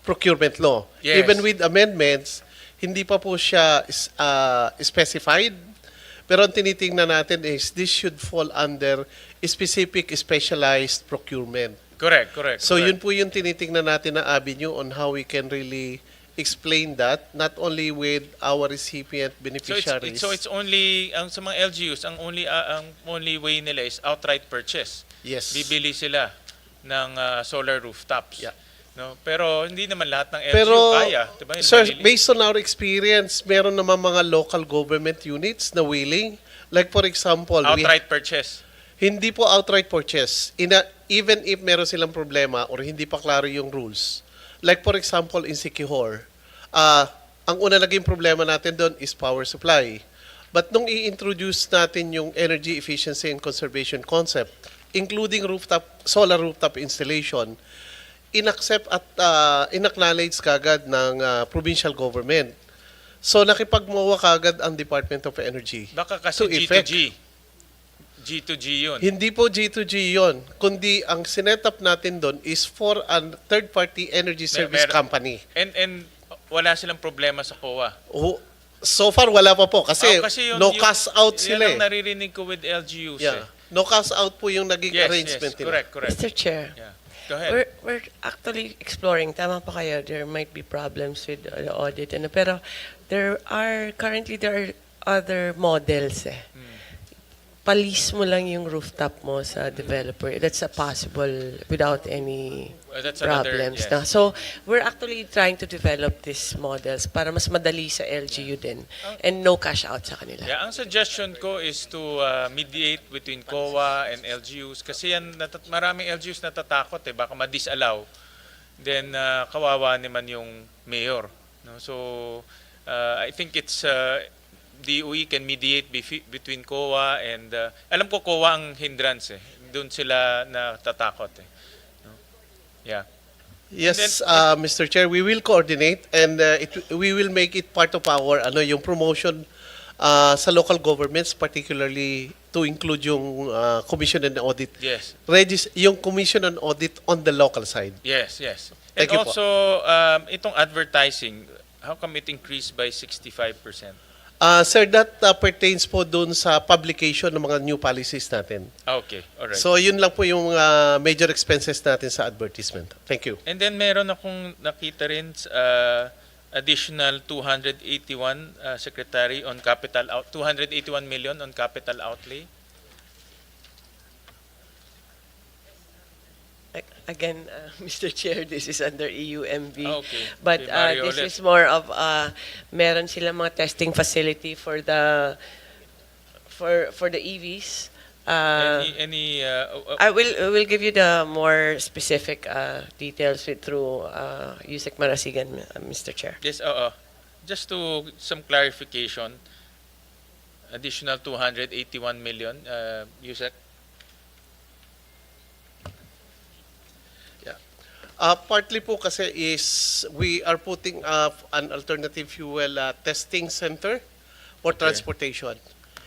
procurement law. Yes. Even with amendments, hindi pa po siya specified. Pero ang tinitingnan natin is this should fall under specific specialized procurement. Correct. So correct. yun po yung tinitingnan natin na avenue on how we can really explain that, not only with our recipient beneficiaries. So it's only ang sa mga LGUs, ang only way nila is outright purchase. Yes. Bibili sila ng solar rooftops. Yeah. No, pero hindi naman lahat ng LGU Pero, kaya, 'di ba? sir, based on our experience, meron naman mga local government units na willing. Like for example, outright purchase. hindi po outright purchase. Even if meron silang problema or hindi pa klaro yung rules. Like for example, in Siquijor, ang una naging problema natin doon is power supply. But nung i-introduce natin yung energy efficiency and conservation concept, including solar rooftop installation, inaccept at inacknowledge kagad ng provincial government. So nakipagmawa kagad ang Department of Energy. Baka kasi to effect. G2G yun. Hindi po G2G yon, kundi ang sinetup natin doon is for a third-party energy service company. And wala silang problema sa COA. So far, wala pa po kasi, Kasi no cash out sila Yan eh. ang naririnig ko with LGUs Yeah. eh. No cash out po yung naging arrangement nila. Correct. Mr. Chair, Yeah. Go ahead. we're actually exploring, tama pa kayo, there might be problems with the audit, pero there are other models eh. Palis mo lang yung rooftop mo sa developer. That's a possible without any That's another, problems. yes. No? So, we're actually trying to develop these models para mas madali sa LGU din and no cash out sa kanila. Yeah, ang suggestion ko is to mediate between COA and LGUs kasi yan maraming LGUs natatakot eh baka ma-disallow. Then kawawa naman yung mayor, no? So I think it's DOE can mediate between COA and alam ko COA ang hindrance eh. doon sila natatakot eh. No? Yeah. Yes, Mr. Chair, we will coordinate and we will make it part of our yung promotion sa local governments, particularly to include yung Commission and Audit. Yes. Yung Commission and Audit on the local side. Yes, yes. Thank And you po. also, itong advertising, how come it increased by 65%? Sir, that pertains po dun sa publication ng mga new policies natin. Okay, alright. So, yun lang po yung major expenses natin sa advertisement. Thank you. And then meron akong nakita rin additional 281 secretary on capital 281 million on capital outlay. Again, Mr. Chair, this is under EUMV. Okay. But Kay Mario this ulit. is more of meron silang mga testing facility for the EVs. I will give you the more specific details through Yusek Marasigan, Mr. Chair. Yes, just to some clarification, additional 281 million, Yusek. Partly po kasi is we are putting up an alternative fuel testing center for transportation.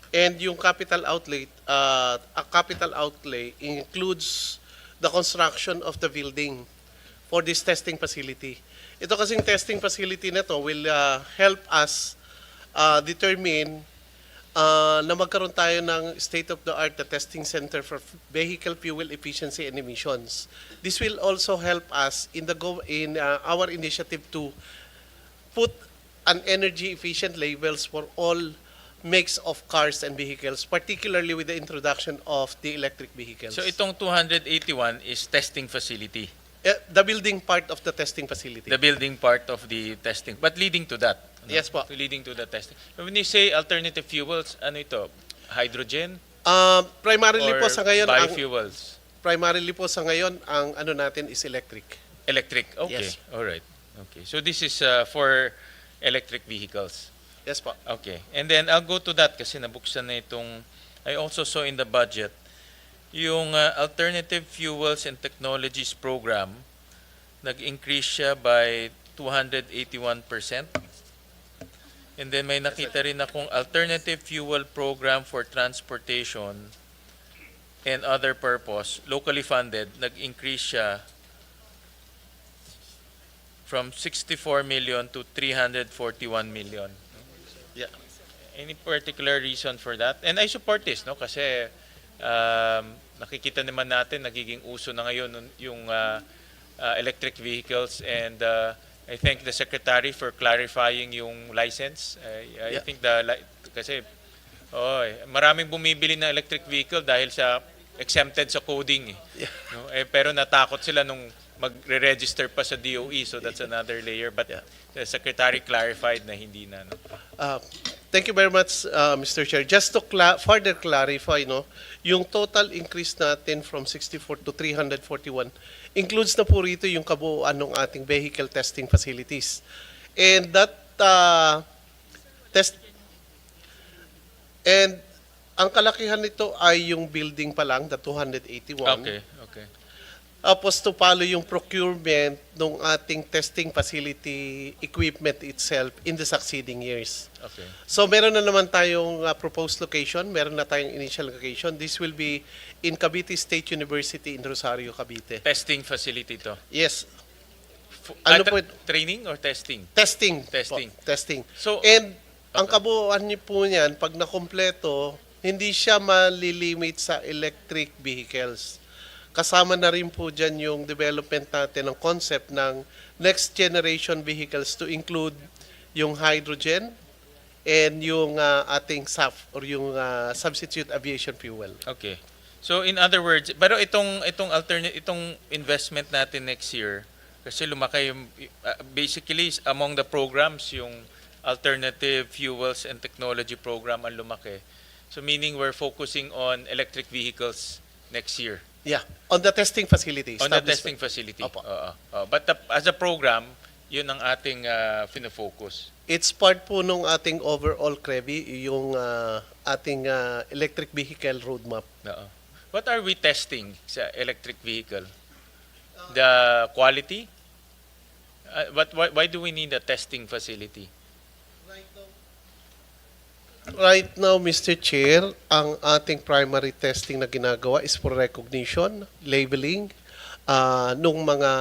And yung capital outlay, a capital outlay includes the construction of the building for this testing facility. Ito kasing testing facility na to will help us determine na magkaroon tayo ng state-of-the-art testing center for vehicle fuel efficiency and emissions. This will also help us in our initiative to put an energy-efficient labels for all makes of cars and vehicles, particularly with the introduction of the electric vehicles. So itong 281 is testing facility. The building part of the testing facility. The building part of the testing, but leading to that. No? Yes po. Leading to the testing. When you say alternative fuels, ano ito? Hydrogen Primarily or po sa ngayon, biofuels? primarily po sa ngayon, ang ano natin is electric. Electric. Okay. Yes. All right. Okay. So this is for electric vehicles. Yes po. Okay. And then I'll go to that kasi nabuksan na itong, I also saw in the budget, yung Alternative Fuels and Technologies Program, nag-increase siya by 281%. And then may nakita rin akong Alternative Fuel Program for Transportation and Other Purpose, locally funded, nag-increase siya from 64 million to 341 million. Yeah. Any particular reason for that? And I support this, no? Kasi nakikita naman natin nagiging uso na ngayon yung electric vehicles, and I thank the Secretary for clarifying yung license. I think kasi maraming bumibili ng electric vehicle dahil sa exempted sa coding. No? Pero natakot sila nung magre-register pa sa DOE, so that's another layer. But the Secretary clarified na hindi na. No? Thank you very much, Mr. Chair. Just to further clarify, yung total increase natin from 64 to 341 includes na po rito yung kabuuan ng ating vehicle testing facilities. And that ang kalakihan nito ay yung building pa lang, the 281. Okay. Tapos to follow yung procurement ng ating testing facility equipment itself in the succeeding years. Okay. So meron na naman tayong proposed location, meron na tayong initial location. This will be in Cavite State University in Rosario, Cavite. Testing facility to. Yes. Training or testing? Testing. Testing. Po, testing. So, And ang kabuuan niyo po niyan, pag nakompleto, hindi siya malilimit sa electric vehicles. Kasama na rin po dyan yung development natin ng concept ng next generation vehicles to include yung hydrogen and yung ating SAF or yung substitute aviation fuel. Okay. So in other words, pero itong investment natin next year, kasi lumaki yung basically among the programs yung Alternative Fuels and Technology Program ang lumaki. So meaning we're focusing on electric vehicles next year. Yeah, on the testing facility. On the testing facility. Opo. But as a program, yun ang ating fino-focus. It's part po nung ating overall CREVI, yung ating electric vehicle roadmap. What are we testing sa electric vehicle? The quality? Why do we need a testing facility? Right now, Mr. Chair, ang ating primary testing na ginagawa is for recognition, labeling, nung mga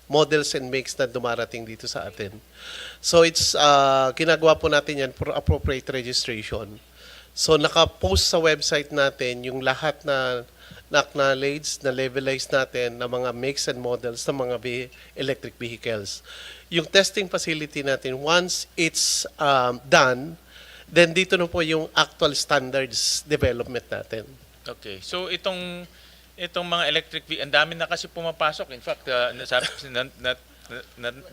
models and makes na dumarating dito sa atin. So it's ginagawa po natin yan for appropriate registration. So naka-post sa website natin yung lahat na na-acknowledge, na levelize natin ng mga makes and models ng mga electric vehicles. Yung testing facility natin, once it's done, then dito na po yung actual standards development natin. Okay. So itong mga electric vehicle, ang dami na kasi pumapasok. In fact,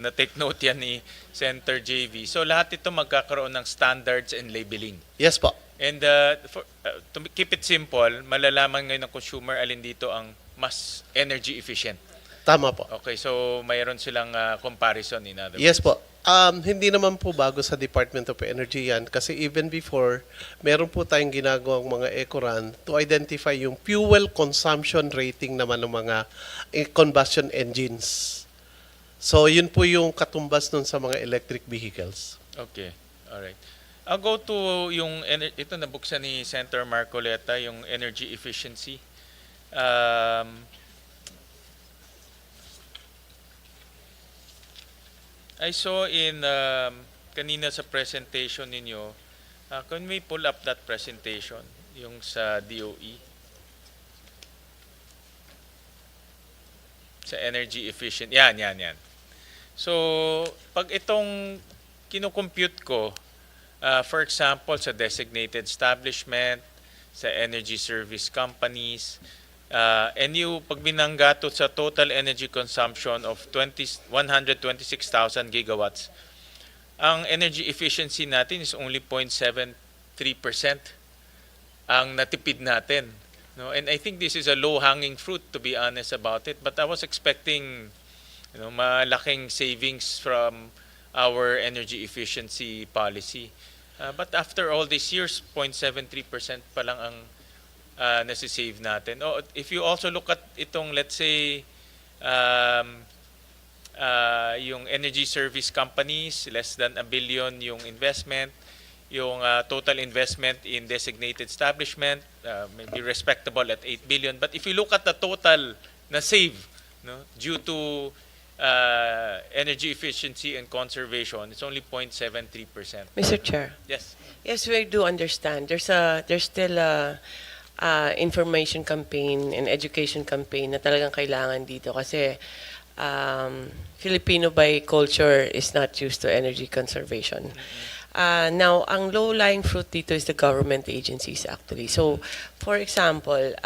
na-take note yan ni Senator JV. So lahat ito magkakaroon ng standards and labeling. Yes po. And to keep it simple, malalaman ngayon ng consumer alin dito ang mas energy efficient. Tama po. Okay, so mayroon silang comparison in other Yes words. po. Hindi naman po bago sa Department of Energy yan kasi even before, meron po tayong ginagawang mga EcoRun to identify yung fuel consumption rating naman ng mga combustion engines. So yun po yung katumbas nun sa mga electric vehicles. Okay, alright. I'll go to yung, ito nabuksan ni Senator Marcoleta, yung energy efficiency. I saw in kanina sa presentation ninyo, can we pull up that presentation, yung sa DOE? Sa energy efficient, yan. So, pag itong kinocompute ko, for example, sa designated establishment, sa energy service companies, and pag binangga to sa total energy consumption of 126,000 gigawatts, ang energy efficiency natin is only 0.73% ang natipid natin. No? And I think this is a low-hanging fruit, to be honest about it. But I was expecting malaking savings from our energy efficiency policy. But after all these years, 0.73% pa lang ang nasisave natin. If you also look at itong, let's say, yung energy service companies, less than 1 billion yung investment, yung total investment in designated establishment, maybe respectable at 8 billion. But if you look at the total na save, due to energy efficiency and conservation, it's only 0.73%. Mr. Chair. Yes. Yes, we do understand. There's still a information campaign and education campaign na talagang kailangan dito kasi Filipino by culture is not used to energy conservation. Now, ang low-lying fruit dito is the government agencies actually. So, for example,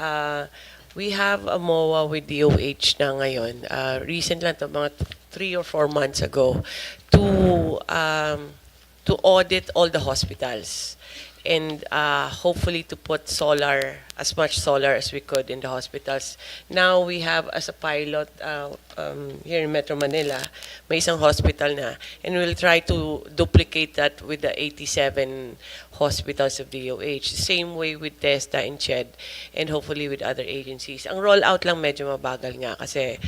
we have a MOA with DOH na ngayon. Recent lang to, mga 3 or 4 months ago, to audit all the hospitals and hopefully to put as much solar as we could in the hospitals. Now we have as a pilot here in Metro Manila, may isang hospital na, and we'll try to duplicate that with the 87 hospitals of DOH. Same way with TESTA and CHED, and hopefully with other agencies. Ang rollout lang medyo mabagal nga kasi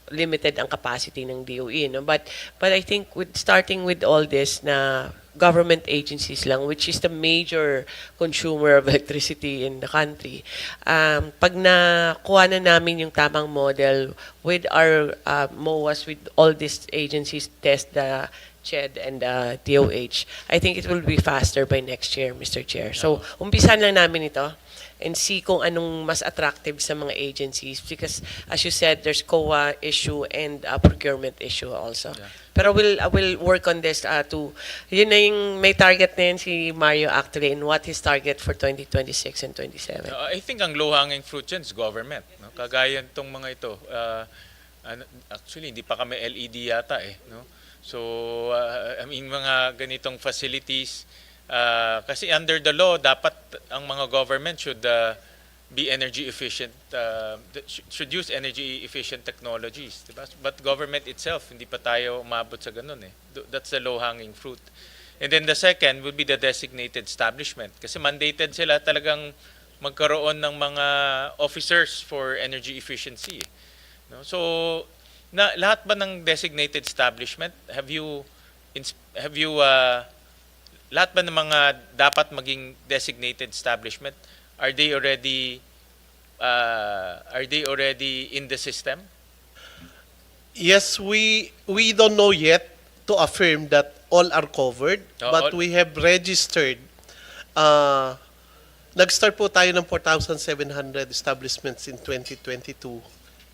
limited ang capacity ng DOE. No? But I think starting with all this na government agencies lang, which is the major consumer of electricity in the country, pag nakuha na namin yung tamang model with our MOAs, with all these agencies, TESDA, CHED, and DOH, I think it will be faster by next year, Mr. Chair. So, umpisan lang namin ito and see kung anong mas attractive sa mga agencies because, as you said, there's COA issue and procurement issue also. Yeah. Pero I will work on this yun na yung may target na yun si Mario actually and what his target for 2026 and 2027. I think ang low-hanging fruit dyan is government. No? Kagaya itong mga ito. Actually, hindi pa kami LED yata eh. No? So, I mean, mga ganitong facilities, kasi under the law, dapat ang mga government should be energy efficient, should use energy efficient technologies. Diba? But government itself, hindi pa tayo umabot sa ganun eh. That's the low-hanging fruit. And then the second would be the designated establishment. Kasi mandated sila talagang magkaroon ng mga officers for energy efficiency. No? So, lahat ba ng designated establishment, lahat ba ng mga dapat maging designated establishment, are they already in the system? Yes, we don't know yet to affirm that all are covered, Oh, but all- we have registered. Nag-start po tayo ng 4,700 establishments in 2022.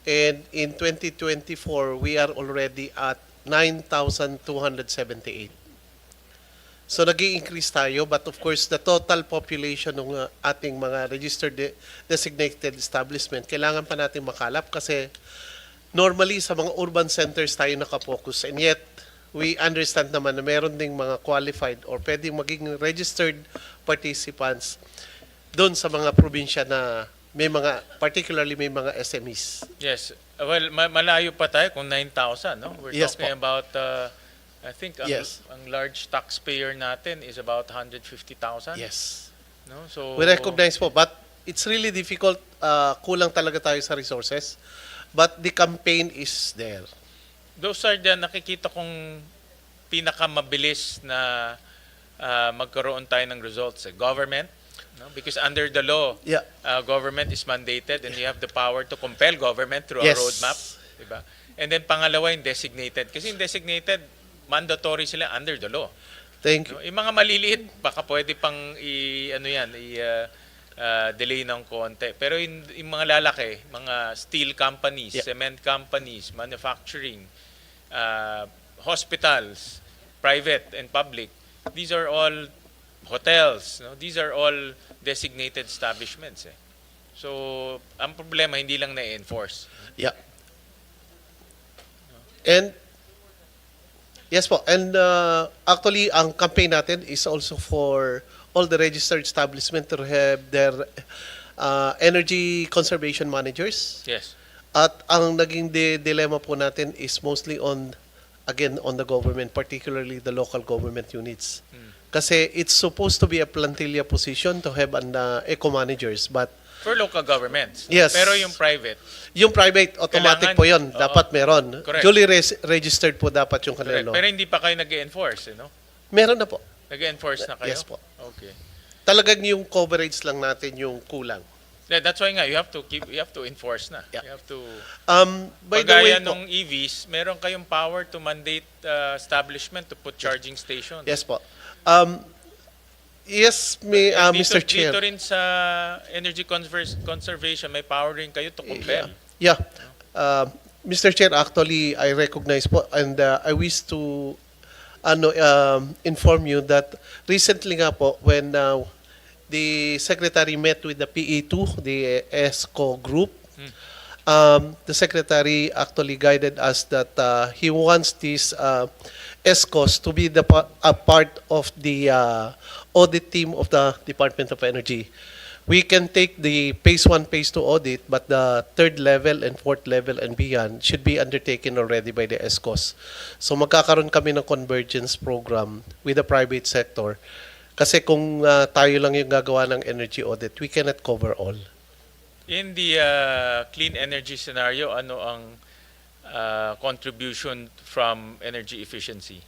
And in 2024, we are already at 9,278. So nag-i-increase tayo, but of course, the total population ng ating mga registered designated establishment, kailangan pa natin makalap kasi normally sa mga urban centers tayo nakafocus. And yet, we understand naman na meron ding mga qualified or pwedeng maging registered participants doon sa mga probinsya na may mga, particularly may mga SMEs. Yes. Well, malayo pa tayo kung 9,000, no? We're Yes talking po. about, I think, Yes. ang large taxpayer natin is about 150,000. Yes. No? So, We recognize po, but it's really difficult. Kulang talaga tayo sa resources. But the campaign is there. those are the nakikita kong pinakamabilis na magkaroon tayo ng results. Government, no? Because under the law, Yeah. government is mandated and you have the power to compel government through Yes. a roadmap. Diba? And then pangalawa, yung designated. Kasi yung designated, mandatory sila under the law. Thank you. No? Yung mga maliliit, baka pwede pang delay ng konti. Pero yung mga lalaki, mga steel companies, Yeah. cement companies, manufacturing, hospitals, private and public, these are all hotels. No? These are all designated establishments. So, ang problema, hindi lang na-enforce. Yeah. And yes po. And actually, ang campaign natin is also for all the registered establishment to have their energy conservation managers. Yes. At ang naging dilemma po natin is mostly on, again, on the government, particularly the local government units. Kasi it's supposed to be a plantilla position to have an eco-managers, but For local governments. Yes. Pero yung private, yung private, automatic Kailangan- po yun. Oo. Dapat meron. Correct. Duly registered po dapat yung correct. kanila. Pero hindi pa kayo nag-enforce, no? Meron na po. Nag-enforce na kayo? Yes po. Okay. Talagang yung coverage lang natin yung kulang. Yeah, that's why nga you have to enforce na. Yeah. You have to By the way Pagaya po, nung EVs, meron kayong power to mandate establishment to put charging stations. yes po. Yes, Mr. Chair. Dito rin sa energy conservation, may power rin kayo to compel. Yeah. Mr. Chair, actually, I recognize po and I wish to inform you that recently nga po when the Secretary met with the PE2, the ESCO group, the Secretary actually guided us that he wants these ESCOs to be a part of the audit team of the Department of Energy. We can take the phase 1, phase 2 audit, but the third level and fourth level and beyond should be undertaken already by the ESCOs. So magkakaroon kami ng convergence program with the private sector. Kasi kung tayo lang yung gagawa ng energy audit, we cannot cover all. In the clean energy scenario, ano ang contribution from energy efficiency?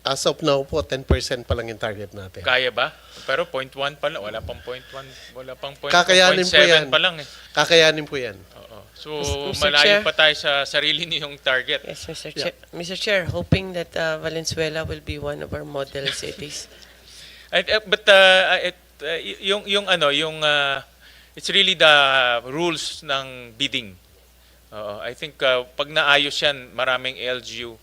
As of now po, 10% pa lang yung target natin. Kaya ba? Pero 0.1 pa lang, wala pang 0.1, wala pang 0.7 Kakayanin po yan. pa lang eh. Kakayanin po yan. Oo. So, Mr. malayo Chair? pa tayo sa sarili niyong target. Yes, Mr. Chair. Mr. Chair, hoping that Valenzuela will be one of our model cities. It's really the rules ng bidding. I think pag naayos yan, maraming LGU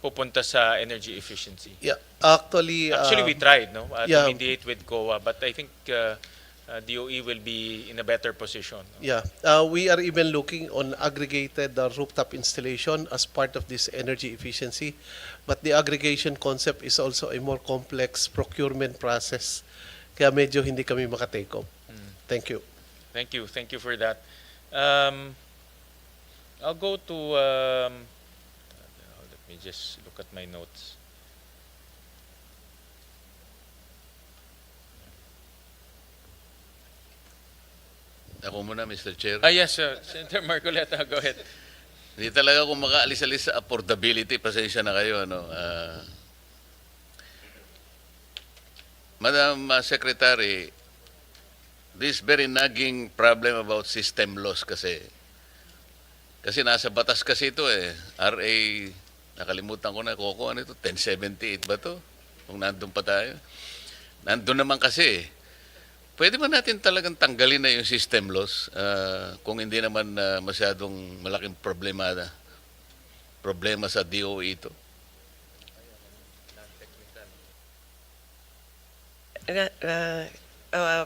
pupunta sa energy efficiency. Yeah, actually, We tried to yeah. mediate with COA, but I think DOE will be in a better position. Yeah, we are even looking on aggregated rooftop installation as part of this energy efficiency. But the aggregation concept is also a more complex procurement process. Kaya medyo hindi kami makatake off. Thank you. Thank you for that. I'll go to let me just look at my notes. Ako muna, Mr. Chair. Yes, Senator Marcoleta, go ahead. Hindi talaga ako makaalis-alis sa affordability. Pasensya na kayo. Madam Secretary, this very nagging problem about system loss kasi. Kasi nasa batas kasi ito RA, nakalimutan ko na, ano ito, 1078 ba to? Kung nandun pa tayo. Nandun naman kasi Pwede ba natin talagang tanggalin na yung system loss kung hindi naman masyadong malaking problema sa DOE ito?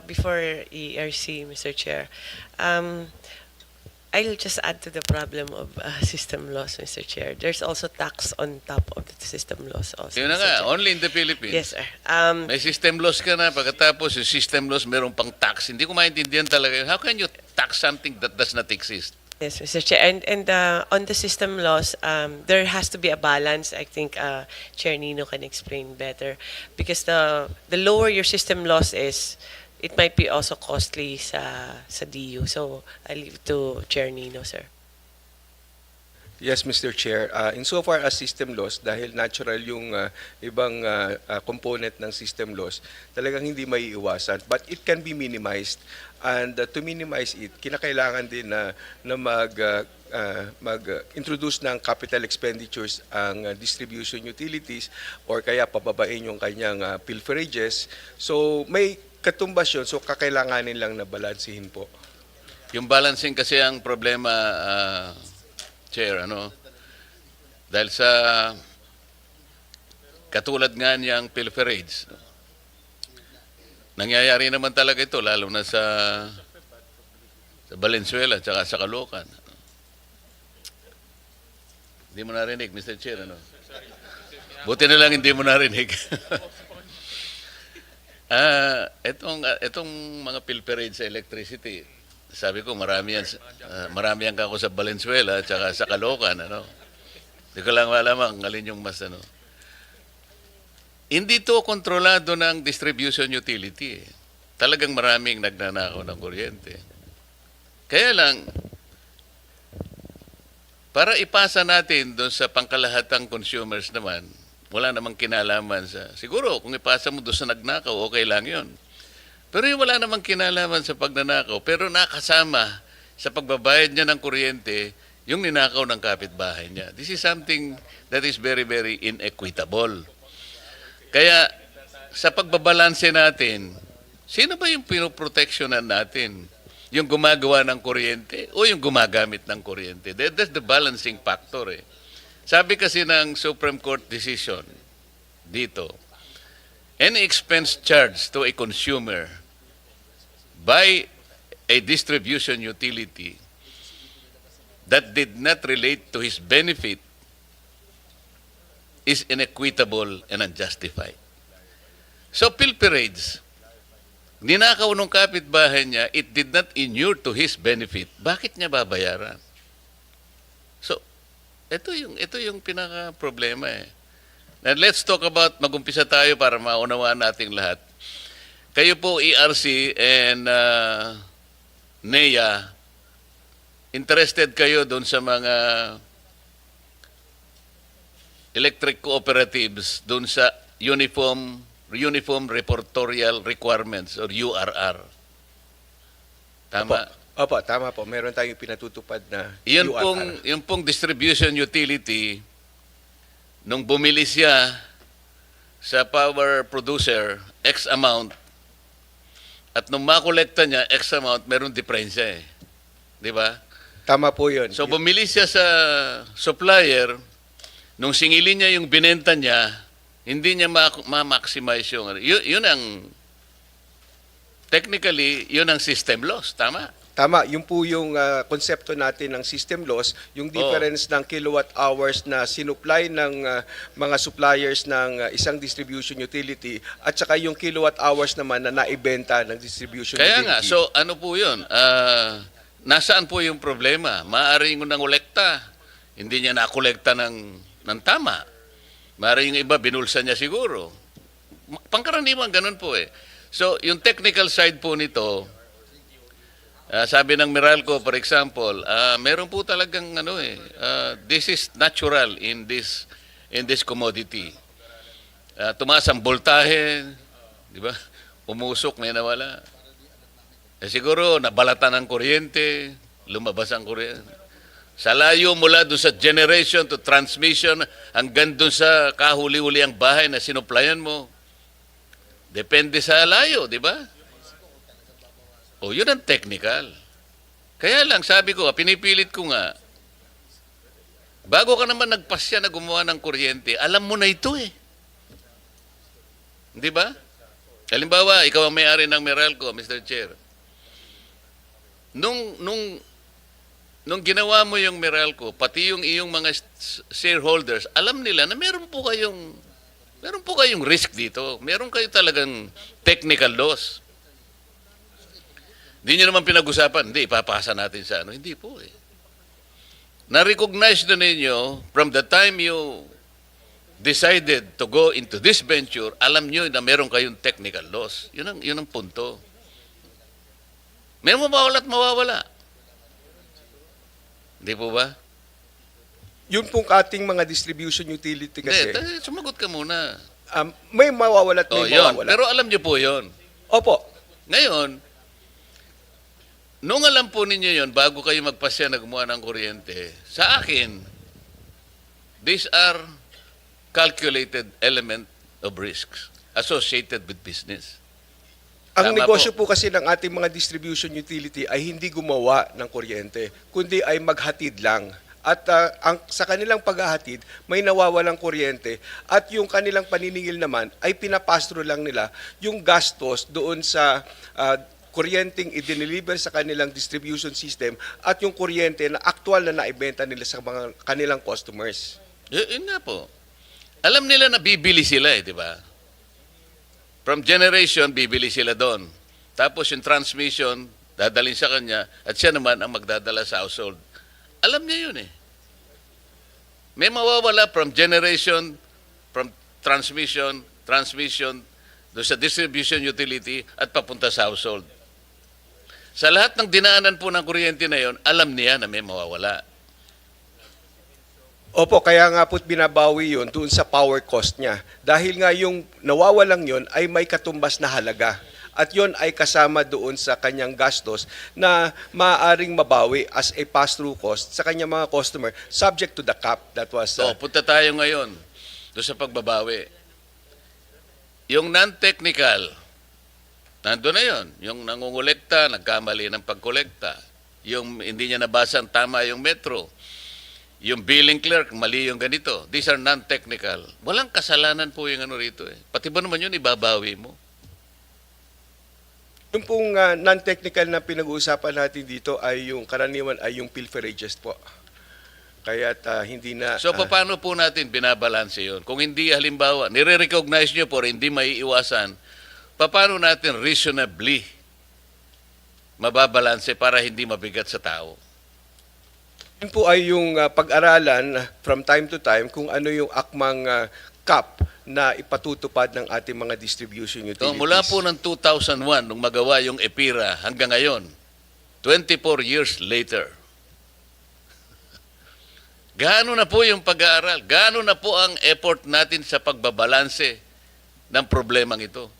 Before ERC, Mr. Chair, I'll just add to the problem of system loss, Mr. Chair. There's also tax on top of the system loss also. Yun na Mr. nga, Chair. only in the Philippines. Yes, sir. May system loss ka na, pagkatapos yung system loss meron pang tax. Hindi ko maintindihan talaga yun. How can you tax something that does not exist? Yes, Mr. Chair. And on the system loss, there has to be a balance. I think Chair Nino can explain better. Because the lower your system loss is, it might be also costly sa DU. So I leave it to Chair Nino, sir. Yes, Mr. Chair. Insofar as system loss, dahil natural yung ibang component ng system loss, talagang hindi may iwasan. But it can be minimized. And to minimize it, kinakailangan din na mag-introduce ng capital expenditures ang distribution utilities or kaya pababain yung kanyang pilferages. So may katumbas yun, so kakailanganin lang na balansihin po. Yung balancing kasi ang problema, Chair, dahil sa katulad nga niyang pilferage, nangyayari naman talaga ito, lalo na sa Valenzuela at sa Caloocan. Hindi mo narinig, Mr. Chair, Buti na lang hindi mo narinig. Itong mga pilferage sa electricity, sabi ko marami yan kako sa Valenzuela at sa Caloocan, Hindi ko lang malamang alin yung mas Hindi to kontrolado ng distribution utility. Talagang maraming nagnanakaw ng kuryente. Kaya lang, para ipasa natin doon sa pangkalahatang consumers naman, wala namang kinalaman sa... Siguro, kung ipasa mo doon sa nagnakaw, okay lang yon. Pero yung wala namang kinalaman sa pagnanakaw, pero nakasama sa pagbabayad niya ng kuryente, yung ninakaw ng kapitbahay niya. This is something that is very, very inequitable. Kaya, sa pagbabalanse natin, sino ba yung pinoproteksyonan natin? Yung gumagawa ng kuryente o yung gumagamit ng kuryente? That's the balancing factor, Sabi kasi ng Supreme Court decision dito, any expense charged to a consumer by a distribution utility that did not relate to his benefit is inequitable and unjustified. So pilferage, ninakaw ng kapitbahay niya, it did not inure to his benefit. Bakit niya babayaran? Ito yung pinaka-problema Now, let's talk about, mag-umpisa tayo para maunawaan nating lahat. Kayo po, ERC and NEA, interested kayo doon sa mga electric cooperatives, doon sa Uniform Reportorial Requirements or URR. Tama? Opo, tama po. Meron tayong pinatutupad na URR. Yung pong distribution utility, nung bumili siya sa power producer, X amount, at nung makolekta niya, X amount, meron diferensya Di ba? Tama po yun. So bumili siya sa supplier, nung singilin niya yung binenta niya, hindi niya ma-maximize yung... Yun ang... Technically, yun ang system loss. Tama? Tama, yun po yung konsepto natin ng system loss, yung difference ng kilowatt hours na sinupply ng mga suppliers ng isang distribution utility at saka yung kilowatt hours naman na naibenta ng distribution Kaya utility. nga, so ano po yun? Nasaan po yung problema? Maaaring ng kolekta, hindi niya nakolekta ng tama. Maaaring yung iba, binulsa niya siguro. Pangkaraniwan, ganun po So, yung technical side po nito, Sabi ng Meralco, for example, meron po talagang this is natural in this commodity. Tumaas ang voltahe, di ba? Umusok, may nawala. Siguro nabalatan ng kuryente, lumabas ang kuryente. Sa layo mula doon sa generation to transmission hanggang doon sa kahuli-huli ang bahay na sinuplayan mo. Depende sa layo, di ba? O, yun ang technical. Kaya lang, sabi ko, pinipilit ko nga, bago ka naman nagpasya na gumawa ng kuryente, alam mo na ito eh. Di ba? Halimbawa, ikaw ang may-ari ng Meralco, Mr. Chair. Nung ginawa mo yung Meralco, pati yung iyong mga shareholders, alam nila na meron po kayong risk dito. Meron kayo talagang technical loss. Hindi nyo naman pinag-usapan, hindi, ipapasa natin sa Hindi po eh. Na-recognize na ninyo, from the time you decided to go into this venture, alam nyo na meron kayong technical loss. Yun ang punto. May mawawala at mawawala. Hindi po ba? Yun pong ating mga distribution utility kasi, Hindi, sumagot ka muna. may mawawala at may Yun. mawawala. Pero alam nyo po yun. Opo. Ngayon, nung alam po ninyo yun, bago kayo magpasya na gumawa ng kuryente, sa akin, these are calculated element of risks associated with business. Ang Tama negosyo po kasi ng ating mga distribution utility ay hindi gumawa ng kuryente, kundi ay maghatid lang. At sa kanilang paghahatid, may nawawalang kuryente at yung kanilang paniningil naman ay pinapastro lang nila yung gastos doon sa kuryenteng i-deliver sa kanilang distribution system at yung kuryente na aktual na naibenta nila sa mga kanilang customers. Yun nga po. Alam nila na bibili sila di ba? From generation, bibili sila doon. Tapos yung transmission, dadalhin sa kanya at siya naman ang magdadala sa household. Alam niya yun eh. May mawawala from generation, from transmission, doon sa distribution utility at papunta sa household. Sa lahat ng dinaanan po ng kuryente na yon, alam niya na may mawawala. Opo, kaya nga po't binabawi yun doon sa power cost niya. Dahil nga yung nawawalang yun ay may katumbas na halaga. At yun ay kasama doon sa kanyang gastos na maaaring mabawi as a pass-through cost sa kanyang mga customer subject to the cap that was... So, punta tayo ngayon doon sa pagbabawi. Yung non-technical, nandun na yun. Yung nangungulekta, nagkamali ng pagkolekta. Yung hindi niya nabasang tama yung metro. Yung billing clerk, mali yung ganito. These are non-technical. Walang kasalanan po yung rito eh. Pati ba naman yun, ibabawi mo? Yung pong non-technical na pinag-uusapan natin dito ay yung karaniwan ay yung pilferages po. Kaya hindi na... So, paano po natin binabalanse yun? Kung hindi, halimbawa, nire-recognize nyo po hindi maiiwasan, paano natin reasonably mababalanse para hindi mabigat sa tao? Yun po ay yung pag-aralan from time to time kung ano yung akmang cap na ipatutupad ng ating mga distribution utilities. So, mula po ng 2001, nung magawa yung EPIRA hanggang ngayon, 24 years later, gaano na po yung pag-aaral? Gaano na po ang effort natin sa pagbabalanse ng problemang ito?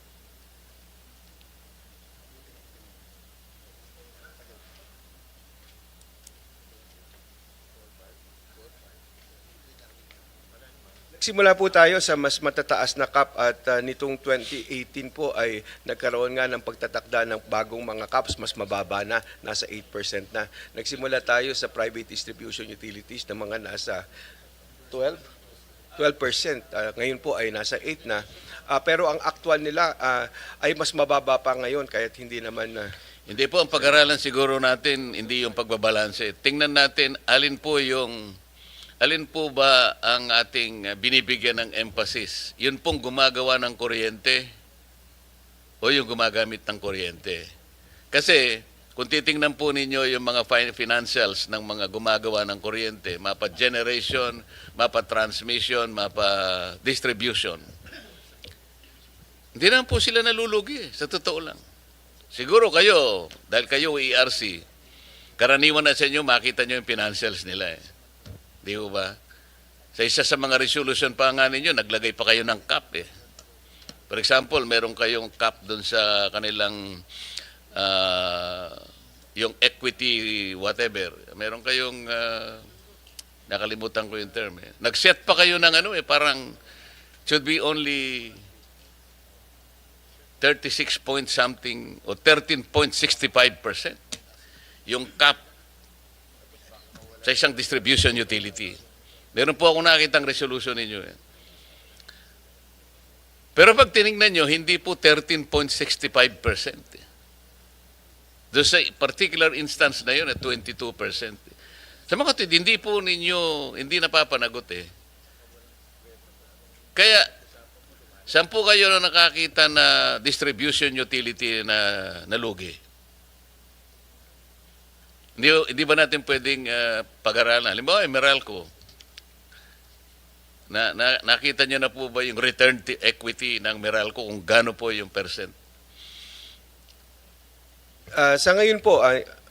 Simula po tayo sa mas matataas na cap at nitong 2018 po ay nagkaroon nga ng pagtatakda ng bagong mga caps, mas mababa na, nasa 8% na. Nagsimula tayo sa private distribution utilities na mga nasa 12%. Ngayon po ay nasa 8 na. Pero ang actual nila ay mas mababa pa ngayon kahit hindi naman... Hindi po, ang pag-aralan siguro natin, hindi yung pagbabalanse. Tingnan natin, alin po ba ang ating binibigyan ng emphasis? Yun pong gumagawa ng kuryente o yung gumagamit ng kuryente? Kasi kung titingnan po ninyo yung mga financials ng mga gumagawa ng kuryente, mapa generation, mapa transmission, mapa distribution, hindi naman po sila nalulugi sa totoo lang. siguro kayo, dahil kayo ERC, karaniwan na sa inyo, makita nyo yung financials nila eh. Di ba ba? Sa isa sa mga resolution pa nga ninyo, naglagay pa kayo ng cap eh. For example, meron kayong cap doon sa kanilang yung equity whatever. Meron kayong nakalimutan ko yung term eh. Nag-set pa kayo ng parang should be only 36 point something o 13.65% yung cap sa isang distribution utility. Meron po akong nakitang resolution ninyo eh. Pero pag tinignan nyo, hindi po 13.65%. Doon sa particular instance na yun, 22%. Sa mga kapatid, hindi po ninyo, hindi napapanagot eh. Kaya, saan po kayo na nakakita na distribution utility na nalugi? Hindi ba natin pwedeng pag-aralan? Halimbawa, Meralco. Nakita niyo na po ba yung return to equity ng Meralco kung gaano po yung percent? Sa ngayon po,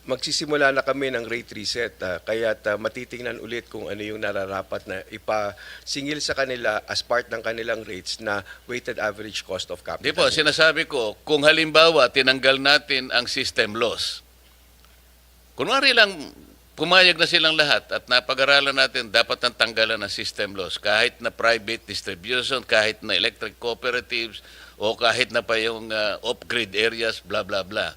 magsisimula na kami ng rate reset. Kaya't matitingnan ulit kung ano yung nararapat na ipasingil sa kanila as part ng kanilang rates na weighted average cost of capital. Di po, sinasabi ko, kung halimbawa tinanggal natin ang system loss, kunwari lang, pumayag na silang lahat at napag-aralan natin dapat nang tanggalan ng system loss kahit na private distribution, kahit na electric cooperatives o kahit na pa yung off-grid areas, blah, blah, blah.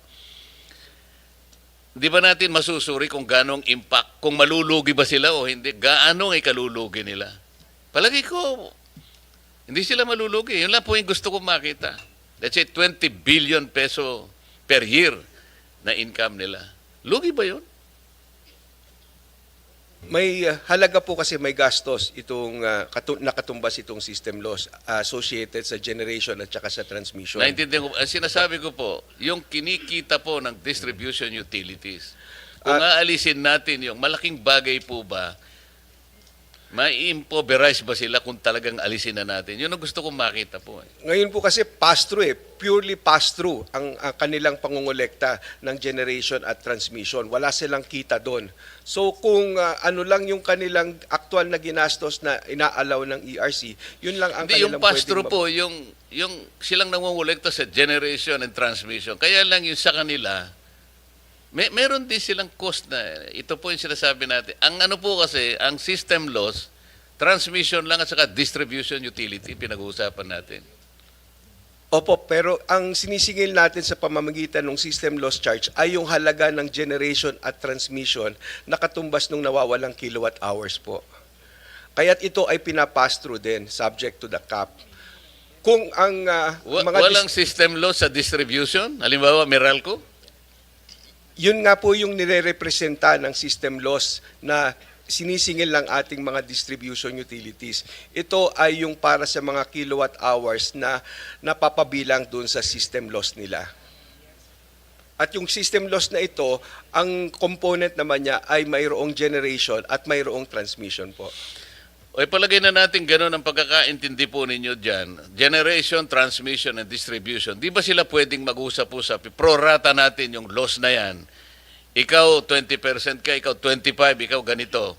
Di ba natin masusuri kung ganong impact, kung malulugi ba sila o hindi, gaano ay kalulugi nila? Palagi ko, hindi sila malulugi. Yun lang po yung gusto kong makita. Let's say 20 billion peso per year na income nila. Lugi ba yun? May halaga po kasi may gastos itong nakatumbas itong system loss associated sa generation at saka sa transmission. Naintindihan ko. Ang sinasabi ko po, yung kinikita po ng distribution utilities, kung aalisin natin yung malaking bagay po ba, ma-improvise ba sila kung talagang alisin na natin? Yun ang gusto kong makita po. Ngayon po kasi pass-through purely pass-through ang kanilang pangungulekta ng generation at transmission. Wala silang kita doon. So kung ano lang yung kanilang aktual na ginastos na inaalaw ng ERC, yun lang ang Hindi, kanilang yung pass-through po, yung silang nangungulekta sa generation and transmission. Kaya lang yung sa kanila, meron din silang cost na, ito po yung sinasabi natin. Ang ano po kasi, ang system loss, transmission lang at saka distribution utility, pinag-uusapan natin. Opo, pero ang sinisingil natin sa pamamagitan ng system loss charge ay yung halaga ng generation at transmission na katumbas ng nawawalang kilowatt hours po. Kaya't ito ay pinapass through din, subject to the cap. Kung ang Walang system loss sa distribution? Halimbawa, Meralco? Yun nga po yung nire-representa ng system loss na sinisingil ng ating mga distribution utilities. Ito ay yung para sa mga kilowatt hours na napapabilang dun sa system loss nila. At yung system loss na ito, ang component naman niya ay mayroong generation at mayroong transmission po. O palagay na natin gano'n ang pagkakaintindi po ninyo dyan. Generation, transmission, and distribution. Di ba sila pwedeng mag-usap-usap? Prorata natin yung loss na yan. Ikaw 20% ka, ikaw 25%, ikaw ganito.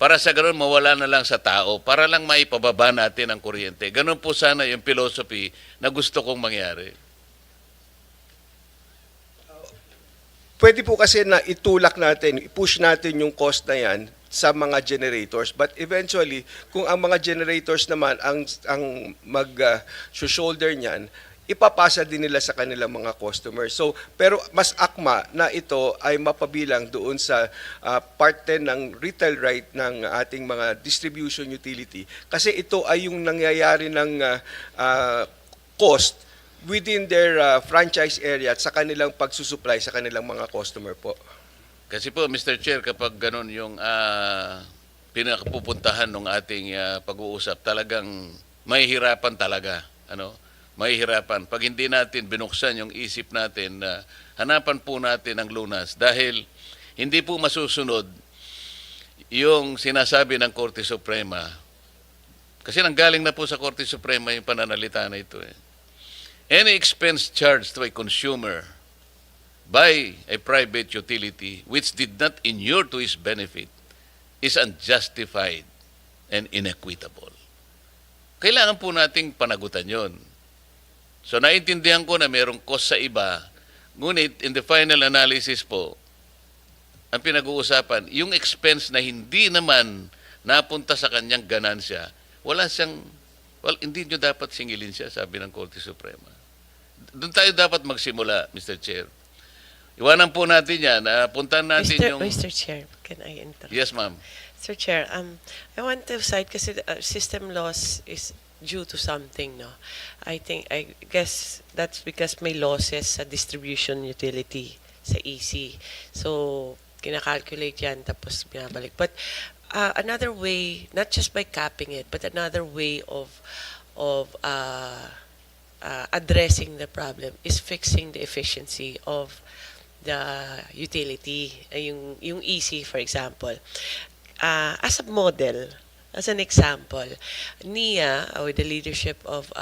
Para sa gano'n, mawala na lang sa tao. Para lang maipababa natin ang kuryente. Gano'n po sana yung philosophy na gusto kong mangyari. Pwede po kasi na itulak natin, i-push natin yung cost na yan sa mga generators, but eventually kung ang mga generators naman ang shoulder niyan, ipapasa din nila sa kanilang mga customers. So pero mas akma na ito ay mapabilang doon sa parte ng retail right ng ating mga distribution utility kasi ito ay yung nangyayari ng cost within their franchise area at sa kanilang pagsusupply sa kanilang mga customer po. Kasi po, Mr. Chair, kapag ganun yung pinakapupuntahan ng ating pag-uusap, talagang mahihirapan talaga. Mahihirapan. Pag hindi natin binuksan yung isip natin, hanapan po natin ang lunas. Dahil hindi po masusunod yung sinasabi ng Korte Suprema. Kasi nanggaling na po sa Korte Suprema yung pananalita na ito. Any expense charged to a consumer by a private utility which did not inure to his benefit is unjustified and inequitable. Kailangan po nating panagutan yon. So naintindihan ko na mayroong cost sa iba, ngunit in the final analysis po, ang pinag-uusapan, yung expense na hindi naman napunta sa kanyang ganansya, wala siyang, hindi nyo dapat singilin siya, sabi ng Korte Suprema. Doon tayo dapat magsimula, Mr. Chair. Iwanan po natin yan, puntahan natin yung... Mr. Chair, can I interrupt? Yes, ma'am. Sir Chair, I want to cite kasi system loss is due to something, no? I guess that's because may losses sa distribution utility sa EC. So, kinakalculate yan tapos binabalik. But another way, not just by capping it, but another way of addressing the problem is fixing the efficiency of the utility, yung EC, for example. As a model, as an example, NIA, with the leadership of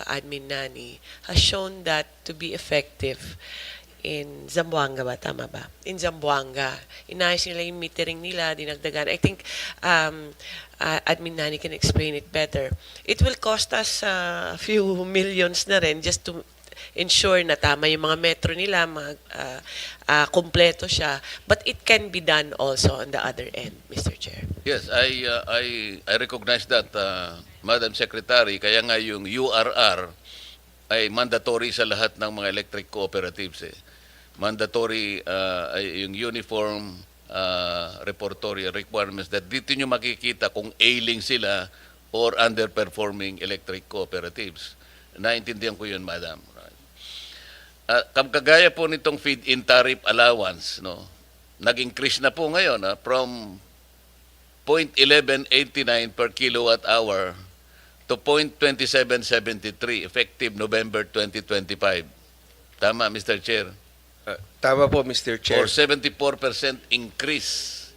Admin Nani, has shown that to be effective in Zamboanga ba? Tama ba? In Zamboanga. Inayos nila yung metering nila, dinagdagan. I think Admin Nani can explain it better. It will cost us a few millions na rin just to ensure na tama yung mga metro nila, kumpleto siya. But it can be done also on the other end, Mr. Chair. Yes, I recognize that, Madam Secretary, kaya nga yung URR ay mandatory sa lahat ng mga electric cooperatives. Mandatory yung uniform repertory requirements that dito nyo makikita kung ailing sila or underperforming electric cooperatives. Naintindihan ko yun, Madam. Kagaya po nitong feed-in tariff allowance, no? Nag-increase na po ngayon from 0.1189 per kilowatt hour to 0.2773 effective November 2025. Tama, Mr. Chair? Tama po, Mr. Chair. Or 74% increase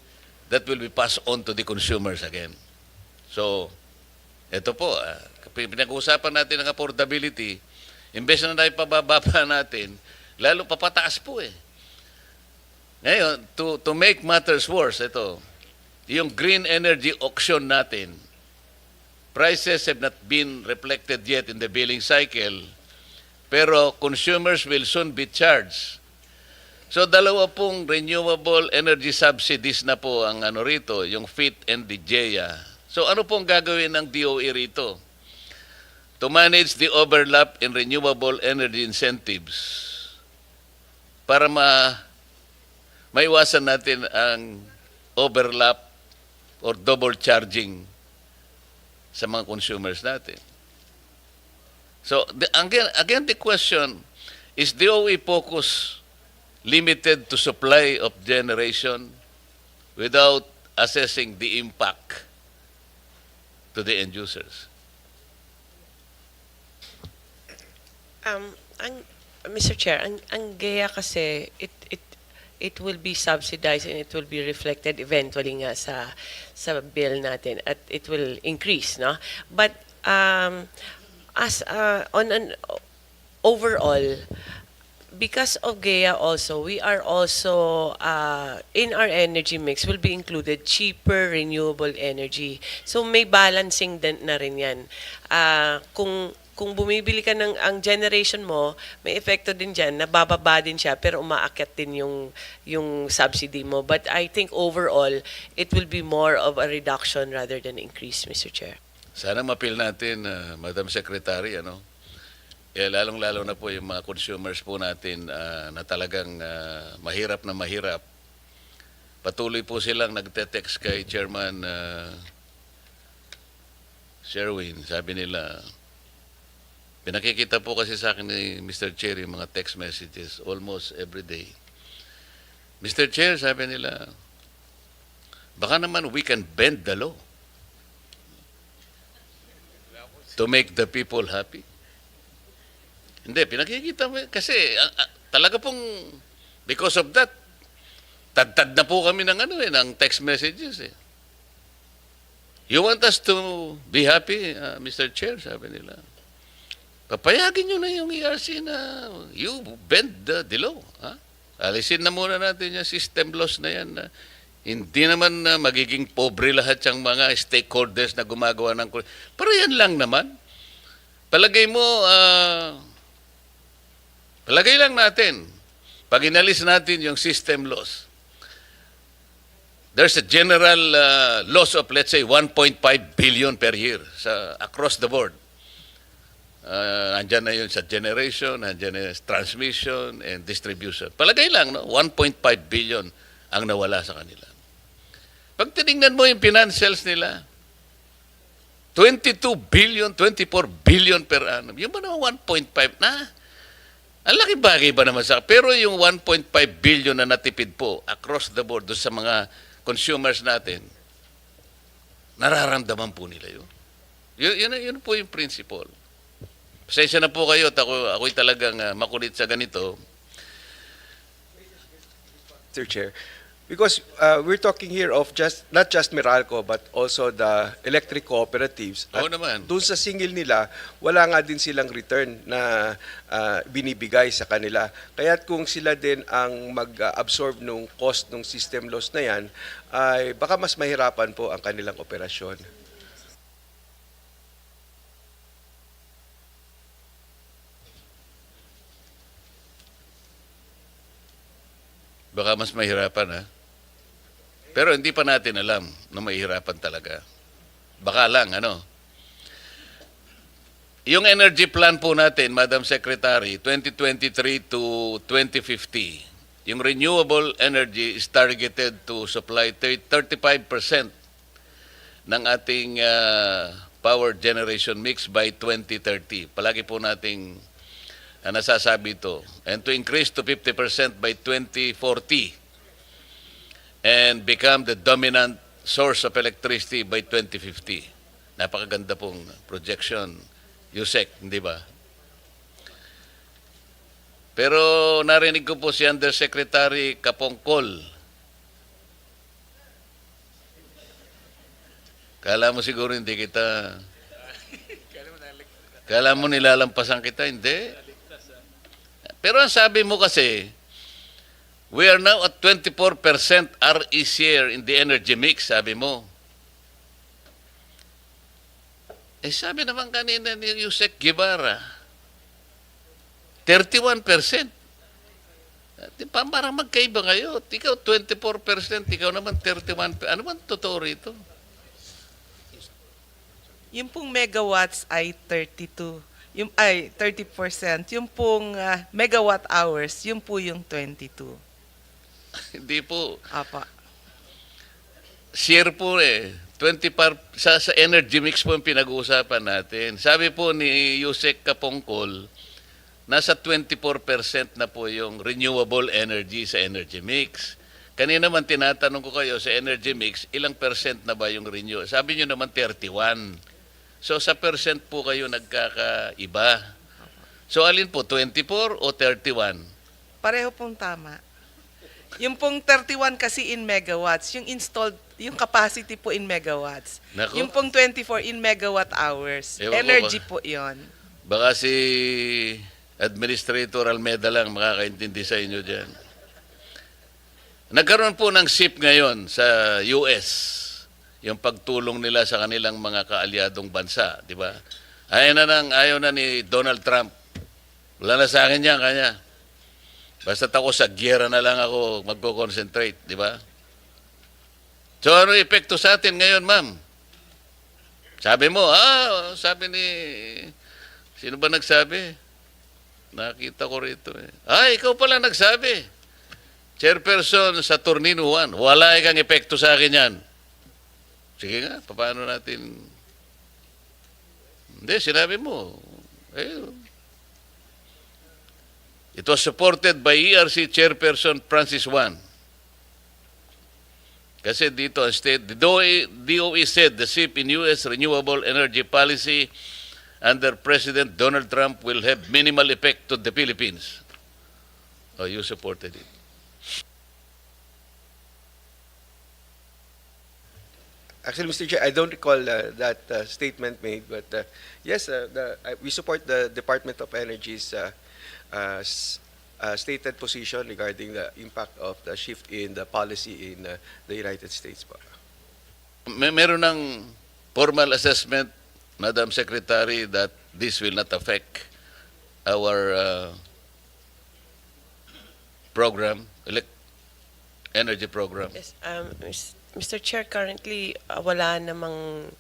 that will be passed on to the consumers again. So, ito po, pinag-uusapan natin ang affordability. Imbes na naipababa pa natin, lalo papataas po eh. Ngayon, to make matters worse, ito, yung green energy auction natin, prices have not been reflected yet in the billing cycle, pero consumers will soon be charged. So dalawa pong renewable energy subsidies na po ang rito, yung FIT and the GEA. So ano pong gagawin ng DOE rito? To manage the overlap in renewable energy incentives para maiwasan natin ang overlap or double charging sa mga consumers natin. So, again, the question, is DOE focus limited to supply of generation without assessing the impact to the end users? Mr. Chair, ang GEA kasi, it will be subsidized and it will be reflected eventually nga sa bill natin at it will increase, no? But as on an overall, because of GEA also, we are also in our energy mix will be included cheaper renewable energy. So may balancing din na rin yan. Kung bumibili ka ng ang generation mo, may epekto din dyan, nabababa din siya, pero umaakyat din yung subsidy mo. But I think overall, it will be more of a reduction rather than increase, Mr. Chair. Sana mapil natin, Madam Secretary, lalong-lalo na po yung mga consumers po natin na talagang mahirap na mahirap. Patuloy po silang nagte-text kay Chairman Sherwin. Sabi nila, pinakikita po kasi sa akin ni Mr. Chair yung mga text messages almost every day. Mr. Chair, sabi nila, baka naman we can bend the law to make the people happy. Hindi, pinakikita mo kasi talaga pong because of that, tad na po kami ng text messages eh. You want us to be happy, Mr. Chair, sabi nila. Papayagin nyo na yung ERC na you bend the law. Ha? Alisin na muna natin yung system loss na yan. Hindi naman na magiging pobre lahat yung mga stakeholders na gumagawa ng... Pero yan lang naman. Palagay mo, palagay lang natin, pag inalis natin yung system loss, there's a general loss of, let's say, 1.5 billion per year across the board. Andyan na yun sa generation, andyan na yun sa transmission and distribution. Palagay lang, no? 1.5 billion ang nawala sa kanila. Pag tinignan mo yung financials nila, 22 billion, 24 billion per annum. Yung ba naman 1.5 na? Ang laki bagay ba naman sa... Pero yung 1.5 billion na natipid po across the board doon sa mga consumers natin, nararamdaman po nila yun. Yun po yung principle. Pasensya na po kayo at ako'y talagang makulit sa ganito. Mr. Chair, because we're talking here of not just Meralco but also the electric cooperatives. Oo naman. Doon sa singil nila, wala nga din silang return na binibigay sa kanila. Kaya't kung sila din ang mag-absorb ng cost ng system loss na yan, ay baka mas mahirapan po ang kanilang operasyon. Baka mas mahirapan, ha? Pero hindi pa natin alam na mahirapan talaga. Baka lang, ano? Yung energy plan po natin, Madam Secretary, 2023 to 2050, yung renewable energy is targeted to supply 35% ng ating power generation mix by 2030. Palagi po nating nasasabi ito. And to increase to 50% by 2040 and become the dominant source of electricity by 2050. Napakaganda pong projection, Yusek, hindi ba? Pero narinig ko po si Undersecretary Kapongkol. Kala mo siguro hindi kita... Kala mo nilalampasan kita, hindi. Pero ang sabi mo kasi, we are now at 24% RE share in the energy mix, sabi mo. Eh sabi naman kanina ni Yusek Guevara, 31%. Parang magkaiba kayo. Ikaw 24%, ikaw naman 31%. Ano man totoo rito? Yung pong megawatts ay 32. 30%. Yung pong megawatt hours, yung po yung 22. Hindi po. Apa. Share po eh. 20 sa energy mix po yung pinag-uusapan natin. Sabi po ni Yusek Kapongkol, nasa 24% na po yung renewable energy sa energy mix. Kanina naman tinatanong ko kayo sa energy mix, ilang percent na ba yung renew? Sabi nyo naman 31. So sa percent po kayo nagkakaiba. So alin po, 24 o 31? Pareho pong tama. Yung pong 31 kasi in megawatts, yung installed, yung capacity po in megawatts. Naku. Yung pong 24 in megawatt hours. Ewan ko Energy po yon. Baka si Administrator Almeda lang makakaintindi sa inyo dyan. Nagkaroon po ng SIP ngayon sa US. Yung pagtulong nila sa kanilang mga kaalyadong bansa, di ba? Ayaw na ni Donald Trump. Wala na sa akin yan, kanya. Basta ako sa giyera na lang ako magko-concentrate, di ba? So ano epekto sa atin ngayon, ma'am? Sabi mo, sabi ni... Sino ba nagsabi? Nakita ko rito eh. Ikaw pala nagsabi. Chairperson sa Turnino 1, wala kang epekto sa akin yan. Sige nga, paano natin... Hindi, sinabi mo. It was supported by ERC Chairperson Francis Wan. Kasi dito ang state, the DOE said the SIP in U.S. renewable energy policy under President Donald Trump will have minimal effect to the Philippines. Oh, you supported it. Actually, Mr. Chair, I don't recall that statement made, but yes, we support the Department of Energy's stated position regarding the impact of the shift in the policy in the United States po. Meron ng formal assessment, Madam Secretary, that this will not affect our program, energy program. Yes, Mr. Chair, currently wala namang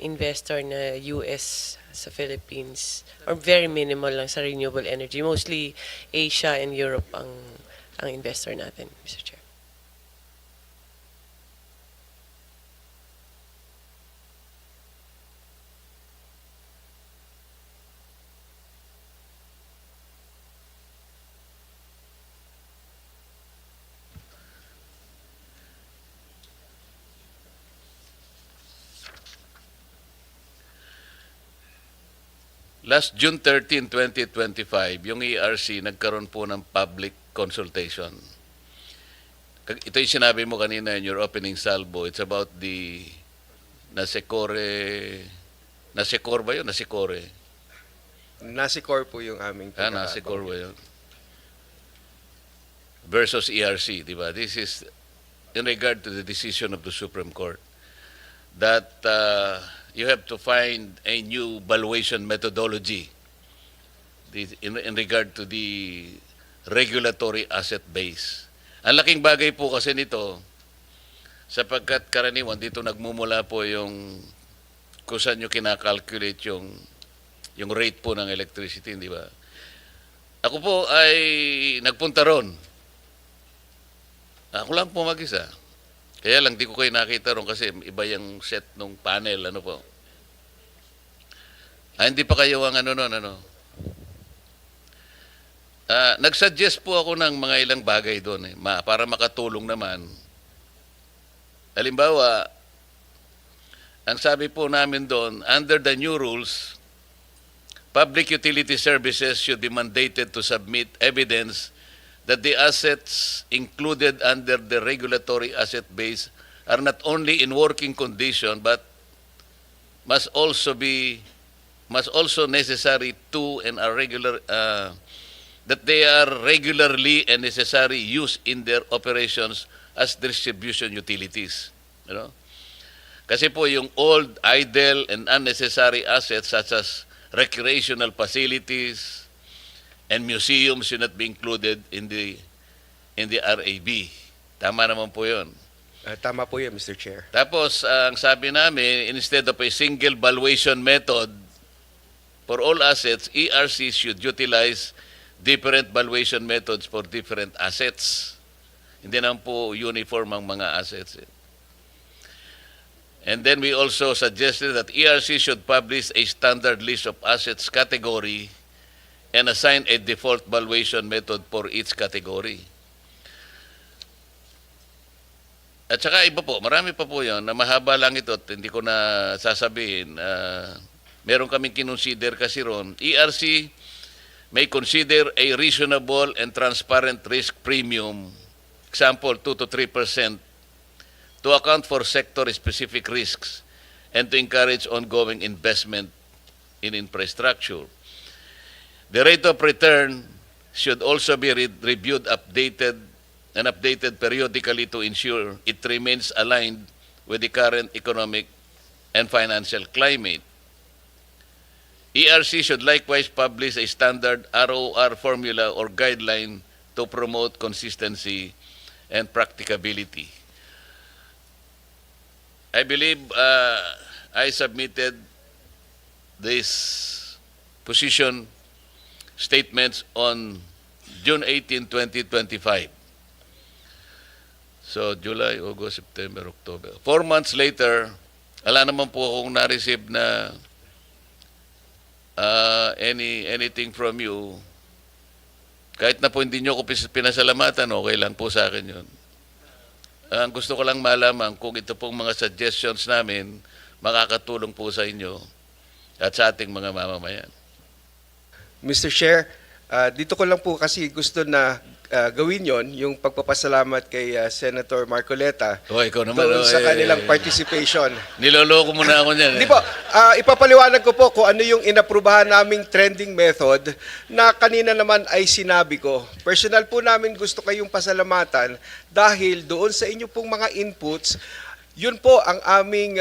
investor na US sa Philippines, or very minimal lang sa renewable energy. Mostly Asia and Europe ang investor natin, Mr. Chair. Last June 13, 2025, yung ERC nagkaroon po ng public consultation. Ito yung sinabi mo kanina in your opening salvo. It's about the Nasicor ba yun? Nasicor po yung aming Nasicor ba yun? Versus ERC, di ba? This is in regard to the decision of the Supreme Court that you have to find a new valuation methodology in regard to the regulatory asset base. Ang laking bagay po kasi nito, sapagkat karaniwan dito nagmumula po yung kung saan nyo kinakalculate yung rate po ng electricity, di ba? Ako po ay nagpunta ron. Ako lang po mag-isa. Kaya lang di ko kayo nakita ron kasi iba yung set ng panel, ano po. Hindi pa kayo ang nagsuggest po ako ng mga ilang bagay doon para makatulong naman. Halimbawa, ang sabi po namin doon, under the new rules, public utility services should be mandated to submit evidence that the assets included under the regulatory asset base are not only in working condition but must also necessary to and are regular that they are regularly and necessary used in their operations as distribution utilities. You know? Kasi po yung old, idle, and unnecessary assets such as recreational facilities and museums should not be included in the RAB. Tama naman po yun. Tama po yan, Mr. Chair. Tapos, ang sabi namin, instead of a single valuation method for all assets, ERC should utilize different valuation methods for different assets. Hindi naman po uniform ang mga assets. And then we also suggested that ERC should publish a standard list of assets category and assign a default valuation method for each category. At saka iba po, marami pa po yun na mahaba lang ito at hindi ko na sasabihin. Meron kaming kinonsider kasi ron. ERC may consider a reasonable and transparent risk premium, example 2 to 3%, to account for sector-specific risks and to encourage ongoing investment in infrastructure. The rate of return should also be reviewed, updated periodically to ensure it remains aligned with the current economic and financial climate. ERC should likewise publish a standard ROR formula or guideline to promote consistency and practicability. I believe I submitted this position statements on June 18, 2025. So, July, August, September, October. 4 months later, wala naman po akong na-receive na anything from you. Kahit na po hindi nyo ako pinasalamatan, okay lang po sa akin yun. Ang gusto ko lang malaman kung ito pong mga suggestions namin makakatulong po sa inyo at sa ating mga mamamayan. Mr. Chair, dito ko lang po kasi gusto na gawin yon, yung pagpapasalamat kay Senator Marcoleta O, ikaw naman. doon sa oh, kanilang participation. Niloloko mo na ako niyan. Hindi po, ipapaliwanag ko po kung ano yung inaprubahan naming trending method na kanina naman ay sinabi ko. Personal po namin gusto kayong pasalamatan dahil doon sa inyo pong mga inputs, yun po ang aming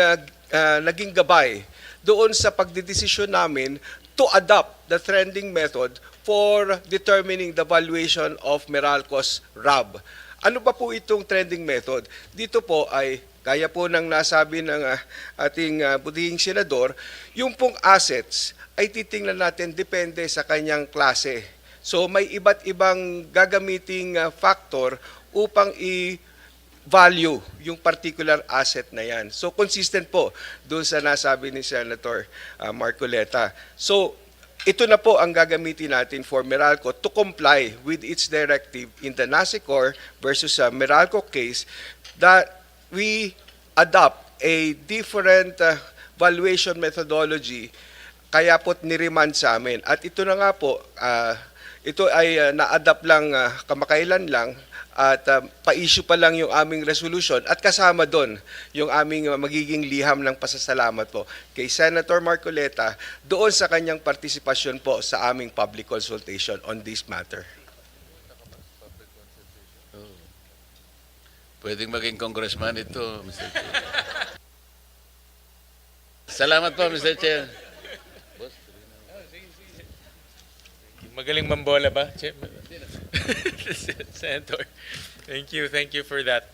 naging gabay doon sa pagdidesisyon namin to adopt the trending method for determining the valuation of Meralco's RAB. Ano pa po itong trending method? Dito po ay, kaya po ng nasabi ng ating budihing senador, yung pong assets ay titingnan natin depende sa kanyang klase. So may iba't ibang gagamiting factor upang value yung particular asset na yan. So consistent po doon sa nasabi ni Senator Marcoleta. So ito na po ang gagamitin natin for Meralco to comply with its directive in the NASICOR versus Meralco case that we adopt a different valuation methodology, kaya po't niremand sa amin. At ito na nga po, ito ay na-adapt lang kamakailan lang at pa-issue pa lang yung aming resolution at kasama doon yung aming magiging liham ng pasasalamat po kay Senator Marcoleta doon sa kanyang partisipasyon po sa aming public consultation on this matter. Pwedeng maging congressman ito, Mr. Chair. Salamat po, Mr. Chair. Magaling mambola ba? Senator, thank you for that.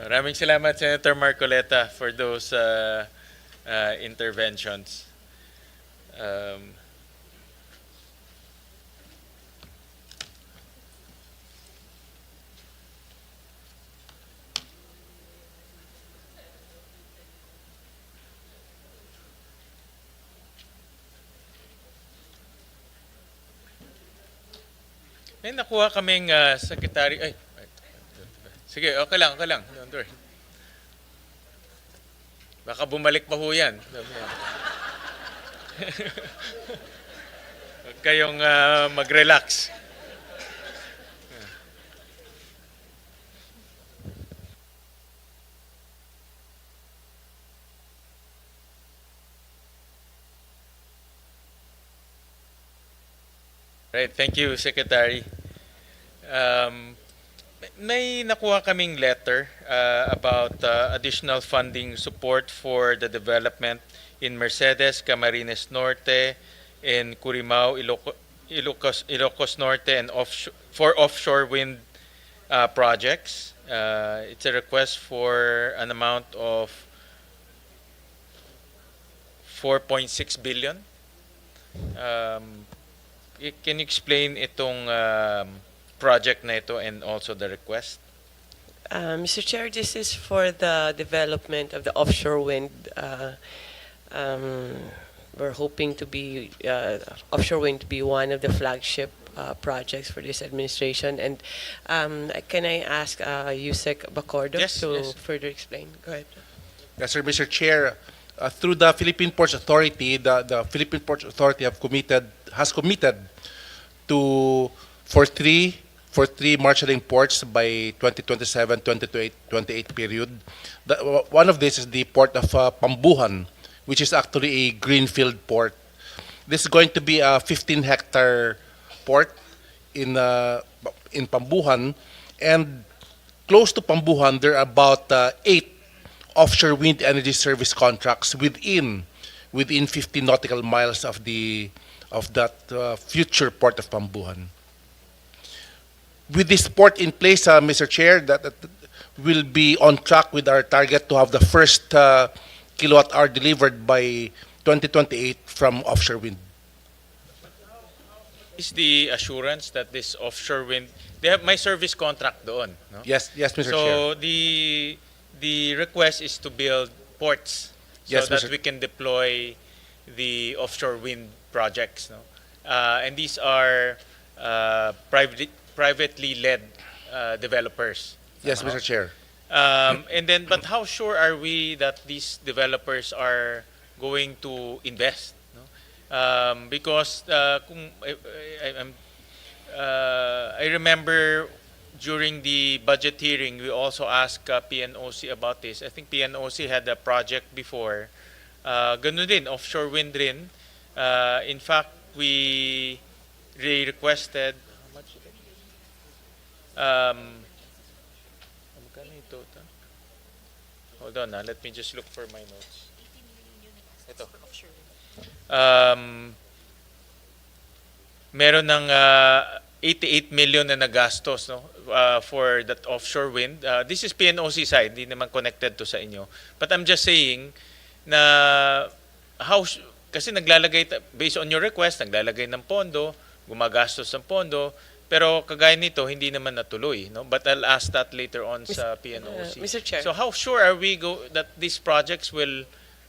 Maraming salamat, Senator Marcoleta, for those interventions. May nakuha kaming secretary. Ay, sige, okay lang. Don't worry. Baka bumalik pa ho yan. Huwag kayong mag-relax. Right, thank you, Secretary. May nakuha kaming letter about additional funding support for the development in Mercedes, Camarines Norte, in Curimao, Ilocos Norte, and for offshore wind projects. It's a request for an amount of 4.6 billion. Can you explain itong project na ito and also the request? Mr. Chair, this is for the development of the offshore wind. We're hoping to be offshore wind to be one of the flagship projects for this administration. And can I ask Yusek Bacordo to further explain? Go ahead. Yes, sir, Mr. Chair. Through the Philippine Ports Authority, the Philippine Ports Authority has committed to for three marshalling ports by 2027-2028 period. One of this is the port of Pambuhan, which is actually a greenfield port. This is going to be a 15-hectare port in Pambuhan, and close to Pambuhan there are about 8 offshore wind energy service contracts within 50 nautical miles of that future port of Pambuhan. With this port in place, Mr. Chair, that will be on track with our target to have the first kilowatt hour delivered by 2028 from offshore wind. Is the assurance that this offshore wind, they have my service contract doon, no? Yes, Mr. Chair. So the request is to build ports so Yes, that Mr. we can deploy the offshore wind projects, no? And these are privately led developers. Yes, Mr. Chair. And then, but how sure are we that these developers are going to invest? No? Because I remember during the budget hearing, we also asked PNOC about this. I think PNOC had a project before. Ganun din, offshore wind rin. In fact, we requested, how much is it? Magkano yung total? Hold on, let me just look for my notes. Ito. Meron ng 88 million na nagastos, no, for that offshore wind. This is PNOC side, hindi naman connected to sa inyo. But I'm just saying na kasi naglalagay, based on your request, naglalagay ng pondo, gumagastos ng pondo, pero kagaya nito, hindi naman natuloy. No? But I'll ask that later on sa PNOC. Mr. Chair. So how sure are we that these projects will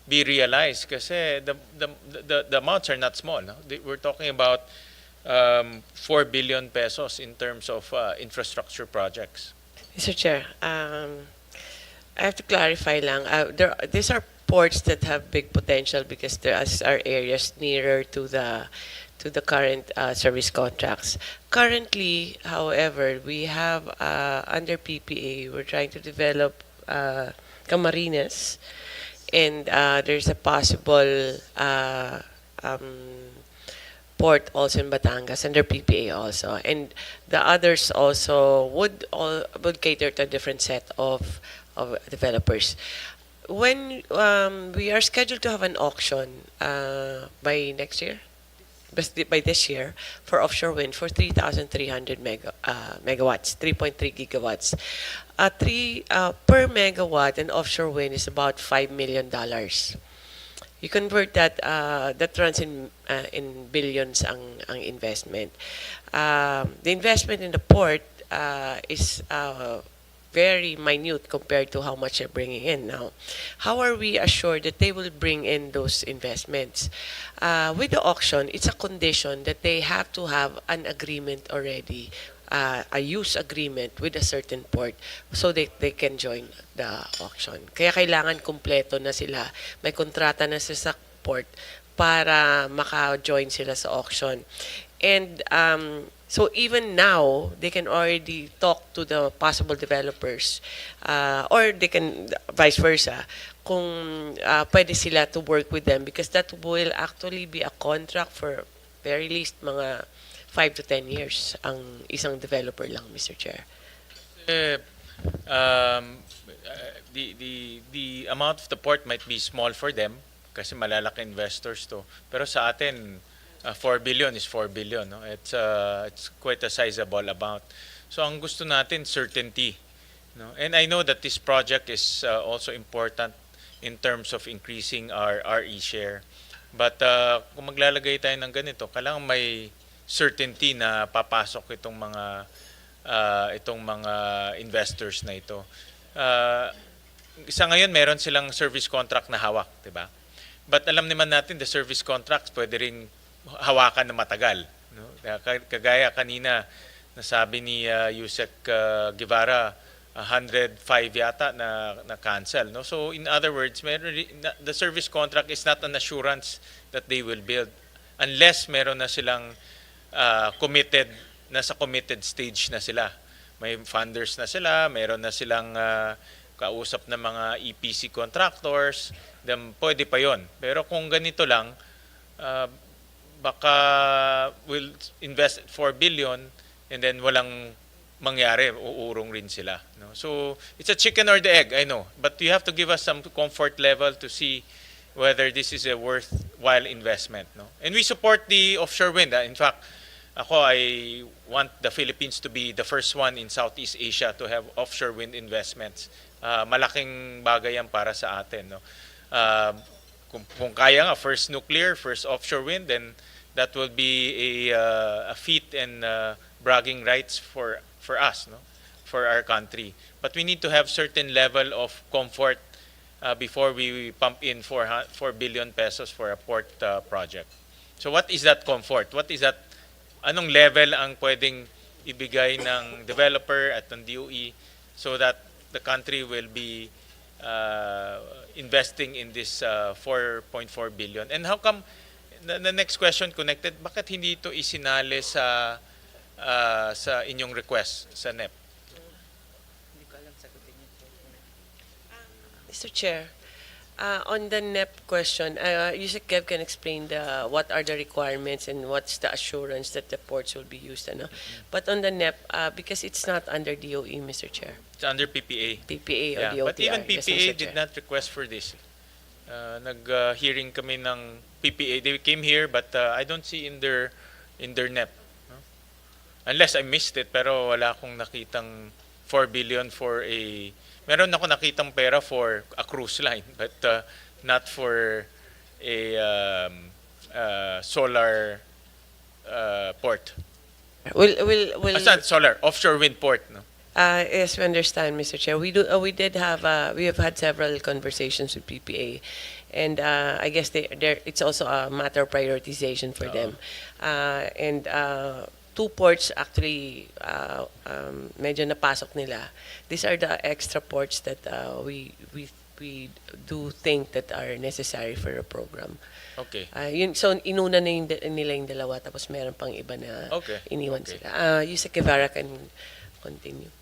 be realized? Kasi the amounts are not small. No? We're talking about 4 billion pesos in terms of infrastructure projects. Mr. Chair, I have to clarify lang. These are ports that have big potential because there are areas nearer to the current service contracts. Currently, however, we have under PPA, we're trying to develop Camarines, and there's a possible port also in Batangas under PPA also, and the others also would cater to a different set of developers. When we are scheduled to have an auction by next year, by this year, for offshore wind for 3,300 megawatts, 3.3 gigawatts. Per megawatt in offshore wind is about $5 million. You convert that, that runs in billions ang investment. The investment in the port is very minute compared to how much they're bringing in now. How are we assured that they will bring in those investments? With the auction, it's a condition that they have to have an agreement already, a use agreement with a certain port so they can join the auction. Kaya kailangan kumpleto na sila. May kontrata na sila sa port para maka-join sila sa auction. And so even now, they can already talk to the possible developers or they can vice versa kung pwede sila to work with them because that will actually be a contract for very least mga 5 to 10 years ang isang developer lang, Mr. Chair. The amount of the port might be small for them kasi malalaki investors to. Pero sa atin, 4 billion is 4 billion. No? It's quite a sizable amount. So ang gusto natin, certainty. No? And I know that this project is also important in terms of increasing our RE share. But kung maglalagay tayo ng ganito, kailangan may certainty na papasok itong mga investors na ito. Sa ngayon, meron silang service contract na hawak, di ba? But alam naman natin, the service contracts pwede ring hawakan na matagal. No? Kagaya kanina, nasabi ni Yusek Guevara, 105 yata na cancel. No? So in other words, the service contract is not an assurance that they will build unless meron na silang committed, nasa committed stage na sila. May funders na sila, meron na silang kausap na mga EPC contractors, then pwede pa yon. Pero kung ganito lang, baka will invest 4 billion and then walang mangyari, uurong rin sila. No? So, it's a chicken or the egg, I know. But you have to give us some comfort level to see whether this is a worthwhile investment. No? And we support the offshore wind. In fact, I want the Philippines to be the first one in Southeast Asia to have offshore wind investments. Malaking bagay yan para sa atin. No? Kung kaya nga, first nuclear, first offshore wind, then that will be a feat and bragging rights for us, no? For our country. But we need to have certain level of comfort before we pump in 4 billion pesos for a port project. So what is that comfort? What is that? Anong level ang pwedeng ibigay ng developer at ng DOE so that the country will be investing in this 4.4 billion? And how come, the next question connected, bakit hindi ito isinali sa sa inyong request sa NEP? Mr. Chair, on the NEP question, Yusek Kev can explain what are the requirements and what's the assurance that the ports will be used. Ano? But on the NEP, because it's not under DOE, Mr. Chair, It's under PPA. PPA or Yeah, DOTR. but even yes, PPA Mr. did Chair. not request for this. Nag-hearing kami ng PPA. They came here, but I don't see in their NEP. No? Unless I missed it, pero wala akong nakitang 4 billion for a... Meron ako nakitang pera for a cruise line, but not for a solar port. Not solar, offshore wind port. No? Yes, we understand, Mr. Chair. We have had several conversations with PPA, and I guess it's also a matter of prioritization for them. And two ports actually medyo napasok nila. These are the extra ports that we do think that are necessary for the program. Okay. So inuna na nila yung dalawa, tapos meron pang iba na iniwan sila. Yusek Guevara can continue.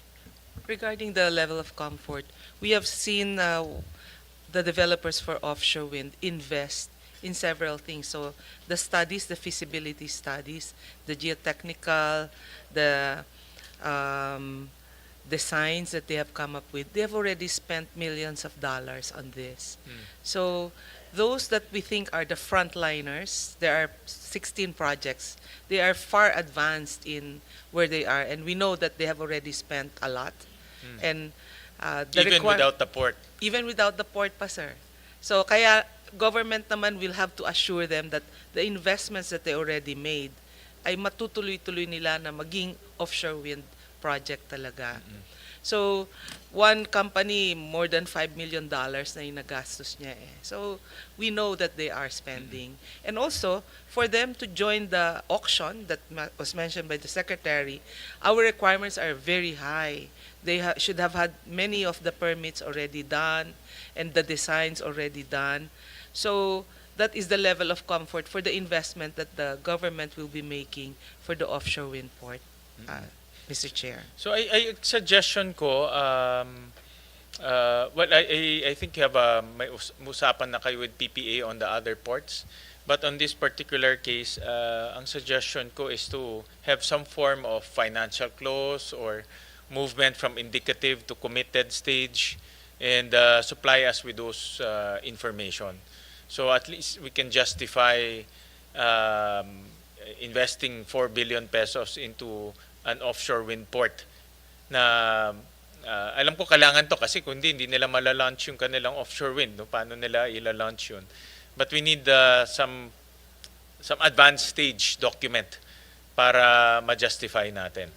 Regarding the level of comfort, we have seen the developers for offshore wind invest in several things. So the studies, the feasibility studies, the geotechnical, the designs that they have come up with, they have already spent millions of dollars on this. So those that we think are the frontliners, there are 16 projects. They are far advanced in where they are, and we know that they have already spent a lot. And Even without the port. even without the port pa, sir. So kaya government naman will have to assure them that the investments that they already made ay matutuloy-tuloy nila na maging offshore wind project talaga. So one company, more than $5 million na yung nagastos niya eh. So we know that they are spending. And also, for them to join the auction that was mentioned by the Secretary, our requirements are very high. They should have had many of the permits already done and the designs already done. So that is the level of comfort for the investment that the government will be making for the offshore wind port, Mr. Chair. So I suggestion ko, well, I think you have may usapan na kayo with PPA on the other ports. But on this particular case, ang suggestion ko is to have some form of financial clause or movement from indicative to committed stage and supply us with those information. So at least we can justify investing 4 billion pesos into an offshore wind port na alam ko kailangan to kasi kung hindi nila malalaunch yung kanilang offshore wind. No? Paano nila ila-launch yun? But we need some advanced stage document para ma-justify natin.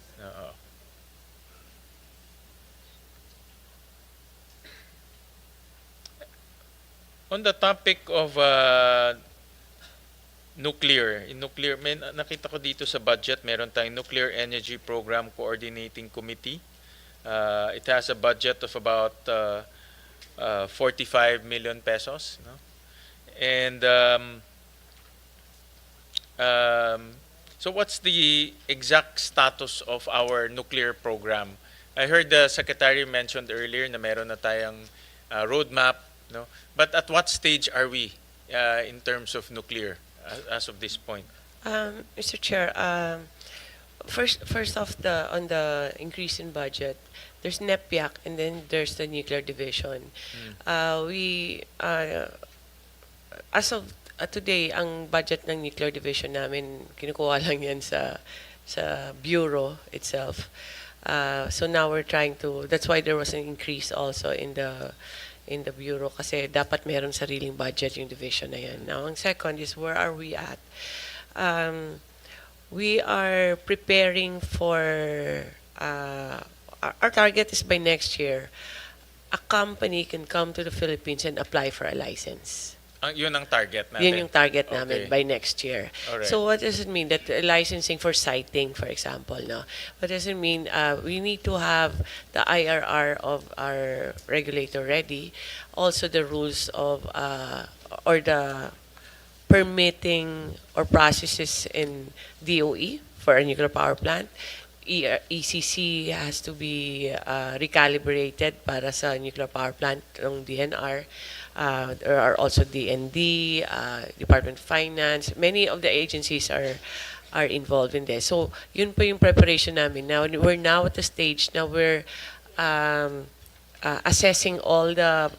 On the topic of nuclear, may nakita ko dito sa budget, meron tayong Nuclear Energy Program Coordinating Committee. It has a budget of about 45 million pesos. No? And so what's the exact status of our nuclear program? I heard the Secretary mentioned earlier na meron na tayong roadmap. No? But at what stage are we in terms of nuclear as of this point? Mr. Chair, first off, on the increase in budget, there's NEPIAC and then there's the nuclear division. As of today, ang budget ng nuclear division namin, kinukuha lang yan sa bureau itself. So now we're trying to, that's why there was an increase also in the bureau kasi dapat meron sariling budget yung division na yan. Now, ang second is where are we at? We are preparing for, our target is by next year, a company can come to the Philippines and apply for a license. Yun ang target natin? Yun yung target namin by next year. Alright. So what does it mean? That licensing for siting, for example, no? What does it mean? We need to have the IRR of our regulator ready. Also the rules of, or the permitting or processes in DOE for a nuclear power plant. ECC has to be recalibrated para sa nuclear power plant ng DNR. There are also DND, Department of Finance. Many of the agencies are involved in this. So, yun po yung preparation namin. Now, we're now at the stage na we're assessing all the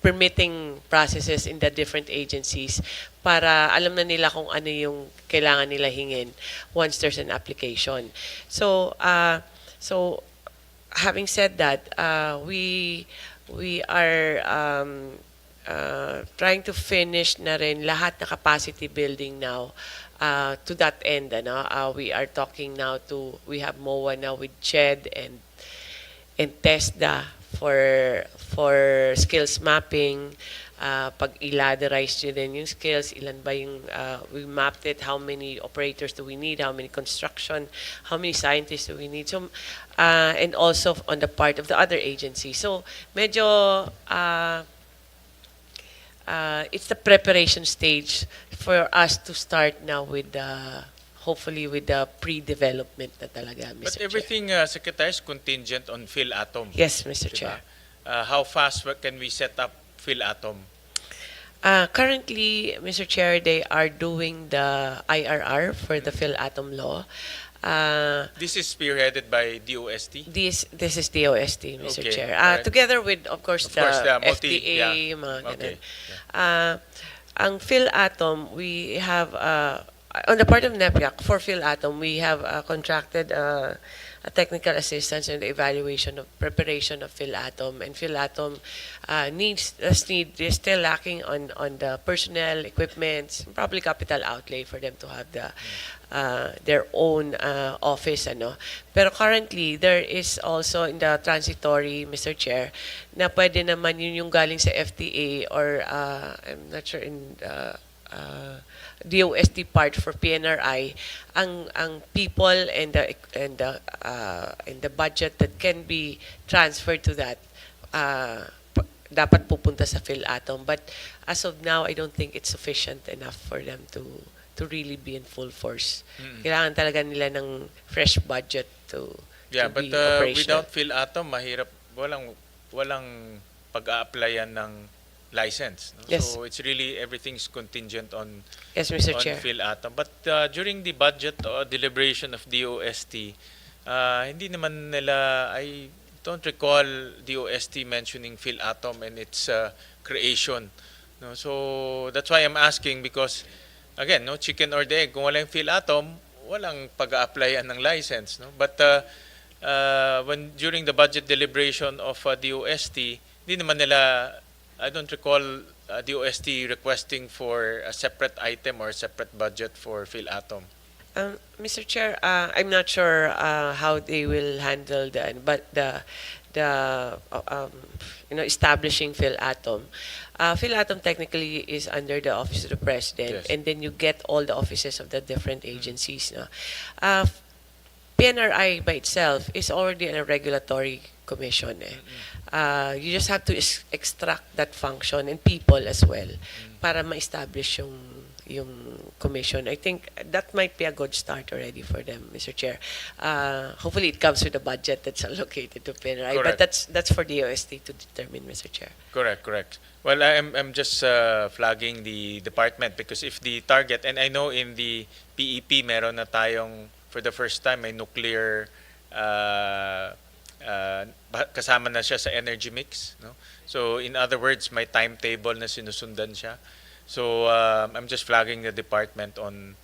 permitting processes in the different agencies para alam na nila kung ano yung kailangan nila hingin once there's an application. So, having said that, we are trying to finish na rin lahat na capacity building now. To that end, we are talking now we have MOA now with CHED and TESDA for skills mapping. Pag i-laderize nyo din yung skills, ilan ba yung, we mapped it, how many operators do we need, how many construction, how many scientists do we need, so, and also on the part of the other agencies. So, medyo, it's the preparation stage for us to start now with hopefully with the pre-development na talaga, Mr. But Chair. everything, Secretary, is contingent on PhilAtom. Yes, Mr. Diba? Chair. How fast can we set up PhilAtom? Currently, Mr. Chair, they are doing the IRR for the PhilAtom law. This is spearheaded by DOST? This is the OST, Mr. Okay, Chair. alright. Together with, of course, the FDA, mga Okay. ganun. Ang PhilAtom, we have, on the part of NEPIAC, for PhilAtom, we have contracted a technical assistance in the evaluation of preparation of PhilAtom. And PhilAtom is still lacking on the personnel, equipment, probably capital outlay for them to have their own office. Pero currently, there is also in the transitory, Mr. Chair, na pwede naman yun yung galing sa FDA or I'm not sure in DOST part for PNRI, ang people and the budget that can be transferred to that dapat pupunta sa PhilAtom. But as of now, I don't think it's sufficient enough for them to really be in full force. Kailangan talaga nila ng fresh budget to be operational. Without PhilAtom, mahirap, walang pag-a-applyan ng license. No? Yes. So it's really, everything's contingent on, Yes, Mr. on Chair. PhilAtom. But during the budget deliberation of DOST, hindi naman nila, I don't recall DOST mentioning PhilAtom and its creation. No? So that's why I'm asking, because again, no, chicken or the egg, kung walang PhilAtom, walang pag-a-applyan ng license. No? But when during the budget deliberation of DOST, hindi naman nila, I don't recall DOST requesting for a separate item or a separate budget for PhilAtom. Mr. Chair, I'm not sure how they will handle but establishing PhilAtom. PhilAtom technically is under the Office of the President, Yes. and then you get all the offices of the different agencies. No? PNRI by itself is already a regulatory commission. You just have to extract that function and people as well para ma-establish yung commission. I think that might be a good start already for them, Mr. Chair. Hopefully it comes with a budget that's allocated to PNRI, but Correct. that's for the OST to determine, Mr. Chair. Correct. Well, I'm just flagging the department because if the target, and I know in the PEP meron na tayong, for the first time, may nuclear kasama na siya sa energy mix. No? So in other words, may timetable na sinusundan siya. So I'm just flagging the department on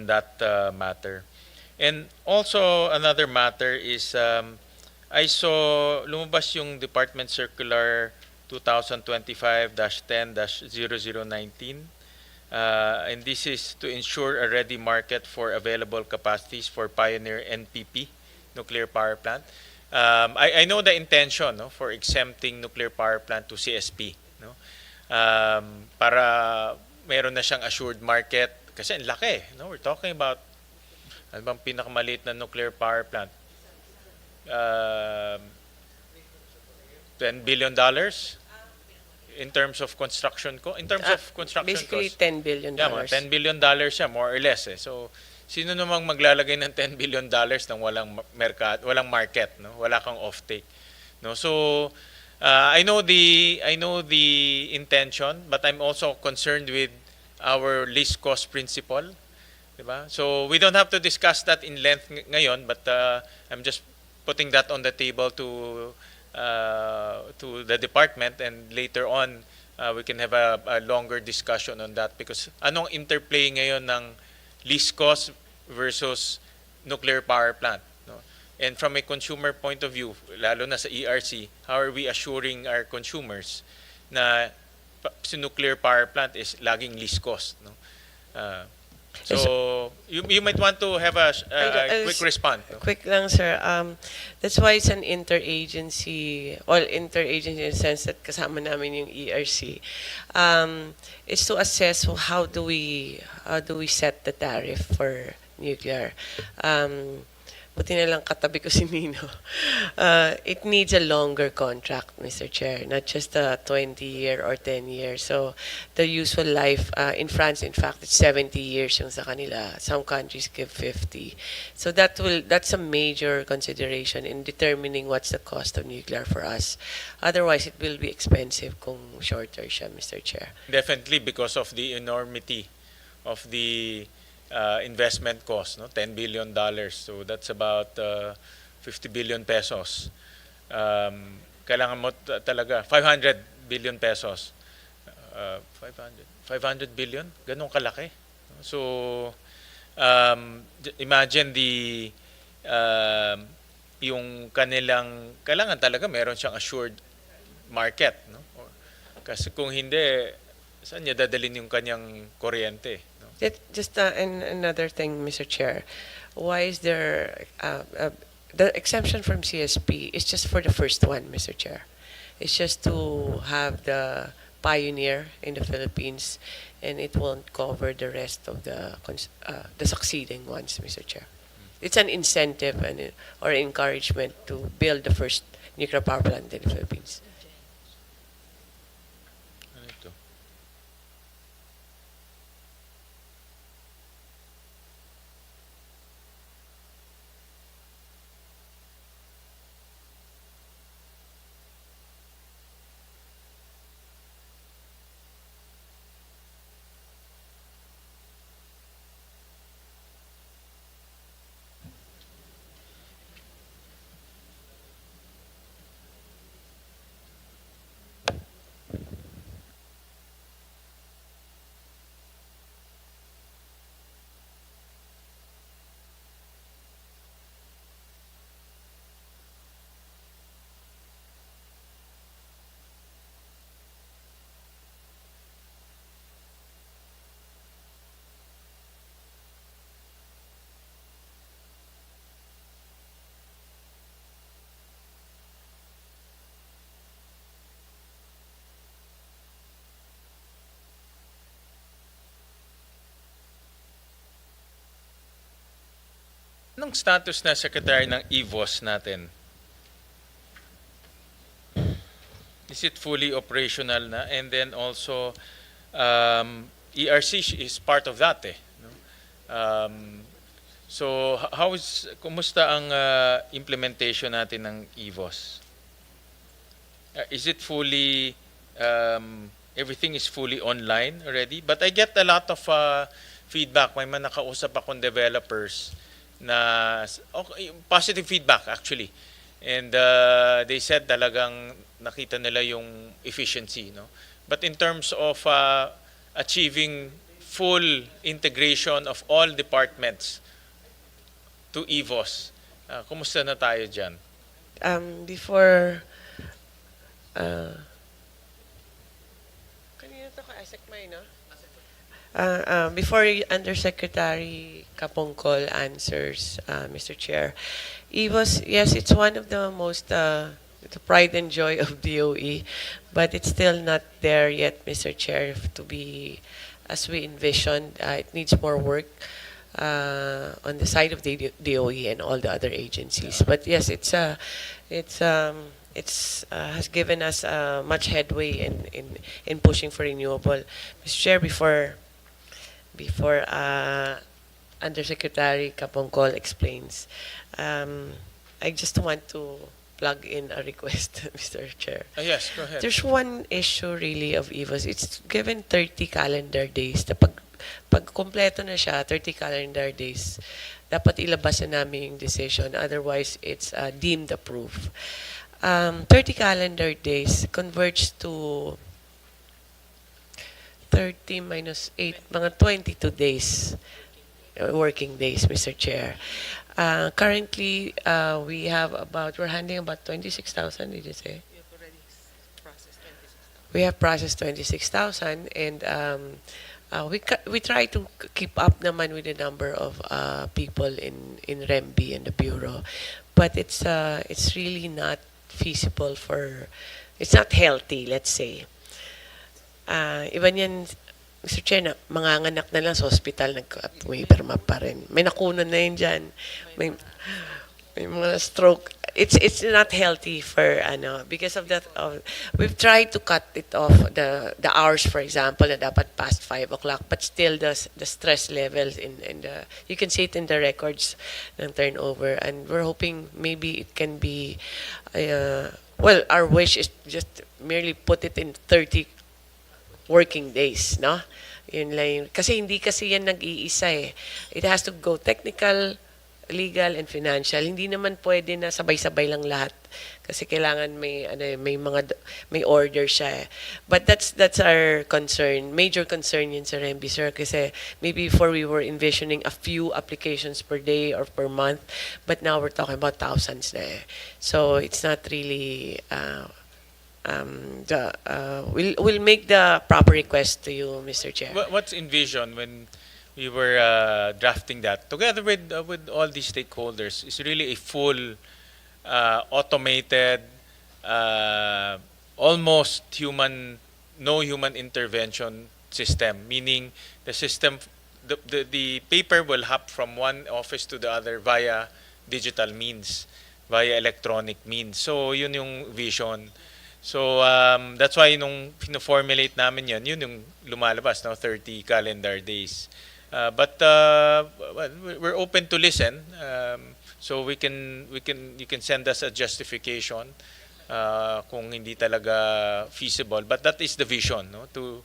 that matter. And also another matter is I saw lumabas yung Department Circular 2025-10-0019 and this is to ensure a ready market for available capacities for Pioneer NPP nuclear power plant. I know the intention, no, for exempting nuclear power plant to CSP, no, para meron na siyang assured market kasi ang laki, no? We're talking about ano bang pinakamaliit na nuclear power plant, $10 billion in terms of construction basically $10 billion. Yeah, mga $10 billion siya, more or less. So Sino namang maglalagay ng $10 billion nang walang market, no? Wala kang offtake, no? So I know the intention, but I'm also concerned with our least cost principle, diba? So we don't have to discuss that in length ngayon, but I'm just putting that on the table to the department, and later on we can have a longer discussion on that, because anong interplay ngayon ng least cost versus nuclear power plant, no? And from a consumer point of view, lalo na sa ERC, how are we assuring our consumers na si nuclear power plant is laging least cost, no? So you might want to have a quick response, no? Quick lang, sir. That's why it's an interagency, all interagency in the sense that kasama namin yung ERC. It's to assess how do we set the tariff for nuclear. Buti na lang katabi ko si Nino. It needs a longer contract, Mr. Chair, not just a 20-year or 10-year. So the useful life, in France, in fact, it's 70 years yung sa kanila. Some countries give 50. So that's a major consideration in determining what's the cost of nuclear for us. Otherwise, it will be expensive kung shorter siya, Mr. Chair. Definitely because of the enormity of the investment cost, no? $10 billion. So that's about 50 billion pesos. Kailangan mo talaga 500 billion pesos. 500 billion? Ganun kalaki. So imagine yung kanilang, kailangan talaga meron siyang assured market, no? Kasi kung hindi, saan niya dadalhin yung kanyang kuryente? Just another thing, Mr. Chair. Why is there the exemption from CSP is just for the first one, Mr. Chair. It's just to have the pioneer in the Philippines, and it won't cover the rest of the succeeding ones, Mr. Chair. It's an incentive or encouragement to build the first nuclear power plant in the Philippines. Anong status na secretary ng EVOS natin? Is it fully operational na? And then also, ERC is part of that, eh, no? So, kumusta ang implementation natin ng EVOS? Is it fully, everything is fully online already? But I get a lot of feedback. May man nakausap akong developers na positive feedback actually, and they said talagang nakita nila yung efficiency, no? But in terms of achieving full integration of all departments to EVOS, kumusta na tayo dyan? Before kanina to ka Asek May, no? Before Undersecretary Kapongkol answers, Mr. Chair, EVOS, yes, it's one of the most the pride and joy of DOE, but it's still not there yet, Mr. Chair, to be as we envisioned. It needs more work on the side of the DOE and all the other agencies. But yes, it's has given us much headway in pushing for renewable. Mr. Chair, before Undersecretary Kapongkol explains, I just want to plug in a request, Mr. Chair. Yes, go ahead. There's one issue really of EVOS. It's given 30 calendar days. Pag kompleto na siya, 30 calendar days, dapat ilabas na namin yung decision. Otherwise, it's deemed approved. 30 calendar days converts to 30 minus 8, mga 22 days, working days, Mr. Chair. Currently, we're handling about 26,000, did you say? We have processed 26,000, and we try to keep up naman with the number of people in REMBI and the Bureau. But it's really not feasible it's not healthy, let's say. Iba niyan, Mr. Chair, na manganganak na lang sa hospital, may perma pa rin. May nakunan na yun dyan. May mga stroke. It's not healthy for, because of that. We've tried to cut it off, the hours, for example, na dapat past 5 o'clock, but still the stress levels, you can see it in the records ng turnover, and we're hoping maybe it can be, our wish is just merely put it in 30 working days, no? Yun lang yun. Kasi hindi kasi yan nag-iisa eh. It has to go technical, legal, and financial. Hindi naman pwede na sabay-sabay lang lahat. Kasi kailangan may order siya eh. But that's our concern. Major concern yun sa REMBI, sir. Kasi maybe before we were envisioning a few applications per day or per month. But now we're talking about thousands na eh. So it's not really... we'll make the proper request to you, Mr. Chair. What's envisioned when we were drafting that, together with all these stakeholders, is really a full automated, almost no human intervention system, meaning the system, the paper will hop from one office to the other via digital means, via electronic means. So yun yung vision. So that's why nung pino-formulate namin yun yung lumalabas, no, 30 calendar days. But we're open to listen. So you can send us a justification kung hindi talaga feasible. But that is the vision, no, to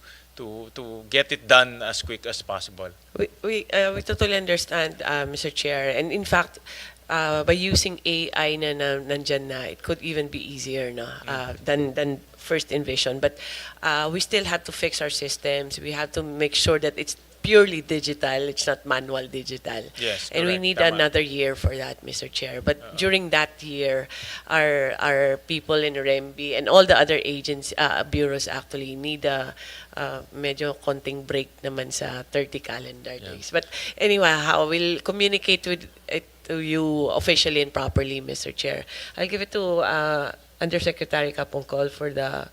get it done as quick as possible. We totally understand, Mr. Chair, and in fact, by using AI na nandyan na, it could even be easier than first envision. But we still have to fix our systems. We have to make sure that it's purely digital. It's not manual digital. Yes, and we correct. need Tama. another year for that, Mr. Chair. But during that year, our people in REMBI and all the other bureaus actually need a medyo konting break naman sa 30 calendar days. But anyway, we'll communicate with it to you officially and properly, Mr. Chair. I'll give it to Undersecretary Kapongkol for the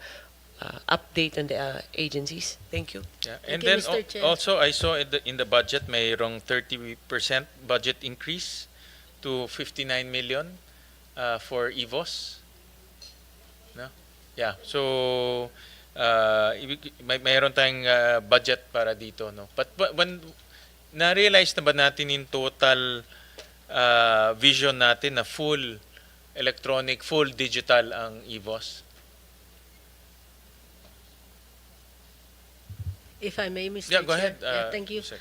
update on the agencies. Thank you. Yeah. Thank And you, then Mr. Chair. also I saw in the budget mayroong 30% budget increase to 59 million for EVOS. No? Yeah. So mayroon tayong budget para dito, no. But when na-realize na ba natin in total vision natin na full electronic, full digital ang EVOS? If I may, Mr. Yeah, go Chair. ahead. Thank you. Sec.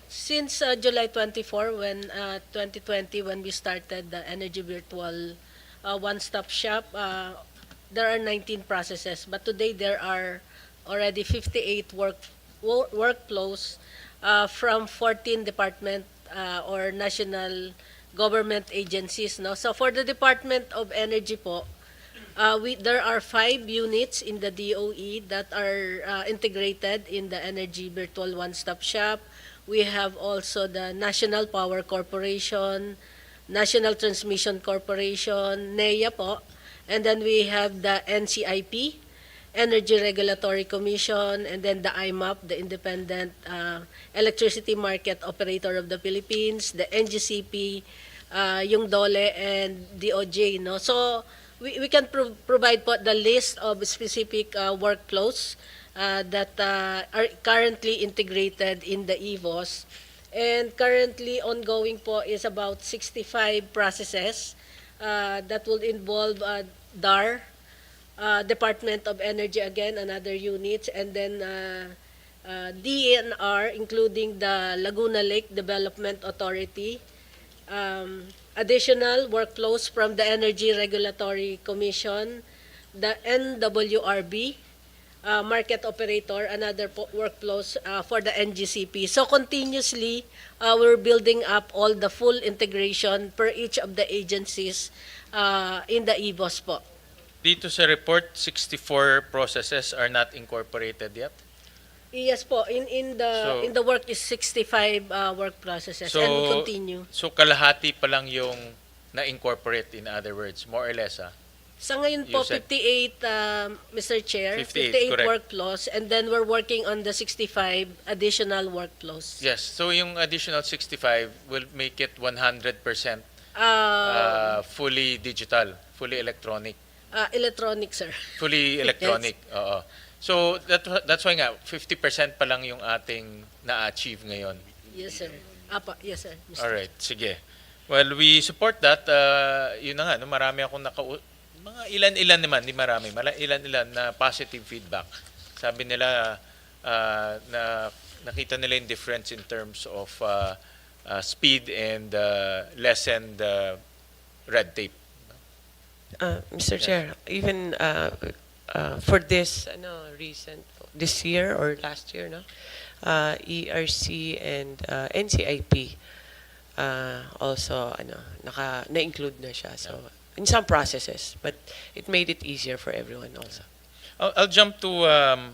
Since July 24, 2020, when we started the Energy Virtual One-Stop Shop, there are 19 processes, but today there are already 58 workflows from 14 department or national government agencies. No? So for the Department of Energy po, there are 5 units in the DOE that are integrated in the Energy Virtual One-Stop Shop. We have also the National Power Corporation, National Transmission Corporation, NEA po, and then we have the NCIP, Energy Regulatory Commission, and then the IMAP, the Independent Electricity Market Operator of the Philippines, the NGCP, yung DOLE, and DOJ. No? So we can provide po the list of specific workflows that are currently integrated in the EVOS. And currently ongoing po is about 65 processes that will involve DAR, Department of Energy again, another units, and then DENR, including the Laguna Lake Development Authority, additional workflows from the Energy Regulatory Commission, the NWRB, market operator, another workflows for the NGCP. So continuously, we're building up all the full integration per each of the agencies in the EBOS po. Dito sa report, 64 processes are not incorporated yet. Yes po, in the work is 65 work processes and we continue. So kalahati pa lang yung na-incorporate, in other words, more or less. Sa ngayon po, You said- 58, Mr. Chair, 58, correct. workflows, and then we're working on the 65 additional workflows. Yes, so yung additional 65 will make it 100% fully digital, fully electronic. Electronic, sir. Fully electronic, oo. So that's why nga, 50% pa lang yung ating na-achieve ngayon. Yes, sir. Yes, sir. Mr. Alright, sige. Well, we support that. Yun na nga, no, marami akong mga ilan-ilan naman, di marami, ilan-ilan na positive feedback. Sabi nila na nakita nila yung difference in terms of speed and lessened red tape. Mr. Chair, even for this this year or last year, no, ERC and NCIP also na-include na siya. So in some processes, but it made it easier for everyone also. I'll jump to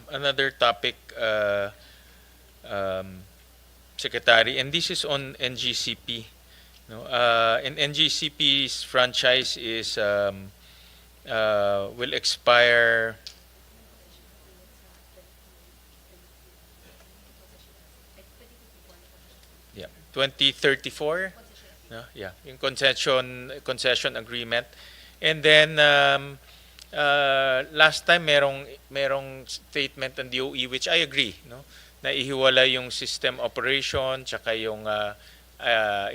another topic, Secretary, and this is on NGCP. No, and NGCP's franchise is will expire. Yeah, 2034. No, yeah, yung concession agreement, and then last time merong statement ng DOE which I agree, no, na ihiwala yung system operation tsaka yung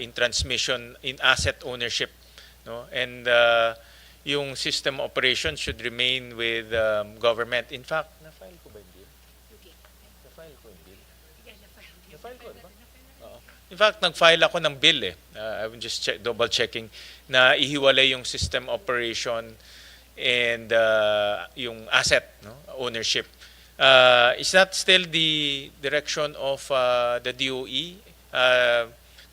in transmission, in asset ownership, no, and yung system operation should remain with government. In fact, na-file ko ba yung bill? Na-file ko yung bill? Na-file ko, diba? Oo. In fact, nag-file ako ng bill I will just double checking na ihiwalay yung system operation and yung asset, no, ownership. Is that still the direction of the DOE?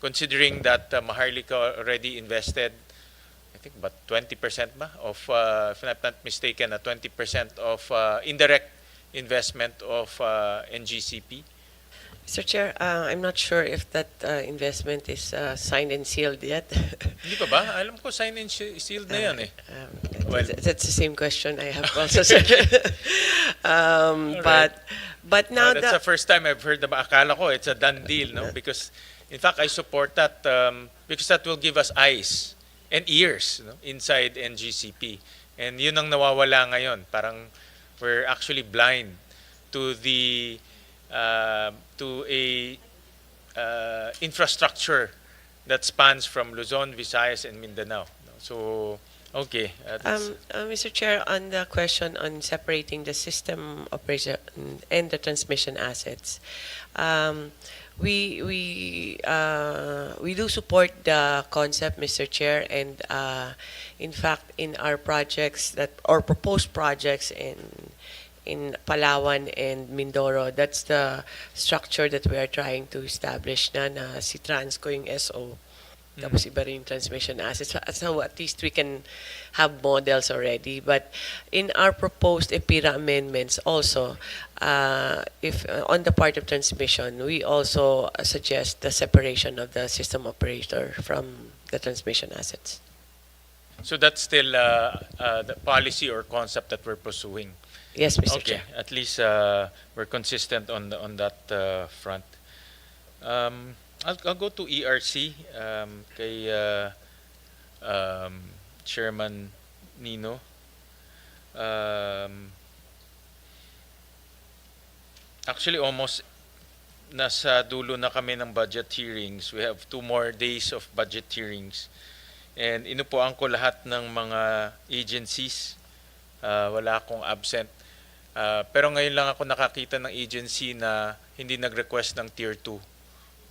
Considering that Maharlika already invested, I think about 20% ba of, if I'm not mistaken, 20% of indirect investment of NGCP. Mr. Chair, I'm not sure if that investment is signed and sealed yet. Hindi pa ba? Alam ko signed and sealed na yan Well, that's the same question I have also, sir. But now that's the first time I've heard about. Akala ko it's a done deal, no? Because in fact I support that because that will give us eyes and ears, no, inside NGCP, and yun ang nawawala ngayon. Parang we're actually blind to the to a infrastructure that spans from Luzon, Visayas, and Mindanao. So, okay. Mr. Chair, on the question on separating the system operation and the transmission assets, we do support the concept, Mr. Chair, and in fact, in our projects that or proposed projects in Palawan and Mindoro, that's the structure that we are trying to establish na si Transco yung SO. Tapos iba rin yung transmission assets. So at least we can have models already. But in our proposed EPIRA amendments also, if on the part of transmission, we also suggest the separation of the system operator from the transmission assets. So that's still the policy or concept that we're pursuing. Yes, Mr. Okay, Chair. at least we're consistent on that front. I'll go to ERC kay Chairman Nino. Actually, almost nasa dulo na kami ng budget hearings. We have 2 more days of budget hearings. And inupuan ko lahat ng mga agencies. Wala akong absent. Pero ngayon lang ako nakakita ng agency na hindi nag-request ng Tier 2.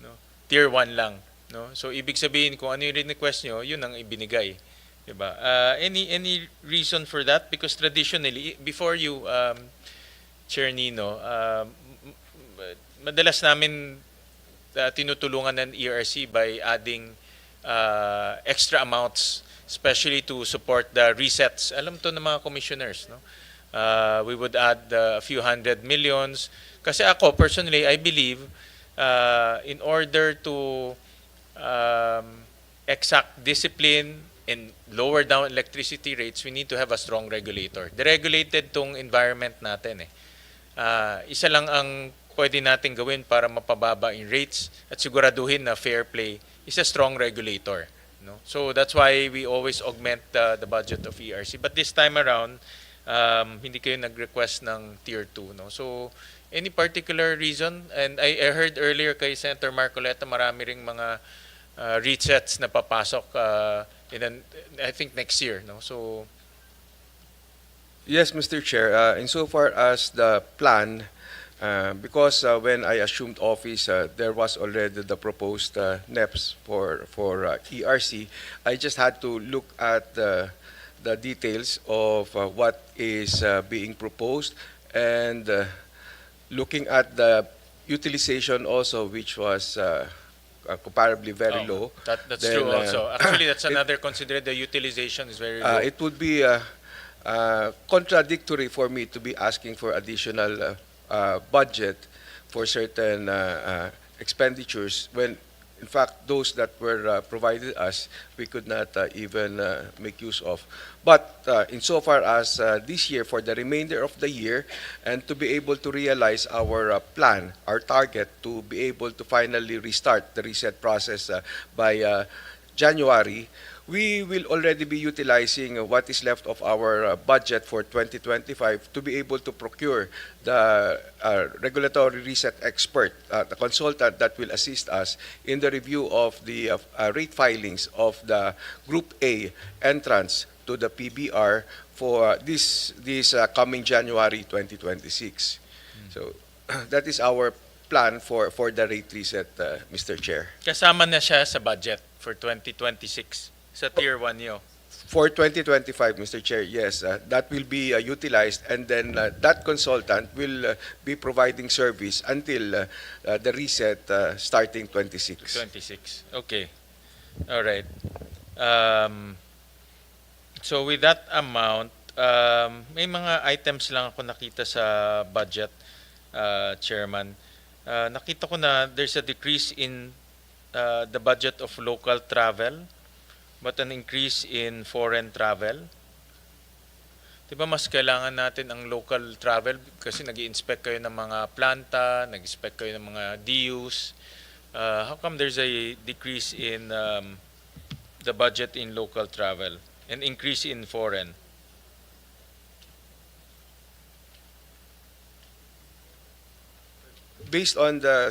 No? Tier 1 lang. No? So, ibig sabihin kung ano yung request nyo, yun ang ibinigay. Diba? Any reason for that? Because traditionally, before you, Chair Nino, madalas namin tinutulungan ng ERC by adding extra amounts, especially to support the resets. Alam to ng mga commissioners, no? We would add a few hundred millions. Kasi ako, personally, I believe in order to exact discipline and lower down electricity rates, we need to have a strong regulator. Deregulated tong environment natin eh. Isa lang ang pwede natin gawin para mapababa yung rates at siguraduhin na fair play is a strong regulator. No? So that's why we always augment the budget of ERC. But this time around, hindi kayo nag-request ng Tier 2. No? So any particular reason? And I heard earlier kay Senator Marcoleta, marami ring mga resets na papasok I think next year. No? So Yes, Mr. Chair. Insofar as the plan, because when I assumed office, there was already the proposed NEPs for ERC. I just had to look at the details of what is being proposed and looking at the utilization also, which was comparably very low. That's Then, true also. Actually, that's another considered. The utilization is very low. It would be contradictory for me to be asking for additional budget for certain expenditures when, in fact, those that were provided us, we could not even make use of. But insofar as this year, for the remainder of the year, and to be able to realize our plan, our target to be able to finally restart the reset process by January, we will already be utilizing what is left of our budget for 2025 to be able to procure the regulatory reset expert, the consultant that will assist us in the review of the rate filings of the Group A entrance to the PBR for this coming January 2026. So that is our plan for the rate reset, Mr. Chair. Kasama na siya sa budget for 2026 sa Tier 1 nyo. For 2025, Mr. Chair, yes, that will be utilized, and then that consultant will be providing service until the reset starting 26. 26. Okay. All right. So with that amount, may mga items lang ako nakita sa budget, Chairman. Nakita ko na there's a decrease in the budget of local travel, but an increase in foreign travel. Diba mas kailangan natin ang local travel kasi nag-i-inspect kayo ng mga planta, nag-inspect kayo ng mga DUs. How come there's a decrease in the budget in local travel and increase in foreign? Based on the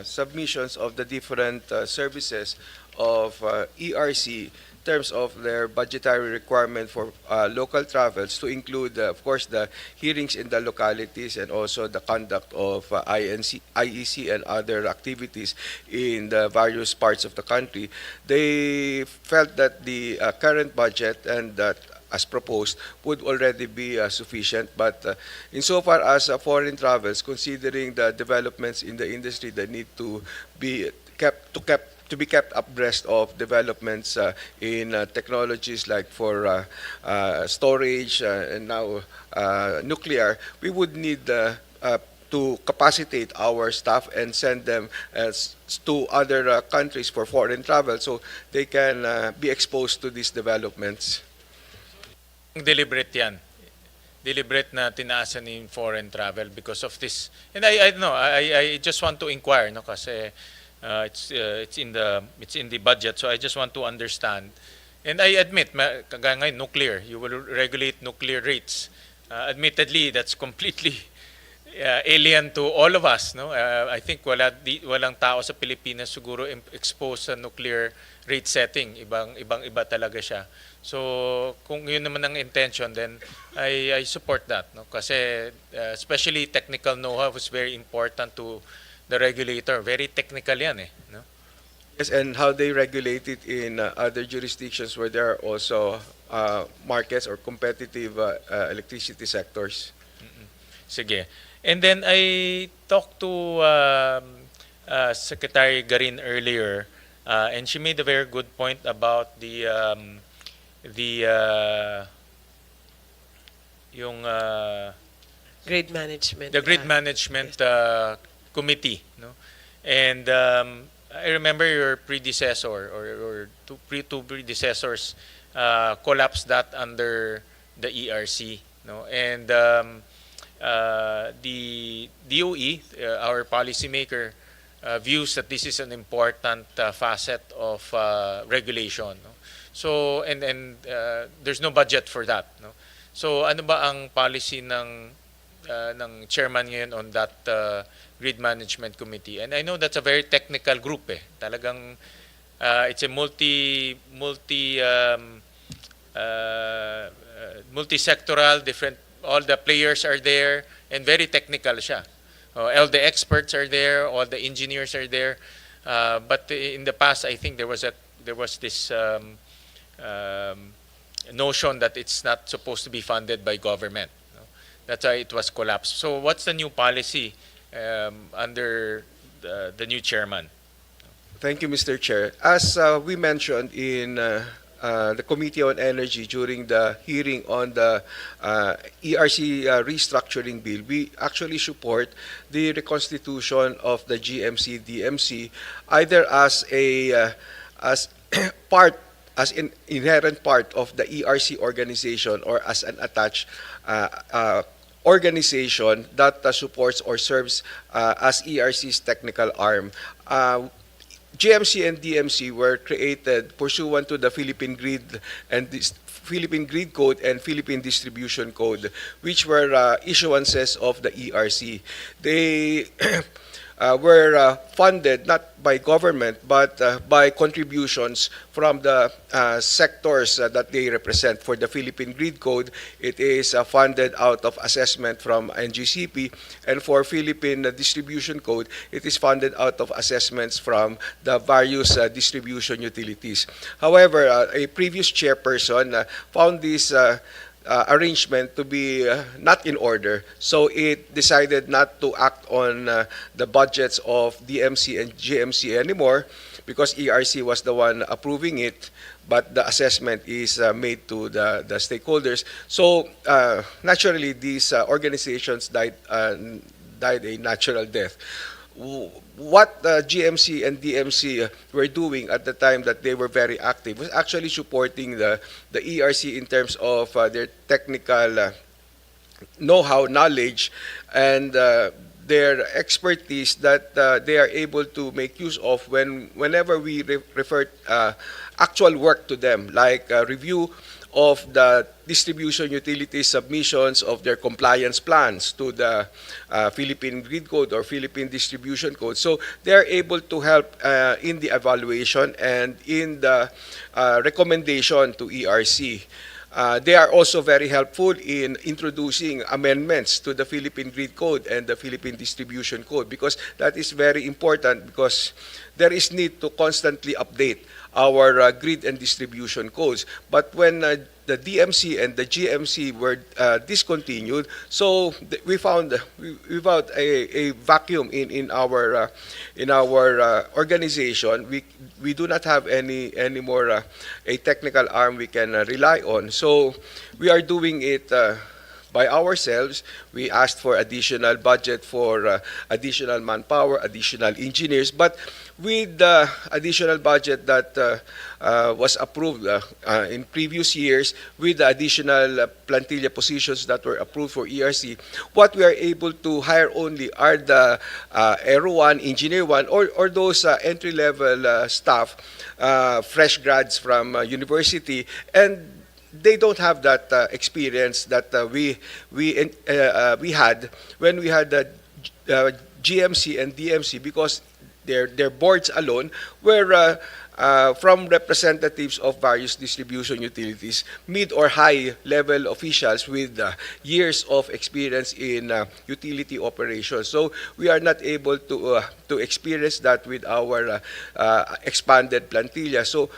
submissions of the different services of ERC, in terms of their budgetary requirement for local travels, to include, of course, the hearings in the localities and also the conduct of IEC and other activities in the various parts of the country, they felt that the current budget and that as proposed would already be sufficient. But insofar as foreign travels, considering the developments in the industry that need to be kept abreast of developments in technologies like for storage and now nuclear, we would need to capacitate our staff and send them to other countries for foreign travel so they can be exposed to these developments. Deliberate yan. Deliberate na tinaasan yung foreign travel because of this. And I don't know, I just want to inquire, no, kasi it's in the budget, so I just want to understand. And I admit, kagaya ngayon, nuclear, you will regulate nuclear rates. Admittedly, that's completely alien to all of us, no? I think walang tao sa Pilipinas siguro exposed sa nuclear rate setting. Ibang-iba talaga siya. So, kung yun naman ang intention, then I support that, no? Kasi especially technical know-how is very important to the regulator. Very technical yan, no? Yes, and how they regulate it in other jurisdictions where there are also markets or competitive electricity sectors. Sige. And then I talked to Secretary Garin earlier, and she made a very good point about yung Grid management. the grid management committee, no? And I remember your predecessor or two predecessors collapsed that under the ERC, no? And the DOE, our policymaker, views that this is an important facet of regulation, no? So and there's no budget for that, no? So ano ba ang policy ng chairman ngayon on that grid management committee? And I know that's a very technical group, Talagang it's a multi-sectoral, different, all the players are there, and very technical siya. All the experts are there, all the engineers are there. But in the past, I think there was this notion that it's not supposed to be funded by government. No? That's why it was collapsed. So what's the new policy under the new chairman? Thank you, Mr. Chair. As we mentioned in the Committee on Energy during the hearing on the ERC restructuring bill, we actually support the reconstitution of the GMC DMC either as a as part, as an inherent part of the ERC organization or as an attached organization that supports or serves as ERC's technical arm. GMC and DMC were created pursuant to the Philippine Grid and Philippine Grid Code and Philippine Distribution Code, which were issuances of the ERC. They were funded not by government but by contributions from the sectors that they represent. For the Philippine Grid Code, it is funded out of assessment from NGCP, and for Philippine Distribution Code, it is funded out of assessments from the various distribution utilities. However, a previous chairperson found this arrangement to be not in order, so it decided not to act on the budgets of DMC and GMC anymore because ERC was the one approving it, but the assessment is made to the stakeholders. So naturally, these organizations died a natural death. What GMC and DMC were doing at the time that they were very active was actually supporting the ERC in terms of their technical know-how, knowledge, and their expertise that they are able to make use of whenever we refer actual work to them, like review of the distribution utility submissions of their compliance plans to the Philippine Grid Code or Philippine Distribution Code. So they are able to help in the evaluation and in the recommendation to ERC. They are also very helpful in introducing amendments to the Philippine Grid Code and the Philippine Distribution Code, because that is very important, because there is need to constantly update our grid and distribution codes. But when the DMC and the GMC were discontinued, so we found a vacuum in our organization. We do not have any more a technical arm we can rely on. So we are doing it by ourselves. We asked for additional budget for additional manpower, additional engineers, but with the additional budget that was approved in previous years, with the additional plantilla positions that were approved for ERC, what we are able to hire only are the Aero 1, Engineer 1, or those entry-level staff, fresh grads from university, and they don't have that experience that we had when we had the GMC and DMC, because their boards alone were from representatives of various distribution utilities, mid or high level officials with years of experience in utility operations. So we are not able to experience that with our expanded plantilla. So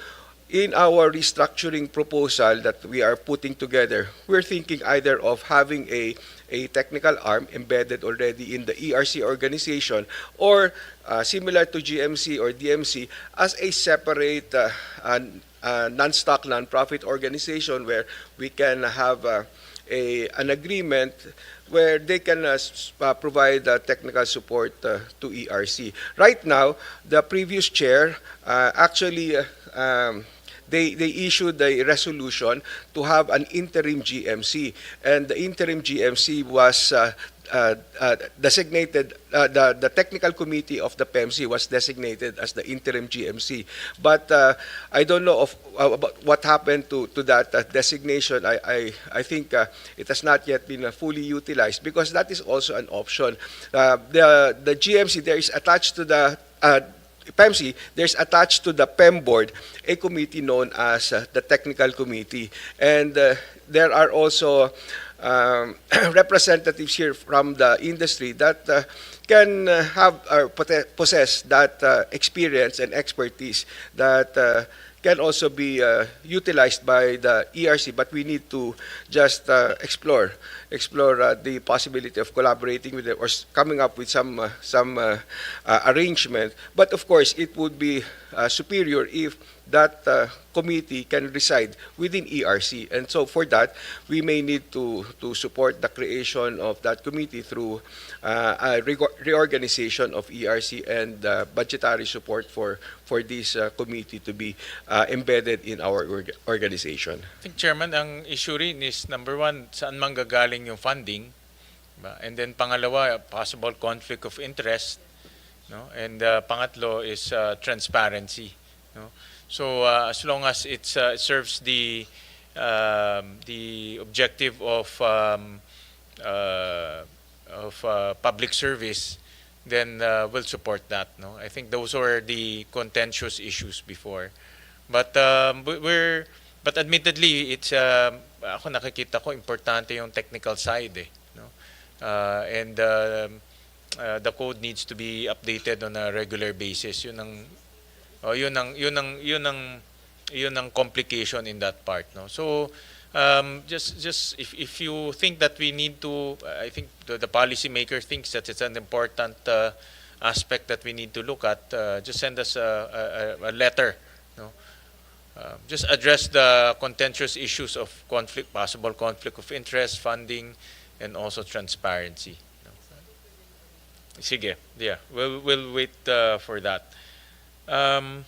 in our restructuring proposal that we are putting together, we're thinking either of having a technical arm embedded already in the ERC organization, or similar to GMC or DMC, as a separate non-stock, non-profit organization where we can have an agreement where they can provide technical support to ERC. Right now, the previous chair actually they issued a resolution to have an interim GMC, and the interim GMC was designated, the technical committee of the PEMC was designated as the interim GMC. But I don't know about what happened to that designation. I think it has not yet been fully utilized, because that is also an option. The GMC, there is attached to the PEMC, there's attached to the PEM board a committee known as the technical committee, and there are also representatives here from the industry that can have or possess that experience and expertise that can also be utilized by the ERC, but we need to just explore the possibility of collaborating with them or coming up with some arrangement. But of course, it would be superior if that committee can reside within ERC. And so for that, we may need to support the creation of that committee through a reorganization of ERC and budgetary support for this committee to be embedded in our organization. I think, Chairman, ang issue rin is, number one, saan manggagaling yung funding? Ba? And then pangalawa, possible conflict of interest. No? And pangatlo is transparency. No? So as long as it serves the objective of public service, then we'll support that. No, I think those were the contentious issues before, but admittedly, it's ako nakikita ko importante yung technical side. No, and the code needs to be updated on a regular basis. Yun ang complication in that part, no. So just if you think that we need to, I think the policymaker thinks that it's an important aspect that we need to look at, just send us a letter, no. Just address the contentious issues of possible conflict of interest, funding, and also transparency. No? Sige, yeah, we'll wait for that. I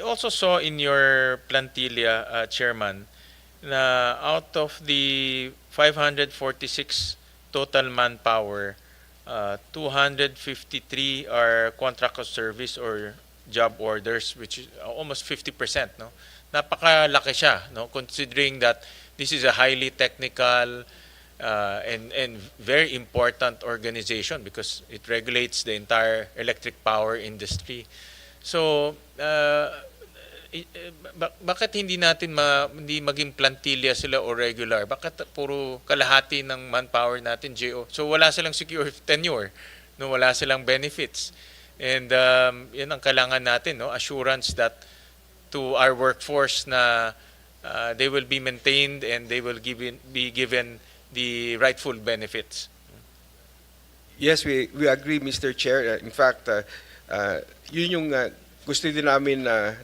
also saw in your plantilla, Chairman, na out of the 546 total manpower, 253 are contract of service or job orders, which is almost 50%. No, napakalaki siya. No, considering that this is a highly technical and very important organization because it regulates the entire electric power industry. So, bakit hindi natin hindi maging plantilla sila o regular? Bakit puro kalahati ng manpower natin JO? So wala silang secure tenure, no, wala silang benefits. And yan ang kailangan natin, no, assurance that to our workforce na they will be maintained and they will be given the rightful benefits. Yes, we agree, Mr. Chair. In fact, yun yung gusto din namin na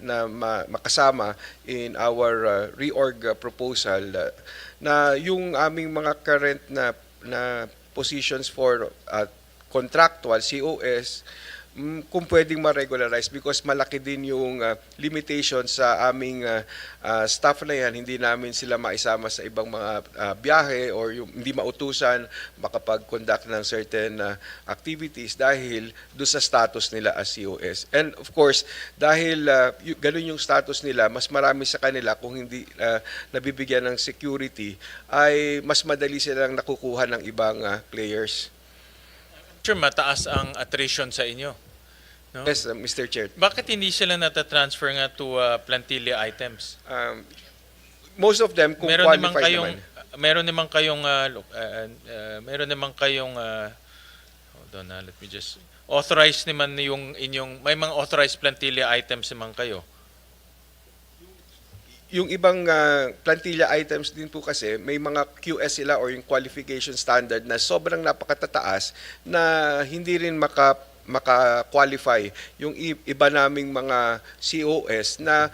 makasama in our reorg proposal, na yung aming mga current na positions for contractual COS, kung pwedeng ma-regularize because malaki din yung limitation sa aming staff na yan. Hindi namin sila maisama sa ibang mga biyahe or yung hindi mautusan makapag-conduct ng certain activities dahil doon sa status nila as COS. And of course, dahil ganun yung status nila, mas marami sa kanila kung hindi nabibigyan ng security ay mas madali silang nakukuha ng ibang players. Sure, mataas ang attrition sa inyo. No? Yes, Mr. Chair. Bakit hindi sila nata-transfer nga to plantilla items? Most of them kung qualified naman. Meron naman kayong hold on, let me just authorized naman yung inyong may mga authorized plantilla items naman kayo. Yung ibang plantilla items din po kasi may mga QS sila or yung qualification standard na sobrang napakatataas na hindi rin maka-qualify yung iba naming mga COS na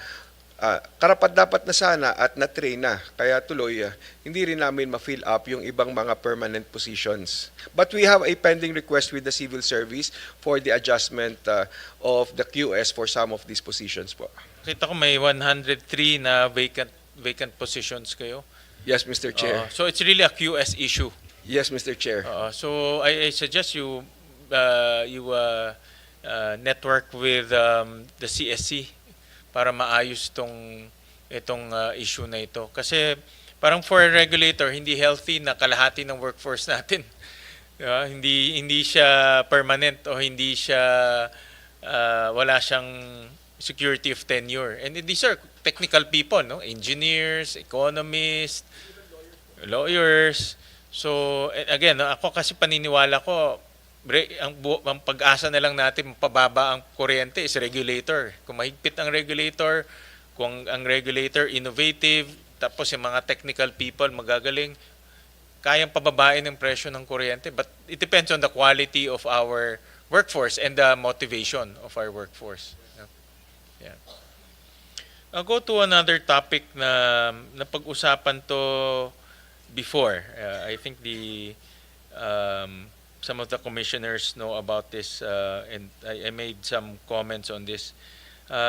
karapat-dapat na sana at na-train na. Kaya tuloy, hindi rin namin ma-fill up yung ibang mga permanent positions. But we have a pending request with the civil service for the adjustment of the QS for some of these positions po. Kita ko may 103 na vacant positions kayo. Yes, Mr. Chair. So it's really a QS issue. Yes, Mr. Chair. So I suggest you network with the CSC para maayos itong issue na ito. Kasi parang for a regulator, hindi healthy na kalahati ng workforce natin. Hindi siya permanent o hindi siya wala siyang security of tenure. And these are technical people, no? Engineers, economists, lawyers. So again, ako kasi paniniwala ko ang pag-asa na lang natin mapababa ang kuryente is regulator. Kung mahigpit ang regulator, kung ang regulator innovative, tapos yung mga technical people magagaling, kayang pababain ng presyo ng kuryente. But it depends on the quality of our workforce and the motivation of our workforce. Yeah. I'll go to another topic na pag-usapan to before. I think some of the commissioners know about this and I made some comments on this.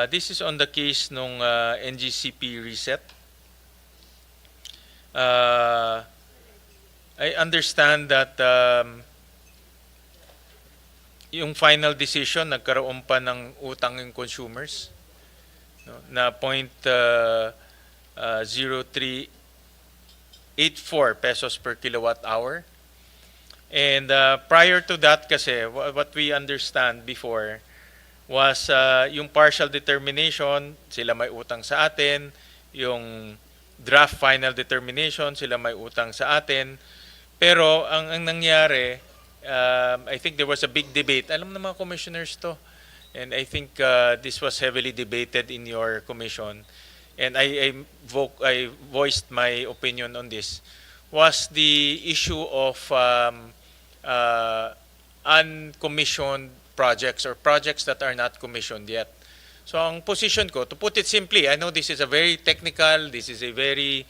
This is on the case nung NGCP reset. I understand that yung final decision nagkaroon pa ng utang ng consumers, no, na 0.0384 pesos per kilowatt hour. And prior to that kasi, what we understand before was yung partial determination, sila may utang sa atin, yung draft final determination, sila may utang sa atin. Pero ang nangyari, I think there was a big debate. Alam ng mga commissioners to. And I think this was heavily debated in your commission. And I voiced my opinion on this. Was the issue of uncommissioned projects or projects that are not commissioned yet. So ang position ko, to put it simply, I know this is a very technical, this is a very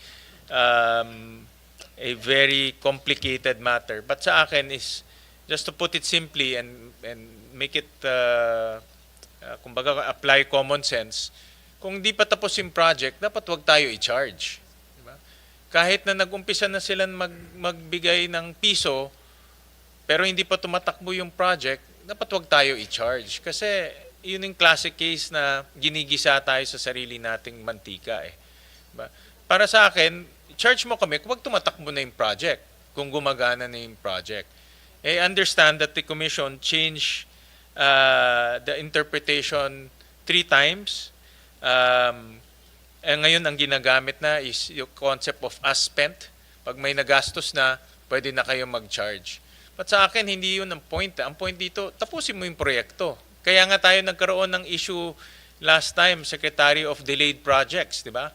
complicated matter, but sa akin is just to put it simply and make it kumbaga apply common sense. Kung di pa tapos yung project, dapat wag tayo i-charge. Diba? Kahit na nag-umpisa na sila magbigay ng piso, pero hindi pa tumatakbo yung project, dapat wag tayo i-charge. Kasi yun yung classic case na ginigisa tayo sa sarili nating mantika. Diba? Para sa akin, charge mo kami kung wag tumatakbo na yung project, kung gumagana na yung project. I understand that the Commission changed the interpretation 3 times. Ngayon ang ginagamit na is yung concept of as spent. Pag may nagastos na, pwede na kayo mag-charge. But sa akin, hindi yun ang point. Ang point dito, tapusin mo yung proyekto. Kaya nga tayo nagkaroon ng issue last time, Secretary of Delayed Projects, di ba?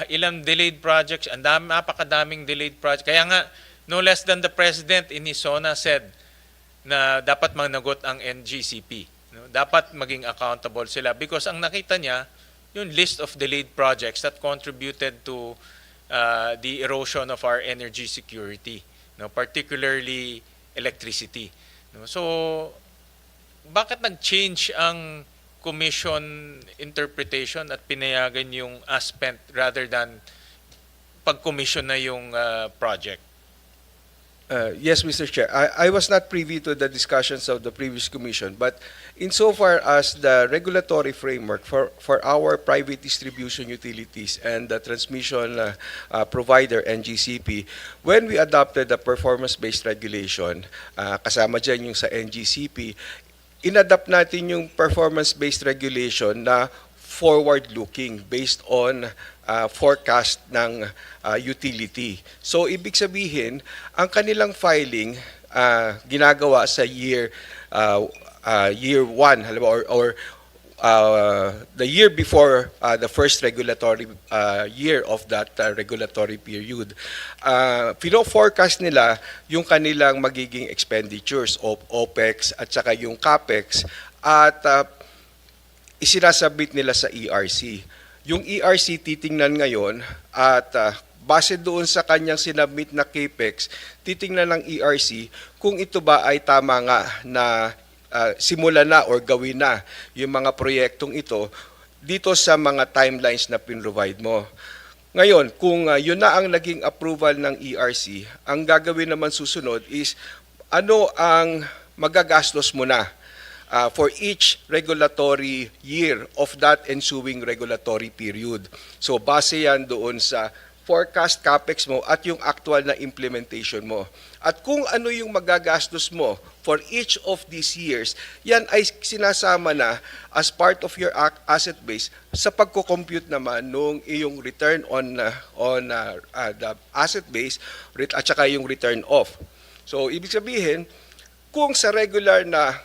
Ilang delayed projects, napakadaming delayed projects. Kaya nga, no less than the President in his SONA said na dapat managot ang NGCP. No? Dapat maging accountable sila because ang nakita niya, yung list of delayed projects that contributed to the erosion of our energy security. No, particularly electricity. No, so bakit nag-change ang commission interpretation at pinayagan yung as spent rather than pag-commission na yung project? Yes, Mr. Chair. I was not privy to the discussions of the previous commission, but insofar as the regulatory framework for our private distribution utilities and the transmission provider, NGCP, when we adopted the performance-based regulation, kasama dyan yung sa NGCP, inadapt natin yung performance-based regulation na forward-looking based on forecast ng utility. So, ibig sabihin, ang kanilang filing ginagawa sa year 1, halimbawa, or the year before the first regulatory year of that regulatory period. Pino-forecast nila yung kanilang magiging expenditures of OPEX at saka yung CAPEX at isinasabit nila sa ERC. Yung ERC titingnan ngayon at base doon sa kanyang sinabmit na CAPEX, titingnan ng ERC kung ito ba ay tama nga na simulan na or gawin na yung mga proyektong ito dito sa mga timelines na pinrovide mo. Ngayon, kung yun na ang naging approval ng ERC, ang gagawin naman susunod is ano ang magagastos mo na for each regulatory year of that ensuing regulatory period. So base yan doon sa forecast CAPEX mo at yung actual na implementation mo. At kung ano yung magagastos mo for each of these years, yan ay sinasama na as part of your asset base sa pagko-compute naman nung iyong return on the asset base at saka yung return off. So ibig sabihin, kung sa regular na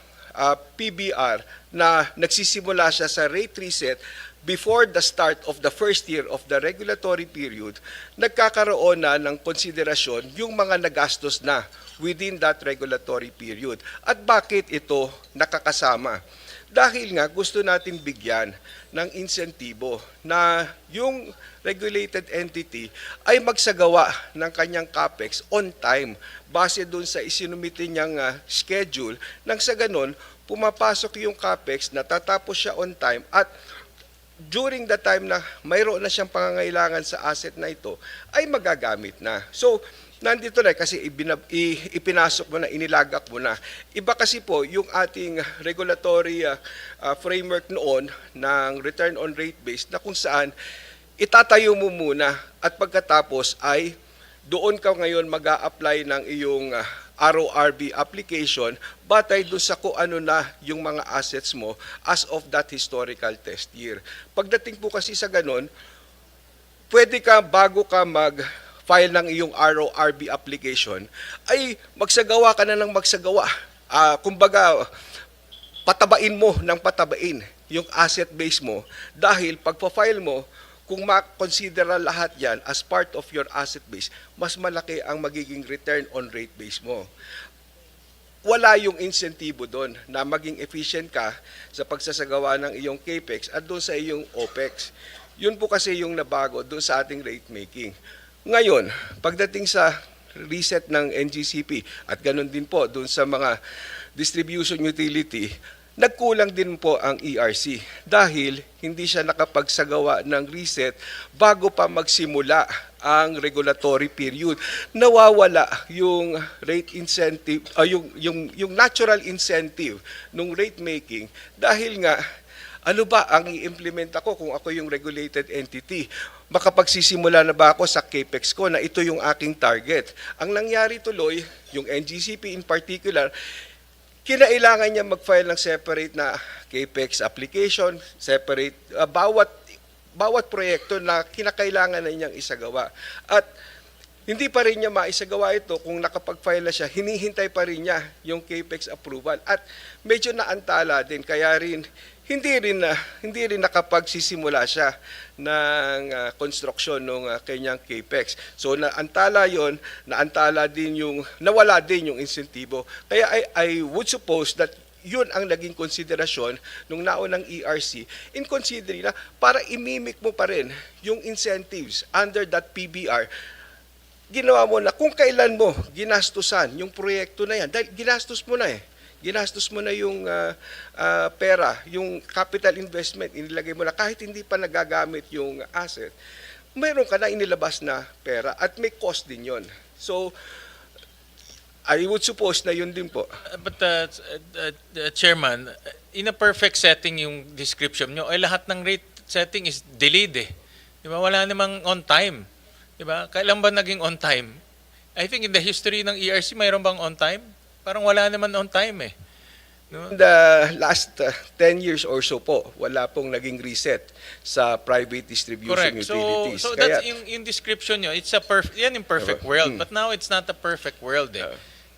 PBR na nagsisimula siya sa rate reset before the start of the first year of the regulatory period, nagkakaroon na ng konsiderasyon yung mga nagastos na within that regulatory period. At bakit ito nakakasama? Dahil nga gusto natin bigyan ng insentibo na yung regulated entity ay magsagawa ng kanyang CAPEX on time base doon sa isinumite niyang schedule nang sa ganon pumapasok yung CAPEX, natatapos siya on time at during the time na mayroon na siyang pangangailangan sa asset na ito ay magagamit na. So nandito na kasi ipinasok mo na, inilagak mo na. Iba kasi po yung ating regulatory framework noon ng return on rate base na kung saan itatayo mo muna at pagkatapos ay doon ka ngayon mag-a-apply ng iyong RORB application batay doon sa kung ano na yung mga assets mo as of that historical test year. Pagdating po kasi sa ganon, pwede ka bago ka mag-file ng iyong RORB application, ay magsagawa ka na ng magsagawa. Kumbaga, patabain mo ng patabain yung asset base mo dahil pagpa-file mo, kung ma-considera lahat yan as part of your asset base, mas malaki ang magiging return on rate base mo. Wala yung insentibo doon na maging efficient ka sa pagsasagawa ng iyong CAPEX at doon sa iyong OPEX. Yun po kasi yung nabago doon sa ating rate making. Ngayon, pagdating sa reset ng NGCP at ganun din po doon sa mga distribution utility, nagkulang din po ang ERC dahil hindi siya nakapagsagawa ng reset bago pa magsimula ang regulatory period. Nawawala yung rate incentive, yung natural incentive ng rate making dahil nga ano ba ang i-implement ako kung ako yung regulated entity? Makapagsisimula na ba ako sa CAPEX ko na ito yung aking target? Ang nangyari tuloy, yung NGCP in particular, kinailangan niya mag-file ng separate na CAPEX application, separate, bawat proyekto na kinakailangan na niyang isagawa. At hindi pa rin niya maisagawa ito kung nakapag-file na siya, hinihintay pa rin niya yung CAPEX approval. At medyo naantala din, kaya rin hindi rin nakapagsisimula siya ng construction ng kanyang CAPEX. So naantala yon, nawala din yung insentibo. Kaya I would suppose that yun ang naging konsiderasyon nung naunang ERC in considering na para imimik mo pa rin yung incentives under that PBR. Ginawa mo na kung kailan mo ginastusan yung proyekto na yan, dahil ginastos mo na ginastos mo na yung pera, yung capital investment, inilagay mo na kahit hindi pa nagagamit yung asset, mayroon ka na inilabas na pera at may cost din yon. So, I would suppose na yun din po. But Chairman, in a perfect setting yung description nyo, ay lahat ng rate setting is delayed eh. Di ba? Wala namang on time. Di ba? Kailan ba naging on time? I think in the history ng ERC, mayroon bang on time? Parang wala naman on time eh. No? In the last 10 years or so po, wala pong naging reset sa private distribution Correct. utilities. So Kaya, that's yung description nyo. It's a yan yung perfect world. But now it's not a perfect world eh.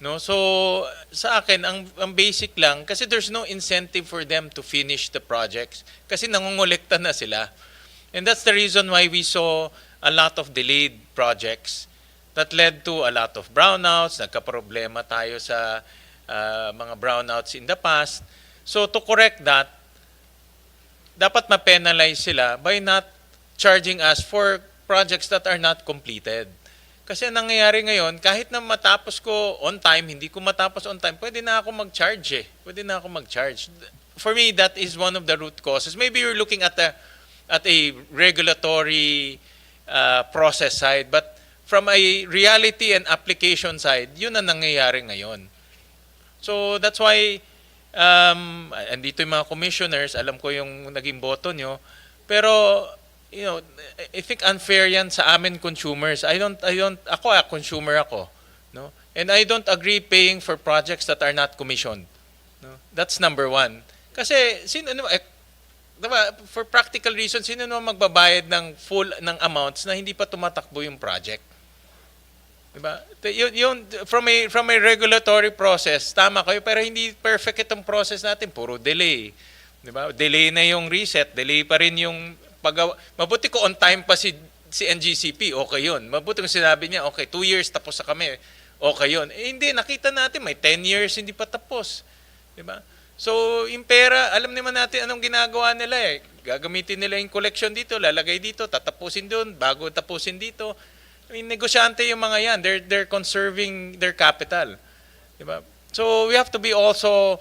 No? So sa akin ang basic lang kasi there's no incentive for them to finish the projects kasi nangongolekta na sila. And that's the reason why we saw a lot of delayed projects that led to a lot of brownouts. Nagka-problema tayo sa mga brownouts in the past. So to correct that, dapat ma-penalize sila by not charging us for projects that are not completed. Kasi ang nangyayari ngayon, kahit na matapos ko on time, hindi ko matapos on time, pwede na ako mag-charge eh. Pwede na ako mag-charge. For me, that is one of the root causes. Maybe you're looking at a regulatory process side, but from a reality and application side, yun ang nangyayari ngayon. So that's why andito yung mga commissioners, alam ko yung naging boto nyo, pero you know, I think unfair yan sa amin consumers. Ako consumer ako, no? And I don't agree paying for projects that are not commissioned. No? That's number one. Kasi diba, for practical reasons, sino naman magbabayad ng full ng amounts na hindi pa tumatakbo yung project? Diba? Yung from a regulatory process, tama kayo, pero hindi perfect itong process natin, puro delay. Diba? Delay na yung reset, delay pa rin yung paggawa. Mabuti ko on time pa si NGCP, okay yun. Mabuti kung sinabi niya, okay, 2 years tapos na kami, okay yun. Eh, hindi, nakita natin, may 10 years hindi pa tapos. Diba? So, yung pera, alam naman natin anong ginagawa nila eh. Gagamitin nila yung collection dito, lalagay dito, tatapusin doon, bago tapusin dito. I mean, negosyante yung mga yan. They're conserving their capital. Diba? So, we have to be also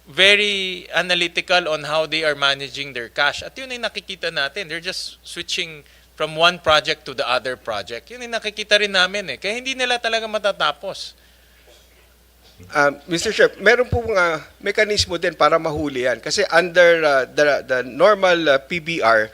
very analytical on how they are managing their cash. At yun ay nakikita natin. They're just switching from one project to the other project. Yun ay nakikita rin namin eh. Kaya hindi nila talaga matatapos. Mr. Chair, meron pong mekanismo din para mahuli yan. Kasi under the normal PBR,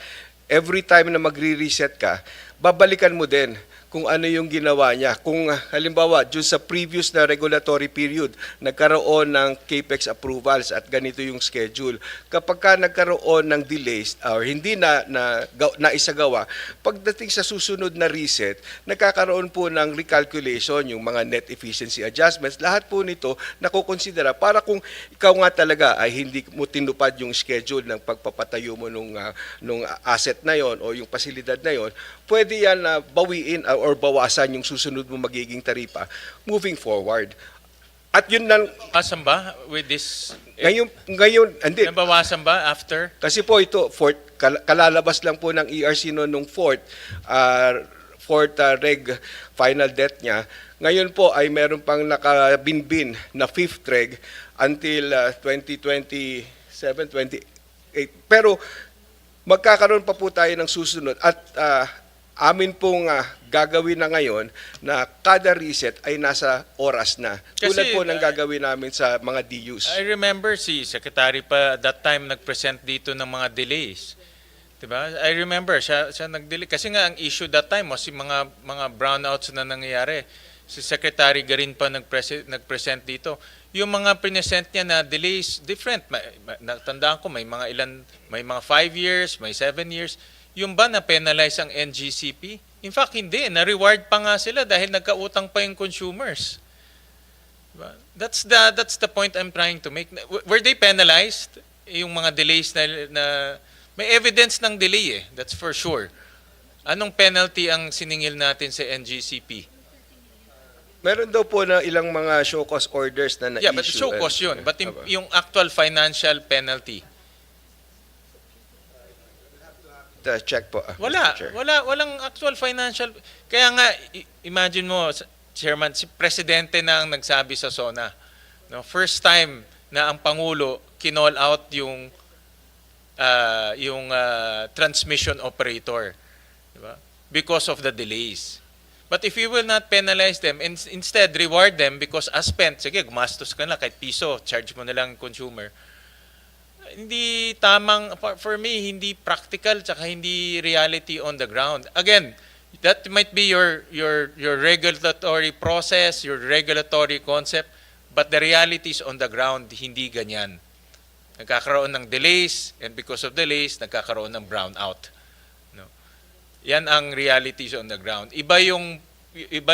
every time na magre-reset ka, babalikan mo din kung ano yung ginawa niya. Kung halimbawa, dun sa previous na regulatory period, nagkaroon ng CAPEX approvals at ganito yung schedule. Kapag ka nagkaroon ng delays or hindi na isagawa, pagdating sa susunod na reset, nagkakaroon po ng recalculation, yung mga net efficiency adjustments, lahat po nito nakukonsidera para kung ikaw nga talaga ay hindi mo tinupad yung schedule ng pagpapatayo mo nung asset na yon o yung pasilidad na yon, pwede yan na bawiin or bawasan yung susunod mo magiging taripa moving forward. At yun lang. Nabawasan ba with this? Ngayon, hindi. Nabawasan ba after? Kasi po ito, kalalabas lang po ng ERC nung fourth reg final debt niya. Ngayon po ay meron pang nakabinbin na fifth reg until 2027, 28. Pero magkakaroon pa po tayo ng susunod at amin pong gagawin na ngayon na kada reset ay nasa oras na. Tulad po ng gagawin namin sa mga DUs. I remember si Secretary pa that time nag-present dito ng mga delays. Diba? I remember siya nag-delay kasi nga ang issue that time was yung mga brownouts na nangyayari. Si Secretary Garin pa nag-present dito. Yung mga present niya na delays different. Natandaan ko may mga 5 years, may 7 years. Yung ba na-penalize ang NGCP? In fact, hindi. Na-reward pa nga sila dahil nagkautang pa yung consumers. Diba? That's the point I'm trying to make. Were they penalized? Yung mga delays na may evidence ng delay eh. That's for sure. Anong penalty ang siningil natin sa NGCP? Meron daw po na ilang mga show cause orders na na-issue. Yeah, but show cause yun. But yung actual financial penalty, check po. Walang actual financial. Kaya nga, imagine mo, Chairman, si Presidente na ang nagsabi sa SONA. No, first time na ang Pangulo kinall out yung transmission operator, di ba? Because of the delays. But if you will not penalize them, instead reward them because as spent, sige, gumastos ka na kahit piso, charge mo na lang consumer. Hindi tamang, for me, hindi practical tsaka hindi reality on the ground. Again, that might be your regulatory process, your regulatory concept, but the realities on the ground, hindi ganyan. Nagkakaroon ng delays, and because of delays, nagkakaroon ng brownout. No? Yan ang realities on the ground. Iba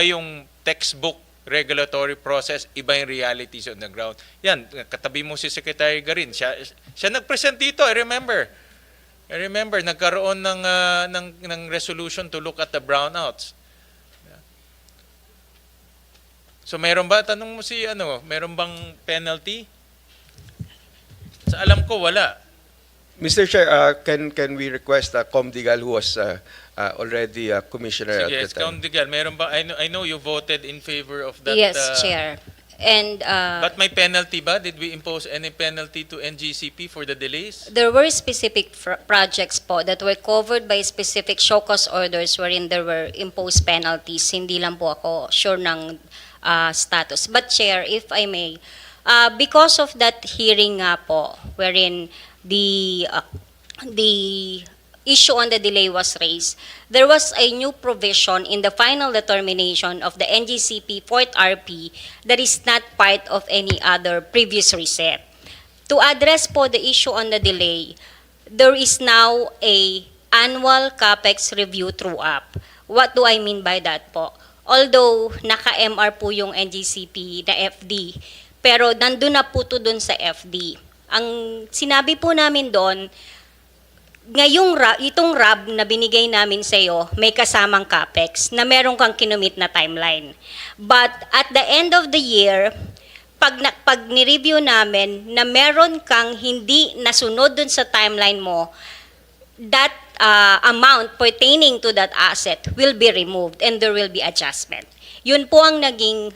yung textbook regulatory process, iba yung realities on the ground. Yan, katabi mo si Secretary Garin. Siya nag-present dito, I remember, nagkaroon ng resolution to look at the brownouts. So meron ba, tanong mo si meron bang penalty? Sa alam ko, wala. Mr. Chair, can we request Comdigal, who was already commissioner Sige, at the time? Digal, meron ba? I know you voted in favor of that. Yes, Chair. And But may penalty ba? Did we impose any penalty to NGCP for the delays? There were specific projects po that were covered by specific show cause orders wherein there were imposed penalties. Hindi lang po ako sure ng status. But Chair, if I may, because of that hearing nga po, wherein the issue on the delay was raised, there was a new provision in the final determination of the NGCP 4th RP that is not part of any other previous reset. To address po the issue on the delay, there is now a annual CAPEX review true-up. What do I mean by that po? Although naka-MR po yung NGCP na FD, pero nandun na po to dun sa FD. Ang sinabi po namin doon, ngayong itong RAB na binigay namin sa iyo, may kasamang CAPEX na meron kang kinumit na timeline. But at the end of the year, pag ni-review namin na meron kang hindi nasunod dun sa timeline mo, that amount pertaining to that asset will be removed and there will be adjustment. Yun po ang naging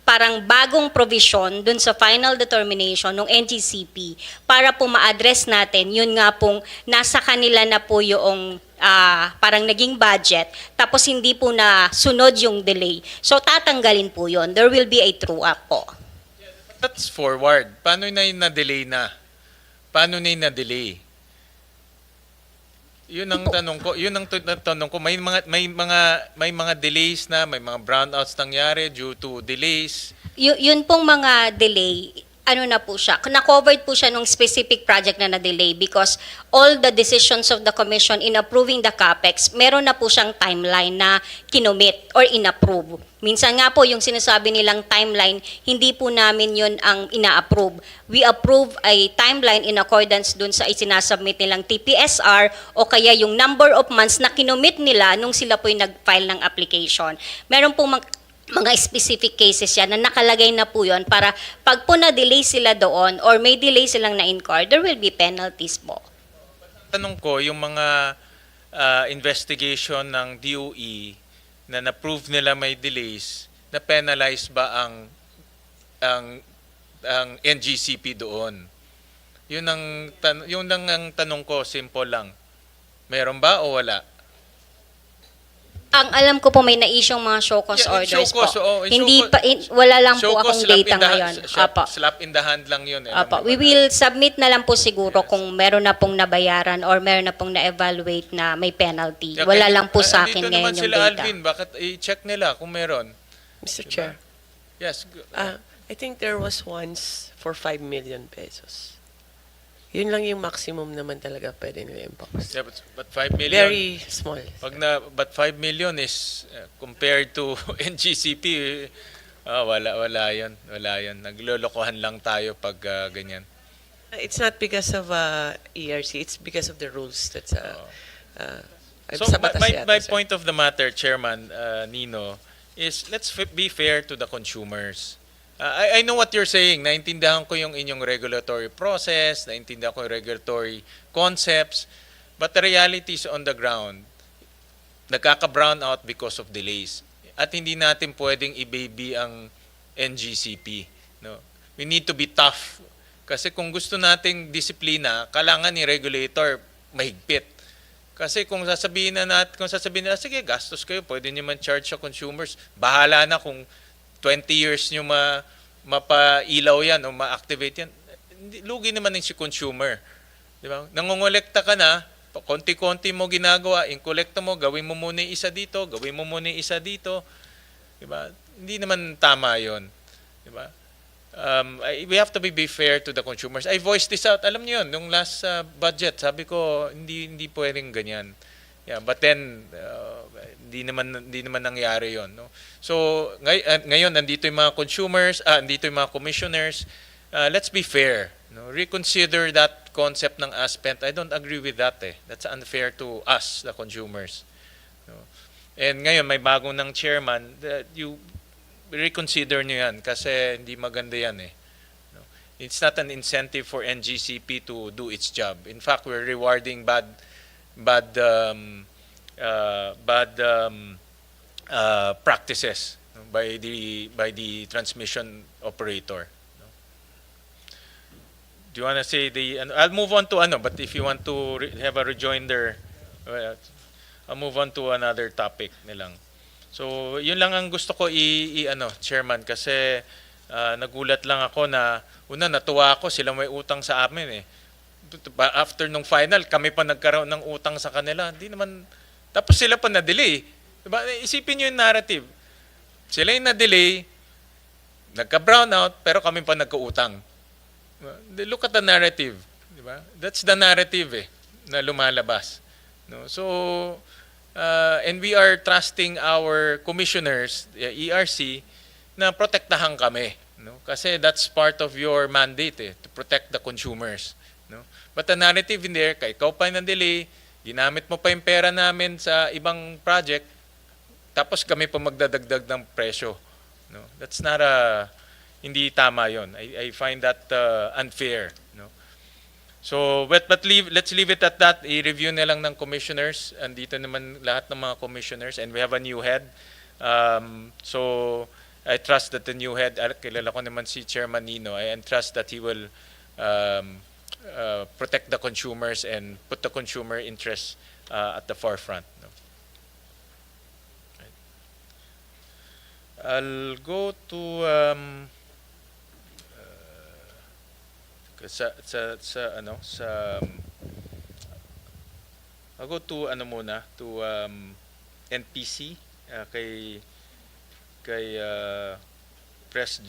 parang bagong provision dun sa final determination ng NGCP para po ma-address natin, yun nga pong nasa kanila na po yung parang naging budget, tapos hindi po na sunod yung delay. So tatanggalin po yun. There will be a true-up po. That's forward. Paano na yung na-delay na? Paano na yung na-delay? Yun ang tanong ko. Yun ang tanong ko. May mga delays na, may mga brownouts nangyari due to delays. Yun pong mga delay, ano na po siya, na-covered po siya nung specific project na na-delay because all the decisions of the Commission in approving the CAPEX, meron na po siyang timeline na kinumit or inapprove. Minsan nga po yung sinasabi nilang timeline, hindi po namin yun ang ina-approve. We approve a timeline in accordance dun sa isinasubmit nilang TPSR o kaya yung number of months na kinumit nila nung sila po yung nag-file ng application. Meron po mga specific cases yan na nakalagay na po yun para pag po na-delay sila doon or may delay silang na-incur, there will be penalties po. Tanong ko, yung mga investigation ng DOE na na-prove nila may delays, na penalize ba ang NGCP doon? Yun ang tanong ko, simple lang. Meron ba o wala? Ang alam ko po may na-issue mga show cause orders po. Hindi show pa wala lang show po cause, akong data ngayon. Apo. Slap in the hand lang yun. Apo. We will submit na lang po siguro kung meron na pong nabayaran or meron na pong na-evaluate na may penalty. Okay. Wala lang po sa akin Dito ngayon naman yung sila, data. Alvin, bakit i-check nila kung meron? Mr. Chair, Yes. I think there was once for 5 million pesos. Yun lang yung maximum naman talaga pwede nila impose. Yeah, but 5 million. Very small. But 5 million is compared to NGCP, wala yun. Naglolokohan lang tayo pag ganyan. It's not because of ERC, it's because of the rules that's So my point of the matter, Chairman Nino, is let's be fair to the consumers. I know what you're saying. Naintindihan ko yung inyong regulatory process, naintindihan ko yung regulatory concepts, but the reality is on the ground, nagkaka-brown out because of delays. At hindi natin pwedeng i-baby ang NGCP. No? we need to be tough. Kasi kung gusto nating disiplina, kailangan ni regulator mahigpit. Kasi kung sasabihin na, sige, gastos kayo, pwede nyo man charge sa consumers. Bahala na kung 20 years nyo mapailaw yan o ma-activate yan. Lugi naman yung si consumer. Di ba? Nangongolekta ka na, konti-konti mo ginagawa, in-collecta mo, gawin mo muna yung isa dito, gawin mo muna yung isa dito. Di ba? Hindi naman tama yon. Di ba? We have to be fair to the consumers. I voiced this out. Alam niyo yun, nung last budget, sabi ko, hindi pwedeng ganyan. Yeah, but then, hindi naman nangyari yon. No? So, ngayon, nandito yung mga consumers, nandito yung mga commissioners. Let's be fair. No? Reconsider that concept ng ASPENT. I don't agree with that. That's unfair to us, the consumers. No? And ngayon, may bagong ng chairman, you reconsider nyo yan kasi hindi maganda yan No? It's not an incentive for NGCP to do its job. In fact, we're rewarding bad practices by the transmission operator. No? Do you want to say I'll move on to but if you want to have a rejoinder, I'll move on to another topic nilang. So, yun lang ang gusto ko Chairman, kasi nagulat lang ako na, natuwa ako, sila may utang sa amin After nung final, kami pa nagkaroon ng utang sa kanila. Hindi naman, tapos sila pa na-delay. Diba? Isipin nyo yung narrative. Sila yung na-delay, nagka-brownout, pero kami pa nagkautang. Look at the narrative. Diba? That's the narrative na lumalabas. No? So, and we are trusting our commissioners, ERC, na protektahan kami. No? Kasi that's part of your mandate to protect the consumers. No? But the narrative in there, ikaw pa na-delay, ginamit mo pa yung pera namin sa ibang project, tapos kami pa magdadagdag ng presyo. No? That's not hindi tama yon. I find that unfair. No? So, let's leave it at that. I-review na lang ng commissioners. Andito naman lahat ng mga commissioners and we have a new head. So, I trust that the new head, kilala ko naman si Chairman Nino, I trust that he will protect the consumers and put the consumer interests at the forefront. No? I'll go to I'll go to NPC kay Pres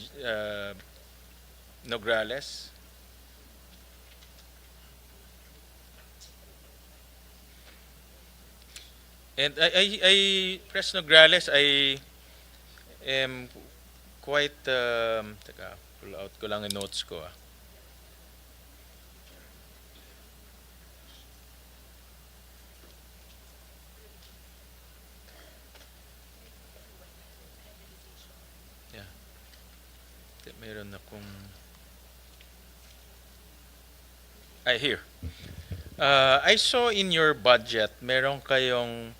Nograles. And I Pres Nograles, I am quite pull out ko lang yung notes ko. Meron akong here. I saw in your budget meron kayong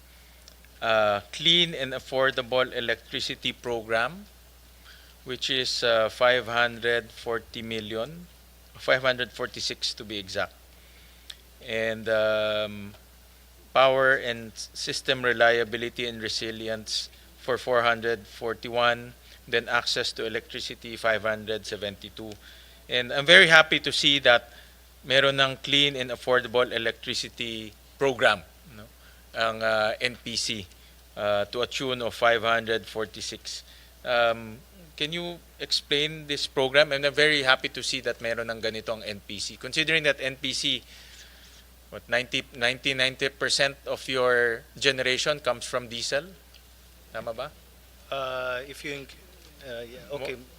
clean and affordable electricity program, which is 540 million, 546 to be exact. And power and system reliability and resilience for 441. Then access to electricity 572. And I'm very happy to see that meron ng clean and affordable electricity program, no? Ang NPC to a tune of 546. Can you explain this program? And I'm very happy to see that meron ng ganito ang NPC. Considering that NPC, 90% of your generation comes from diesel? Tama ba?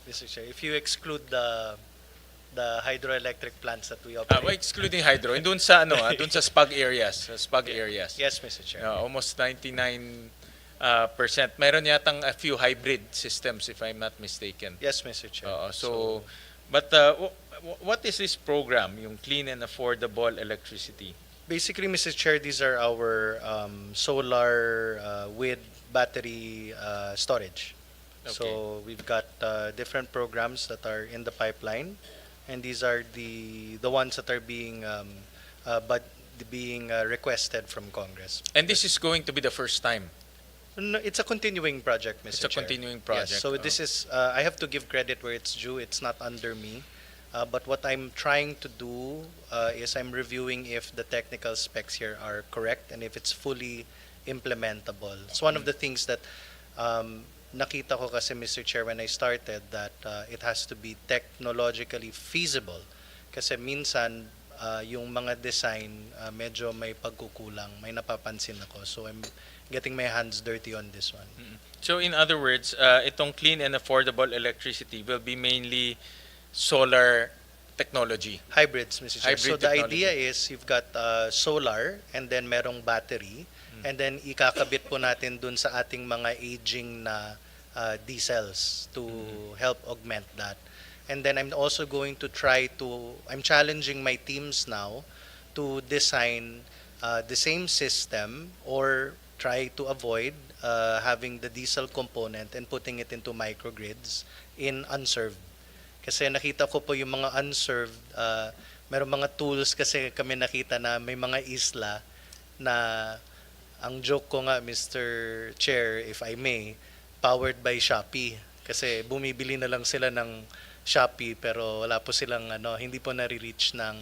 Mr. Chair. If you exclude the hydroelectric plants that we operate. Excluding hydro, dun sa dun sa SPAG areas, Yes, Mr. Chair. Almost 99%. Meron yatang a few hybrid systems, if I'm not mistaken. Yes, Mr. Chair. But what is this program, yung clean and affordable electricity? Basically, Mr. Chair, these are our solar with battery storage. So we've got different programs that are in the pipeline, and these are the ones that are being requested from Congress. And this is going to be the first time. No, it's a continuing project, Mr. It's a Chair. continuing project. Yes, so this is, I have to give credit where it's due. It's not under me. But what I'm trying to do is I'm reviewing if the technical specs here are correct and if it's fully implementable. It's one of the things that nakita ko kasi, Mr. Chair, when I started, that it has to be technologically feasible. Kasi minsan, yung mga design, medyo may pagkukulang, may napapansin ako. So I'm getting my hands dirty on this one. So in other words, itong clean and affordable electricity will be mainly solar technology. Hybrids, Mr. Chair. Hybrid So the technology. idea is you've got solar and then merong battery and then ikakabit po natin dun sa ating mga aging na diesels to help augment that. And then I'm also going to I'm challenging my teams now to design the same system or try to avoid having the diesel component and putting it into microgrids in unserved. Kasi nakita ko po yung mga unserved, meron mga tools kasi kami nakita na may mga isla na ang joke ko nga, Mr. Chair, if I may, powered by Shopee. Kasi bumibili na lang sila ng Shopee pero wala po silang hindi po nare-reach ng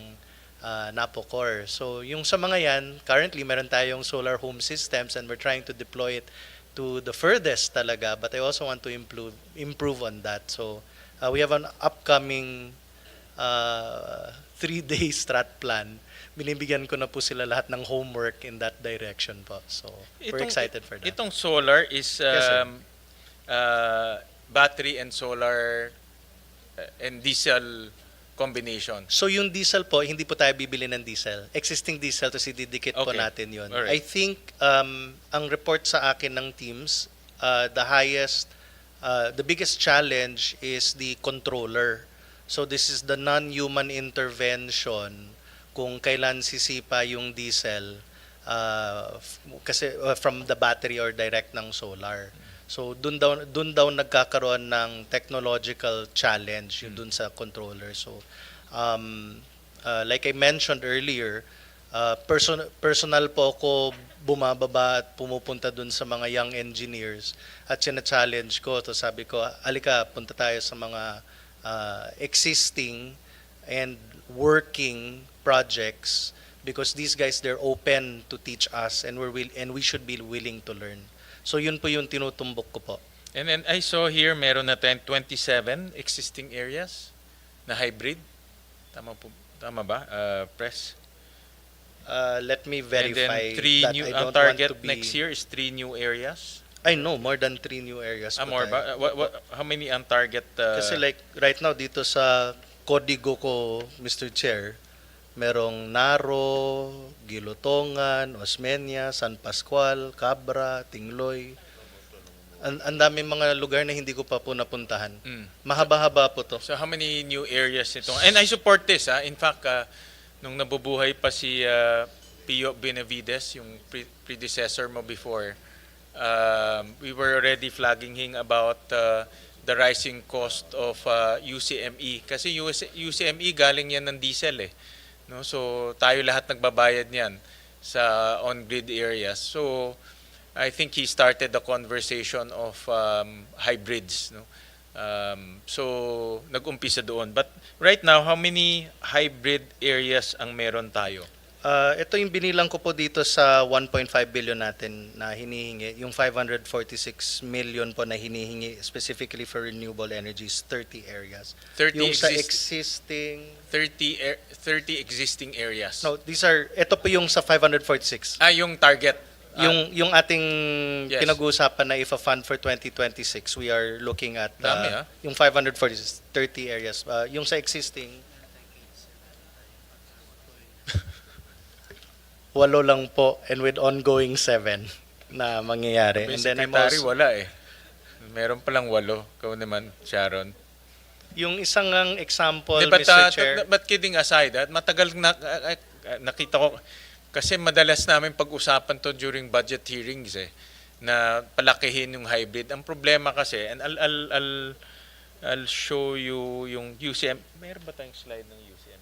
Napocor. So yung sa mga yan, currently meron tayong solar home systems and we're trying to deploy it to the furthest talaga, but I also want to improve on that. So we have an upcoming 3-day strat plan. Binibigyan ko na po sila lahat ng homework in that direction po. So we're excited for that. Itong solar is Yes, sir. Battery and solar and diesel combination. So yung diesel po, hindi po tayo bibili ng diesel. Existing diesel, tapos ididikit po Okay. natin yun. Alright. I think ang report sa akin ng teams, the biggest challenge is the controller. So this is the non-human intervention kung kailan sisipa yung diesel kasi from the battery or direct ng solar. So dun daw nagkakaroon ng technological challenge yun dun sa controller. So like I mentioned earlier, personal po ako bumababa at pumupunta dun sa mga young engineers at sina-challenge ko. To sabi ko, alika, punta tayo sa mga existing and working projects because these guys, they're open to teach us and we should be willing to learn. So yun po yung tinutumbok ko po. And then I saw here meron na tayong 27 existing areas na hybrid. Tama ba? Press. Let me And verify then three that new, I ang don't target want to be... next year is 3 new areas. I know, more than 3 new areas. po More tayo. ba? How many ang target? Kasi like right now dito sa kodigo ko, Mr. Chair, merong Naro, Gilotongan, Osmeña, San Pascual, Cabra, Tingloy. Ang daming mga lugar na hindi ko pa po napuntahan. Mahaba-haba po to. So how many new areas ito? And I support this. In fact, nung nabubuhay pa si Pio Benavides, yung predecessor mo before, we were already flagging him about the rising cost of UCME. Kasi UCME galing yan ng diesel eh. No? So tayo lahat nagbabayad niyan sa on-grid areas. So I think he started the conversation of hybrids. No? So nag-umpisa doon. But right now, how many hybrid areas ang meron tayo? Ito yung binilang ko po dito sa 1.5 billion natin na hinihingi. Yung 546 million po na hinihingi specifically for renewable energies, 30 areas. 30 yung sa existing... 30 existing areas. No, ito po yung sa 546. Yung target. Yung ating Yes. pinag-uusapan na IFA fund for 2026, we are looking at Dami, yung 546, 30 areas. Yung sa existing, 8 lang po and with ongoing 7 na mangyayari. May And then I'm secretary, also, wala eh. Meron palang 8. Ikaw naman, Sharon. yung isang ang example, But, Mr. Chair, but kidding aside, matagal na nakita ko kasi madalas namin pag-usapan to during budget hearings eh. na palakihin yung hybrid. Ang problema kasi, and I'll show you yung UCM. Mayroon ba tayong slide ng UCM?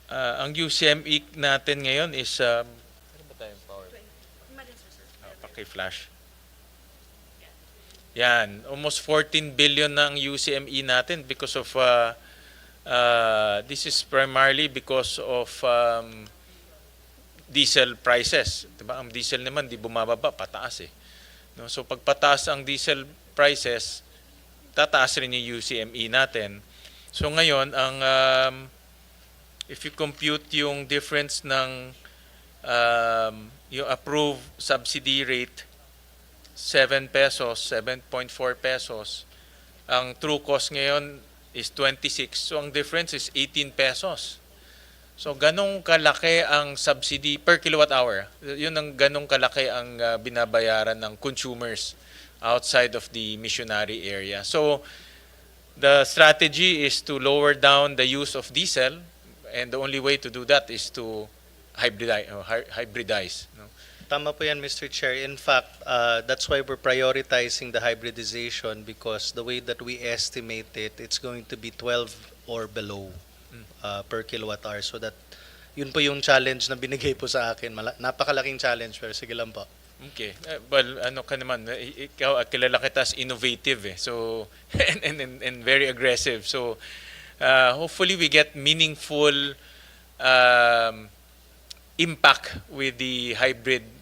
Ang UCME natin ngayon is meron ba tayong power? Paki-flash. Yan, almost 14 billion na ang UCME natin because of this is primarily because of diesel prices. Diba? Ang diesel naman di bumababa, pataas eh. No? So pag pataas ang diesel prices, tataas rin yung UCME natin. So ngayon, ang if you compute yung difference ng yung approved subsidy rate, 7 pesos, 7.4 pesos. Ang true cost ngayon is 26. So ang difference is 18 pesos. So ganong kalaki ang subsidy per kilowatt hour. Yun ang ganong kalaki ang binabayaran ng consumers outside of the missionary area. So the strategy is to lower down the use of diesel, and the only way to do that is to hybridize. No? Tama po yan, Mr. Chair. In fact, that's why we're prioritizing the hybridization, because the way that we estimate it, it's going to be 12 or below per kilowatt hour. So that, yun po yung challenge na binigay po sa akin. Napakalaking challenge, pero sige lang po. Okay. Well, ano ka naman, ikaw kilala kita as innovative eh. So and very aggressive. So hopefully we get meaningful impact with the hybridization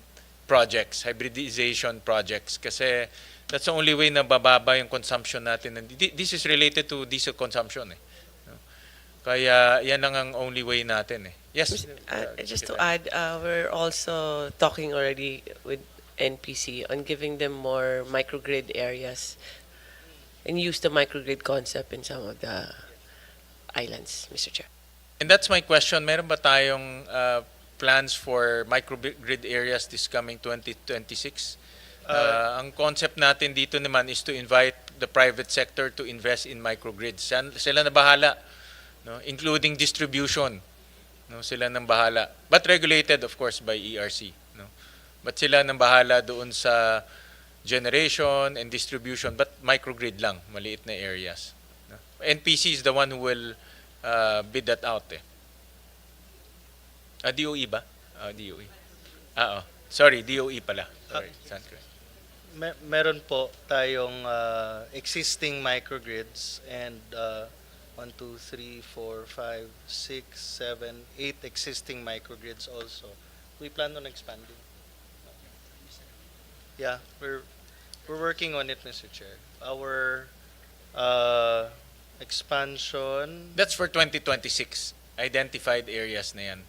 projects, kasi that's the only way na bababa yung consumption natin. And this is related to diesel consumption eh. Kaya yan lang ang only way natin eh. Yes. Just to add, we're also talking already with NPC on giving them more microgrid areas and use the microgrid concept in some of the islands, Mr. Chair. And that's my question. Meron ba tayong plans for microgrid areas this coming 2026? Ang concept natin dito naman is to invite the private sector to invest in microgrids. Sila na bahala, no? Including distribution. No? Sila nang bahala. But regulated, of course, by ERC. No? But sila nang bahala doon sa generation and distribution, but microgrid lang, maliit na areas. No? NPC is the one who will bid that out eh. DOE ba? DOE. Sorry, DOE pala. Sorry, Sandra. Meron po tayong existing microgrids and 1, 2, 3, 4, 5, 6, 7, 8 existing microgrids also. We plan on expanding. Yeah, we're working on it, Mr. Chair. Our expansion. That's for 2026. Identified areas na yan.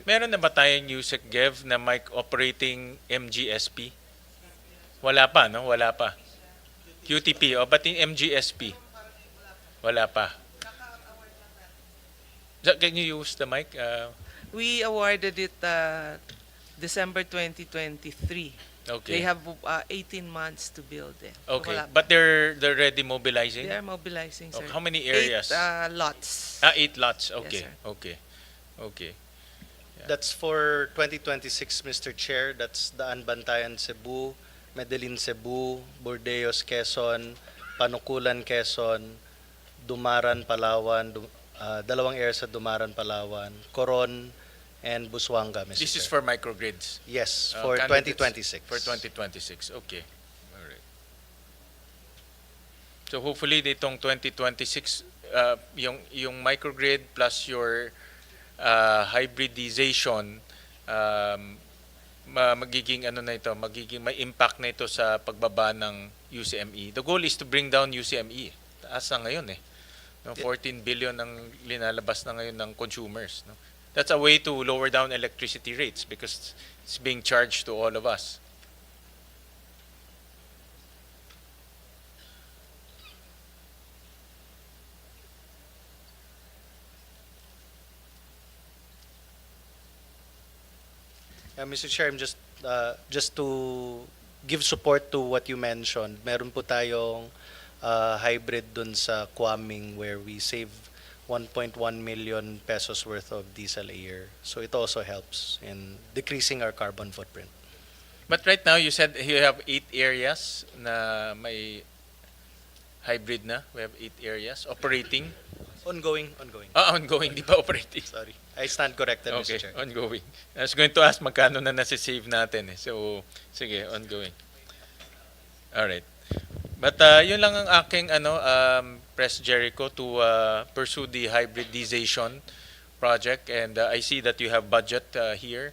Meron na ba tayong USEC GEV na mic operating MGSP? Wala pa, no? Wala pa. QTP, but yung MGSP? Wala pa. Can you use the mic? We awarded it December 2023. Okay. They have 18 months to build it. Okay, but they're ready mobilizing? They are mobilizing, sir. How many areas? 8 lots. 8 lots. Okay. Yes, sir. Okay. That's for 2026, Mr. Chair. That's Daan Bantayan, Cebu, Medellin, Cebu, Bordeos, Quezon, Panukulan, Quezon, Dumaran, Palawan, dalawang areas sa Dumaran, Palawan, Coron, and Busuanga, Mr. This Chair. is for microgrids? Yes, for Candidates 2026. For 2026, okay. All right. So hopefully ditong 2026, yung microgrid plus your hybridization, magiging may impact na ito sa pagbaba ng UCME. The goal is to bring down UCME. Taas na ngayon eh. No, 14 billion ang linalabas na ngayon ng consumers. No? That's a way to lower down electricity rates because it's being charged to all of us. Mr. Chair, I'm just to give support to what you mentioned. Meron po tayong hybrid dun sa Kwaming where we save 1.1 million pesos worth of diesel a year. So it also helps in decreasing our carbon footprint. But right now, you said you have 8 areas na may hybrid na. We have 8 areas operating. Ongoing. Ongoing, di pa operating. Sorry. I stand corrected, Okay, Mr. Chair. ongoing. I was going to ask magkano na nasi-save natin eh. So, sige, ongoing. Alright. But yun lang ang aking Press Jericho to pursue the hybridization project, and I see that you have budget here.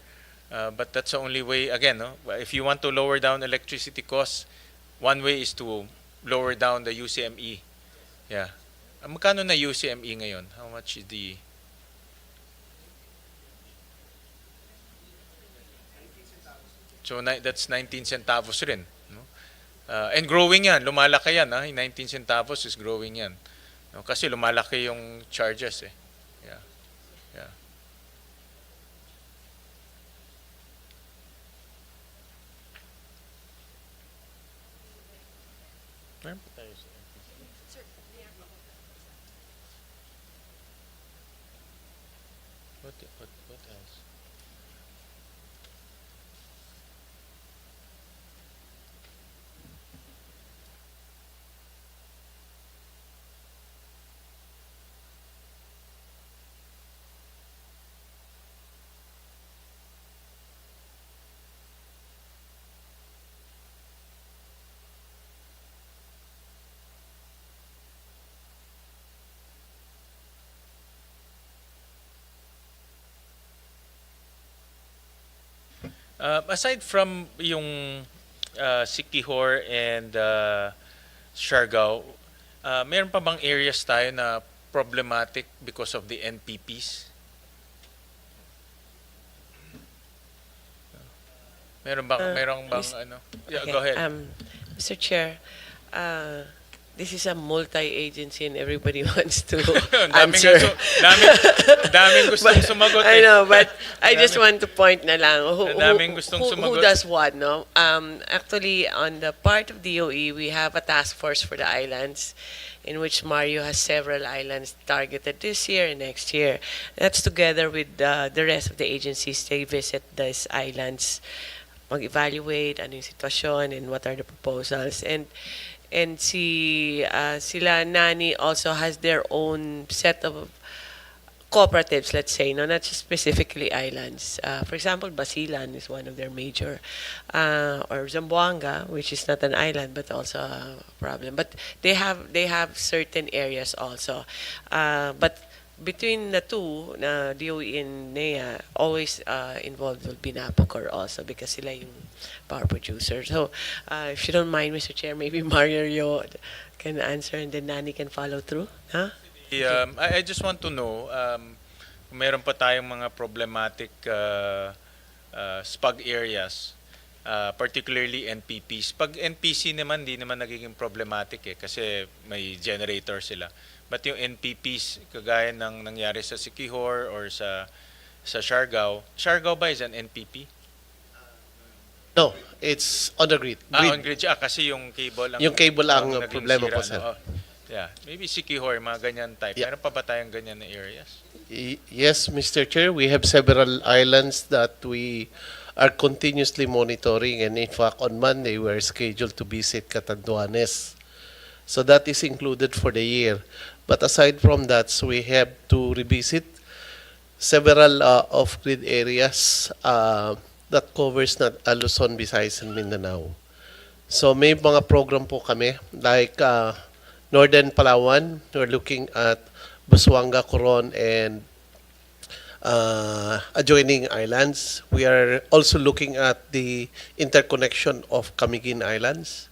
But that's the only way, again, no? If you want to lower down electricity costs, one way is to lower down the UCME. Yeah. Magkano na UCME ngayon? How much is the... So that's 19 centavos rin. No? And growing yan, lumalaki yan. 19 centavos is growing yan. No? Kasi lumalaki yung charges eh. Yeah. Yeah. Meron pa tayo sa NPC. What else? Aside from yung Siquijor and Siargao, meron pa bang areas tayo na problematic because of the NPPs? Meron bang ano? Yeah, Okay. go ahead. Mr. Chair, this is a multi-agency and everybody wants to Daming answer. daming gustong sumagot. I eh. know, but I just want to point na lang Daming gustong who sumagot. does what, no? Actually, on the part of DOE, we have a task force for the islands in which Mario has several islands targeted this year and next year. That's together with the rest of the agencies. They visit these islands, mag-evaluate ano yung sitwasyon and what are the proposals. And sila Nani also has their own set of cooperatives, let's say, no, not just specifically islands. For example, Basilan is one of their major, or Zamboanga, which is not an island but also a problem. But they have certain areas also. But between the two, DOE and NEA, always involved will be Napocor also because sila yung power producer. So, if you don't mind, Mr. Chair, maybe Mario can answer and then Nani can follow through. Huh? I just want to know, kung meron pa tayong mga problematic SPAG areas, particularly NPPs. Pag NPC naman, di naman nagiging problematic eh, kasi may generator sila. But yung NPPs, kagaya ng nangyari sa Siquijor or sa Siargao, Siargao ba is an NPP? No, it's on the grid. On grid siya, kasi yung cable ang... Yung cable ang naging problema sira, po, sir. no? Yeah, maybe Siquijor, mga ganyan type. Yeah. Meron pa ba tayong ganyan na areas? Yes, Mr. Chair, we have several islands that we are continuously monitoring, and in fact, on Monday, we are scheduled to visit Catanduanes. So that is included for the year. But aside from that, so we have to revisit several off-grid areas that covers not Luzon, Visayas, and Mindanao. So may mga program po kami, like Northern Palawan, we're looking at Busuanga, Coron, and adjoining islands. We are also looking at the interconnection of Camiguin Islands.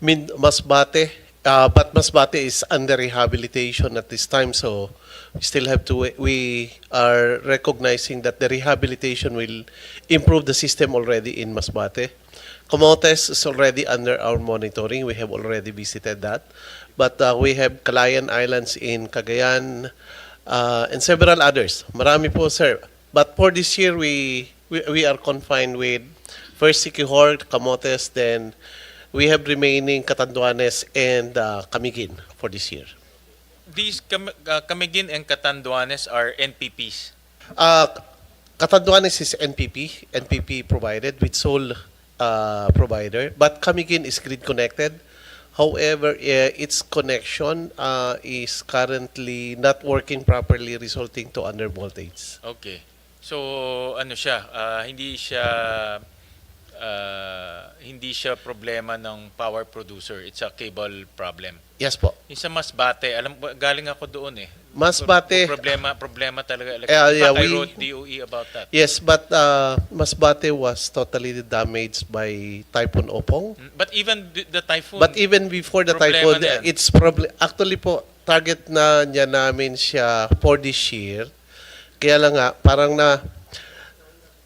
Masbate, but Masbate is under rehabilitation at this time, so we still have to, we are recognizing that the rehabilitation will improve the system already in Masbate. Camotes is already under our monitoring. We have already visited that. But we have Calayan Islands in Cagayan and several others. Marami po, sir. But for this year, we are confined with first Siquijor, Camotes, then we have remaining Catanduanes and Camiguin for this year. these Camiguin and Catanduanes are NPPs. Catanduanes is NPP provided with sole provider, but Camiguin is grid connected. However, its connection is currently not working properly, resulting to under voltage. Okay. So ano siya, hindi siya problema ng power producer. It's a cable problem. Yes po. Yung sa Masbate, galing ako doon eh. Masbate. Problema talaga. Yeah, I wrote DOE about that. Yes, but Masbate was totally damaged by Typhoon Opong. But even the typhoon. But even before the Problema typhoon, na yan. it's probably actually po target na niya namin siya for this year. Kaya lang nga parang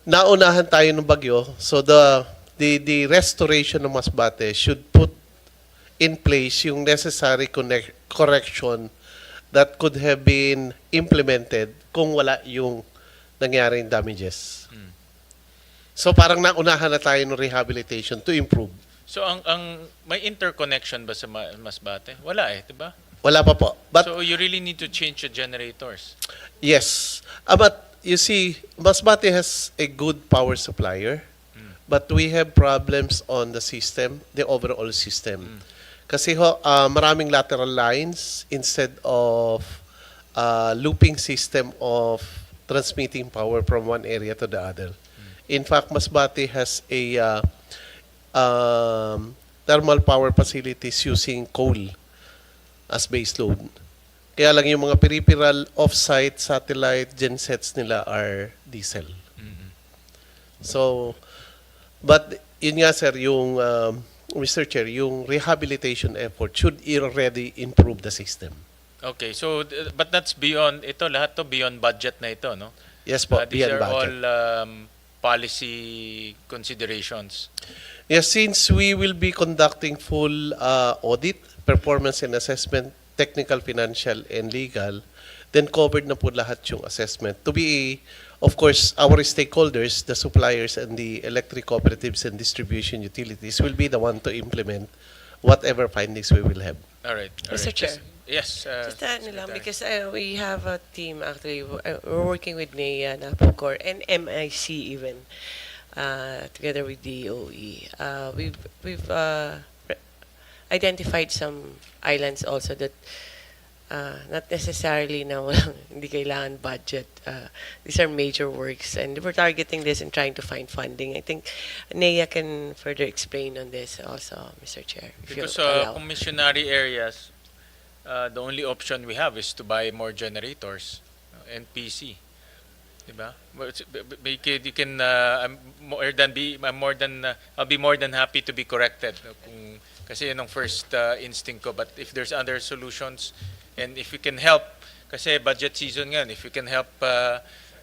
naunahan tayo ng bagyo. So the restoration ng Masbate should put in place yung necessary correction that could have been implemented kung wala yung nangyaring damages. So parang naunahan na tayo ng rehabilitation to improve. So ang may interconnection ba sa Masbate? Wala eh, 'di ba? Wala pa po. But So you really need to change the generators. yes. But you see, Masbate has a good power supplier, but we have problems on the system, the overall system. Kasi maraming lateral lines instead of looping system of transmitting power from one area to the other. In fact, Masbate has a thermal power facilities using coal as base load. Kaya lang yung mga peripheral off-site satellite gensets nila are diesel. So, but yun nga sir, yung Mr. Chair, yung rehabilitation effort should already improve the system. Okay, so but that's beyond ito, lahat to beyond budget na ito, no? Yes po, These beyond are budget. all policy considerations. Yes, since we will be conducting full audit, performance and assessment, technical, financial, and legal, then covered na po lahat yung assessment. To be, of course, our stakeholders, the suppliers and the electric cooperatives and distribution utilities will be the one to implement whatever findings we will have. All right. Mr. Chair. Yes. Just add lang, because we have a team actually, we're working with NEA, NAPOCOR, and MIC even, together with DOE. We've identified some islands also that not necessarily na walang hindi kailangan budget. These are major works, and we're targeting this and trying to find funding. I think NEA can further explain on this also, Mr. Chair. if you Because allow. commissionary areas, the only option we have is to buy more generators, NPC. Diba? You can I'll be more than happy to be corrected kung kasi yun ang first instinct ko, but if there's other solutions and if we can help kasi budget season nga, if we can help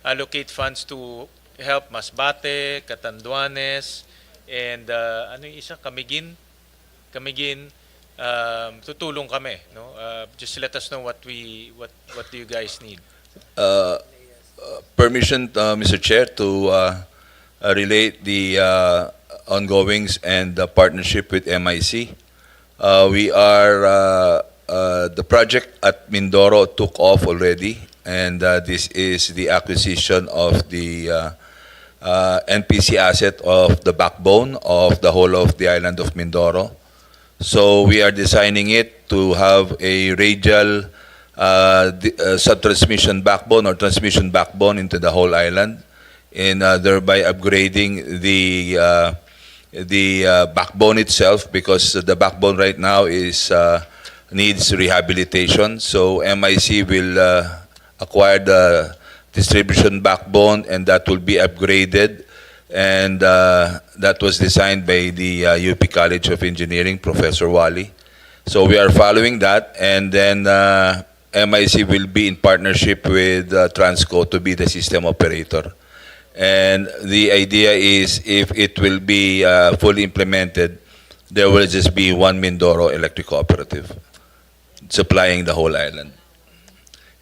allocate funds to help Masbate, Catanduanes, and ano yung isa, Camiguin, tutulong kami, no? Just let us know what do you guys need. Permission, Mr. Chair, to relate the ongoings and the partnership with MIC. The project at Mindoro took off already, and this is the acquisition of the NPC asset of the backbone of the whole of the island of Mindoro. So we are designing it to have a radial sub-transmission backbone or transmission backbone into the whole island, and thereby upgrading the backbone itself, because the backbone right now needs rehabilitation. So MIC will acquire the distribution backbone, and that will be upgraded, and that was designed by the UP College of Engineering, Professor Wally. So we are following that, and then MIC will be in partnership with Transco to be the system operator. And the idea is, if it will be fully implemented, there will just be one Mindoro Electric Cooperative supplying the whole island.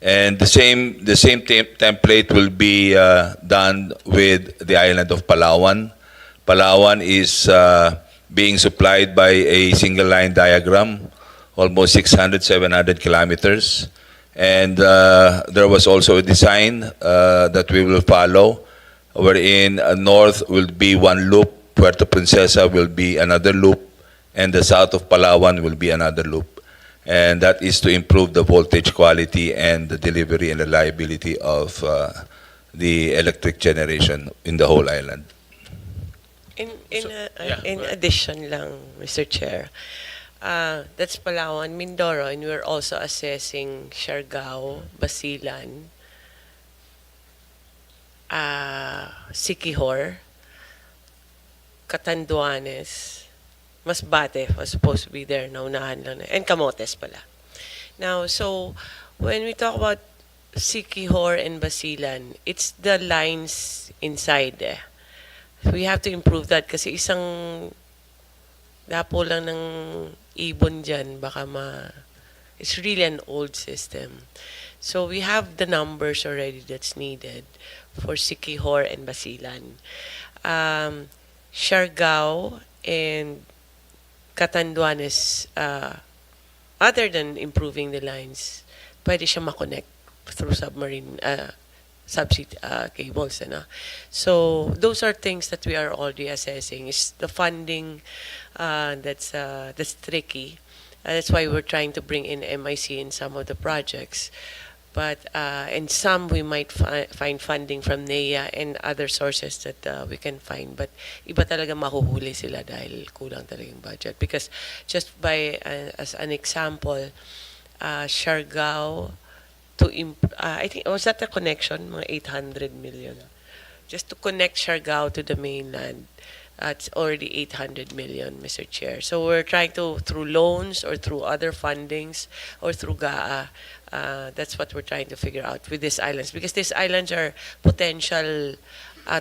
And the same template will be done with the island of Palawan. Palawan is being supplied by a single line diagram, almost 600, 700 kilometers. And there was also a design that we will follow, wherein north will be one loop, Puerto Princesa will be another loop, and the south of Palawan will be another loop. And that is to improve the voltage quality and the delivery and reliability of the electric generation in the whole island. In go ahead. addition lang, Mr. Chair, that's Palawan, Mindoro, and we're also assessing Siargao, Basilan, Siquijor, Catanduanes, Masbate was supposed to be there, naunahan lang na, and Camotes pala. Now, so when we talk about Siquijor and Basilan, it's the lines inside eh. We have to improve that kasi isang dapo lang ng ibon dyan, baka it's really an old system. So we have the numbers already that's needed for Siquijor and Basilan. Siargao and Catanduanes, other than improving the lines, pwede siya makonect through submarine subsea cables. So those are things that we are already assessing. Is the funding that's tricky. That's why we're trying to bring in MIC in some of the projects. But in some we might find funding from NEA and other sources that we can find. But iba talaga mahuhuli sila dahil kulang talagang budget. Because just by as an example, Siargao I think was that a connection, mga 800 million. Just to connect Siargao to the mainland, it's already 800 million, Mr. Chair. So we're trying to, through loans or through other fundings or through GAA, that's what we're trying to figure out with these islands. Because these islands are potential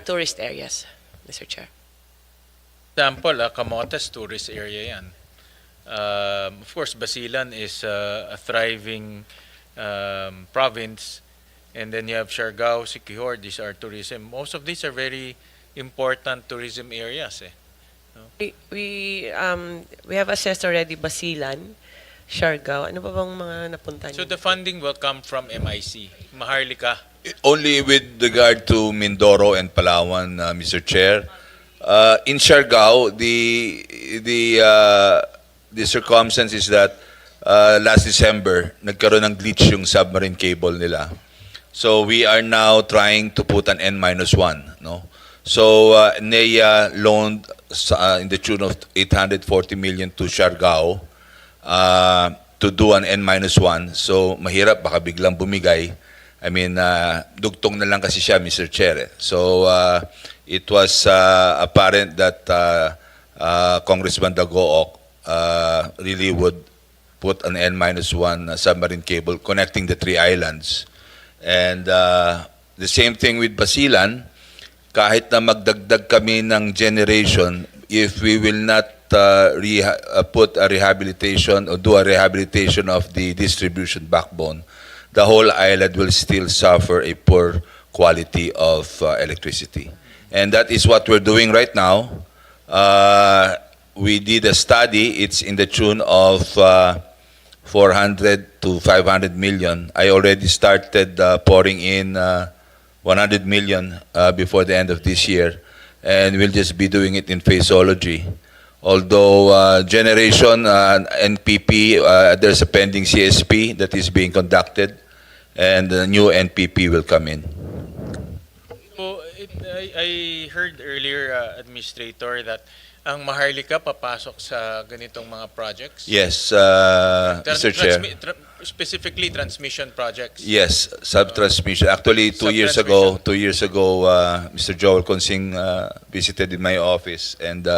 tourist areas, Mr. Chair. Example, Camotes tourist area yan. Of course, Basilan is a thriving province, and then you have Siargao, Siquijor, these are tourism. Most of these are very important tourism areas. We have assessed already Basilan, Siargao. Ano pa bang mga napunta niyo? So the funding will come from MIC, Maharlika. Only with regard to Mindoro and Palawan, Mr. Chair. In Siargao, the circumstance is that last December, nagkaroon ng glitch yung submarine cable nila. So we are now trying to put an N-1, no? So NEA loaned in the tune of 840 million to Siargao to do an N-1. So mahirap, baka biglang bumigay. I mean, dugtong na lang kasi siya, Mr. Chair. So it was apparent that Congressman Dagook really would put an N-1 submarine cable connecting the three islands. And the same thing with Basilan, kahit na magdagdag kami ng generation, if we will not put a rehabilitation or do a rehabilitation of the distribution backbone, the whole island will still suffer a poor quality of electricity. And that is what we're doing right now. We did a study, it's in the tune of 400 to 500 million. I already started pouring in 100 million before the end of this year, and we'll just be doing it in phaseology. Although generation NPP, there's a pending CSP that is being conducted, and the new NPP will come in. So I heard earlier, Administrator, that ang Maharlika papasok sa ganitong mga projects? Yes, Mr. Chair. Specifically transmission projects? Yes, sub-transmission. Actually, 2 years ago, Mr. Joel Consing visited in my office, and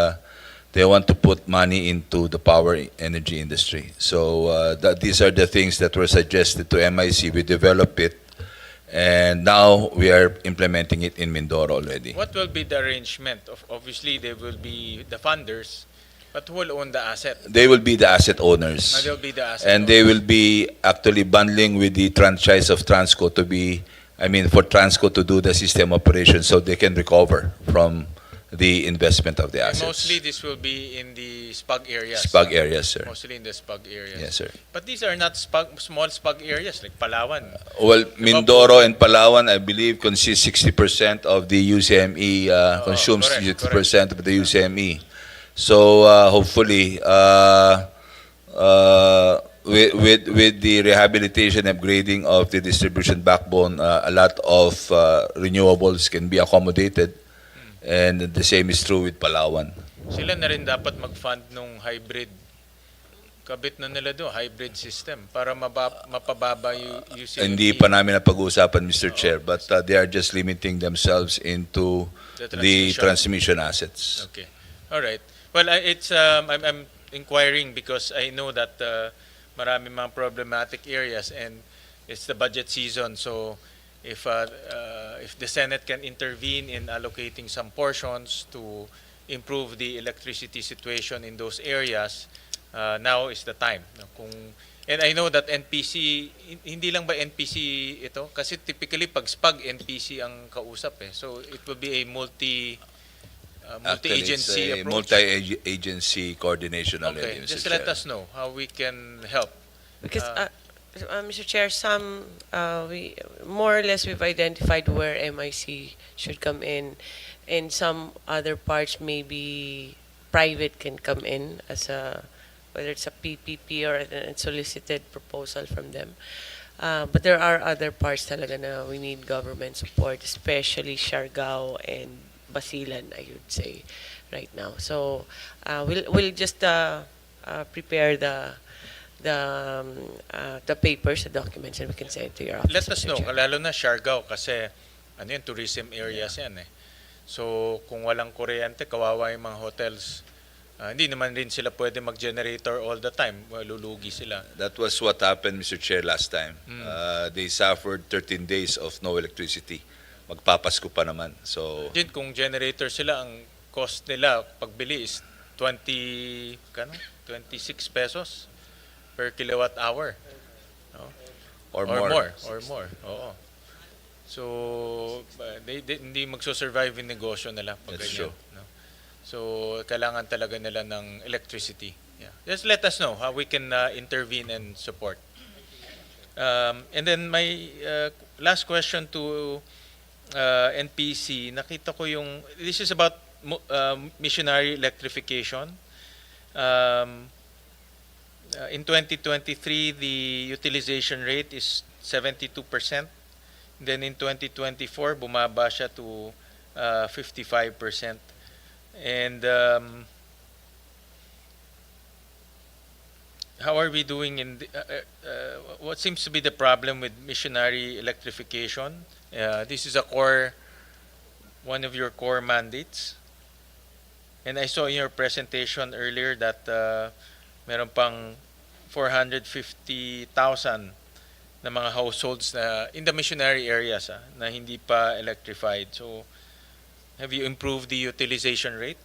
they want to put money into the power energy industry. So these are the things that were suggested to MIC. We developed it, and now we are implementing it in Mindoro already. What will be the arrangement? Obviously, they will be the funders, but who will own the asset? They will be the asset owners. They'll be the asset And owners. they will be actually bundling with the franchise of Transco to be, I mean, for Transco to do the system operation so they can recover from the investment of the And assets. mostly this will be in the SPUG areas. SPUG areas, sir. Mostly in the SPUG areas. Yes, sir. But these are not small SPUG areas like Palawan. Well, Mindoro and Palawan, I believe, consist 60% of the UCME, consumes correct, 60% of the UCME. So hopefully, with the rehabilitation and upgrading of the distribution backbone, a lot of renewables can be accommodated. And the same is true with Palawan. Sila na rin dapat mag-fund nung hybrid. Kabit na nila doon, hybrid system para mapababa yung UCME. Hindi pa namin napag-uusapan, Mr. Chair, but they are just limiting themselves into the transmission assets. Okay. All right. Well, I'm inquiring because I know that marami mga problematic areas and it's the budget season. So if the Senate can intervene in allocating some portions to improve the electricity situation in those areas, now is the time. And I know that NPC, hindi lang ba NPC ito? Kasi typically pag SPUG, NPC ang kausap eh. So it will be a multi-agency Actually, it's a approach. multi-agency coordination already, Okay, Mr. just Chair. let us know how we can help. Because, Mr. Chair, we more or less we've identified where MIC should come in, and some other parts maybe private can come in as whether it's a PPP or a solicited proposal from them. But there are other parts talaga na we need government support, especially Siargao and Basilan, I would say, right now. So we'll just prepare the papers, the documents, and we can send it to your office. Let us Mr. know, Chair. lalo na Siargao kasi ano yan, tourism areas yan eh. So kung walang kuryente, kawawa yung mga hotels. Hindi naman rin sila pwede mag-generator all the time. Lulugi sila. That was what happened, Mr. Chair, last time. They suffered 13 days of no electricity. Magpapasko pa naman. So, Din kung generator sila, ang cost nila pagbili is 26 pesos per kilowatt hour. No? or more. Oo. So, hindi magso-survive yung negosyo nila pag That's ganyan. true. No? So, kailangan talaga nila ng electricity. Yeah. Just let us know how we can intervene and support. And then my last question to NPC, nakita ko this is about missionary electrification. In 2023, the utilization rate is 72%. Then in 2024, bumaba siya to 55%. And how are we doing in what seems to be the problem with missionary electrification? This is one of your core mandates. And I saw in your presentation earlier that meron pang 450,000 na mga households na in the missionary areas na hindi pa electrified. So, have you improved the utilization rate?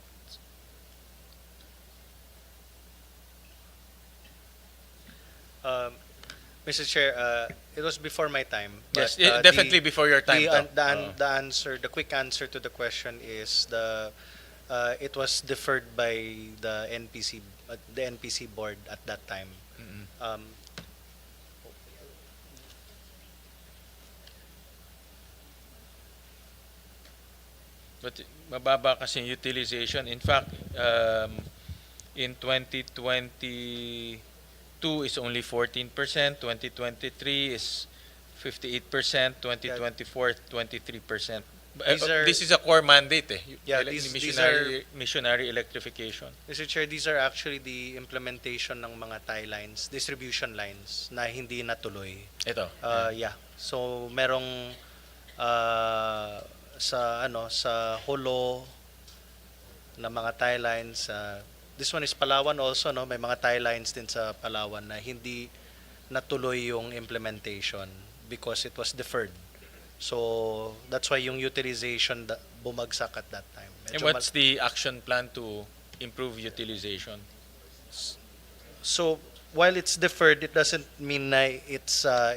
Mr. Chair, it was before my time. Yes, but, definitely before your time. The quick answer to the question is it was deferred by the NPC board at that time. But mababa kasi yung utilization. In fact, in 2022 is only 14%, 2023 is 58%, 2024 23%. This is a core mandate missionary electrification. Mr. Chair, these are actually the implementation ng mga tie lines, distribution lines na hindi natuloy. Ito. Yeah. So merong sa Holo na mga tie lines. This one is Palawan also, no? May mga tie lines din sa Palawan na hindi natuloy yung implementation because it was deferred. So that's why yung utilization bumagsak at that time. And what's the action plan to improve utilization? So while it's deferred, it doesn't mean na it's not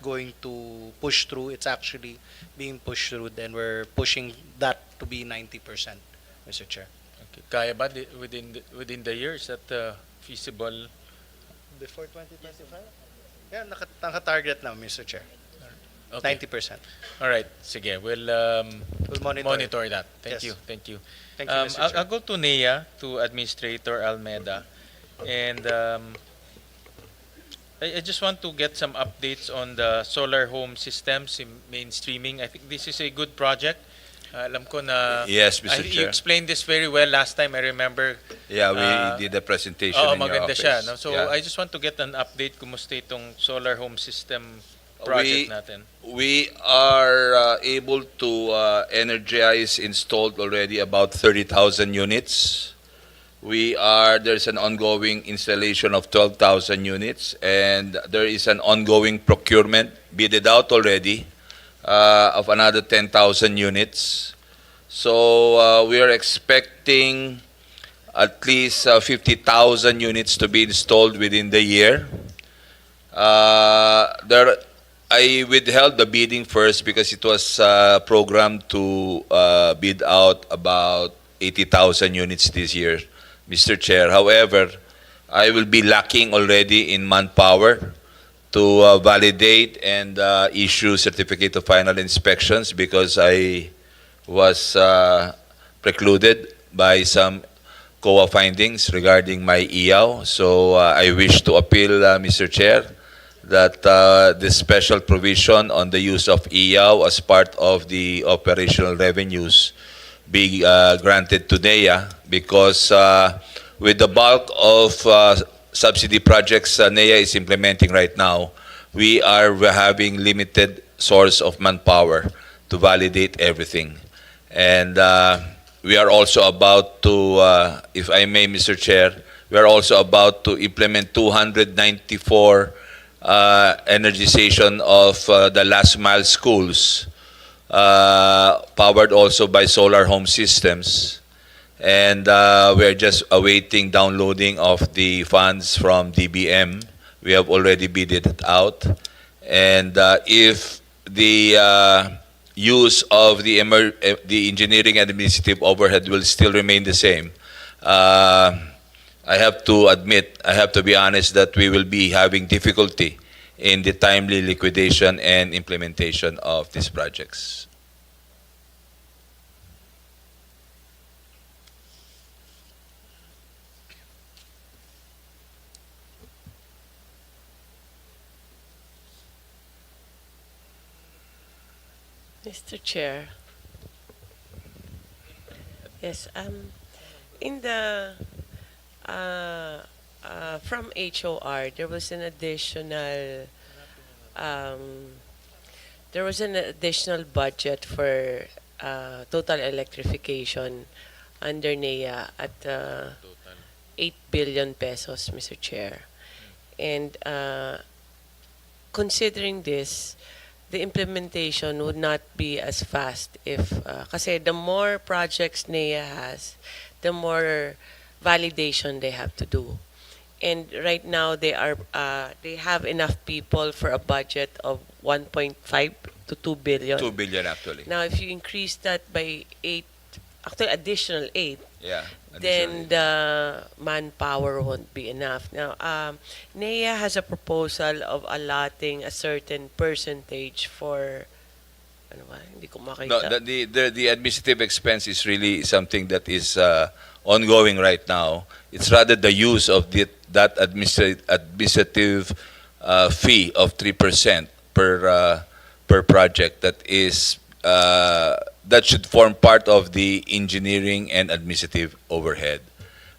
going to push through. It's actually being pushed through. Then we're pushing that to be 90%, Mr. Chair. Okay. Kaya ba within the year? Is that feasible? Before 2025? Yeah, naka-target na, Mr. Chair. Okay. 90%. All right. Sige, we'll monitor that. Thank Yes. you. Thank you. Thank you, Mr. Chair. I'll go to NEA, to Administrator Almeda. And I just want to get some updates on the solar home systems in mainstreaming. I think this is a good project. Alam ko na... Yes, Mr. You Chair. explained this very well last time. I remember. Yeah, we did a presentation Oo, in your maganda office. siya. No? So Yeah. I just want to get an update. Kumusta itong solar home system project natin? We are able to energize, installed already about 30,000 units. There's an ongoing installation of 12,000 units, and there is an ongoing procurement bidded out already of another 10,000 units. So we are expecting at least 50,000 units to be installed within the year. I withheld the bidding first because it was programmed to bid out about 80,000 units this year, Mr. Chair. However, I will be lacking already in manpower to validate and issue certificate of final inspections because I was precluded by some COA findings regarding my EAW. So I wish to appeal, Mr. Chair, that the special provision on the use of EAW as part of the operational revenues be granted to NEA because with the bulk of subsidy projects NEA is implementing right now, we are having limited source of manpower to validate everything. And we are also about to, if I may, Mr. Chair, we are also about to implement 294 energization of the last mile schools, powered also by solar home systems. And we are just awaiting downloading of the funds from DBM. We have already bid it out. And if the use of the engineering and administrative overhead will still remain the same, I have to admit, I have to be honest that we will be having difficulty in the timely liquidation and implementation of these projects. Mr. Chair. Yes, in the from HOR, there was an additional budget for total electrification under NEA at 8 billion pesos, Mr. Chair. And considering this, the implementation would not be as fast if, kasi the more projects NEA has, the more validation they have to do. And right now they have enough people for a budget of 1.5 to 2 billion. 2 billion actually. Now, if you increase that by 8, actually additional 8, Yeah. then the manpower won't be enough. Now, NEA has a proposal of allotting a certain percentage for, ano ba, hindi ko makita. No, the administrative expense is really something that is ongoing right now. It's rather the use of that administrative fee of 3% per project that is that should form part of the engineering and administrative overhead.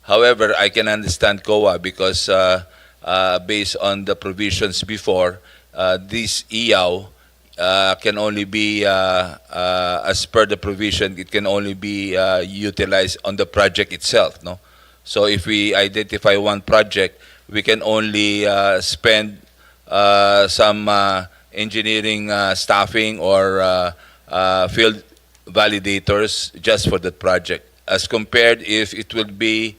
However, I can understand COA because based on the provisions before, this EAW can only be, as per the provision, it can only be utilized on the project itself. No, so if we identify one project, we can only spend some engineering staffing or field validators just for that project. As compared if it will be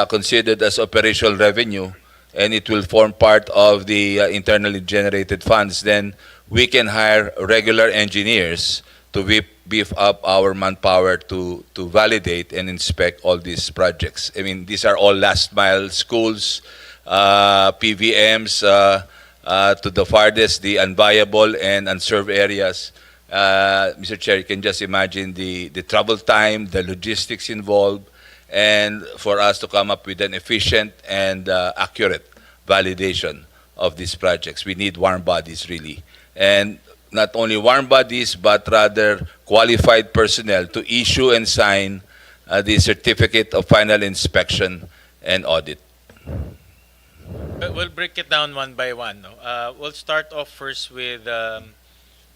considered as operational revenue and it will form part of the internally generated funds, then we can hire regular engineers to beef up our manpower to validate and inspect all these projects. I mean, these are all last mile schools, PVMs, to the farthest, the unviable and unserved areas. Mr. Chair, you can just imagine the travel time, the logistics involved, and for us to come up with an efficient and accurate validation of these projects. We need warm bodies, really. And not only warm bodies, but rather qualified personnel to issue and sign the certificate of final inspection and audit. We'll break it down one by one. No? We'll start off first with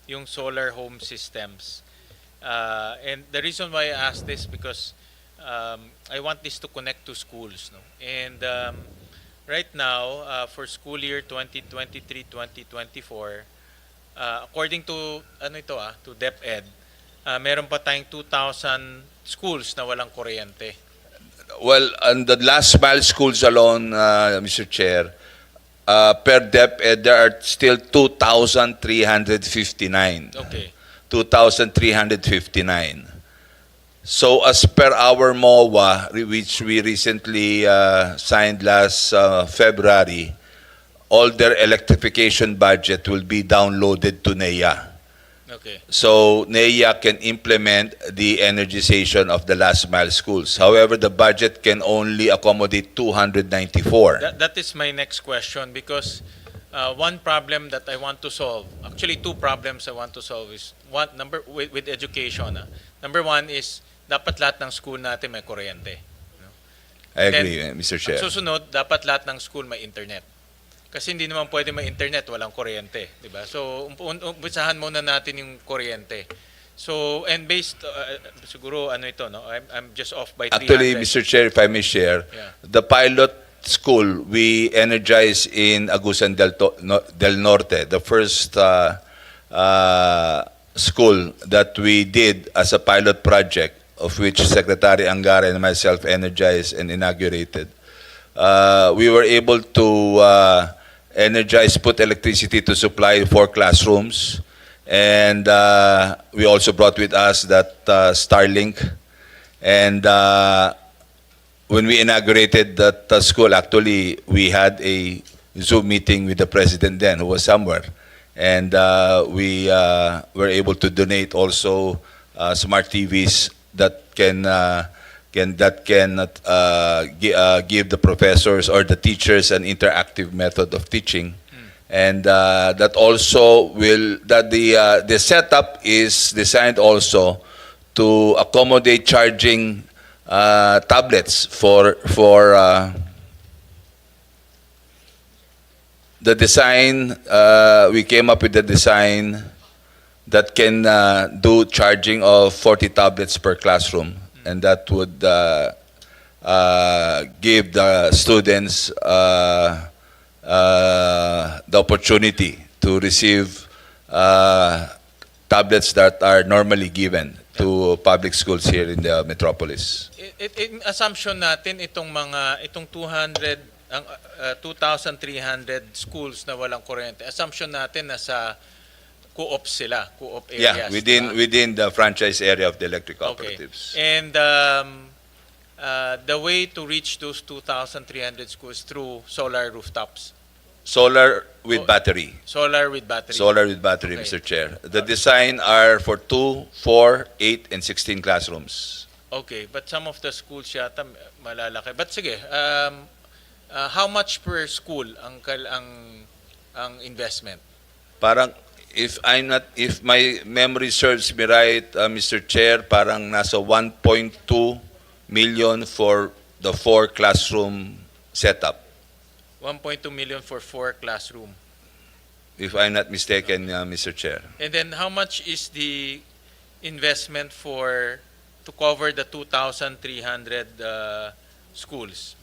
yung solar home systems. And the reason why I asked this because I want this to connect to schools. No? And right now, for school year 2023-2024, according to to DepEd, meron pa tayong 2,000 schools na walang kuryente. Well, on the last mile schools alone, Mr. Chair, per DepEd, there are still 2,359. Okay. 2,359. So as per our MOA, which we recently signed last February, all their electrification budget will be downloaded to NEA. Okay. So NEA can implement the energization of the last mile schools. However, the budget can only accommodate 294. That is my next question because one problem that I want to solve, actually two problems I want to solve is with education. Number one is dapat lahat ng school natin may kuryente. I agree, Mr. Chair. Ang susunod, dapat lahat ng school may internet. Kasi hindi naman pwede may internet, walang kuryente, di ba? So, umpisahan muna natin yung kuryente. So, and based, siguro ano ito, no? I'm just off by 300. Actually, Mr. Chair, if I may share, the pilot school we energized in Agusan del Norte, the first school that we did as a pilot project, of which Secretary Angara and myself energized and inaugurated. We were able to energize, put electricity to supply 4 classrooms. And we also brought with us that Starlink. And when we inaugurated that school, actually, we had a Zoom meeting with the president then, who was somewhere. And we were able to donate also smart TVs that can give the professors or the teachers an interactive method of teaching. And that also the setup is designed also to accommodate charging tablets for the design. We came up with the design that can do charging of 40 tablets per classroom. And that would give the students the opportunity to receive tablets that are normally given to public schools here in the metropolis. Assumption natin itong 2,300 schools na walang kuryente. Assumption natin na sa co-op sila, co-op areas. Yeah, within the franchise area of the electric cooperatives. Okay. And the way to reach those 2,300 schools through solar rooftops. Solar with battery. Solar with battery. Solar with battery, Okay. Mr. Chair. The design are for 2, 4, 8, and 16 classrooms. Okay, but some of the schools yata malalaki. But sige, how much per school ang investment? Parang if my memory serves me right, Mr. Chair, parang nasa 1.2 million for the 4 classroom setup. 1.2 million for 4 classroom. If I'm not mistaken, Mr. Chair. And then how much is the investment to cover the 2,300 schools?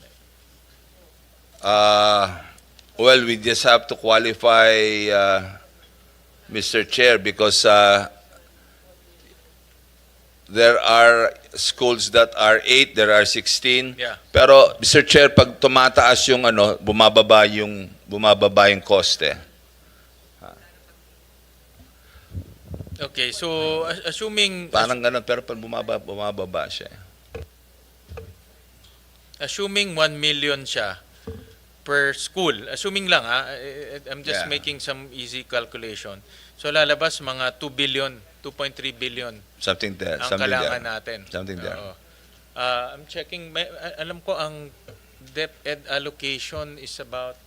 Well, we just have to qualify, Mr. Chair, because there are schools that are 8, there are 16. Yeah. Pero, Mr. Chair, pag tumataas yung bumababa yung cost eh. Okay, so assuming Parang ganun, pero pag bumababa siya. assuming 1 million siya per school, assuming lang I'm just Yeah. making some easy calculation. So lalabas mga 2 billion, 2.3 billion Something there. ang Something kailangan there. natin. Something there. Oo. I'm checking, alam ko ang DepEd allocation is about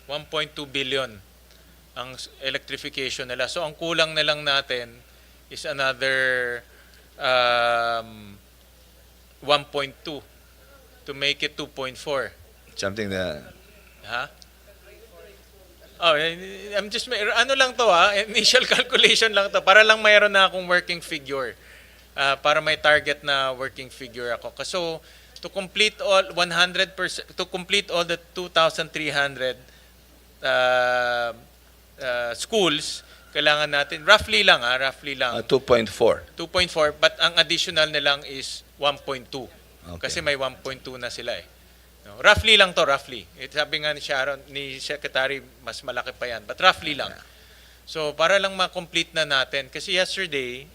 1.2 billion ang electrification nila. So ang kulang na lang natin is another 1.2 to make it 2.4. Something there. Ha? Oh, I'm just ano lang to initial calculation lang to para lang mayroon na akong working figure. Para may target na working figure ako. So to complete all 100%, to complete all the 2,300 schools, kailangan natin roughly lang 2.4. 2.4, but ang additional na lang is 1.2. Okay. Kasi may 1.2 na sila eh. No, roughly lang to, roughly. Sabi nga ni Sharon, ni Secretary, mas malaki pa yan. But roughly lang. So, para lang ma-complete na natin. Kasi yesterday,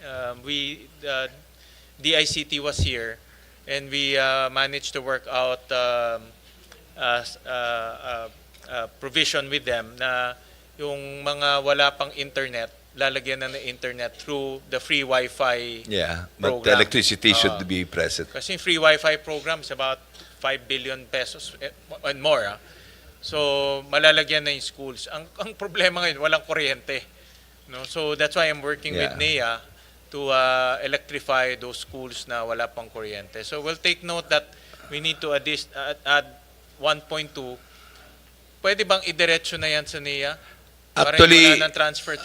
DICT was here and we managed to work out provision with them na yung mga wala pang internet, lalagyan na ng internet through the free Wi-Fi Yeah, but the program. electricity should be present. Kasi yung free Wi-Fi program is about 5 billion pesos and more. So, malalagyan na yung schools. Ang problema ngayon, walang kuryente. No? So, that's why I'm working with NEA to electrify those schools na wala pang kuryente. So, we'll take note that we need to add 1.2. Pwede bang idiretso na yan sa NEA? Actually, wala ng transfer.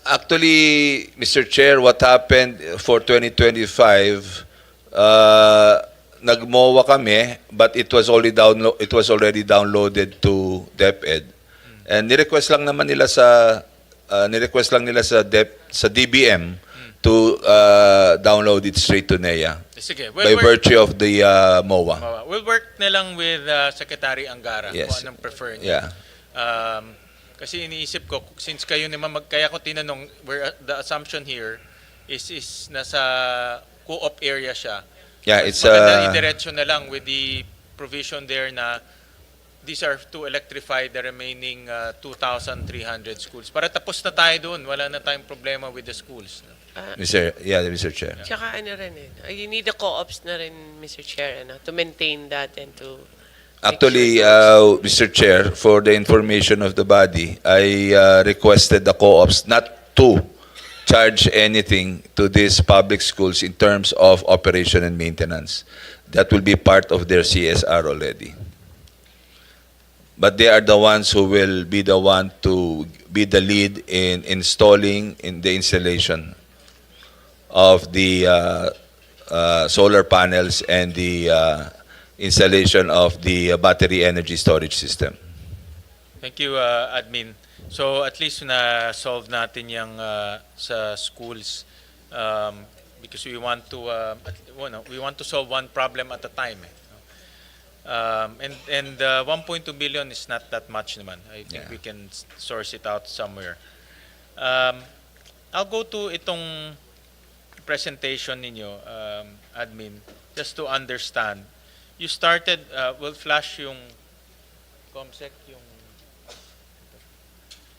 Actually, Mr. Chair, what happened for 2025, nag-MOA kami, but it was already downloaded to DepEd. And ni-request lang nila sa DBM to download it straight to NEA Sige, by virtue of the MOA. We'll work na lang with Secretary Angara Yes. kung anong prefer niya. Yeah. Kasi iniisip ko, since kayo naman kaya ko tinanong, where the assumption here is nasa co-op area siya. Yeah, Mas it's maganda idiretso na lang with the provision there na these are to electrify the remaining 2,300 schools. Para tapos na tayo doon, wala na tayong problema with the schools. Mr. Chair. Tsaka ano rin you need the co-ops na rin, Mr. Chair, to maintain that and to Actually, Mr. Chair, for the information of the body, I requested the co-ops not to charge anything to these public schools in terms of operation and maintenance. That will be part of their CSR already. But they are the ones who will be the one to be the lead in installing in the installation of the solar panels and the installation of the battery energy storage system. Thank you, Admin. So at least na-solve natin yung sa schools because we want to solve one problem at a time. And 1.2 billion is not that much naman. I think we can source it out somewhere. I'll go to itong presentation ninyo, Admin, just to understand. You started, we'll flash yung COMSEC, yung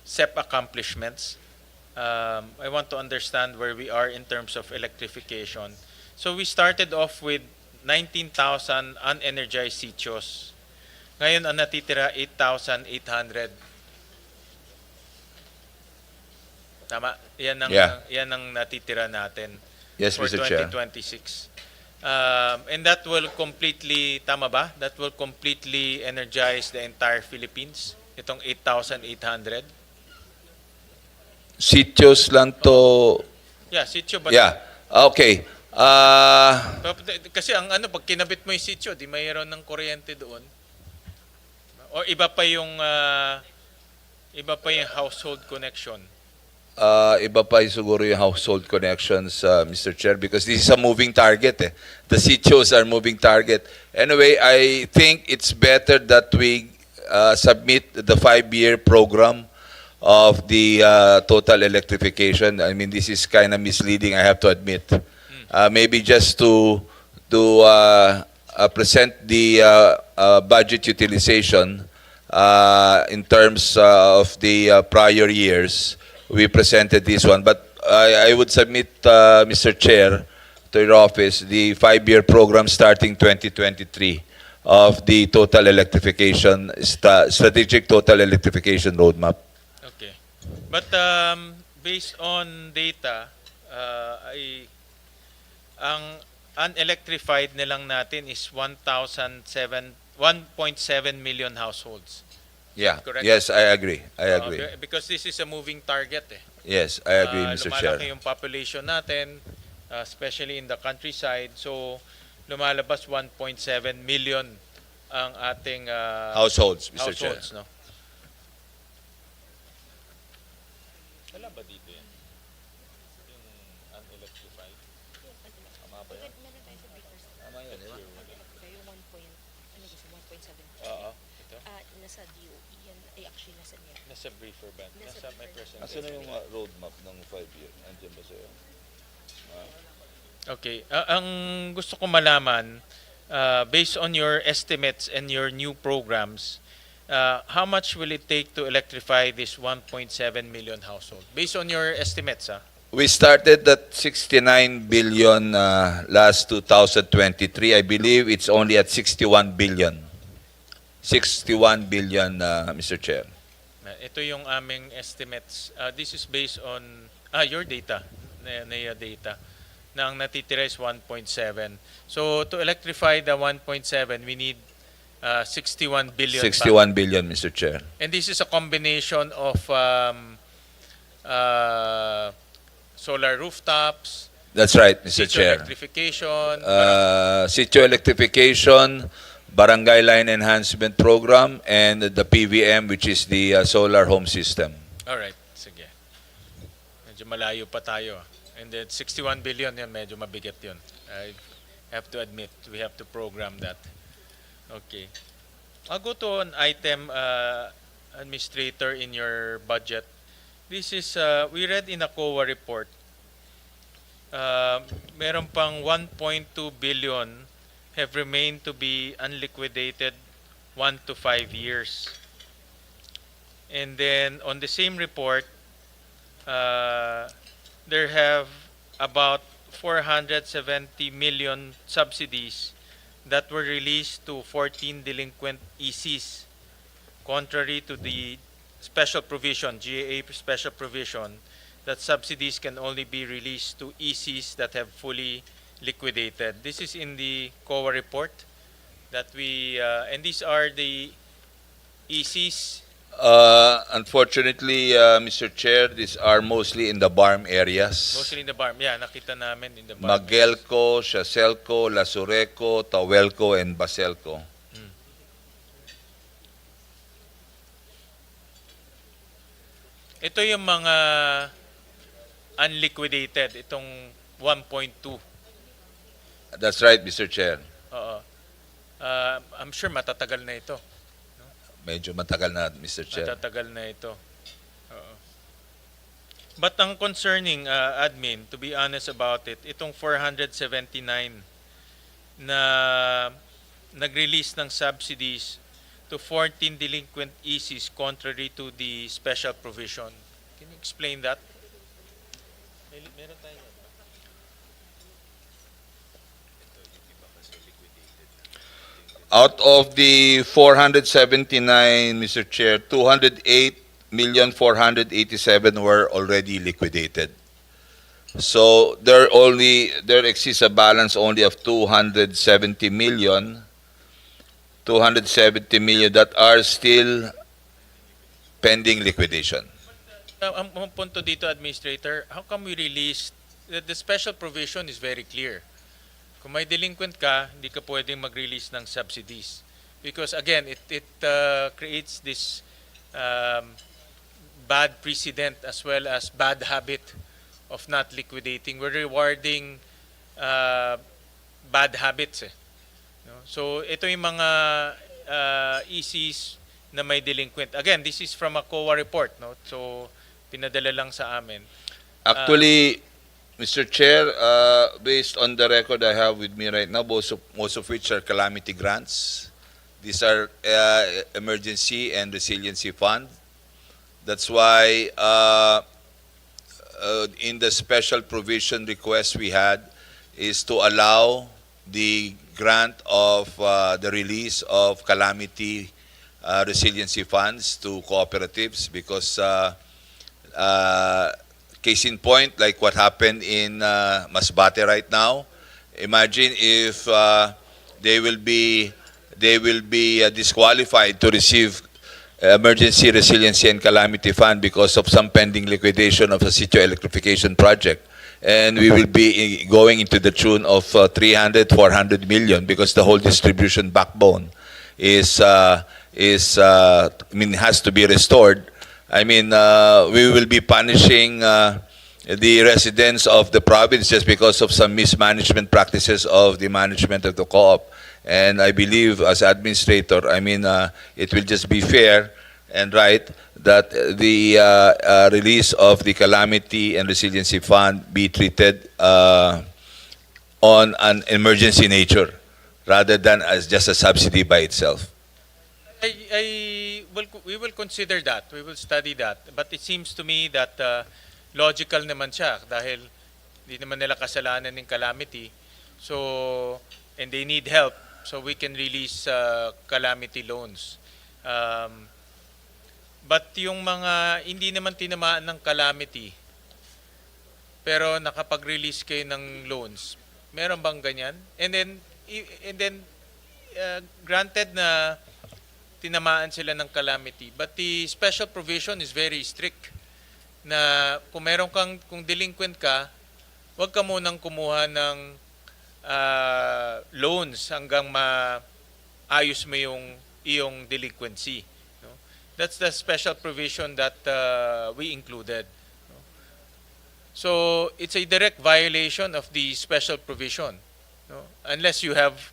SEP accomplishments. I want to understand where we are in terms of electrification. So we started off with 19,000 unenergized sitios. Ngayon ang natitira 8,800. Tama? Yan ang natitira natin Yes, for Mr. Chair. 2026. And that will completely, tama ba? That will completely energize the entire Philippines. Itong 8,800. Sitios lang to. Yeah, sitio ba? Yeah. Okay. Kasi ang pag kinabit mo yung sitio, di mayroon ng kuryente doon. O iba pa yung household connection. Iba pa siguro yung household connections, Mr. Chair, because this is a moving target. The sitios are moving target. Anyway, I think it's better that we submit the 5-year program of the total electrification. I mean, this is kind of misleading, I have to admit. Maybe just to present the budget utilization in terms of the prior years, we presented this one. But I would submit, Mr. Chair, to your office, the 5-year program starting 2023 of the total electrification, strategic total electrification roadmap. Okay. But based on data, ang unelectrified nilang natin is 1.7 million households. Yeah. Correct? Yes, I agree. I agree. Because this is a moving target eh. Yes, I agree, Mr. Chair. Lumalaki yung population natin, especially in the countryside. So, lumalabas 1.7 million ang ating Households, Mr. households, Chair. no? Wala ba dito yan? Yung unelectrified? Tama ba yan? Tama yan, di ba? Oo, ito. Nasa DOE yan, actually nasa niya. Nasa briefer ba? Nasa my presentation. Asan na yung roadmap ng 5-year? Andiyan ba sa'yo? Okay. Ang gusto ko malaman, based on your estimates and your new programs, how much will it take to electrify this 1.7 million household? Based on your estimates, We started at 69 billion last 2023. I believe it's only at 61 billion. 61 billion, Mr. Chair. Ito yung aming estimates. This is based on your data, NEA data, na ang natitira is 1.7. So to electrify the 1.7, we need 61 billion. 61 billion, Mr. Chair. And this is a combination of solar rooftops, That's right, Mr. sitio Chair. electrification, Sitio electrification, barangay line enhancement program, and the PVM, which is the solar home system. Alright, sige. Medyo malayo pa tayo. And then 61 billion yun, medyo mabigat yun. I have to admit, we have to program that. Okay. I'll go to an item, Administrator, in your budget. This is, we read in a COA report, meron pang 1.2 billion have remained to be unliquidated 1 to 5 years. And then on the same report, there have about 470 million subsidies that were released to 14 delinquent ECs, contrary to the special provision, GAA special provision, that subsidies can only be released to ECs that have fully liquidated. This is in the COA report that we, and these are the ECs. Unfortunately, Mr. Chair, these are mostly in the BARM areas. Mostly in the BARM. Yeah, nakita namin in the BARM. Magelco, Siaselco, Lasureco, Tawelco, and Baselco. Ito yung mga unliquidated, itong 1.2. That's right, Mr. Chair. Oo. I'm sure matatagal na ito. Medyo matagal na, Mr. Chair. Matatagal na ito. Oo. But ang concerning, admin, to be honest about it, itong 479 na nag-release ng subsidies to 14 delinquent ECs contrary to the special provision. Can you explain that? Meron tayo. Out of the 479, Mr. Chair, 208,487,000 were already liquidated. So there exists a balance only of 270 million that are still pending liquidation. Ang punto dito, Administrator, how come we released, the special provision is very clear. Kung may delinquent ka, hindi ka pwedeng mag-release ng subsidies. Because again, it creates this bad precedent as well as bad habit of not liquidating. We're rewarding bad habits. No? So ito yung mga ECs na may delinquent. Again, this is from a COA report, no? So pinadala lang sa amin. Actually, Mr. Chair, based on the record I have with me right now, most of which are calamity grants. These are emergency and resiliency fund. That's why in the special provision request we had is to allow the grant of the release of calamity resiliency funds to cooperatives because case in point, like what happened in Masbate right now, imagine if they will be disqualified to receive emergency resiliency and calamity fund because of some pending liquidation of a sitio electrification project. And we will be going into the tune of 300, 400 million because the whole distribution backbone has to be restored. I mean, we will be punishing the residents of the province just because of some mismanagement practices of the management of the co-op. And I believe, as administrator, I mean, it will just be fair and right that the release of the Calamity and Resiliency Fund be treated on an emergency nature rather than as just a subsidy by itself. We will consider that. We will study that. But it seems to me that logical naman siya dahil hindi naman nila kasalanan ng calamity. So, and they need help. So we can release calamity loans. But yung mga hindi naman tinamaan ng calamity, pero nakapag-release kayo ng loans, meron bang ganyan? And then granted na tinamaan sila ng calamity, but the special provision is very strict na kung kung delinquent ka, wag ka munang kumuha ng loans hanggang maayos mo yung iyong delinquency. No? That's the special provision that we included. No? So it's a direct violation of the special provision, no? Unless you have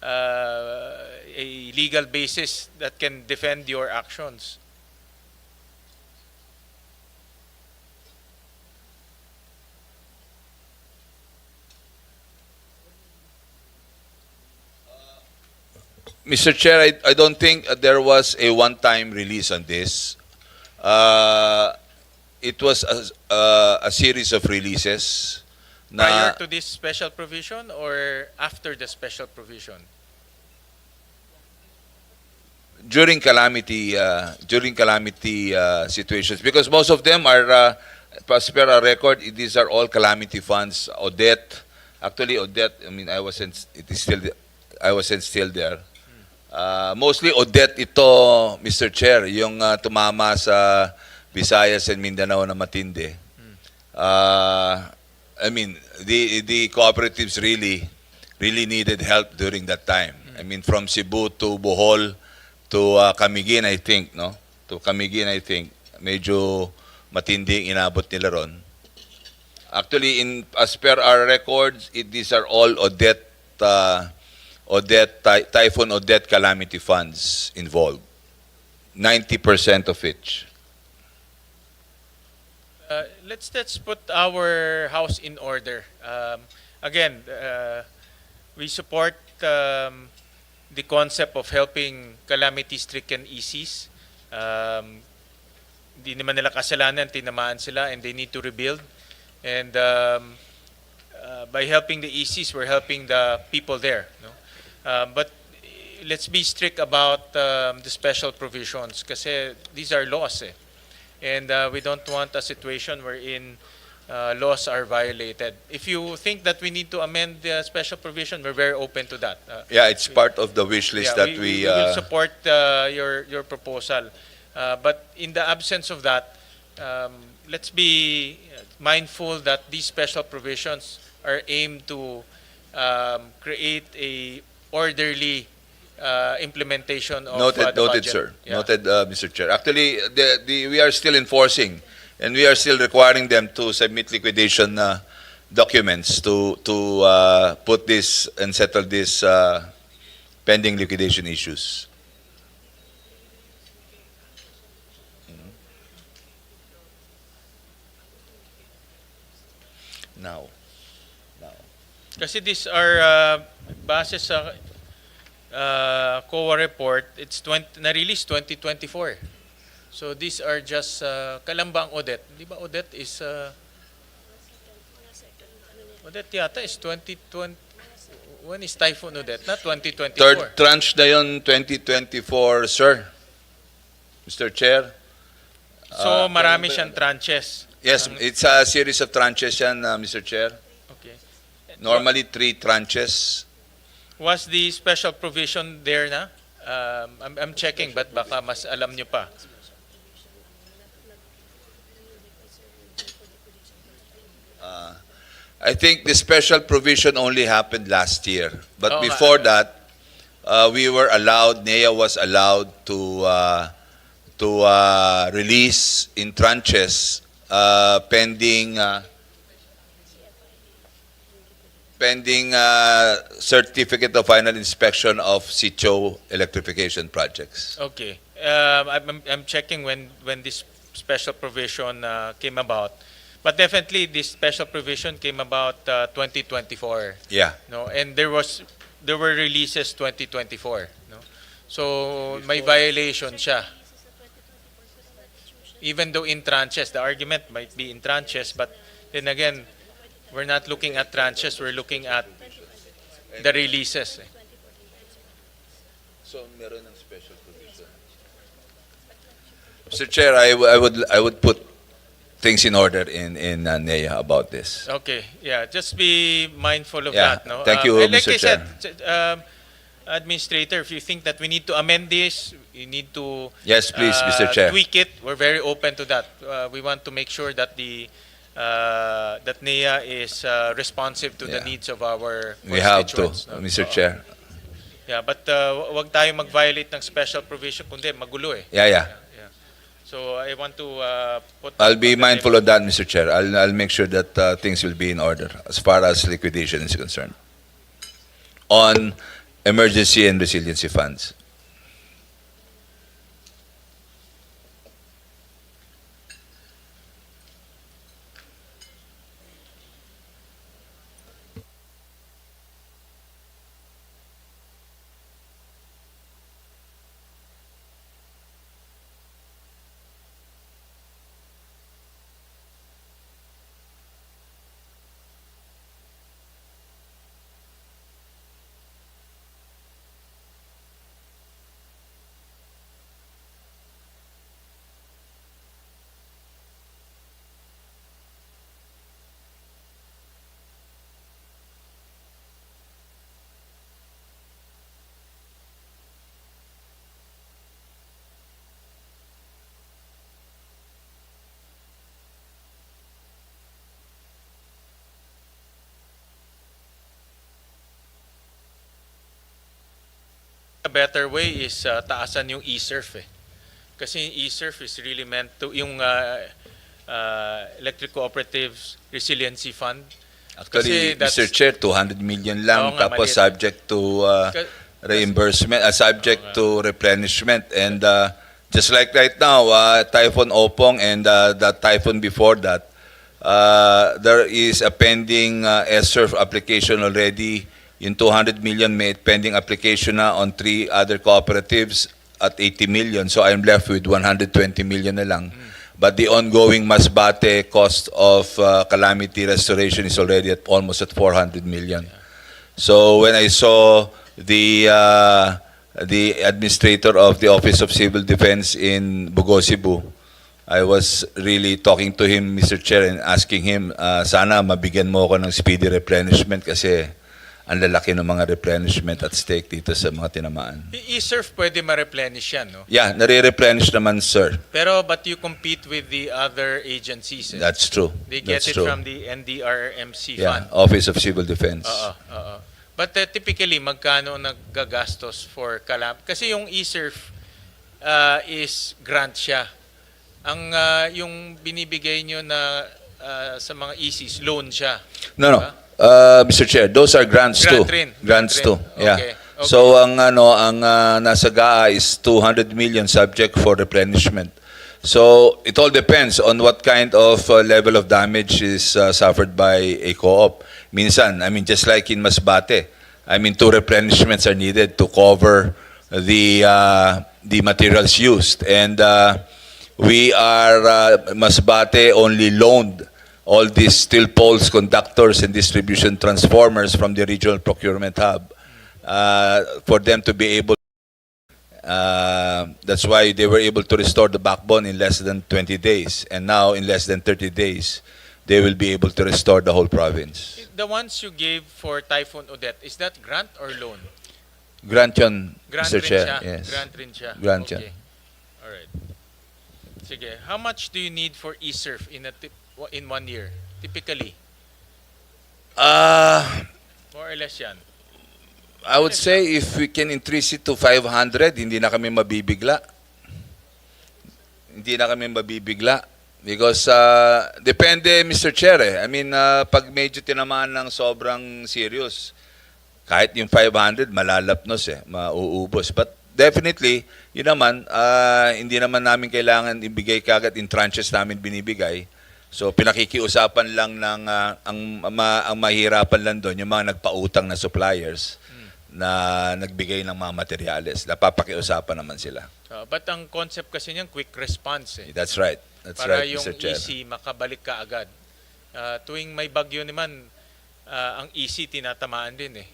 a legal basis that can defend your actions. Mr. Chair, I don't think there was a one-time release on this. It was a series of releases. Prior to this special provision or after the special provision? During calamity situations, because most of them are, as per our record, these are all calamity funds. Odette, actually Odette. I mean, I wasn't still there. Mostly Odette ito, Mr. Chair, yung tumama sa Visayas and Mindanao na matindi. I mean, the cooperatives really needed help during that time. I mean, from Cebu to Bohol to Camiguin, I think, no? To Camiguin, I think, medyo matindi inabot nila ron. Actually, as per our records, these are all Typhoon Odette calamity funds involved. 90% of which. Let's put our house in order. Again, we support the concept of helping calamity-stricken ECs. Di naman nila kasalanan, tinamaan sila, and they need to rebuild. And by helping the ECs, we're helping the people there. No? But let's be strict about the special provisions kasi these are laws. And we don't want a situation wherein laws are violated. If you think that we need to amend the special provision, we're very open to that. Yeah, it's part of the wish list that we will support your proposal. But in the absence of that, let's be mindful that these special provisions are aimed to create a orderly implementation of the noted, budget. sir. Yeah. Noted, Mr. Chair. Actually, we are still enforcing, and we are still requiring them to submit liquidation documents to put this and settle this pending liquidation issues. Now. Kasi these are base sa COA report, it's na-release 2024. So these are just kalambang Odette. Di ba Odette is Odette yata is 2020. When is Typhoon Odette? Not 2024. Third tranche na yun, 2024, sir. Mr. Chair. So marami siyang tranches. Yes, it's a series of tranches yan, Mr. Chair. Okay. Normally 3 tranches. Was the special provision there na? I'm checking, but baka mas alam nyo pa. I think the special provision only happened last year. But Oo nga. before that, we were allowed, NEA was allowed to release in tranches pending certificate of final inspection of Sitio electrification projects. Okay. I'm checking when this special provision came about. But definitely this special provision came about 2024. Yeah. No, and there were releases 2024, no. So may violation siya. Even though in tranches, the argument might be in tranches, but then again, we're not looking at tranches, we're looking at the releases. So meron ng special provision. Mr. Chair, I would put things in order in NEA about this. Okay, yeah, just be mindful of Yeah, that, no? thank you, and like Mr. I said, Administrator, if you think that we need to amend this, you need to Yes, please, Mr. Chair. tweak it. We're very open to that. We want to make sure that that NEA is responsive to the Yeah. needs of our We have to, constituents, no? Mr. Oo. Chair. Yeah, but wag tayo mag-violate ng special provision, kundi magulo eh. Yeah, yeah. So I want to put. I'll be mindful of that, Mr. Chair. I'll make sure that things will be in order as far as liquidation is concerned. On emergency and resiliency funds. A better way is taasan yung e-surf eh. Kasi yung e-surf is really meant to, yung Electric Cooperatives Resiliency Fund. Actually, Kasi that's- Mr. Chair, 200 million lang, Oo nga, tapos maliit. subject to reimbursement, subject to replenishment. And just like right now, Typhoon Opong and the typhoon before that, there is a pending SSURF application already. Yung 200 million may pending application na on 3 other cooperatives at 80 million. So I'm left with 120 million na lang. But the ongoing Masbate cost of calamity restoration is already at almost at 400 million. So when I saw the administrator of the Office of Civil Defense in Bugosibu, I was really talking to him, Mr. Chair, and asking him, sana mabigyan mo ako ng speedy replenishment kasi ang lalaki ng mga replenishment at stake dito sa mga tinamaan. E-surf pwede ma-replenish yan, no? Yeah, nare-replenish naman, sir. Pero but you compete with the other agencies. Eh? That's true. They get That's it true. from the NDRMC Yeah, fund. Office of Civil Defense. Oo. But typically, magkano naggagastos for Kasi yung e-surf is grant siya. Ang yung binibigay nyo na sa mga ECs, loan siya. No, no. Diba? Mr. Chair, those are grants too. Grant rin. Grants Grant too. rin. Yeah. Okay. So ang nasa GAA is 200 million subject for replenishment. So it all depends on what kind of level of damage is suffered by a co-op. Minsan, I mean, just like in Masbate, I mean, 2 replenishments are needed to cover the materials used. And we are, Masbate only loaned all these steel poles, conductors, and distribution transformers from the regional procurement hub for them to be able. That's why they were able to restore the backbone in less than 20 days. And now, in less than 30 days, they will be able to restore the whole province. The ones you gave for Typhoon Odette, is that grant or loan? Grant yun, Grant Mr. rin Chair. siya. Yes. Grant rin siya. Grant Okay. yan. All right. Sige. How much do you need for eSurf in 1 year? Typically, more or less yan. I would say if we can increase it to 500, hindi na kami mabibigla. Hindi na kami mabibigla. Because depende, Mr. Chair. I mean, pag medyo tinamaan ng sobrang serious, kahit yung 500, malalapnos mauubos. But definitely, yun naman, hindi naman namin kailangan ibigay kagad in tranches namin binibigay. So pinakikiusapan lang ng ang mahirapan lang doon yung mga nagpautang na suppliers na nagbigay ng mga materyales. Napapakiusapan naman sila. But ang concept kasi niyan, quick response eh. That's right. That's Para right, yung Mr. Chair. EC makabalik ka agad. Tuwing may bagyo naman, ang EC tinatamaan din eh.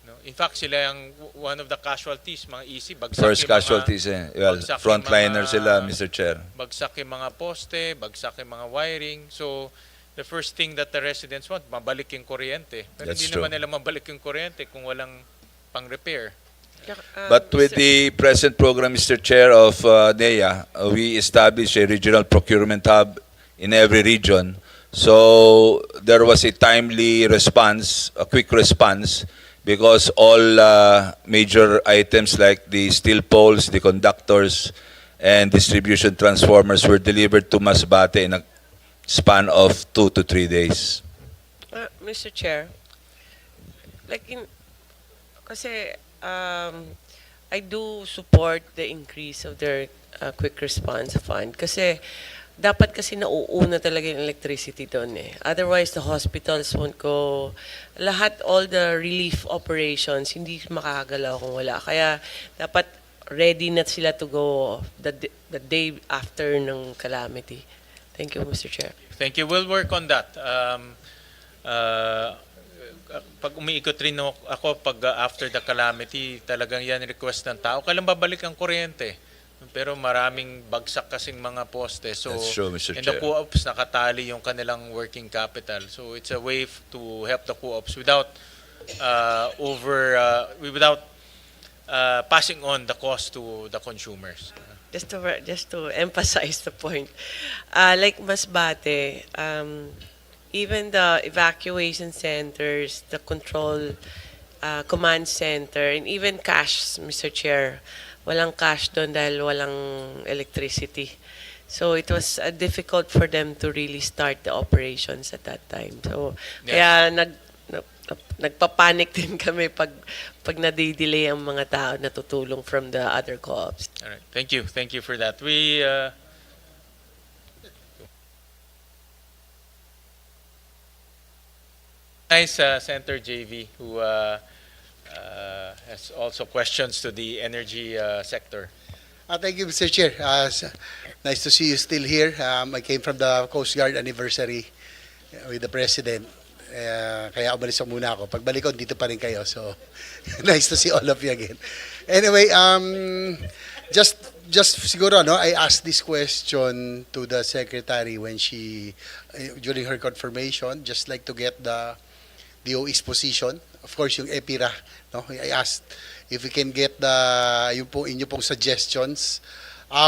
No? In fact, sila yung one of the casualties, mga EC, bagsak First yung mga, casualties Well, bagsak yung frontliner mga- sila, Mr. Chair. bagsak yung mga poste, bagsak yung mga wiring. So, the first thing that the residents want, mabalik yung kuryente. Pero That's hindi true. naman nila mabalik yung kuryente kung walang pang-repair. But with the present program, Mr. Chair of NEA, we established a regional procurement hub in every region. So there was a timely response, a quick response, because all major items like the steel poles, the conductors, and distribution transformers were delivered to Masbate in a span of 2 to 3 days. Mr. Chair, kasi I do support the increase of their quick response fund kasi dapat kasi nauuna talaga yung electricity doon eh. Otherwise, the hospitals won't go. All the relief operations, hindi makakagalaw kung wala. Kaya dapat ready na sila to go the day after ng calamity. Thank you, Mr. Chair. Thank you. We'll work on that. Pag umiikot rin ako pag after the calamity, talagang yan request ng tao. Kailan babalik ang kuryente? Pero maraming bagsak kasing mga poste. So, That's true, Mr. and the Chair. co-ops nakatali yung kanilang working capital. So it's a way to help the co-ops without passing on the cost to the consumers. Just to emphasize the point, like Masbate, even the evacuation centers, the control command center, and even cash, Mr. Chair, walang cash doon dahil walang electricity. So it was difficult for them to really start the operations at that time. So kaya nagpapanik din kami pag nadidelay ang mga tao na tutulong from the other co-ops. All right. Thank you. Thank you for that. Senator JV, who has also questions to the energy sector. Thank you, Mr. Chair. Nice to see you still here. I came from the Coast Guard anniversary with the President. Kaya umalis ako muna ako. Pagbalik ko, dito pa rin kayo. So, nice to see all of you again. Anyway, just siguro, no, I asked this question to the Secretary when she, during her confirmation, just like to get the DOE's position. Of course, yung EPIRA, no? I asked if we can get yung inyo pong suggestions.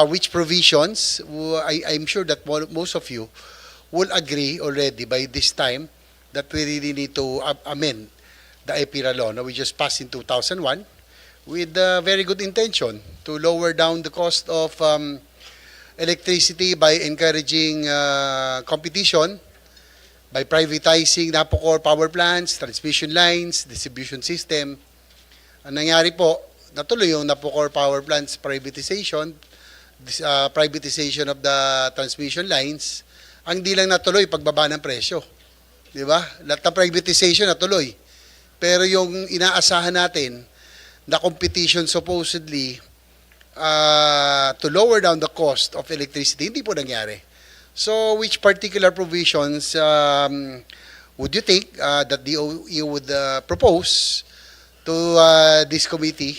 Which provisions, I'm sure that most of you will agree already by this time that we really need to amend the EPIRA law. No? We just passed in 2001 with very good intention to lower down the cost of electricity by encouraging competition, by privatizing Napocor power plants, transmission lines, distribution system. Ang nangyari po, natuloy yung Napocor power plants privatization this, privatization of the transmission lines, ang di lang natuloy pagbaba ng presyo. Di ba? Lahat ng privatization natuloy. Pero yung inaasahan natin na competition supposedly to lower down the cost of electricity, hindi po nangyari. So, which particular provisions would you think that you would propose to this committee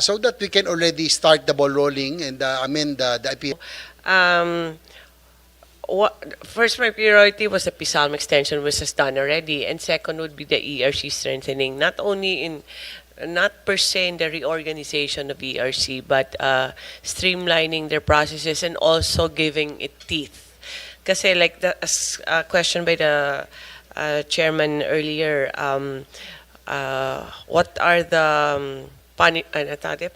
so that we can already start the ball rolling and amend the IPO? First, my priority was the PSALM extension, which is done already, and second would be the ERC strengthening, not per se in the reorganization of ERC, but streamlining their processes and also giving it teeth. Kasi like the question by the chairman earlier, what are the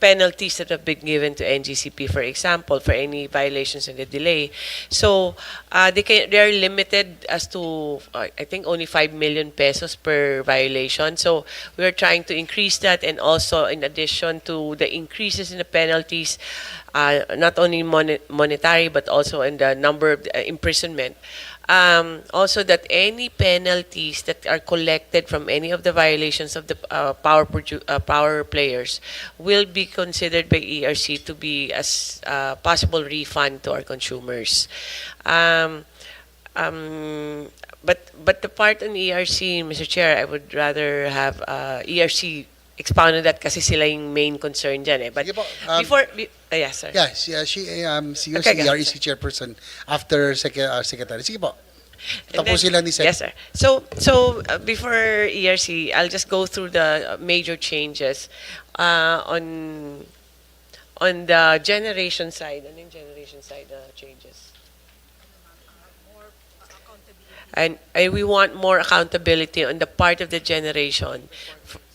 penalties that have been given to NGCP, for example, for any violations and the delay? So they are limited as to, I think, only 5 million pesos per violation. So we are trying to increase that, and also in addition to the increases in the penalties, not only monetary but also in the number of imprisonment. Also, that any penalties that are collected from any of the violations of the power players will be considered by ERC to be as possible refund to our consumers. But the part on ERC, Mr. Chair, I would rather have ERC expound on that kasi sila yung main concern dyan eh. But yes, sir. Yes, she was Okay, the REC chairperson after secretary. Sige po. And Tapos then- sila ni Sec. Yes, sir. So before ERC, I'll just go through the major changes on the generation side. Ano yung generation side changes? And we want more accountability on the part of the generation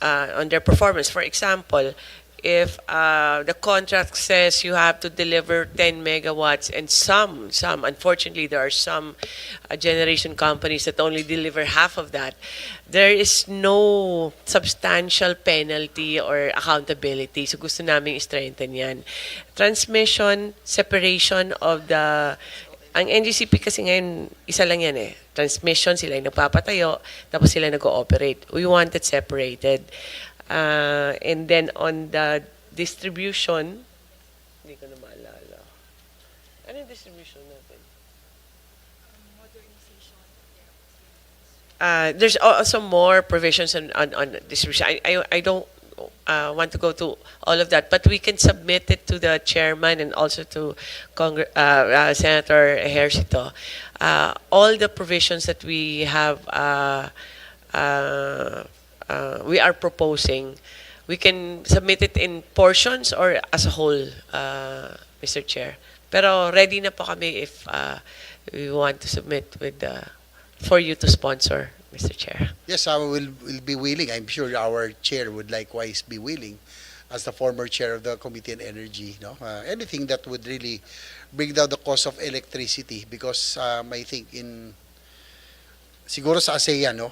on their performance. For example, if the contract says you have to deliver 10 megawatts, and some, unfortunately, there are some generation companies that only deliver half of that, there is no substantial penalty or accountability. So gusto namin i-strengthen yan. Transmission, separation of the... Ang NGCP kasi ngayon, isa lang yan eh. Transmission, sila yung nagpapatayo, tapos sila nag-ooperate. We want it separated. And then on the distribution, hindi ko na maalala. Ano yung distribution natin? There's also more provisions on distribution. I don't want to go to all of that, but we can submit it to the chairman and also to Senator Ejercito. All the provisions that we have, we are proposing, we can submit it in portions or as a whole, Mr. Chair. Pero ready na po kami if we want to submit with for you to sponsor, Mr. Chair. Yes, I will be willing. I'm sure our chair would likewise be willing, as the former chair of the Committee on Energy. No, anything that would really bring down the cost of electricity, because I think siguro sa ASEAN, no,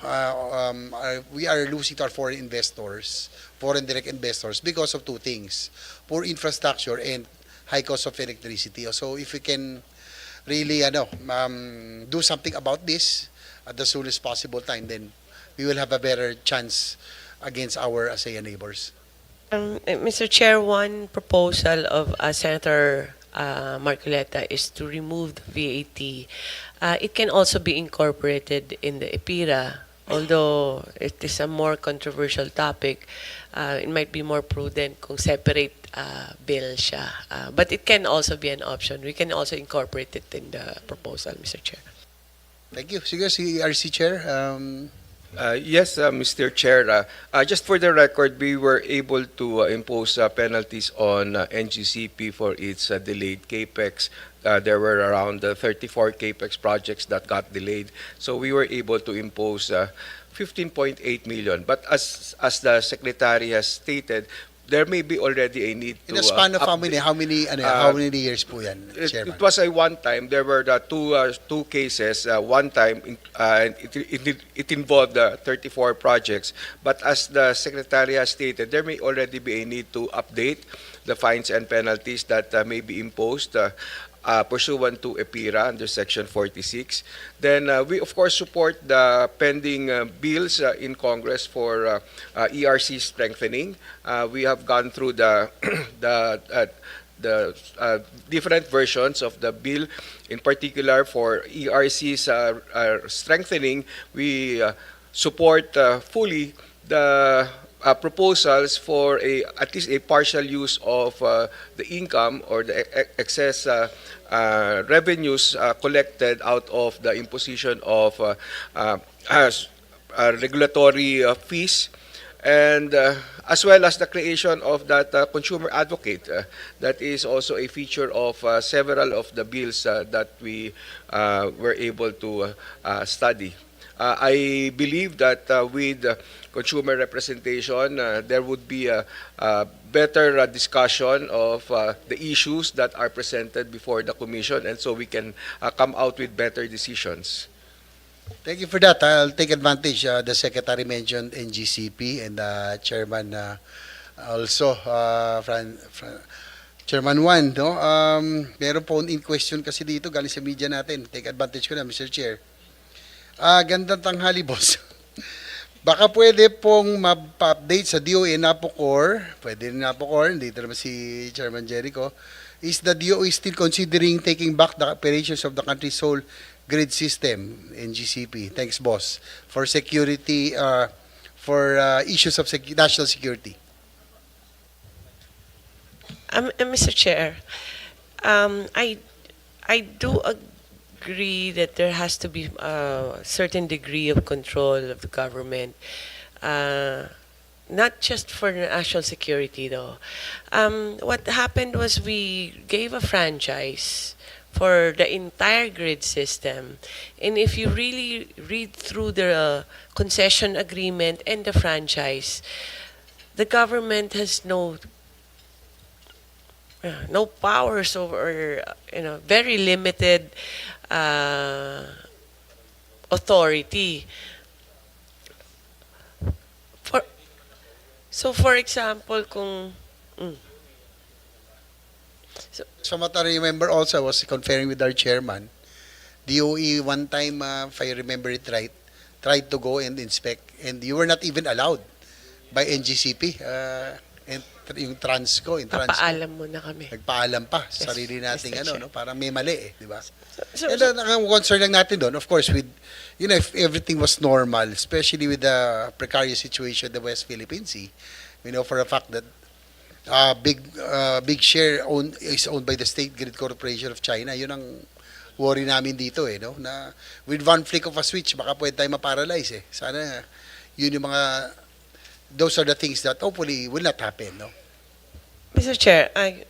we are losing to our foreign direct investors because of two things: poor infrastructure and high cost of electricity. So if we can really do something about this at the soonest possible time, then we will have a better chance against our ASEAN neighbors. Mr. Chair, one proposal of Senator Marcoleta is to remove the VAT. It can also be incorporated in the EPIRA, although it is a more controversial topic. It might be more prudent kung separate bill siya. But it can also be an option. We can also incorporate it in the proposal, Mr. Chair. Thank you. Sige, si RC Chair. Yes, Mr. Chair. Just for the record, we were able to impose penalties on NGCP for its delayed CAPEX. There were around 34 CAPEX projects that got delayed. So we were able to impose 15.8 million. But as the Secretary has stated, there may be already a need to In a span of update. how many years po yan, Chairman? It was a one time. There were the two cases. One time, it involved 34 projects. But as the Secretary has stated, there may already be a need to update the fines and penalties that may be imposed pursuant to EPIRA under Section 46. Then we of course support the pending bills in Congress for ERC strengthening. We have gone through the different versions of the bill. In particular, for ERC's strengthening, we support fully the proposals for at least a partial use of the income or the excess revenues collected out of the imposition of regulatory fees, and as well as the creation of that consumer advocate. That is also a feature of several of the bills that we were able to study. I believe that with consumer representation, there would be a better discussion of the issues that are presented before the Commission, and so we can come out with better decisions. Thank you for that. I'll take advantage. The Secretary mentioned NGCP and Chairman also, Chairman Juan, no? Meron phone-in question kasi dito, galing sa media natin. Take advantage ko na, Mr. Chair. Gandang tanghali, boss. Baka pwede pong ma-update sa DOE NAPOCOR, pwede rin NAPOCOR, dito naman si Chairman Jericho, is the DOE still considering taking back the operations of the country's sole grid system, NGCP? Thanks, boss. For security, for issues of national security. Mr. Chair, I do agree that there has to be a certain degree of control of the government, not just for national security, though. What happened was we gave a franchise for the entire grid system, and if you really read through the concession agreement and the franchise, the government has no powers over, very limited authority. For example, kung So what I remember also, I was conferring with our chairman. DOE one time, if I remember it right, tried to go and inspect, and you were not even allowed by NGCP. And yung Transco, papaalam mo na kami. Nagpaalam pa sa sarili nating Mr. Chair. no, parang may mali di ba? So- And ang concern lang natin doon, of course, with if everything was normal, especially with the precarious situation in the West Philippine Sea, we know for a fact that big share is owned by the State Grid Corporation of China. Yun ang worry namin dito no, na with one flick of a switch baka pwede tayo ma-paralyze Sana yun yung mga, those are the things that hopefully will not happen, no? Mr. Chair, I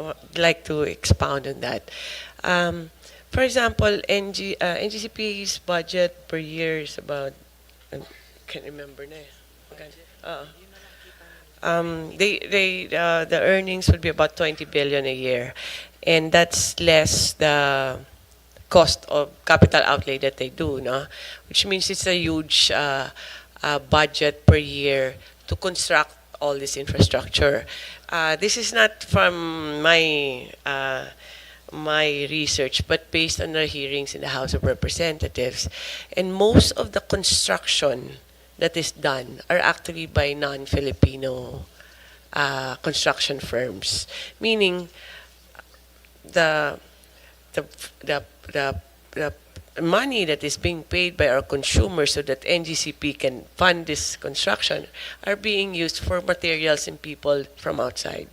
would like to expound on that. For example, NGCP's budget per year is about, I can't remember na the earnings would be about 20 billion a year, and that's less the cost of capital outlay that they do, no? Which means it's a huge budget per year to construct all this infrastructure. This is not from my research, but based on the hearings in the House of Representatives. And most of the construction that is done are actually by non-Filipino construction firms, meaning the money that is being paid by our consumers so that NGCP can fund this construction are being used for materials and people from outside,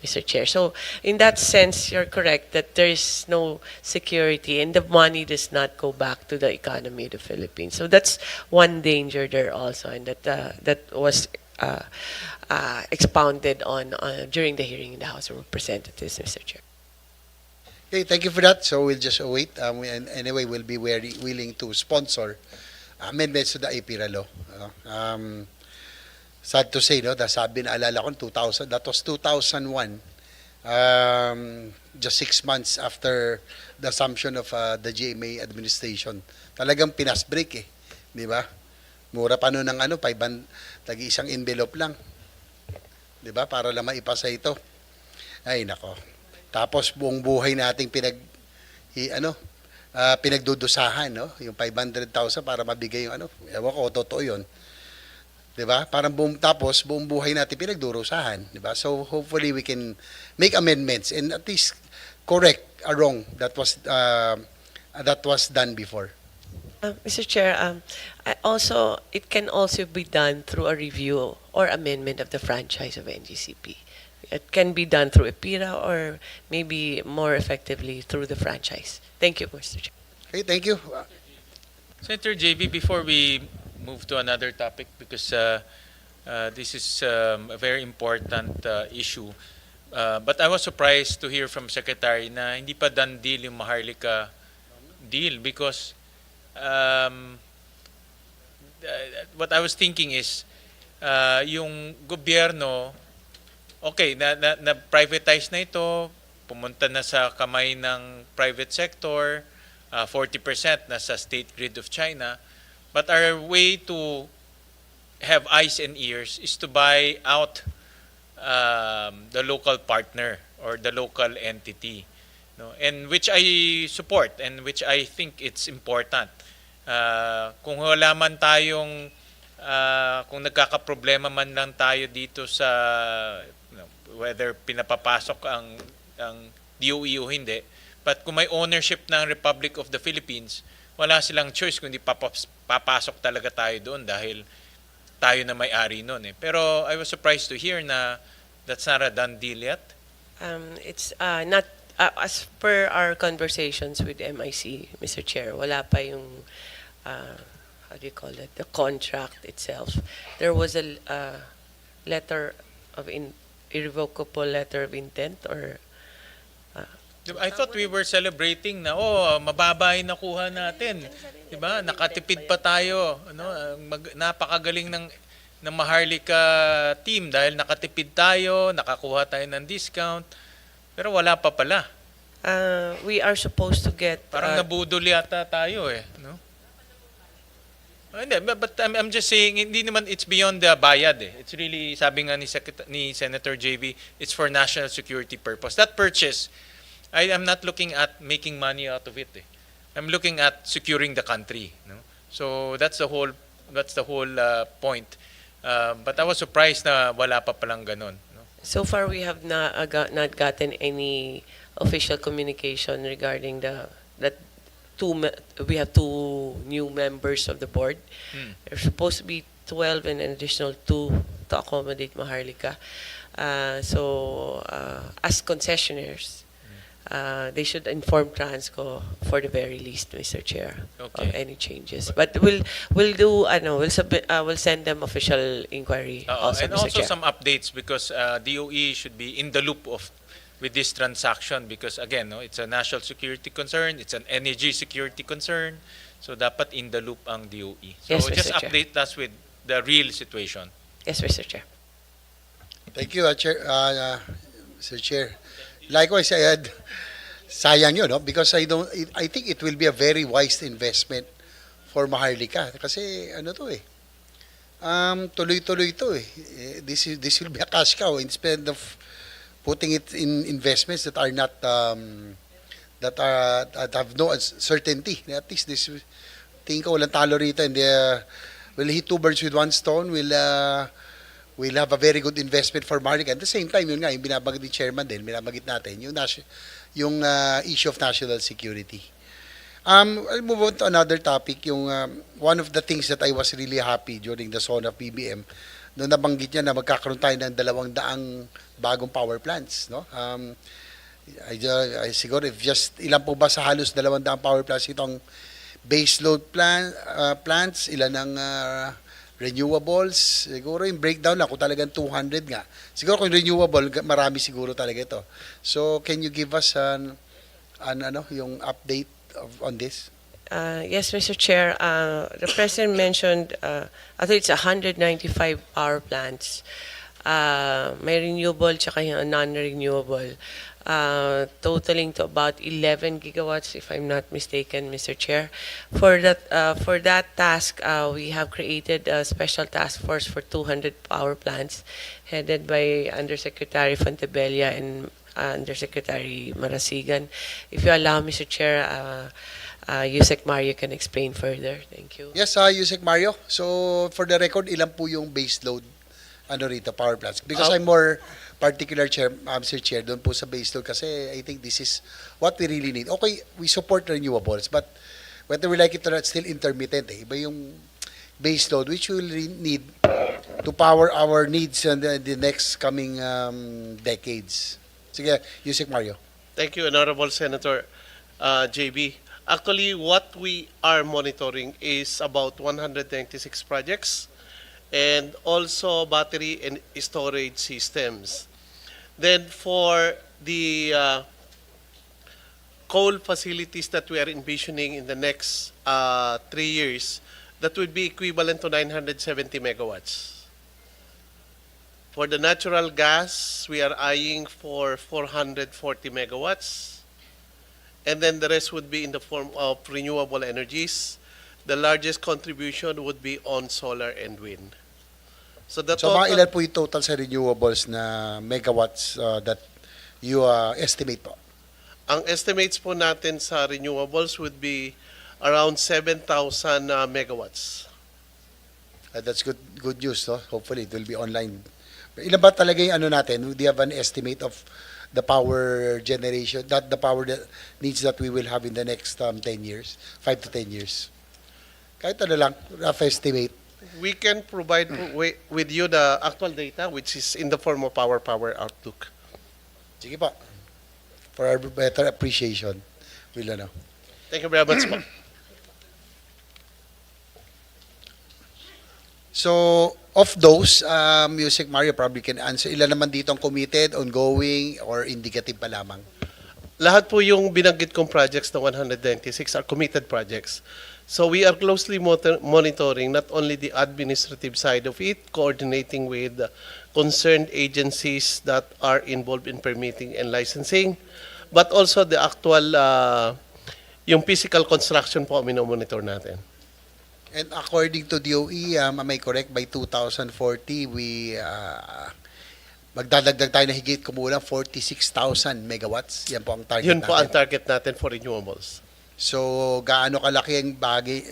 Mr. Chair. So in that sense, you're correct that there is no security and the money does not go back to the economy of the Philippines. So that's one danger there also, and that was expounded on during the hearing in the House of Representatives, Mr. Chair. Okay, thank you for that. So we'll just wait. Anyway, we'll be willing to sponsor amendments to the APIRA law. sad to say, no, sabi na alala ko, 2000, that was 2001, just 6 months after the assumption of the GMA administration. Talagang pinasbreak eh, di ba? Mura pa noon ng ano, 500, lagi isang envelope lang. Di ba? Para lang maipasa ito. Ay, nako. Tapos buong buhay nating pinagdudusahan, no? Yung 500,000 para mabigay yung ano. Ewan ko, totoo yun. 'Di ba? Parang tapos buong buhay natin pinagdurusahan, 'di ba? So hopefully we can make amendments and at least correct a wrong that was done before. Mr. Chair, it can also be done through a review or amendment of the franchise of NGCP. It can be done through EPIRA or maybe more effectively through the franchise. Thank you, Mr. Chair. Okay, thank you. Senator JB, before we move to another topic, because this is a very important issue, but I was surprised to hear from Secretary na hindi pa done deal yung Maharlika deal because what I was thinking is yung gobyerno, okay, na-privatize na ito, pumunta na sa kamay ng private sector, 40% na sa State Grid of China, but our way to have eyes and ears is to buy out the local partner or the local entity, no? And which I support and which I think it's important. Kung wala man tayong kung nagkakaproblema man lang tayo dito sa whether pinapapasok ang DOE o hindi, but kung may ownership ng Republic of the Philippines, wala silang choice kundi papasok talaga tayo doon dahil tayo na may-ari noon eh. Pero I was surprised to hear na that's not a done deal yet. It's not as per our conversations with MIC, Mr. Chair. Wala pa yung how do you call it? The contract itself. There was a letter of irrevocable letter of intent or I thought we were celebrating na mababa yung nakuha natin. 'Di ba? Nakatipid pa tayo, ano? Napakagaling ng Maharlika team dahil nakatipid tayo, nakakuha tayo ng discount. Pero wala pa pala. We are supposed to get Parang nabudol yata tayo eh, no? Hindi, but I'm just saying, hindi naman it's beyond the bayad eh. It's really, sabi nga ni Senator JV, it's for national security purpose. That purchase, I am not looking at making money out of it eh. I'm looking at securing the country, no? So that's the whole point. But I was surprised na wala pa palang ganun, no? So far, we have not gotten any official communication regarding we have 2 new members of the board. There's supposed to be 12 and an additional 2 to accommodate Maharlika. So as concessionaires, they should inform Transco for the very least, Mr. Chair, of any changes. But we'll send them official inquiry also, and Mr. also Chair. some updates because DOE should be in the loop with this transaction because again, no, it's a national security concern, it's an energy security concern, so dapat in the loop ang DOE. So Yes, Mr. just Chair. update us with the real situation. Yes, Mr. Chair. Thank you, Mr. Chair. Likewise, I had sayang yun, no? Because I think it will be a very wise investment for Maharlika. Kasi ano to eh, tuloy-tuloy to eh. This will be a cash cow instead of putting it in investments that are not that have no certainty. At least tingin ko walang talo rito, and we'll hit 2 birds with 1 stone. We'll have a very good investment for Maharlika. At the same time, yun nga, yung binabagit ni Chairman din, binabagit natin, yung issue of national security. I'll move on to another topic, yung one of the things that I was really happy during the SONA PBM, noong nabanggit niya na magkakaroon tayo ng 200 bagong power plants, no? Siguro if just ilan po ba sa halos 200 power plants itong base load plants, ilan ng renewables, siguro yung breakdown lang kung talagang 200 nga. Siguro kung renewable, marami siguro talaga ito. So can you give us yung update on this? Yes, Mr. Chair. The President mentioned, I think it's 195 power plants. May renewable tsaka yung non-renewable. Totaling to about 11 gigawatts, if I'm not mistaken, Mr. Chair. For that task, we have created a special task force for 200 power plants, headed by Undersecretary Fontebella and Undersecretary Marasigan. If you allow, Mr. Chair, Yusek Mario can explain further. Thank you. Yes, Yusek Mario. So, for the record, ilan po yung base load rito, power plants? Because I'm more particular, Mr. Chair, doon po sa base load kasi I think this is what we really need. Okay, we support renewables, but whether we like it or not, still intermittent. Iba yung base load which we will need to power our needs in the next coming decades. Sige, Yusek Mario. Thank you, Honorable Senator JB. Actually, what we are monitoring is about 196 projects and also battery and storage systems. Then for the coal facilities that we are envisioning in the next 3 years, that would be equivalent to 970 megawatts. For the natural gas, we are eyeing for 440 megawatts. And then the rest would be in the form of renewable energies. The largest contribution would be on solar and wind. So the So, total, mga ilan po yung total sa renewables na megawatts that you estimate po? ang estimates po natin sa renewables would be around 7,000 megawatts. That's good news, no? Hopefully, it will be online. Ilan ba talaga yung natin? Do you have an estimate of the power generation, the power needs that we will have in the next 10 years, 5 to 10 years? Kahit lang, rough estimate. We can provide with you the actual data, which is in the form of our power outlook. Sige pa. For our better appreciation, we'll know. Thank you very much po. So, of those, Music Mario probably can answer. Ilan naman dito ang committed, ongoing, or indicative pa lamang? Lahat po yung binanggit kong projects na 196 are committed projects. So we are closely monitoring not only the administrative side of it, coordinating with concerned agencies that are involved in permitting and licensing, but also the actual, yung physical construction po minomonitor natin. And according to DOE, am I correct, by 2040, we magdadagdag tayo na higit kumulang 46,000 megawatts. Yan po ang target Yun po ang natin. target natin for renewables. So, gaano kalaking bahagi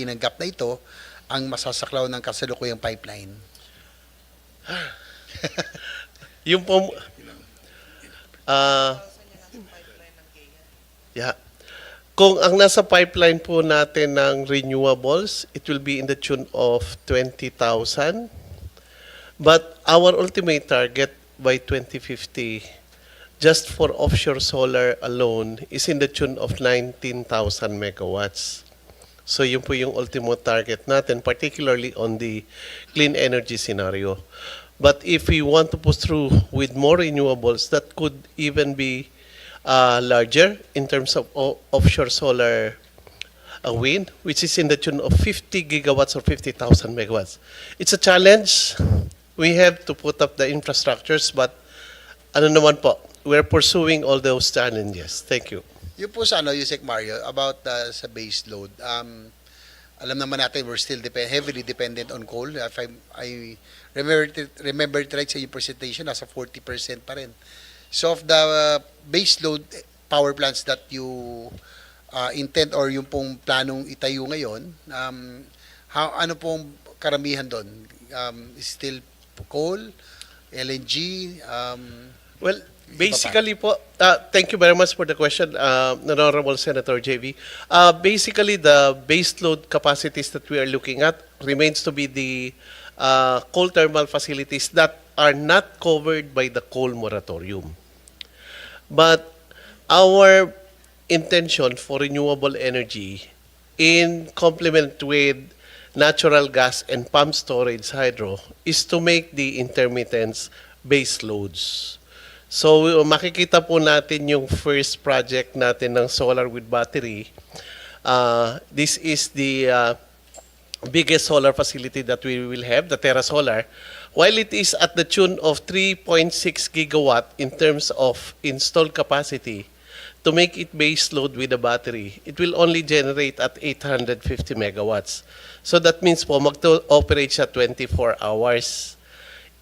ng gap na ito ang masasaklaw ng kasalukuyang pipeline? Yung po, yeah. Kung ang nasa pipeline po natin ng renewables, it will be in the tune of 20,000. But our ultimate target by 2050, just for offshore solar alone, is in the tune of 19,000 megawatts. So yun po yung ultimate target natin, particularly on the clean energy scenario. But if we want to push through with more renewables, that could even be larger in terms of offshore solar wind, which is in the tune of 50 gigawatts or 50,000 megawatts. It's a challenge. We have to put up the infrastructures, but ano naman po, we're pursuing all those challenges. Thank you. Yung po sa Yusek Mario, about sa base load, alam naman natin we're still heavily dependent on coal. If I remember it right sa yung presentation, nasa 40% pa rin. So of the base load power plants that you intend or yung pong planong itayo ngayon, ano pong karamihan doon? Still coal, LNG? Well, basically po, thank you very much for the question, Honorable Senator JV. Basically, the base load capacities that we are looking at remains to be the coal thermal facilities that are not covered by the coal moratorium. But our intention for renewable energy in complement with natural gas and pump storage hydro is to make the intermittents base loads. So makikita po natin yung first project natin ng solar with battery. This is the biggest solar facility that we will have, the Terra Solar. While it is at the tune of 3.6 gigawatt in terms of installed capacity, to make it base load with the battery, it will only generate at 850 megawatts. So that means po mag-operate siya 24 hours.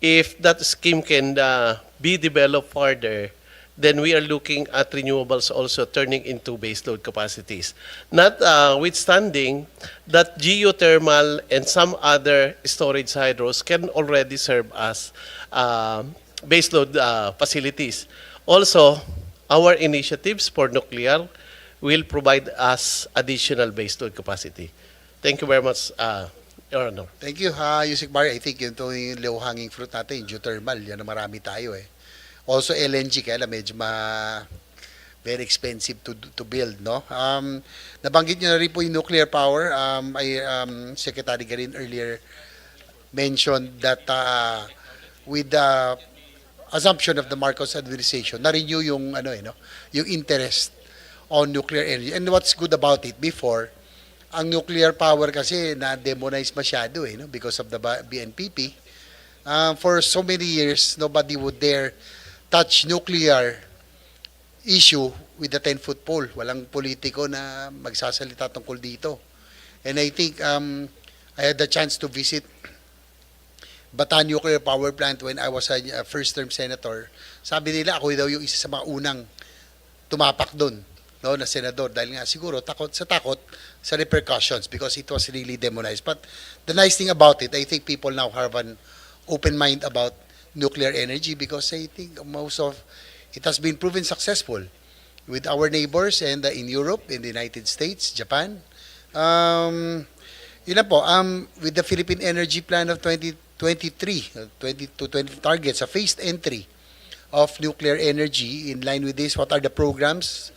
If that scheme can be developed further, then we are looking at renewables also turning into baseload capacities. Notwithstanding that geothermal and some other storage hydros can already serve as baseload facilities. Also, our initiatives for nuclear will provide us additional baseload capacity. Thank you very much, Your Honor. Thank you, Yusik Bar. I think yung low-hanging fruit natin, yung geothermal, yan na marami tayo eh. Also LNG, kaya lang medyo very expensive to build, no? Nabanggit nyo na rin po yung nuclear power. Secretary Garin earlier mentioned that with the assumption of the Marcos administration, na-renew yung yung interest on nuclear energy. And what's good about it, before ang nuclear power kasi na-demonize masyado no? Because of the BNPP. For so many years, nobody would dare touch nuclear issue with the 10-foot pole. Walang politiko na magsasalita tungkol dito. And I think I had the chance to visit Bataan Nuclear Power Plant when I was a first-term senator. Sabi nila ako daw yung isa sa mga unang tumapak doon, no, na senador, dahil nga siguro takot sa repercussions because it was really demonized. But the nice thing about it, I think people now have an open mind about nuclear energy because I think most of it has been proven successful with our neighbors and in Europe, in the United States, Japan. Yun na po, with the Philippine Energy Plan of 2023, 20 targets, a phased entry of nuclear energy. In line with this, what are the programs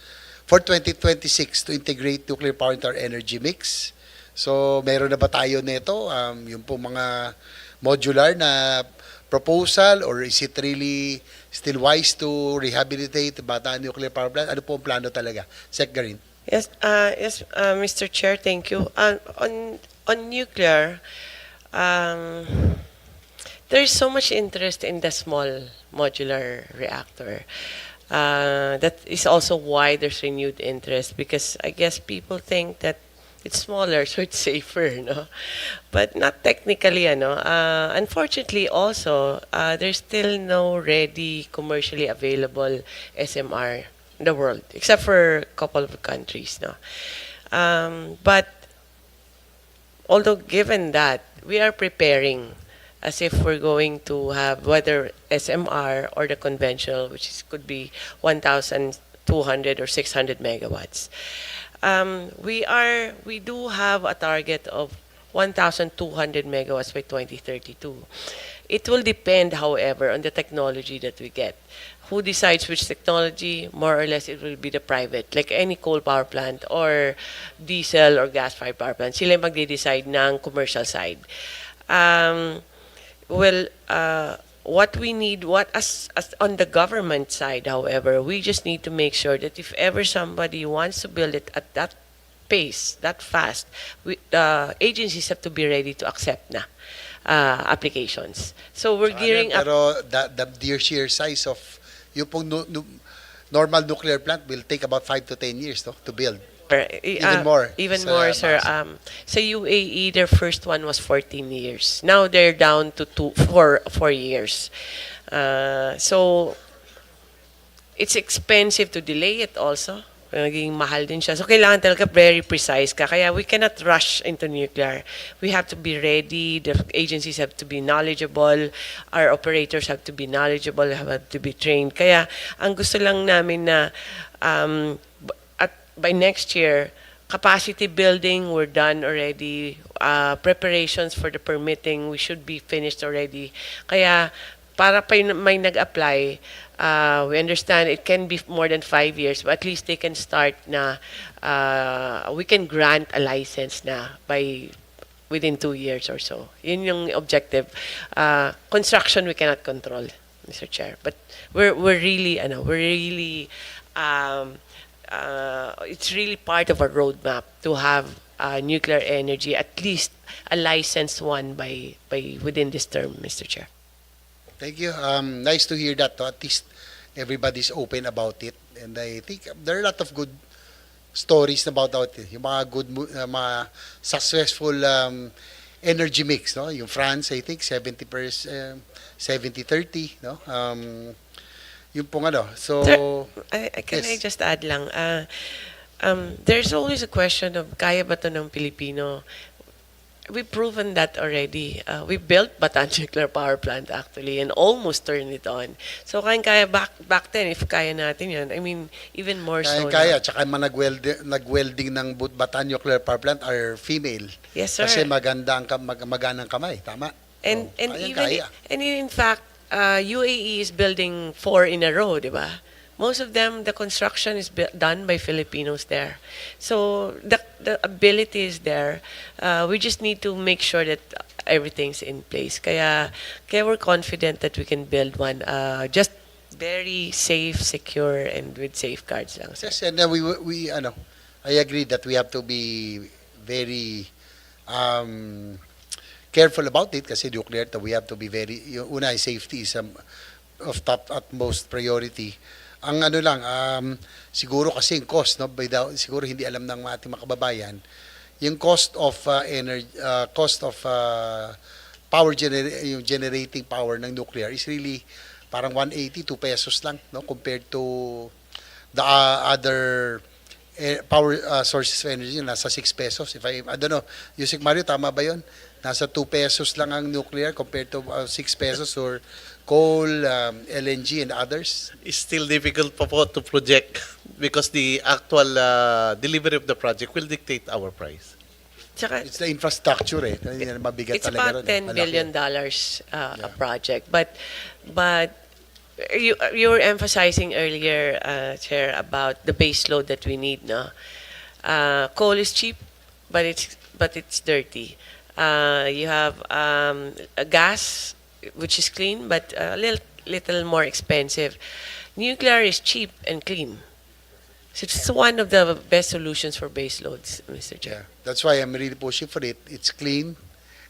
for 2026 to integrate nuclear power into our energy mix? So, meron na ba tayo nito? Yung po mga modular na proposal, or is it really still wise to rehabilitate the Bataan Nuclear Power Plant? Ano po ang plano talaga? Sec Garin. Yes, Mr. Chair, thank you. On nuclear, there is so much interest in the small modular reactor. That is also why there's renewed interest, because I guess people think that it's smaller, so it's safer, no? But not technically, unfortunately, also, there's still no ready commercially available SMR in the world, except for a couple of countries, no? But although given that, we are preparing as if we're going to have whether SMR or the conventional, could be 1,200 or 600 megawatts. We do have a target of 1,200 megawatts by 2032. It will depend, however, on the technology that we get. Who decides which technology? More or less, it will be the private, like any coal power plant or diesel or gas-fired power plant. Sila magde-decide ng commercial side. What we need, as on the government side, however, we just need to make sure that if ever somebody wants to build it at that pace, that fast, agencies have to be ready to accept na applications. So we're gearing up. Pero the sheer size of yung pong normal nuclear plant will take about 5 to 10 years to build. Even more. Even more, sir. Sa UAE, their first one was 14 years. Now they're down to 4 years. So it's expensive to delay it also. Naging mahal din siya. So kailangan talaga very precise ka. Kaya we cannot rush into nuclear. We have to be ready. The agencies have to be knowledgeable. Our operators have to be knowledgeable, have to be trained. Kaya ang gusto lang namin na by next year, capacity building, we're done already. Preparations for the permitting, we should be finished already. Kaya, para pa may nag-apply, we understand it can be more than 5 years, but at least they can start na, we can grant a license na within 2 years or so. Yun yung objective. Construction, we cannot control. Mr. Chair. But we're really, it's really part of our roadmap to have nuclear energy, at least a licensed one by within this term, Mr. Chair. Thank you. Nice to hear that. At least everybody's open about it. And I think there are a lot of good stories about it. Yung mga mga successful energy mix, no? Yung France, I think 70%, 70-30, no? Yung pong ano. So, Can I yes. just add lang? There's always a question of kaya ba to ng Pilipino? We've proven that already. We built Bataan Nuclear Power Plant actually and almost turned it on. So kaya back then, if kaya natin yun, I mean, even more so Kaya, now. tsaka mga nag-welding ng Bataan Nuclear Power Plant are female. Yes, sir. Kasi maganda ang maganang kamay, tama? And kaya. in fact, UAE is building 4 in a row, di ba? Most of them, the construction is done by Filipinos there. So the ability is there. We just need to make sure that everything's in place. Kaya we're confident that we can build one. Just very safe, secure, and with safeguards lang, sir. Yes, and I agree that we have to be very careful about it kasi nuclear, we have to be very, yung una, safety is of top utmost priority. Ang siguro kasi yung cost, no, siguro hindi alam ng ating mga kababayan, yung cost of energy, power yung generating power ng nuclear is really parang 182 pesos lang, no, compared to the other power sources of energy, nasa 6 pesos. If I don't know, Yusek Mario, tama ba yun? Nasa 2 pesos lang ang nuclear compared to 6 pesos or coal, LNG, and others? It's still difficult po to project because the actual delivery of the project will dictate our price. It's the infrastructure, eh. Mabigat It's talaga about ron, $10 malaki. billion a project. But you were emphasizing earlier, Chair, about the base load that we need. No, coal is cheap, but it's dirty. You have a gas, which is clean, but a little more expensive. Nuclear is cheap and clean. So it's one of the best solutions for base loads, Mr. Chair. That's why I'm really pushing for it. It's clean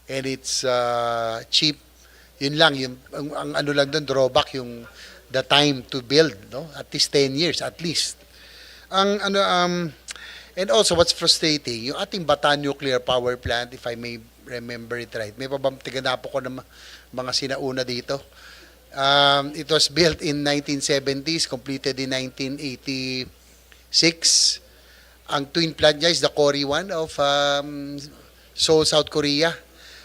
and it's cheap. Yun lang, ang ano lang doon, drawback, yung the time to build, no? At least 10 years, at least. And also, what's frustrating, yung ating Bataan Nuclear Power Plant, if I may remember it right, may tiganap ko ng mga sinauna dito. It was built in 1970s, completed in 1986. Ang twin plant niya is the Cory 1 of Seoul, South Korea.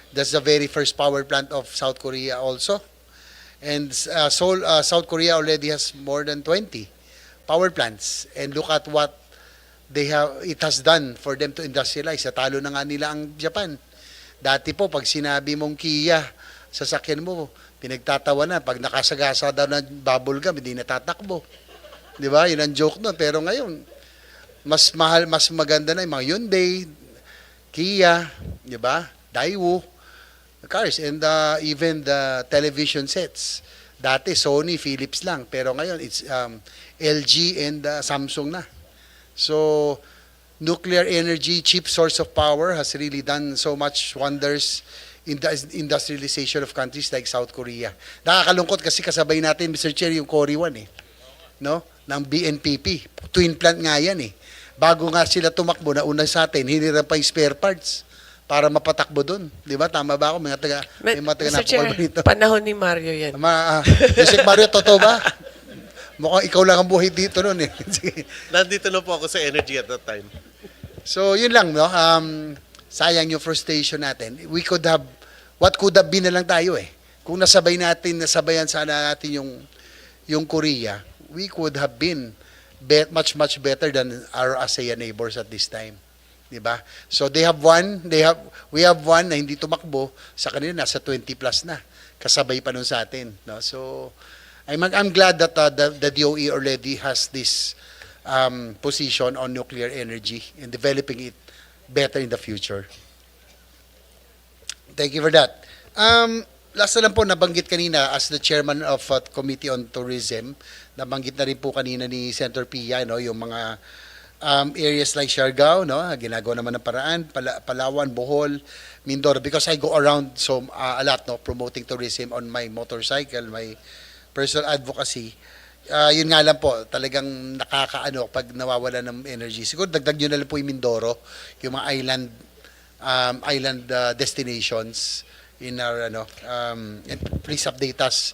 That's the very first power plant of South Korea also. And Seoul, South Korea already has more than 20 power plants. And look at what it has done for them to industrialize. Natalo na nga nila ang Japan. Dati po, pag sinabi mong Kia, sasakyan mo, pinagtatawa na. Pag nakasagasa daw ng bubble gum, hindi natatakbo. Di ba? Yun ang joke nun. Pero ngayon, mas mahal, mas maganda na yung mga Hyundai, Kia, di ba? Daewoo, cars, and even the television sets. Dati, Sony, Philips lang. Pero ngayon, it's LG and Samsung na. So, nuclear energy, cheap source of power, has really done so much wonders in the industrialization of countries like South Korea. Nakakalungkot kasi kasabay natin, Mr. Chair, yung Cory 1 eh. No? Ng BNPP. Twin plant nga yan eh. Bago nga sila tumakbo, nauna sa atin, hiniram pa yung spare parts para mapatakbo doon. Di ba? Tama ba ako? May mga taga Mr. Chair, dito. panahon ni Mario yan. Yusek Mario, totoo ba? Mukhang ikaw lang ang buhay dito noon eh. Nandito na po ako sa energy at that time. So, yun lang, no? Sayang yung frustration natin. What could have been na lang tayo eh. Kung nasabayan sana natin yung Korea, we could have been much better than our ASEAN neighbors at this time. Diba? So, we have one na hindi tumakbo, sa kanila nasa 20 plus na. Kasabay pa nun sa atin. No? So, I'm glad that the DOE already has this position on nuclear energy and developing it better in the future. Thank you for that. last na lang po, nabanggit kanina as the chairman of Committee on Tourism, nabanggit na rin po kanina ni Senator Pia, no, yung mga areas like Siargao, no, ginagawa naman ng paraan, Palawan, Bohol, Mindoro, because I go around so a lot, no, promoting tourism on my motorcycle, my personal advocacy. Yun nga lang po, talagang nakakaano pag nawawala ng energy. Siguro dagdag nyo na lang po yung Mindoro, yung mga island destinations in our and please update us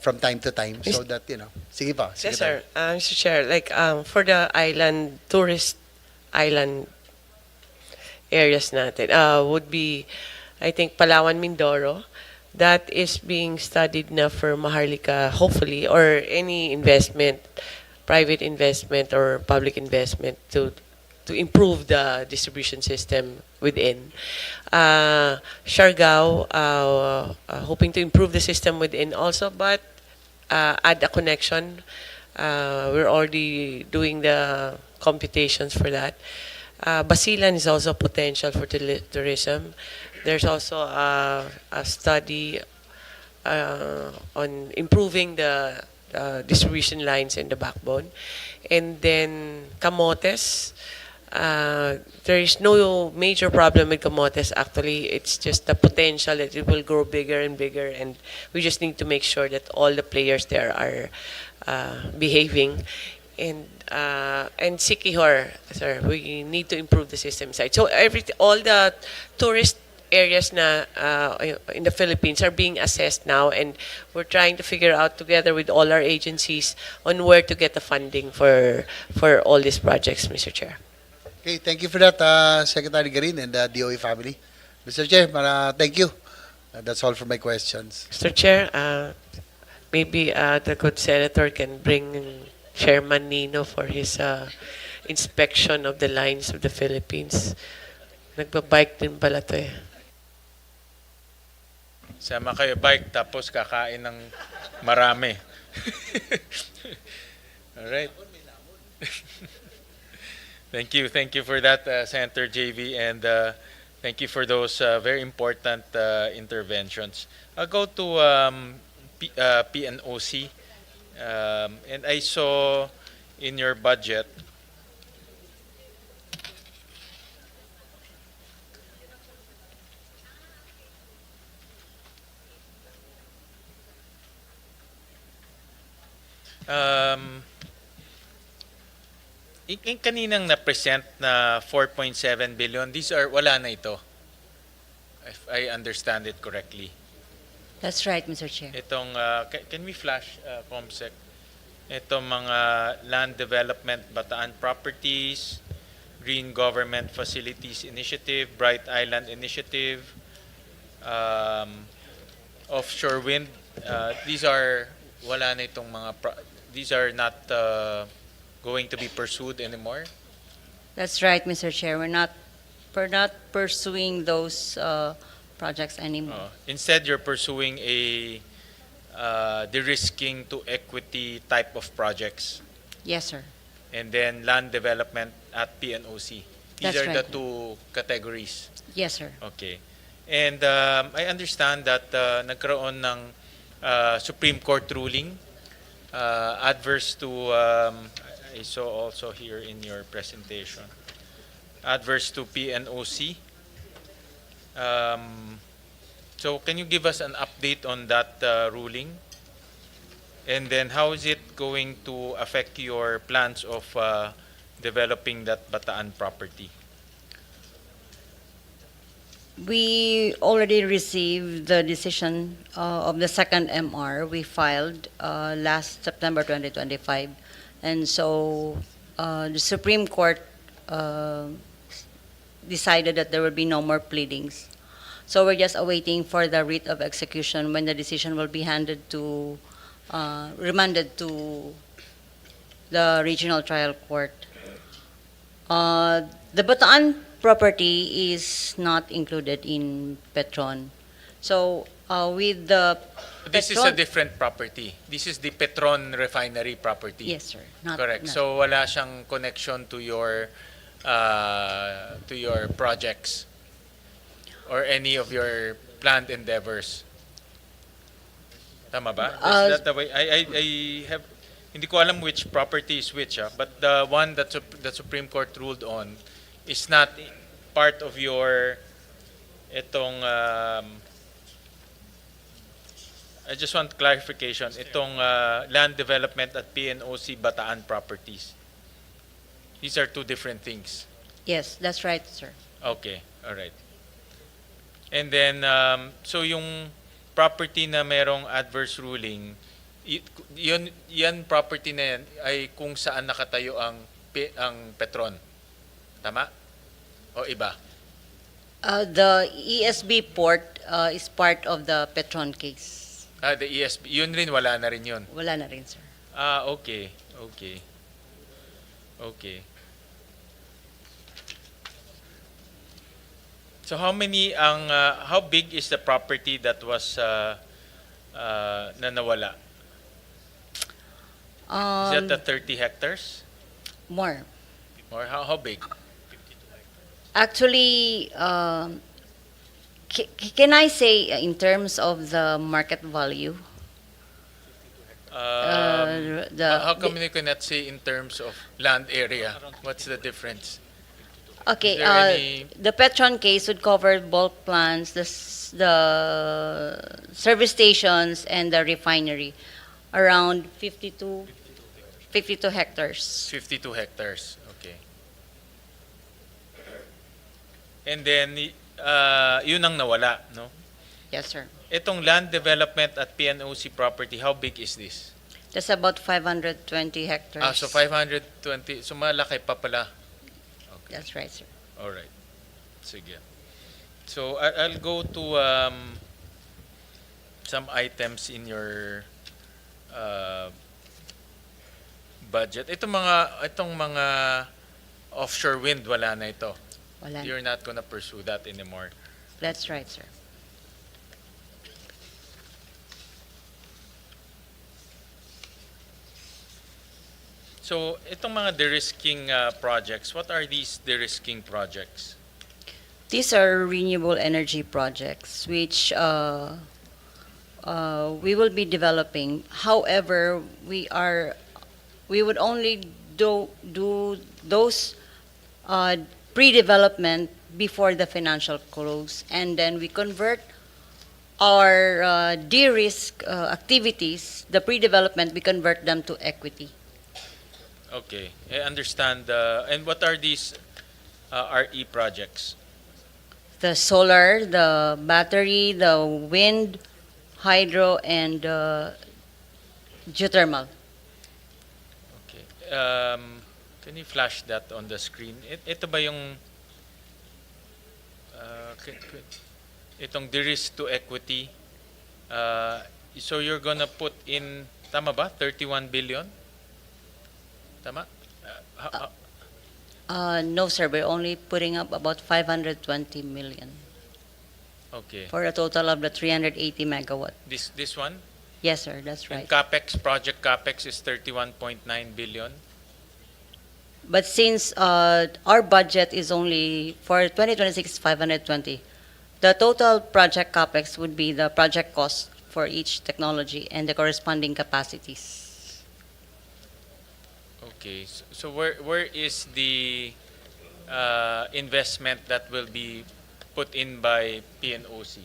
from time to time so that sige pa. Sige Yes, sir. Mr. Chair, like for the tourist island areas natin, would be, I think, Palawan, Mindoro. That is being studied na for Maharlika, hopefully, or any investment, private investment or public investment to improve the distribution system within. Siargao, hoping to improve the system within also, but add a connection. We're already doing the computations for that. Basilan is also potential for tourism. There's also a study on improving the distribution lines in the backbone. And then Camotes, there is no major problem with Camotes actually. It's just the potential that it will grow bigger and bigger, and we just need to make sure that all the players there are behaving. And Siquijor, sir, we need to improve the system side. So all the tourist areas na in the Philippines are being assessed now, and we're trying to figure out together with all our agencies on where to get the funding for all these projects, Mr. Chair. Okay, thank you for that, Secretary Garin and the DOE family. Mr. Chair, thank you. That's all for my questions. Mr. Chair, maybe the good senator can bring Chairman Nino for his inspection of the lines of the Philippines. Nagbabike din pala to eh. Sama kayo bike tapos kakain ng marami. All right. Thank you for that, Senator JV, and thank you for those very important interventions. I'll go to PNOC, and I saw in your budget yung kaninang na-present na 4.7 billion, these are, wala na ito, if I understand it correctly. That's right, Mr. Chair. Itong, can we flash, Comsec? Itong mga land development, Bataan Properties, Green Government Facilities Initiative, Bright Island Initiative, offshore wind, these are, wala na itong mga, these are not going to be pursued anymore? That's right, Mr. Chair. We're not pursuing those projects anymore. Instead, you're pursuing a de-risking to equity type of projects. Yes, sir. And then land development at PNOC. These That's are the right. two categories. Yes, sir. Okay. And I understand that nagkaroon ng Supreme Court ruling adverse to, I saw also here in your presentation, adverse to PNOC. So can you give us an update on that ruling? And then how is it going to affect your plans of developing that Bataan property? We already received the decision of the second MR. We filed last September 2025. And so the Supreme Court decided that there will be no more pleadings. So we're just awaiting for the writ of execution when the decision will be remanded to the regional trial court. The Bataan property is not included in Petron. So with the This is a different property. This is the Petron refinery property. Yes, sir. Not, Correct. not- So wala siyang connection to your projects or any of your planned endeavors. Tama ba? Uh, Is that the way? I have, hindi ko alam which property is which, but the one that the Supreme Court ruled on is not part of your, itong, I just want clarification, itong land development at PNOC Bataan properties. These are two different things. Yes, that's right, sir. Okay, all right. And then, so yung property na merong adverse ruling, yan property na yan ay kung saan nakatayo ang Petron. Tama? O iba? The ESB port is part of the Petron case. The ESB, yun rin, wala na rin yun. Wala na rin, sir. Okay. So how big is the property that was na nawala? Is that 30 hectares? More. Or how big? Actually, can I say in terms of the market value? How come you cannot say in terms of land area? What's the difference? Okay, Is there any- the Petron case would cover bulk plants, the service stations, and the refinery, around 52 hectares. 52 hectares. Okay. And then, yun ang nawala, no? Yes, sir. Itong land development at PNOC property, how big is this? That's about 520 hectares. So 520. So malaki pa pala. That's right, sir. All right. Sige. So I'll go to some items in your budget. Itong mga offshore wind, wala na ito. Wala. You're not gonna pursue that anymore. That's right, sir. So itong mga de-risking projects, what are these de-risking projects? These are renewable energy projects which we will be developing. However, we would only do those pre-development before the financial close, and then we convert our de-risk activities, the pre-development, we convert them to equity. Okay, I understand. And what are these RE projects? The solar, the battery, the wind, hydro, and geothermal. Okay. Can you flash that on the screen? Ito ba yung itong de-risk to equity? So you're gonna put in, tama ba? 31 billion? Tama? No, sir, we're only putting up about 520 million Okay. for a total of the 380 megawatt. This one? Yes, sir, that's And right. CapEx, project CapEx is 31.9 billion. But since our budget is only for 2026 520, the total project capex would be the project cost for each technology and the corresponding capacities. Okay. So where is the investment that will be put in by PNOC?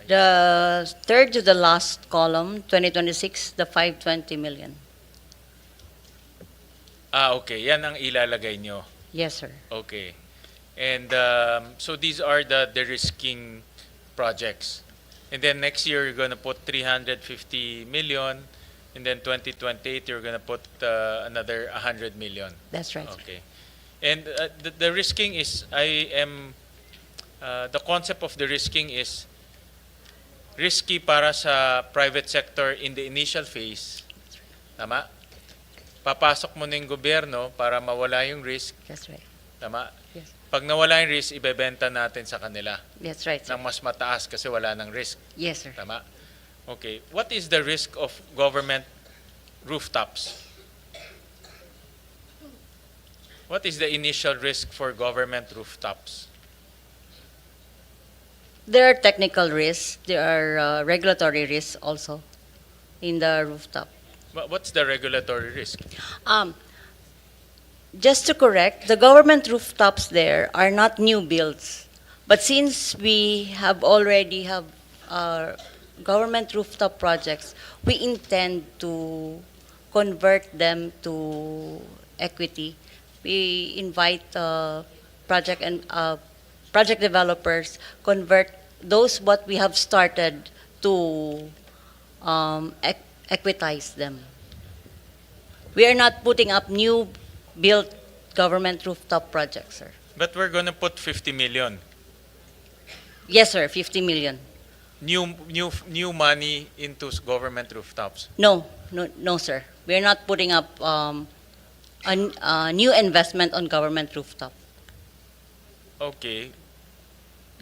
The third to the last column, 2026, the 520 million. Okay. Yan ang ilalagay nyo. Yes, sir. Okay. And so these are the de-risking projects. And then next year, you're going to put 350 million. And then 2028, you're going to put another 100 million. That's right, sir. Okay. And the risking is, the concept of the risking is risky para sa private sector in the initial phase. Tama? Papasok mo na yung gobyerno para mawala yung risk. That's right. Tama? Yes. Pag nawala yung risk, ibebenta natin sa kanila That's right, sir. ng mas mataas kasi wala ng risk. Yes, sir. Tama? Okay. What is the risk of government rooftops? What is the initial risk for government rooftops? There are technical risks. There are regulatory risks also. in the rooftop. What's the regulatory risk? Just to correct, the government rooftops there are not new builds. But since we already have government rooftop projects, we intend to convert them to equity. We invite project developers convert those what we have started to equitize them. We are not putting up new built government rooftop projects, sir. But we're going to put 50 million. Yes, sir, 50 million. New money into government rooftops. No, sir. We are not putting up a new investment on government rooftop. Okay.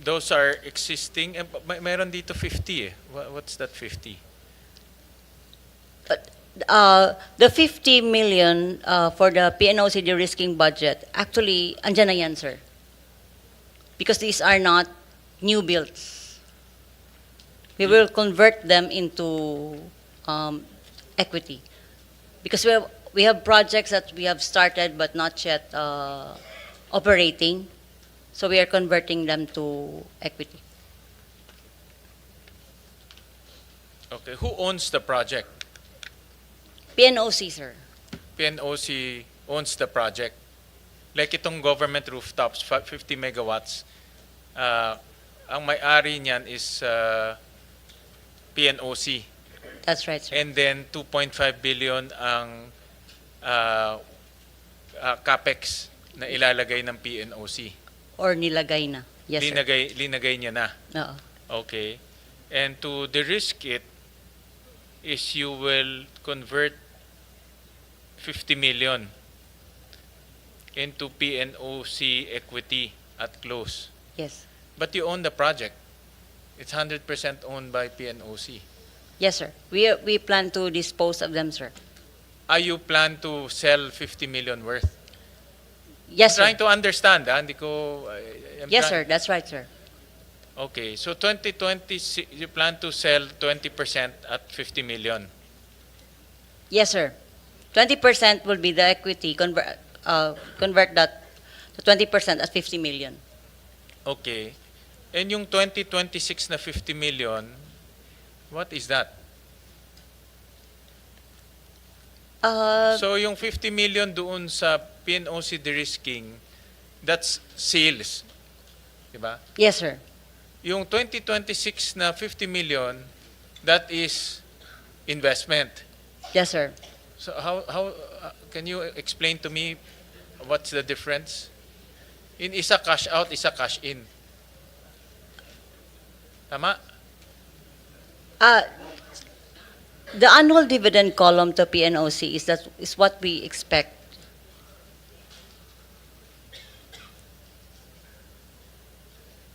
Those are existing. Meron dito 50 eh. What's that 50? The 50 million for the PNOC de-risking budget, actually, andyan na yan, sir. Because these are not new builds. We will convert them into equity. Because we have projects that we have started but not yet operating. So we are converting them to equity. Okay. Who owns the project? PNOC, sir. PNOC owns the project. Like itong government rooftops, 50 megawatts, ang may-ari niyan is PNOC. That's right, sir. And then 2.5 billion ang capex na ilalagay ng PNOC. Or nilagay na. Yes, sir. Linagay niya na. Oo. Okay. And to de-risk it is you will convert 50 million into PNOC equity at close. Yes. But you own the project. It's 100% owned by PNOC. Yes, sir. We plan to dispose of them, sir. You plan to sell 50 million worth? Yes, I'm trying sir. to understand. Hindi ko... Yes, sir. That's right, sir. Okay. So 2020, you plan to sell 20% at 50 million. Yes, sir. 20% will be the equity. Convert that to 20% at 50 million. Okay. And yung 2026 na 50 million, what is that? So yung 50 million doon sa PNOC de-risking, that's sales. Diba? Yes, sir. Yung 2026 na 50 million, that is investment. Yes, sir. So how can you explain to me what's the difference? In isa cash out, isa cash in. Tama? The annual dividend column to PNOC is what we expect.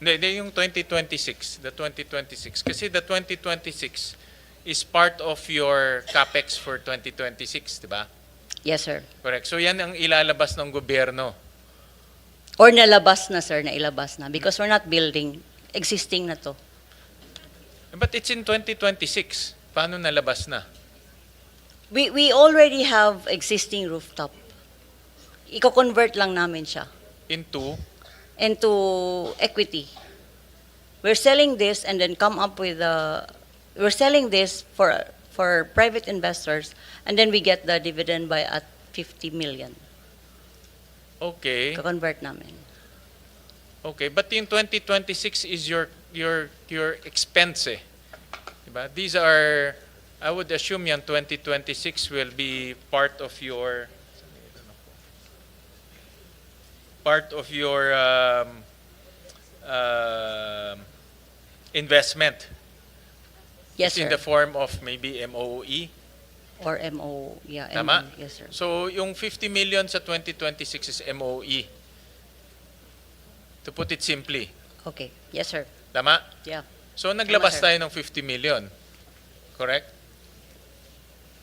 Hindi, yung 2026, the 2026. Kasi the 2026 is part of your capex for 2026, di ba? Yes, sir. Correct. So yan ang ilalabas ng gobyerno. Or nalabas na, sir, nailabas na. Because we're not building. Existing na to. But it's in 2026. Paano nalabas na? We already have existing rooftop. Iko-convert lang namin siya. Into equity. We're selling this and then come up with we're selling this for private investors and then we get the dividend by at 50 million. Okay. Iko-convert namin. Okay, but in 2026 is your expense eh. Diba? These are, I would assume yan 2026 will be part of your investment. Yes, It's sir. in the form of maybe MOE. Or MO, yeah. Tama? MO, yes, sir. So yung 50 million sa 2026 is MOE. To put it simply. Okay. Yes, sir. Tama? Yeah. So naglabas sir. tayo ng 50 million. Correct?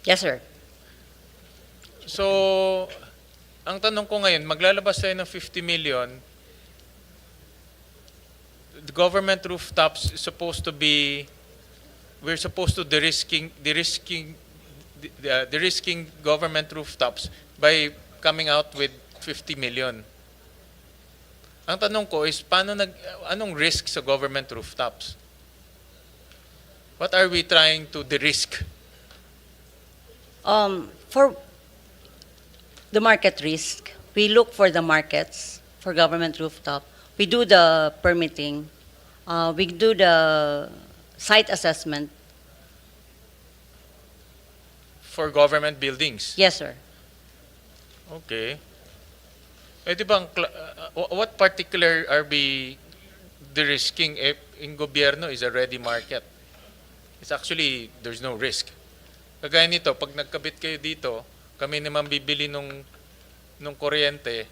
Yes, sir. So, ang tanong ko ngayon, maglalabas tayo ng 50 million. The government rooftops is supposed to be we're supposed to de-risking government rooftops by coming out with 50 million. Ang tanong ko is, anong risk sa government rooftops? What are we trying to de-risk? For the market risk, we look for the markets for government rooftop. We do the permitting. We do the site assessment. For government buildings? Yes, sir. Okay. Eh, di bang, what particular are we de-risking if in gobyerno is a ready market? It's actually, there's no risk. Kagaya nito, pag nagkabit kayo dito, kami naman bibili nung kuryente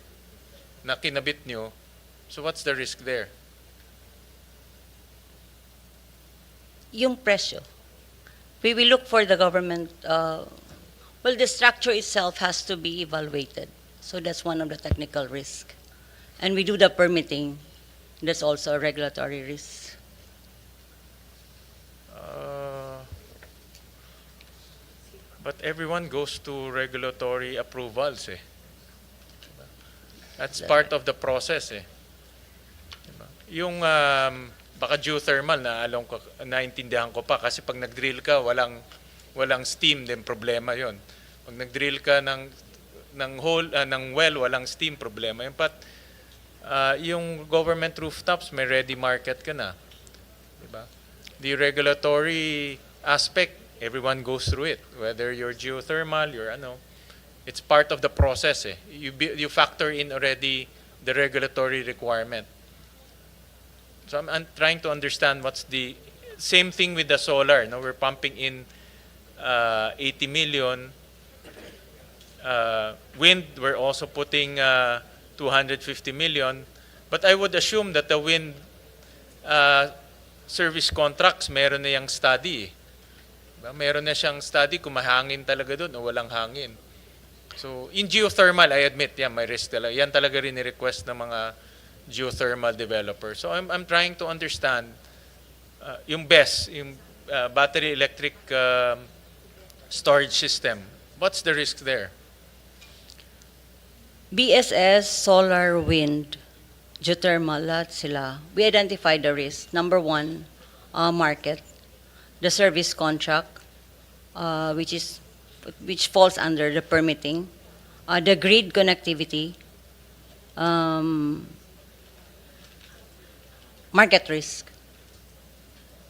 na kinabit nyo, so what's the risk there? Yung presyo. We will look for the government, well, the structure itself has to be evaluated. So that's one of the technical risks. And we do the permitting. That's also a regulatory risk. But everyone goes to regulatory approvals eh. That's part of the process eh. Diba? Yung baka geothermal naintindihan ko pa kasi pag nag-drill ka walang steam din problema 'yon. Pag nag-drill ka ng well walang steam problema 'yon. But yung government rooftops may ready market ka na. Diba? The regulatory aspect, everyone goes through it, whether you're geothermal, it's part of the process eh. You factor in already the regulatory requirement. So I'm trying to understand what's the same thing with the solar. No, we're pumping in 80 million. Wind, we're also putting 250 million. But I would assume that the wind service contracts, meron na yung study. Meron na siyang study kung mahangin talaga doon o walang hangin. So, in geothermal, I admit, may risk talaga. Yan talaga rin ni-request ng mga geothermal developers. So, I'm trying to understand yung BESS, yung battery electric storage system. What's the risk there? BSS, solar, wind, geothermal, lahat sila. We identify the risk. Number one, market. The service contract, which falls under the permitting, the grid connectivity, market risk,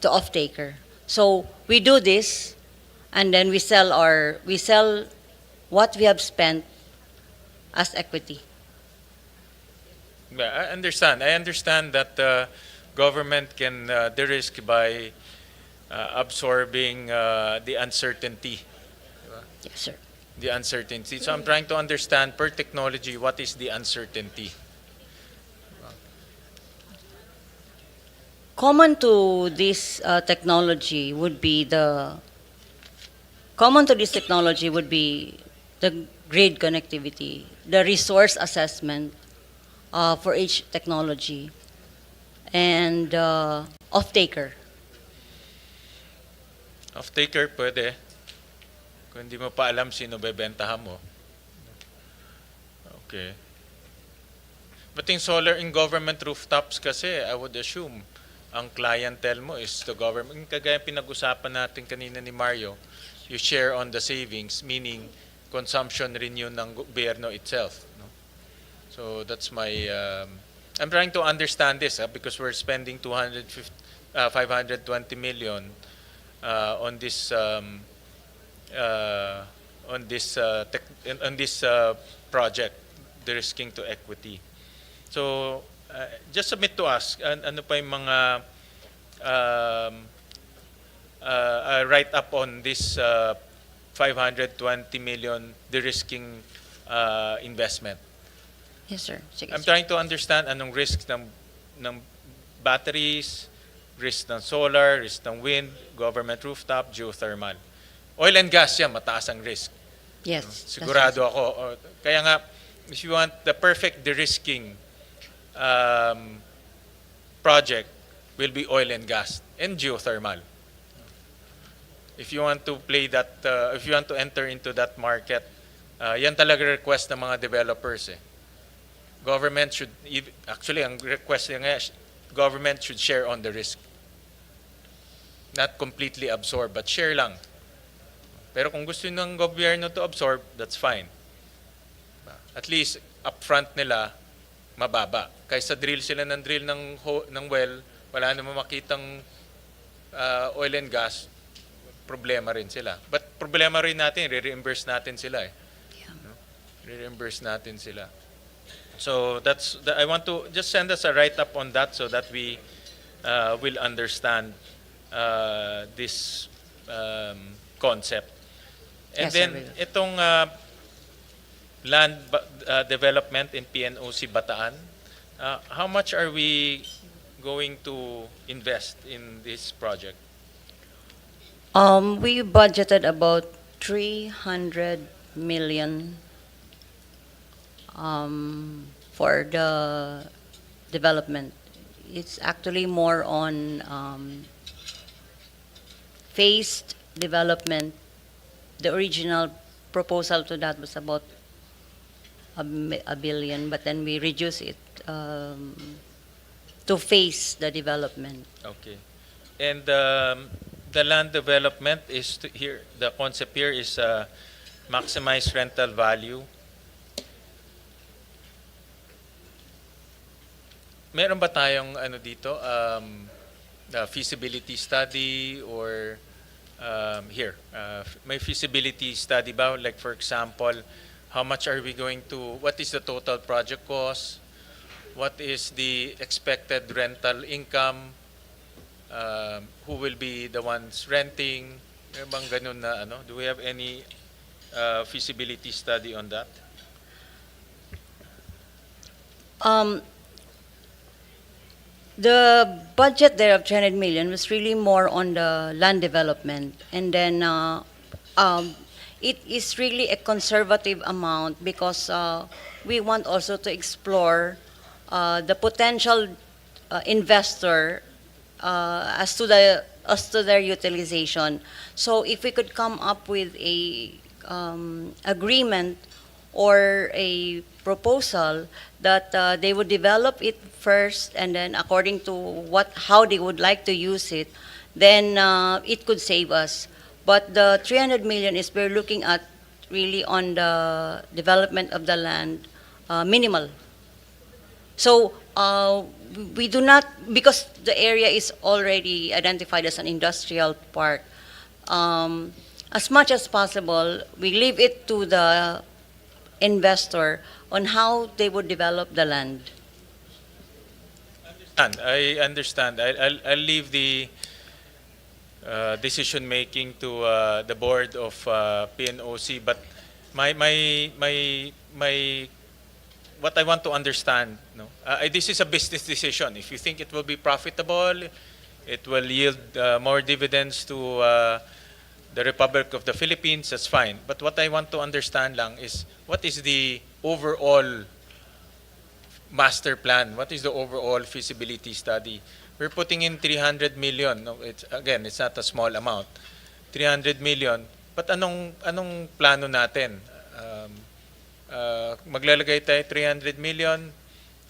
the off-taker. So we do this, and then we sell what we have spent as equity. I understand that the government can de-risk by absorbing the uncertainty. Yes, sir. The uncertainty. So I'm trying to understand per technology what is the uncertainty. Common to this technology would be the grid connectivity, the resource assessment for each technology, and off-taker. Off-taker pwede. Kung hindi mo pa alam sino bebentahan mo. Okay. But in solar, in government rooftops kasi, I would assume, ang clientele mo is the government. Kagaya pinag-usapan natin kanina ni Mario, you share on the savings, meaning consumption rin yun ng gobyerno itself. No? So that's my... I'm trying to understand this because we're spending 520 million on this project, de-risking to equity. So just submit to us ano pa yung mga write up on this 520 million de-risking investment. Yes, sir. Sige, I'm sir. trying to understand anong risk ng batteries, risk ng solar, risk ng wind, government rooftop, geothermal. Oil and gas yan, mataas ang risk. Yes. Sigurado ako. Kaya nga, if you want the perfect de-risking project, will be oil and gas and geothermal. if you want to play that, if you want to enter into that market, yan talaga request ng mga developers eh. Government should, actually ang request nga, government should share on the risk. Not completely absorb, but share lang. Pero kung gusto ng gobyerno to absorb, that's fine. At least, upfront nila, mababa. Kaysa drill sila ng drill ng well, wala naman makitang oil and gas, problema rin sila. But problema rin natin, re-reimburse natin sila eh. No? Re-reimburse natin sila. So I want to just send us a write-up on that so that we will understand this concept. And Yes, then, I will. itong land development in PNOC Bataan, how much are we going to invest in this project? We budgeted about 300 million for the development. It's actually more on phased development. The original proposal to that was about a billion, but then we reduce it to phase the development. Okay. And the land development is here, the concept here is maximize rental value. Meron ba tayong ano dito, feasibility study or here, may feasibility study ba? Like for example, how much are we going to, what is the total project cost? What is the expected rental income? Who will be the ones renting? Meron bang ganun na ano? Do we have any feasibility study on that? The budget there of 300 million was really more on the land development. And then it is really a conservative amount because we want also to explore the potential investor as to their utilization. So if we could come up with a agreement or a proposal that they would develop it first, and then according to how they would like to use it, then it could save us. But the 300 million is we're looking at really on the development of the land, minimal. So we do not, because the area is already identified as an industrial park, as much as possible, we leave it to the investor on how they would develop the land. I understand. I'll leave the decision making to the board of PNOC. But my what I want to understand, no, this is a business decision. If you think it will be profitable, it will yield more dividends to the Republic of the Philippines, that's fine. But what I want to understand lang is what is the overall master plan? What is the overall feasibility study? We're putting in 300 million. No, it's not a small amount. 300 million. But anong plano natin? Maglalagay tayo 300 million.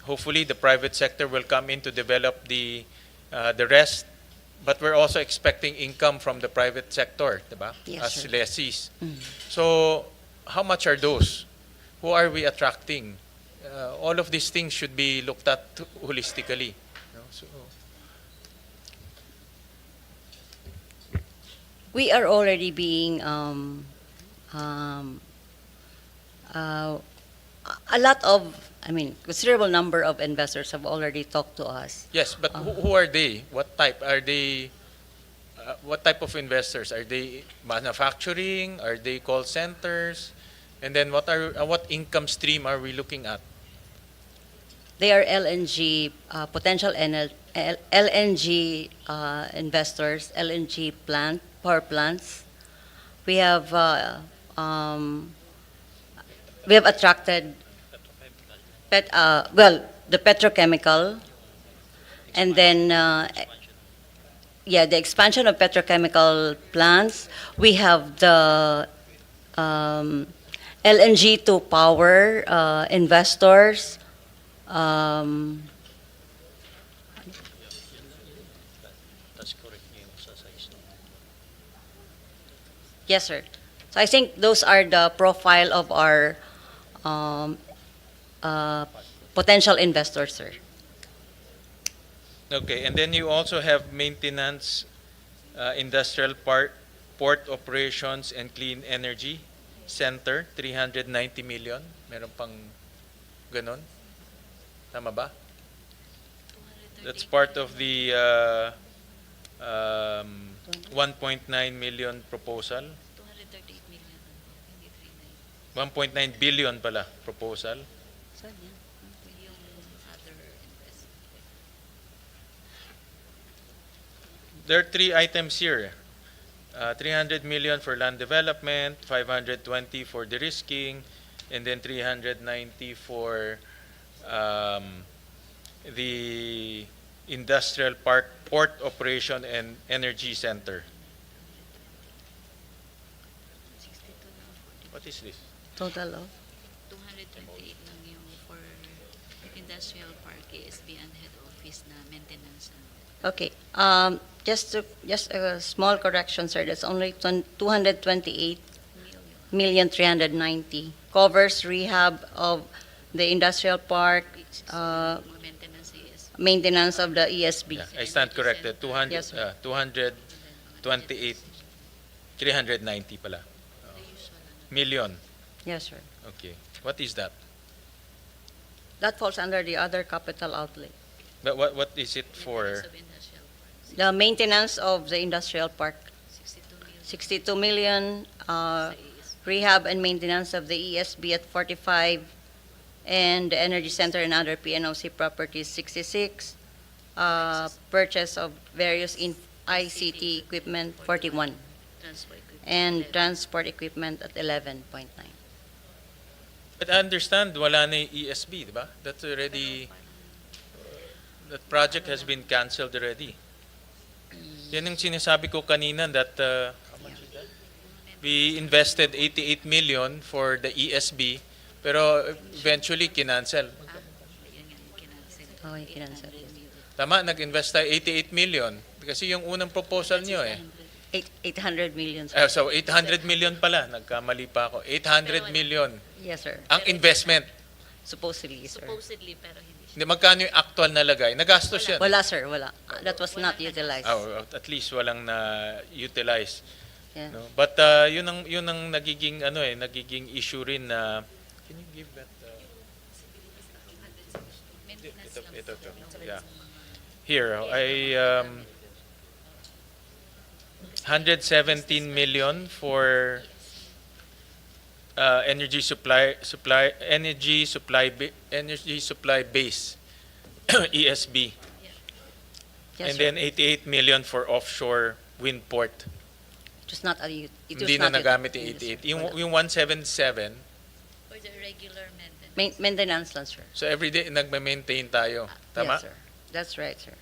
Hopefully the private sector will come in to develop the rest. But we're also expecting income from the private sector, diba? Yes, As sir. lessees. So, how much are those? Who are we attracting? All of these things should be looked at holistically. No? So, We are already being a lot of, considerable number of investors have already talked to us. yes, but who are they? What type are they? What type of investors are they? Manufacturing? Are they call centers? And then what income stream are we looking at? They are LNG, potential LNG investors, LNG power plants. We have attracted the petrochemical, and then yeah, the expansion of petrochemical plants. We have the LNG to power investors. Um, yes, sir. So I think those are the profile of our um, potential investors, sir. Okay, and then you also have maintenance, industrial port operations and clean energy center, 390 million. Meron pang ganon. Tama ba? That's part of the 1.9 million proposal. 1.9 billion pala proposal. There are three items here. 300 million for land development, 520 for de-risking, and then 390 for the industrial park, port operation and energy center. What is this? Total of? 228 lang yung for industrial park, ASB and head office na maintenance. Okay. Just a small correction, sir. That's only 228 million 390 covers rehab of the industrial park, maintenance of the ESB. Yeah, I stand corrected. 200, Yes, sir. 228, 390 pala. Million. Yes, sir. Okay. What is that? That falls under the other capital outlay. But what is it for? The maintenance of the industrial park, 62 million, rehab and maintenance of the ESB at 45, and the energy center and other PNOC properties, 66, purchase of various ICT equipment, 41, and transport equipment at 11.9. But I understand wala na yung ESB, di ba? That's already, that project has been canceled already. Yan yung sinasabi ko kanina that we invested 88 million for the ESB pero eventually kinancel. Oh, kinancel. Tama, nag-invest tayo 88 million kasi yung unang proposal nyo 800 million. Sir. So 800 million pala, nagkamali pa ako. 800 million. Yes, sir. Ang investment. Supposedly, sir. Supposedly, pero hindi. Hindi, magkano yung actual na lagay? Nagastos yan. Wala, sir. Wala. That was not utilized. Oh, at least walang na-utilize. Yeah. No? But yun ang nagiging nagiging issue rin na can you give that ito. Yeah. Here, I 117 million for energy supply base ESB. Yes, And sir. then 88 million for offshore wind port. It was not it was Hindi na not nagamit yung utilized. 88. Yung 177, For the regular maintenance. Maintenance lang, sir. so everyday nagme-maintain tayo. Tama? Yes, sir. That's right, sir.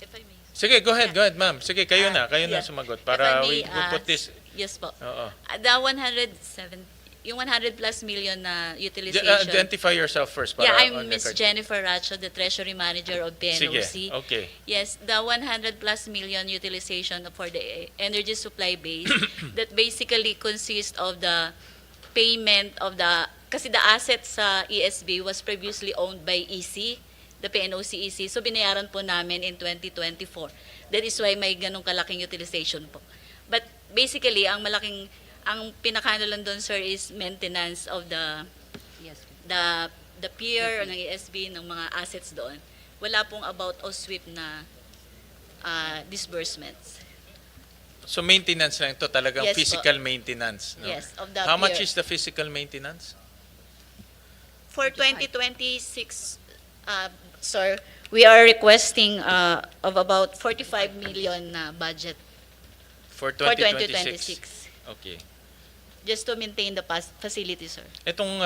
If I may. Sige, go ahead, ma'am. Sige, kayo na yeah. sumagot If para I may, we put this. Yes po. Oo. The 107, yung 100 plus million na utilization. Identify yourself first. Para Yeah, on I'm Miss record. Jennifer Racho, the Treasury Manager of PNOC. Sige, okay. Yes, the 100 plus million utilization for the energy supply base that basically consists of the payment of the, kasi the assets sa ESB was previously owned by EC, the PNOC EC. So binayaran po namin in 2024. That is why may ganong kalaking utilization po. But basically, ang pinakano lang doon, sir, is maintenance of the Yes. the pier ng ESB ng mga assets doon. Wala pong about o sweep na disbursements. So maintenance lang ito, talagang Yes po. physical maintenance. No? Yes, of the How much pier. is the physical maintenance? For 2026, sir, we are requesting of about 45 million na budget For for 2026? 2026. Okay. Just to maintain the facility, sir. Itong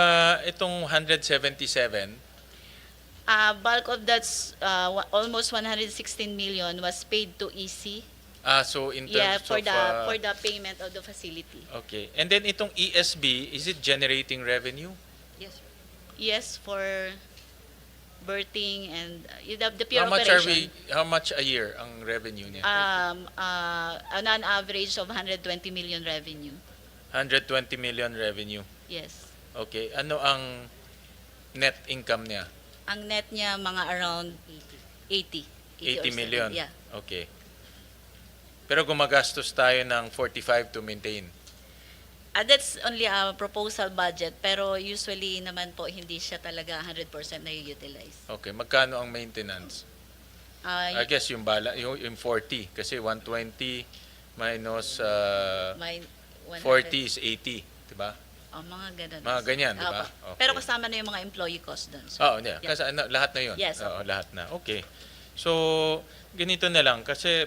177, Bulk of that's almost 116 million was paid to EC. So in terms Yeah, for of... the payment of the facility. Okay. And then itong ESB, is it generating revenue? Yes, for berthing and the pure How much are operation. how much a year ang revenue niya? On an average of 120 million revenue. 120 million revenue. Yes. Okay. Ano ang net income niya? Ang net niya mga around 80. 80 million. Yeah. Okay. Pero gumagastos tayo ng 45 to maintain. That's only a proposal budget, pero usually naman po hindi siya talaga 100% na-utilize. Okay. Magkano ang maintenance? I guess yung 40 kasi 120 minus May 40 100. is 80, 'di ba? Mga ganun. Mga ganyan, di ba? Opo. Okay. Pero kasama na yung mga employee cost doon. So, Oo, yeah. Kasi lahat na 'yon. Yes, Oo, lahat na. Okay. So, ganito na lang kasi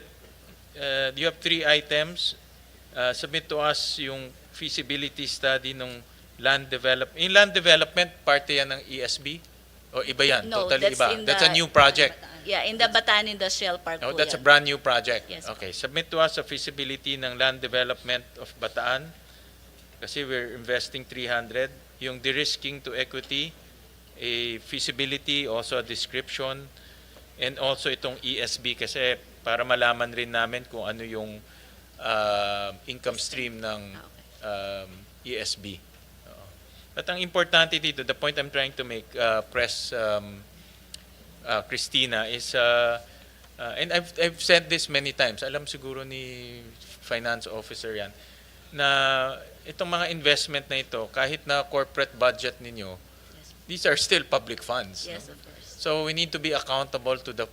you have 3 items. Submit to us yung feasibility study ng land development. In land development, parte yan ng ESB? O iba yan? No, Totally that's iba. in That's a the- new project. Yeah, in the Bataan Industrial Park Oh, po that's a yan. brand new project. Yes. Okay, submit to us a feasibility ng land development of Bataan kasi we're investing 300. Yung de-risking to equity, a feasibility, also a description, and also itong ESB kasi para malaman rin namin kung ano yung income stream ng ESB. At ang importante dito, the point I'm trying to make, Christina, is and I've said this many times, alam siguro ni finance officer yan, na itong mga investment na ito, kahit na corporate budget ninyo, these are still public funds. Yes, no? of course. So we need to be accountable to the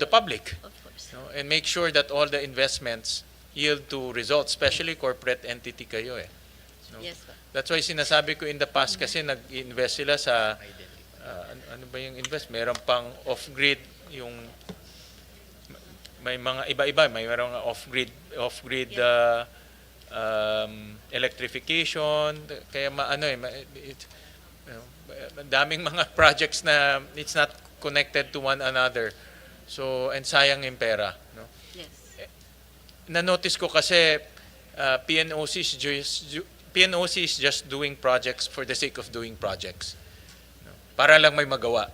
public. Of course. No? And make sure that all the investments yield to results, especially corporate entity kayo eh. No? Yes, po. That's why sinasabi ko in the past kasi nag-invest sila sa ano ba yung invest? Meron pang off-grid yung may mga iba-iba, may merong off-grid electrification, kaya daming mga projects na it's not connected to one another. So, and sayang yung pera, no? Yes. Na-notice ko kasi PNOC is just doing projects for the sake of doing projects. No? Para lang may magawa.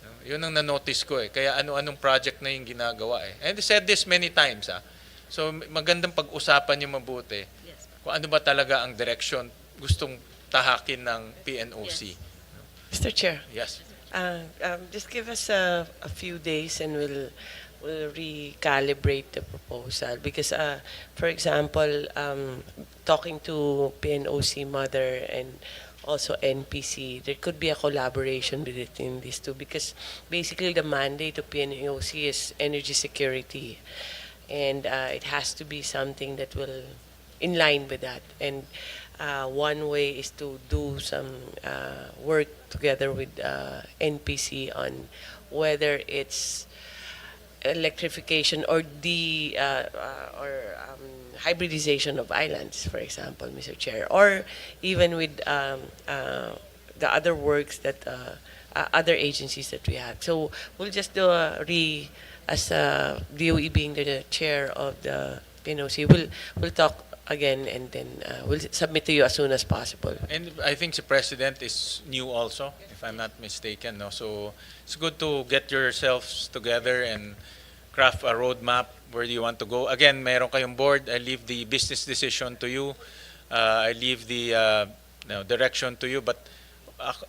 No? Yun ang na-notice ko eh. Kaya ano-anong project na yung ginagawa eh. And I said this many times. So magandang pag-usapan yung mabuti. Yes. Kung ano ba talaga ang direction gustong tahakin ng PNOC. Yes. Mr. Chair, Yes. just give us a few days and we'll recalibrate the proposal because, for example, talking to PNOC Mother and also NPC, there could be a collaboration between these two because basically the mandate of PNOC is energy security, and it has to be something that will in line with that. And one way is to do some work together with NPC on whether it's electrification or hybridization of islands, for example, Mr. Chair, or even with the other works that other agencies that we have. So we'll just do as DOE being the chair of the PNOC, we'll talk again and then we'll submit to you as soon as possible. And I think the president is new also, if I'm not mistaken. No? So it's good to get yourselves together and craft a roadmap. Where do you want to go? Again, meron kayong board. I leave the business decision to you. I leave the direction to you. But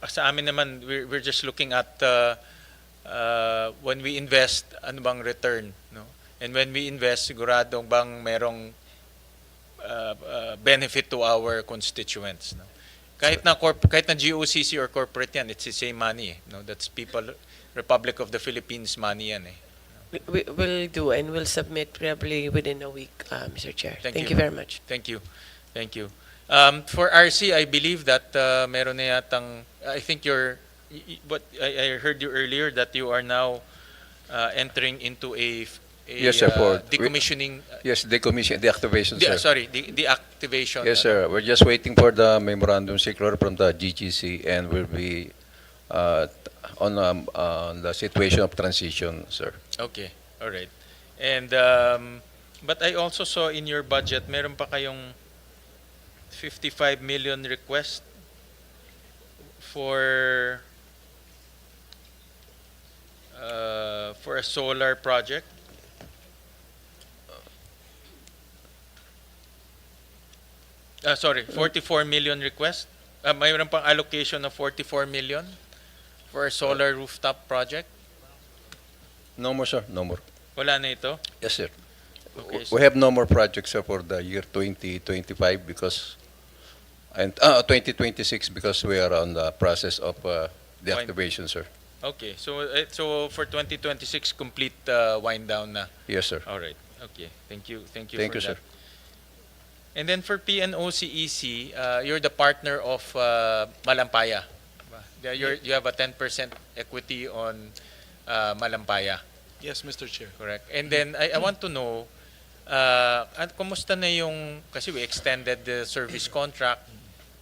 sa amin naman, we're just looking at when we invest, ano bang return? No? And when we invest, siguradong bang merong benefit to our constituents. No? Kahit na GOCC or corporate yan, it's the same money. No? That's Republic of the Philippines money yan eh. We'll do and we'll submit probably within a week, Mr. Chair. Thank you ma'am. very much. Thank you. Thank you. For RC, I believe that meron na yatang, I think I heard you earlier that you are now entering into a Yes, sir, for decommissioning. Yes, decommission, deactivation, sir. Sorry, deactivation. Yes, sir. We're just waiting for the memorandum circular from the GGC, and we'll be on the situation of transition, sir. Okay, all right. And but I also saw in your budget meron pa kayong 55 million request for a solar project. Sorry, 44 million request. Mayroon pang allocation of 44 million for a solar rooftop project. No more, sir. No more. Wala na ito? Yes, sir. Okay, We have no more projects, sir, for the year 2025 because, and 2026 because we are on the process of the activation, sir. Okay, so for 2026, complete wind down na. Yes, sir. All right. Okay. Thank you. Thank you Thank for you, that. sir. And then for PNOCEC, you're the partner of Malampaya. You have a 10% equity on Malampaya. Yes, Mr. Chair. Correct. And then I want to know, kumusta na yung, kasi we extended the service contract,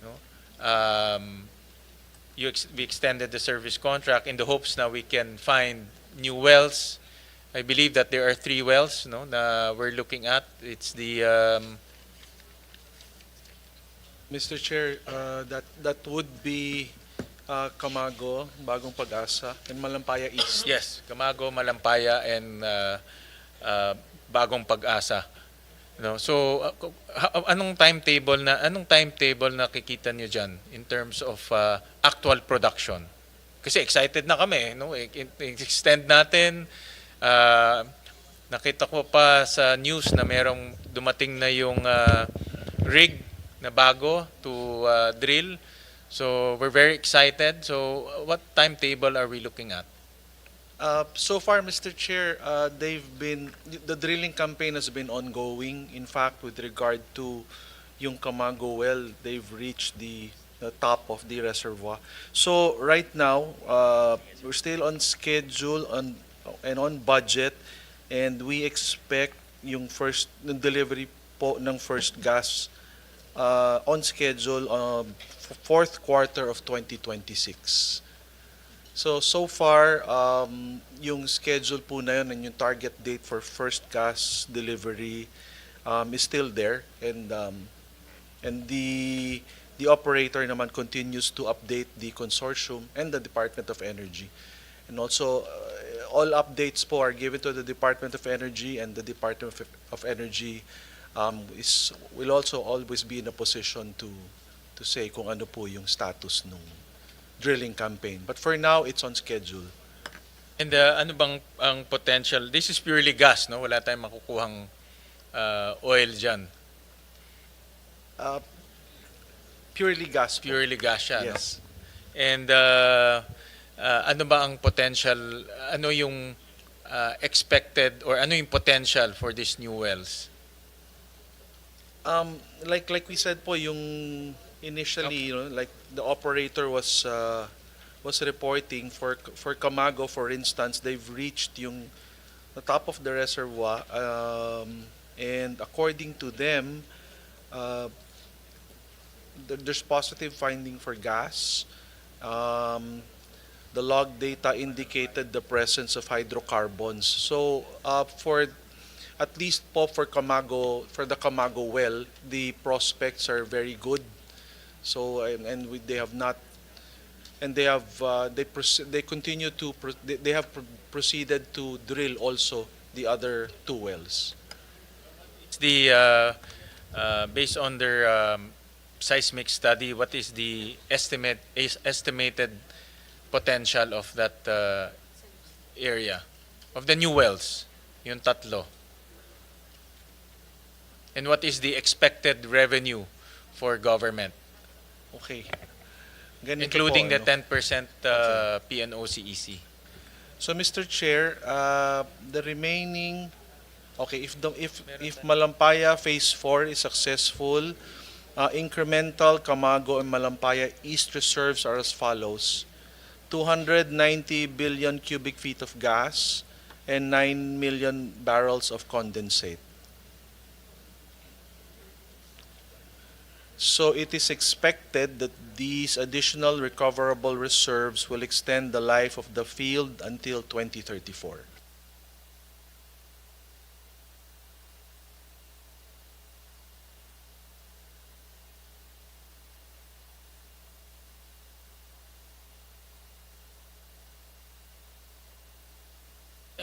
no? We extended the service contract in the hopes na we can find new wells. I believe that there are 3 wells, no, na we're looking at. It's the Mr. Chair, that would be Camago, Bagong Pag-asa, and Malampaya East. yes, Camago, Malampaya, and Bagong Pag-asa. No, so anong timetable na kikita niyo diyan in terms of actual production? Kasi excited na kami, no? Extend natin. Nakita ko pa sa news na merong dumating na yung rig na bago to drill. So we're very excited. So what timetable are we looking at? So far, Mr. Chair, the drilling campaign has been ongoing. In fact, with regard to yung Camago well, they've reached the top of the reservoir. So right now, we're still on schedule and on budget, and we expect yung delivery po ng first gas on schedule fourth quarter of 2026. So far, yung schedule po na yun and yung target date for first gas delivery is still there, and the operator naman continues to update the consortium and the Department of Energy. And also, all updates po are given to the Department of Energy, and the Department of Energy will also always be in a position to say kung ano po yung status nung drilling campaign. But for now, it's on schedule. And ano bang ang potential? This is purely gas, no? Wala tayong makukuhang oil dyan. Purely gas po. Purely gas siya, Yes. no? And ano ba ang potential, ano yung expected, or ano yung potential for these new wells? Like we said po, yung initially, like the operator was reporting for Camago, for instance, they've reached the top of the reservoir, and according to them, there's positive finding for gas. The log data indicated the presence of hydrocarbons. So at least po for the Camago well, the prospects are very good. So they have proceeded to drill also the other 2 wells. It's the based on their seismic study, what is the estimated potential of that area of the new wells, yung tatlo? And what is the expected revenue for government? Okay. Including po, the 10% PNOCEC. So Mr. Chair, the remaining, okay, if Malampaya Phase 4 is successful, incremental Camago and Malampaya East reserves are as follows: 290 billion cubic feet of gas and 9 million barrels of condensate. So it is expected that these additional recoverable reserves will extend the life of the field until 2034.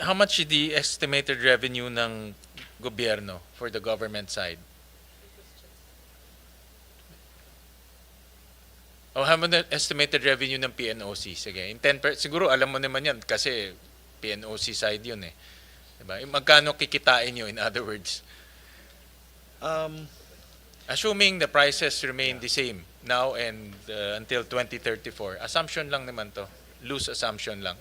How much is the estimated revenue ng gobyerno for the government side? O how much estimated revenue ng PNOC? Sige, in 10%, siguro alam mo naman yan kasi PNOC side yun eh. Diba? Magkano kikitain nyo, in other words? Assuming the prices remain the same now and until 2034. Assumption lang naman to. Loose assumption lang.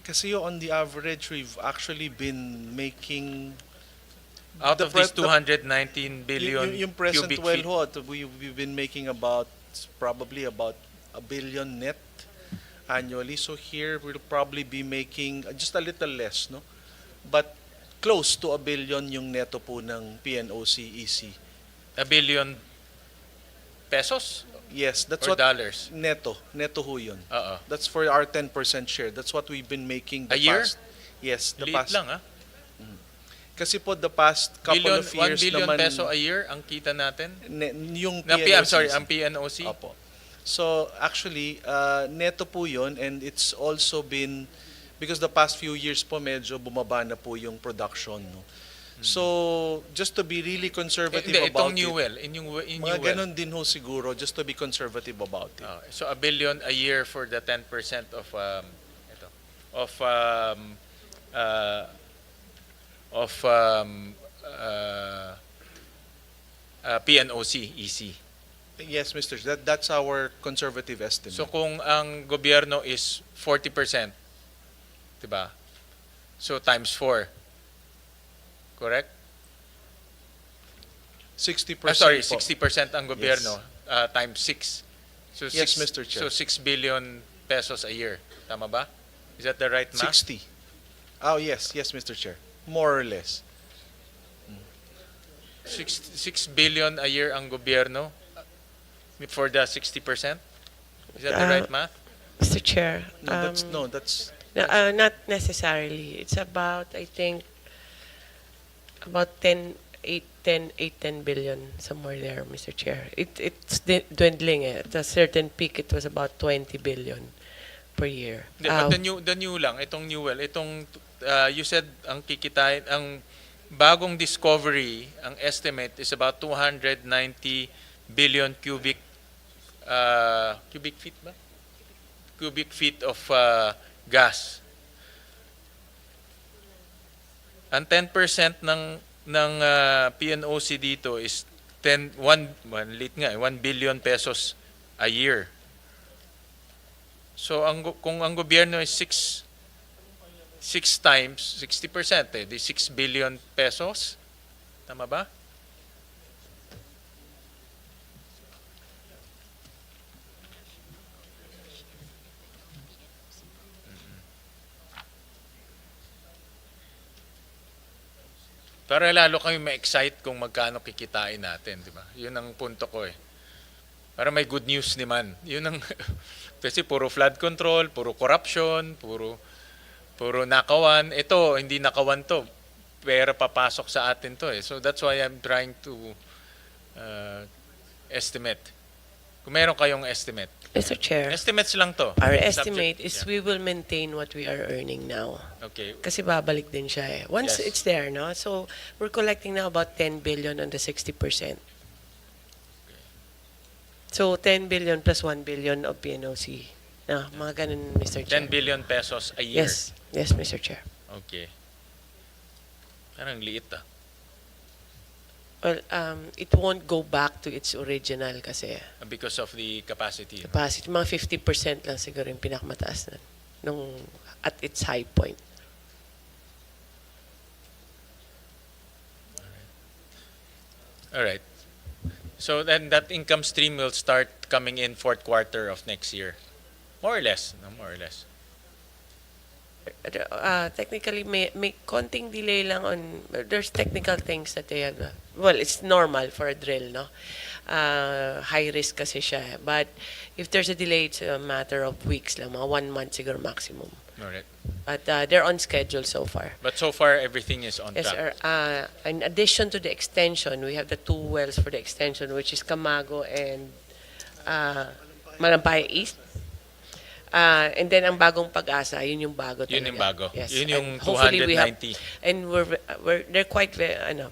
Kasi on the average, we've actually been making Out the of these pre- 219 billion yung present cubic well feet. ho, we've been making probably about a billion net annually. So here we'll probably be making just a little less, no? But close to a billion yung neto po ng PNOC EC. A billion pesos? Yes, that's Or what dollars? neto ho yun. Oo. That's for our 10% share. That's what we've been making the A year? past. Yes, the Liit past. lang ah. Kasi po the past couple of 1 years billion naman peso a year ang kita natin? yung I'm sorry, PNOC. ang PNOC? Opo. So actually, neto po yun, and it's also been, because the past few years po medyo bumaba na po yung production. No? So just to be really conservative Hindi, about itong new well. In new mga well. ganun din ho siguro, just to be conservative about it. So a billion a year for the 10% of PNOC EC. Yes, Mr. That's our conservative estimate. So kung ang gobyerno is 40%, 'di ba? So times 4. Correct? 60% Sorry, po. 60% ang gobyerno times 6. So Yes, Mr. Chair. So 6 billion pesos a year. Tama ba? Is that the right math? 60. Oh, yes, Mr. Chair. More or less. 6 billion a year ang gobyerno for the 60%? Is that the right math? Mr. Chair, That's not necessarily. It's about, I think, about 10 billion, somewhere there, Mr. Chair. It's dwindling. At a certain peak, it was about 20 billion per year. But the new lang, itong new well, you said ang kikitain, ang bagong discovery, ang estimate is about 290 billion cubic feet ba? Cubic feet of gas. Ang 10% ng PNOC dito is 1 billion pesos a year. So kung ang gobyerno is 6 times 60%, di 6 billion pesos. Tama ba? Para lalo kami ma-excite kung magkano kikitain natin, di ba? Yun ang punto ko eh. Para may good news naman. Yun ang kasi puro flood control, puro corruption, puro nakawan. Ito, hindi nakawan to. Pera papasok sa atin to eh. So that's why I'm trying to estimate. Kung meron kayong estimate. Mr. Chair, Estimates lang to. our Subject- estimate is yeah. we will maintain what we are earning now. Okay. Kasi babalik din siya eh. Once Yes. it's there, no? So, we're collecting now about 10 billion on the 60%. So, 10 billion plus 1 billion of PNOC. No, mga ganun, Mr. Chair. 10 billion pesos a year. Yes, Mr. Chair. Okay. Parang liit ah. Well, it won't go back to its original kasi Because of the capacity. capacity. Mga 50% lang siguro yung pinakamataas na nung at its high point. All right. So then that income stream will start coming in fourth quarter of next year. More or less. No, more or less. technically may konting delay lang on, there's technical things that they have. Well, it's normal for a drill, no? High risk kasi siya. But if there's a delay, it's a matter of weeks lang, mga 1 month siguro maximum. Alright. But they're on schedule so far. But so far, everything is on Yes, track. sir. In addition to the extension, we have the 2 wells for the extension, which is Camago and Malampaya East. And then ang bagong Pag-asa, yun yung bago talaga. Yun yung bago. Yes. Yun yung And hopefully we have- 290. And they're quite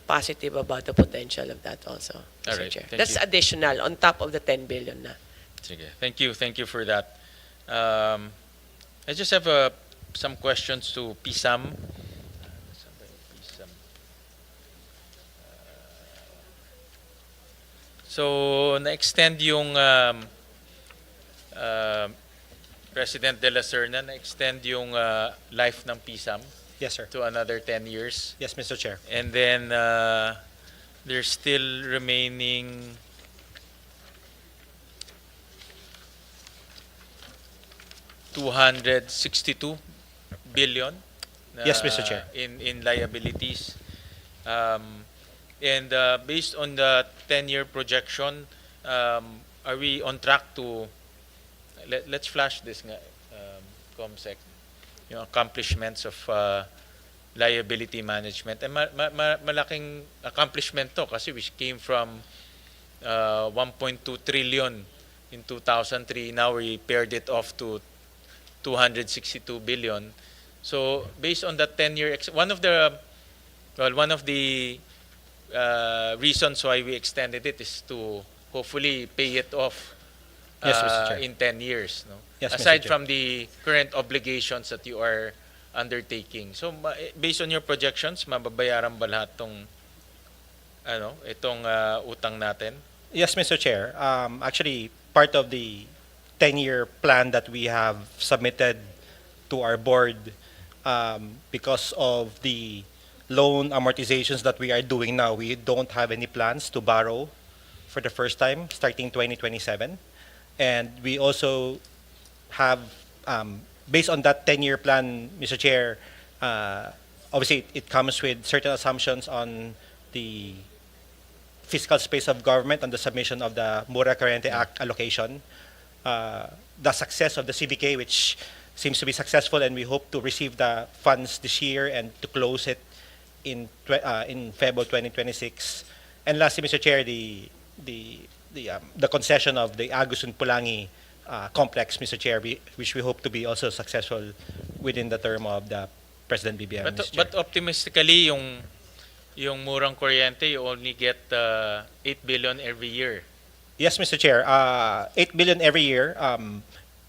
positive about the potential of that also, Mr. Alright, Chair. thank That's you. additional on top of the 10 billion na. Sige. Thank you for that. I just have some questions to PSAM. So, na-extend yung President De La Serna, na-extend yung life ng PSAM Yes, sir. to another 10 years. Yes, Mr. Chair. And then there's still remaining $262 billion Yes, Mr. Chair. in liabilities. And based on the 10-year projection, are we on track to let's flash this nga, COMSEC, yung accomplishments of liability management. And malaking accomplishment to kasi which came from 1.2 trillion in 2003. Now we paired it off to 262 billion. So based on that 10-year, one of the reasons why we extended it is to hopefully pay it off Yes, Mr. Chair. in 10 years. No? Yes, Mr. Aside Chair. from the current obligations that you are undertaking. So based on your projections, mababayaran ba lahat itong utang natin? Yes, Mr. Chair. Actually, part of the 10-year plan that we have submitted to our board, because of the loan amortizations that we are doing now, we don't have any plans to borrow for the first time starting 2027. And we also have, based on that 10-year plan, Mr. Chair, obviously it comes with certain assumptions on the fiscal space of government and the submission of the Mura Corriente Act allocation, the success of the CBK, which seems to be successful, and we hope to receive the funds this year and to close it in February 2026. And lastly, Mr. Chair, the concession of the Agusan Pulangi complex, Mr. Chair, which we hope to be also successful within the term of the President BBM. Mr. Chair. But optimistically, yung Murang Kuryente, you only get 8 billion every year. Yes, Mr. Chair. 8 billion every year,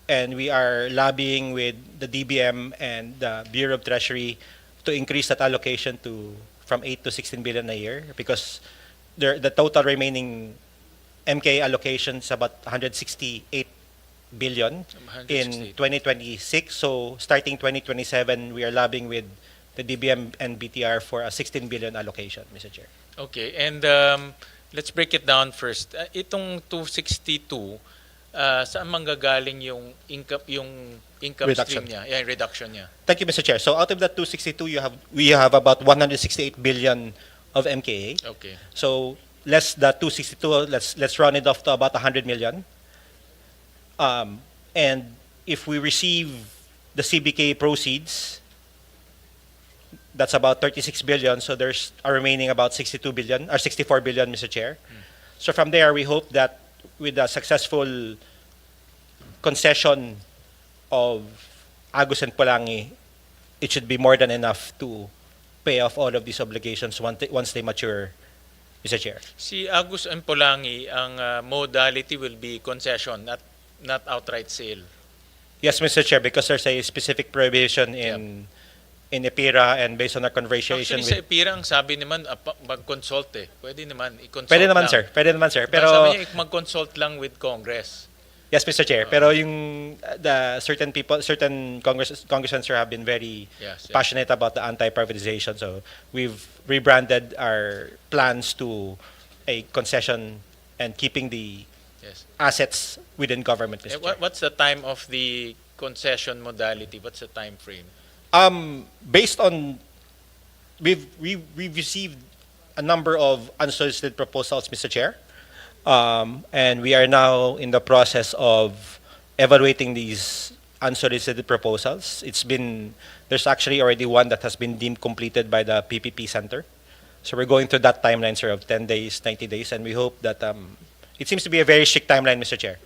and we are lobbying with the DBM and the Bureau of Treasury to increase that allocation from 8 to 16 billion a year, because the total remaining MK allocation is about 168 billion in 2026. So starting 2027, we are lobbying with the DBM and BTR for a 16 billion allocation, Mr. Chair. Okay, and let's break it down first. Itong 262, saan manggagaling yung income Reduction. stream niya? Yeah, reduction niya. Thank you, Mr. Chair. So out of that 262, we have about 168 billion of MKA. Okay. So less the 262, let's run it off to about 100 million. And if we receive the CBK proceeds, that's about 36 billion. So there's a remaining about 62 billion or 64 billion, Mr. Chair. So from there, we hope that with a successful concession of Agus and Pulangi, it should be more than enough to pay off all of these obligations once they mature, Mr. Chair. Si Agus and Pulangi, ang modality will be concession, not outright sale. Yes, Mr. Chair, because there's a specific prohibition in EPIRA, and based on our conversation Actually, sa EPIRA, ang sabi naman, mag-consult eh. Pwede naman, i-consult Pwede naman, lang. sir. Pwede naman, sir. Pero, Pero, sabi niya, mag-consult lang with Congress. yes, Mr. Chair. Pero yung certain congressmen sir, have been very Yes, yes. passionate about the anti-privatization. So we've rebranded our plans to a concession and keeping the Yes. assets within government, Mr. Chair. What's the time of the concession modality? What's the time frame? Based on, we've received a number of unsolicited proposals, Mr. Chair. And we are now in the process of evaluating these unsolicited proposals. There's actually already one that has been deemed completed by the PPP Center. So we're going through that timeline, sir, of 10 days, 90 days, and we hope that, it seems to be a very strict timeline, Mr. Chair.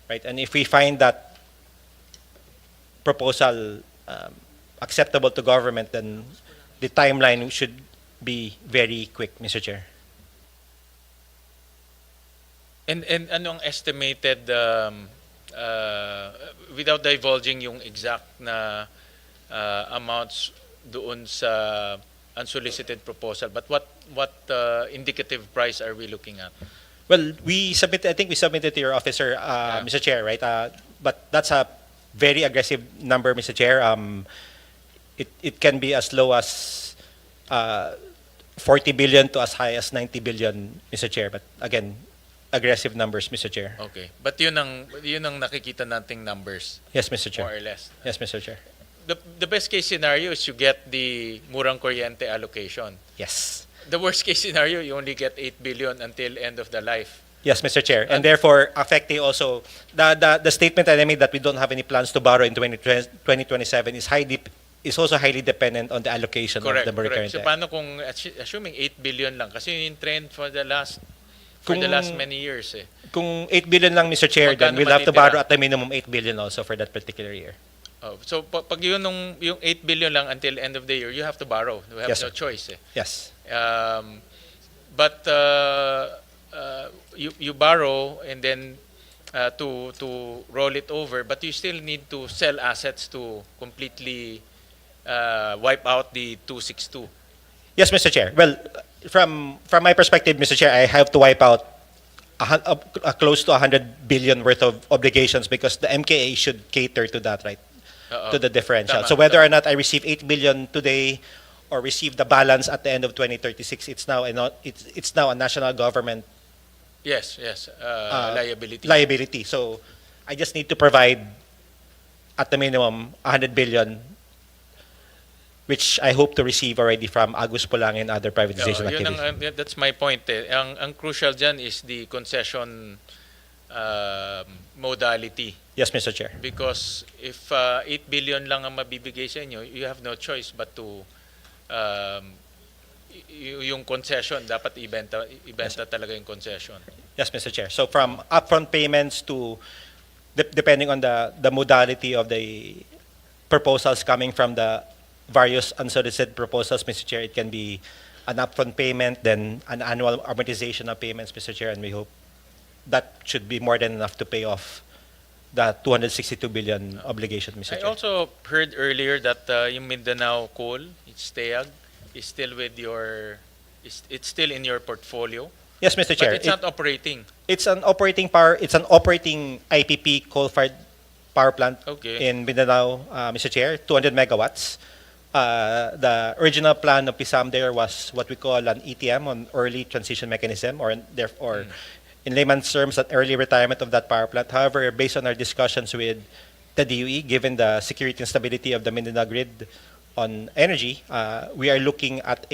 Right, and if we find that proposal acceptable to government, then the timeline should be very quick, Mr. Chair. And anong estimated, without divulging yung exact na amounts doon sa unsolicited proposal, but what indicative price are we looking at? Well, I think we submitted to your officer, Mr. Chair, right? But that's a very aggressive number, Mr. Chair. It can be as low as 40 billion to as high as 90 billion, Mr. Chair. But again, aggressive numbers, Mr. Chair. Okay. But yun ang nakikita nating numbers. Yes, Mr. Chair. More or less. Yes, Mr. Chair. The best case scenario is you get the murang kuryente allocation. Yes. The worst case scenario, you only get 8 billion until end of the life. Yes, Mr. Chair. And therefore, affecting also, the statement that I made that we don't have any plans to borrow in 2027 is also highly dependent on the allocation Correct, of the correct. current. So paano kung, assuming 8 billion lang, kasi yun yung trend for the last many years eh. Kung 8 billion lang, Mr. Chair, then Magkano we'll have to matitira? borrow at the minimum 8 billion also for that particular year. Oh, so pag yung 8 billion lang until end of the year, you have to borrow. You have Yes, no sir. choice eh. Yes. But you borrow and then to roll it over, but you still need to sell assets to completely wipe out the 262. Yes, Mr. Chair. Well, from my perspective, Mr. Chair, I have to wipe out close to 100 billion worth of obligations because the MKA should cater to that, right? To the differential. Tama, So whether or not I receive 8 billion today or receive the balance at the end of 2036, it's now a national government Yes, liability. liability. So I just need to provide at the minimum 100 billion, which I hope to receive already from Agus Pulang and other privatization Yun activities. that's my point eh. Ang crucial dyan is the concession modality. Yes, Mr. Chair. Because if 8 billion lang ang mabibigay sa inyo, you have no choice but to yung concession, dapat ibenta talaga yung concession. Yes, Mr. Chair. So from upfront payments to, depending on the modality of the proposals coming from the various unsolicited proposals, Mr. Chair, it can be an upfront payment, then an annual amortization of payments, Mr. Chair, and we hope that should be more than enough to pay off the 262 billion obligation, Mr. I Chair. also heard earlier that yung Mindanao coal, it's TEAG, is still it's still in your portfolio. Yes, Mr. Chair. But it's not operating. It's an operating IPP coal-fired power plant Okay. in Mindanao, Mr. Chair, 200 megawatts. The original plan of PISAM there was what we call an ETM, on early transition mechanism, or therefore, in layman's terms, an early retirement of that power plant. However, based on our discussions with the DOE, given the security and stability of the Mindanao grid on energy, we are looking at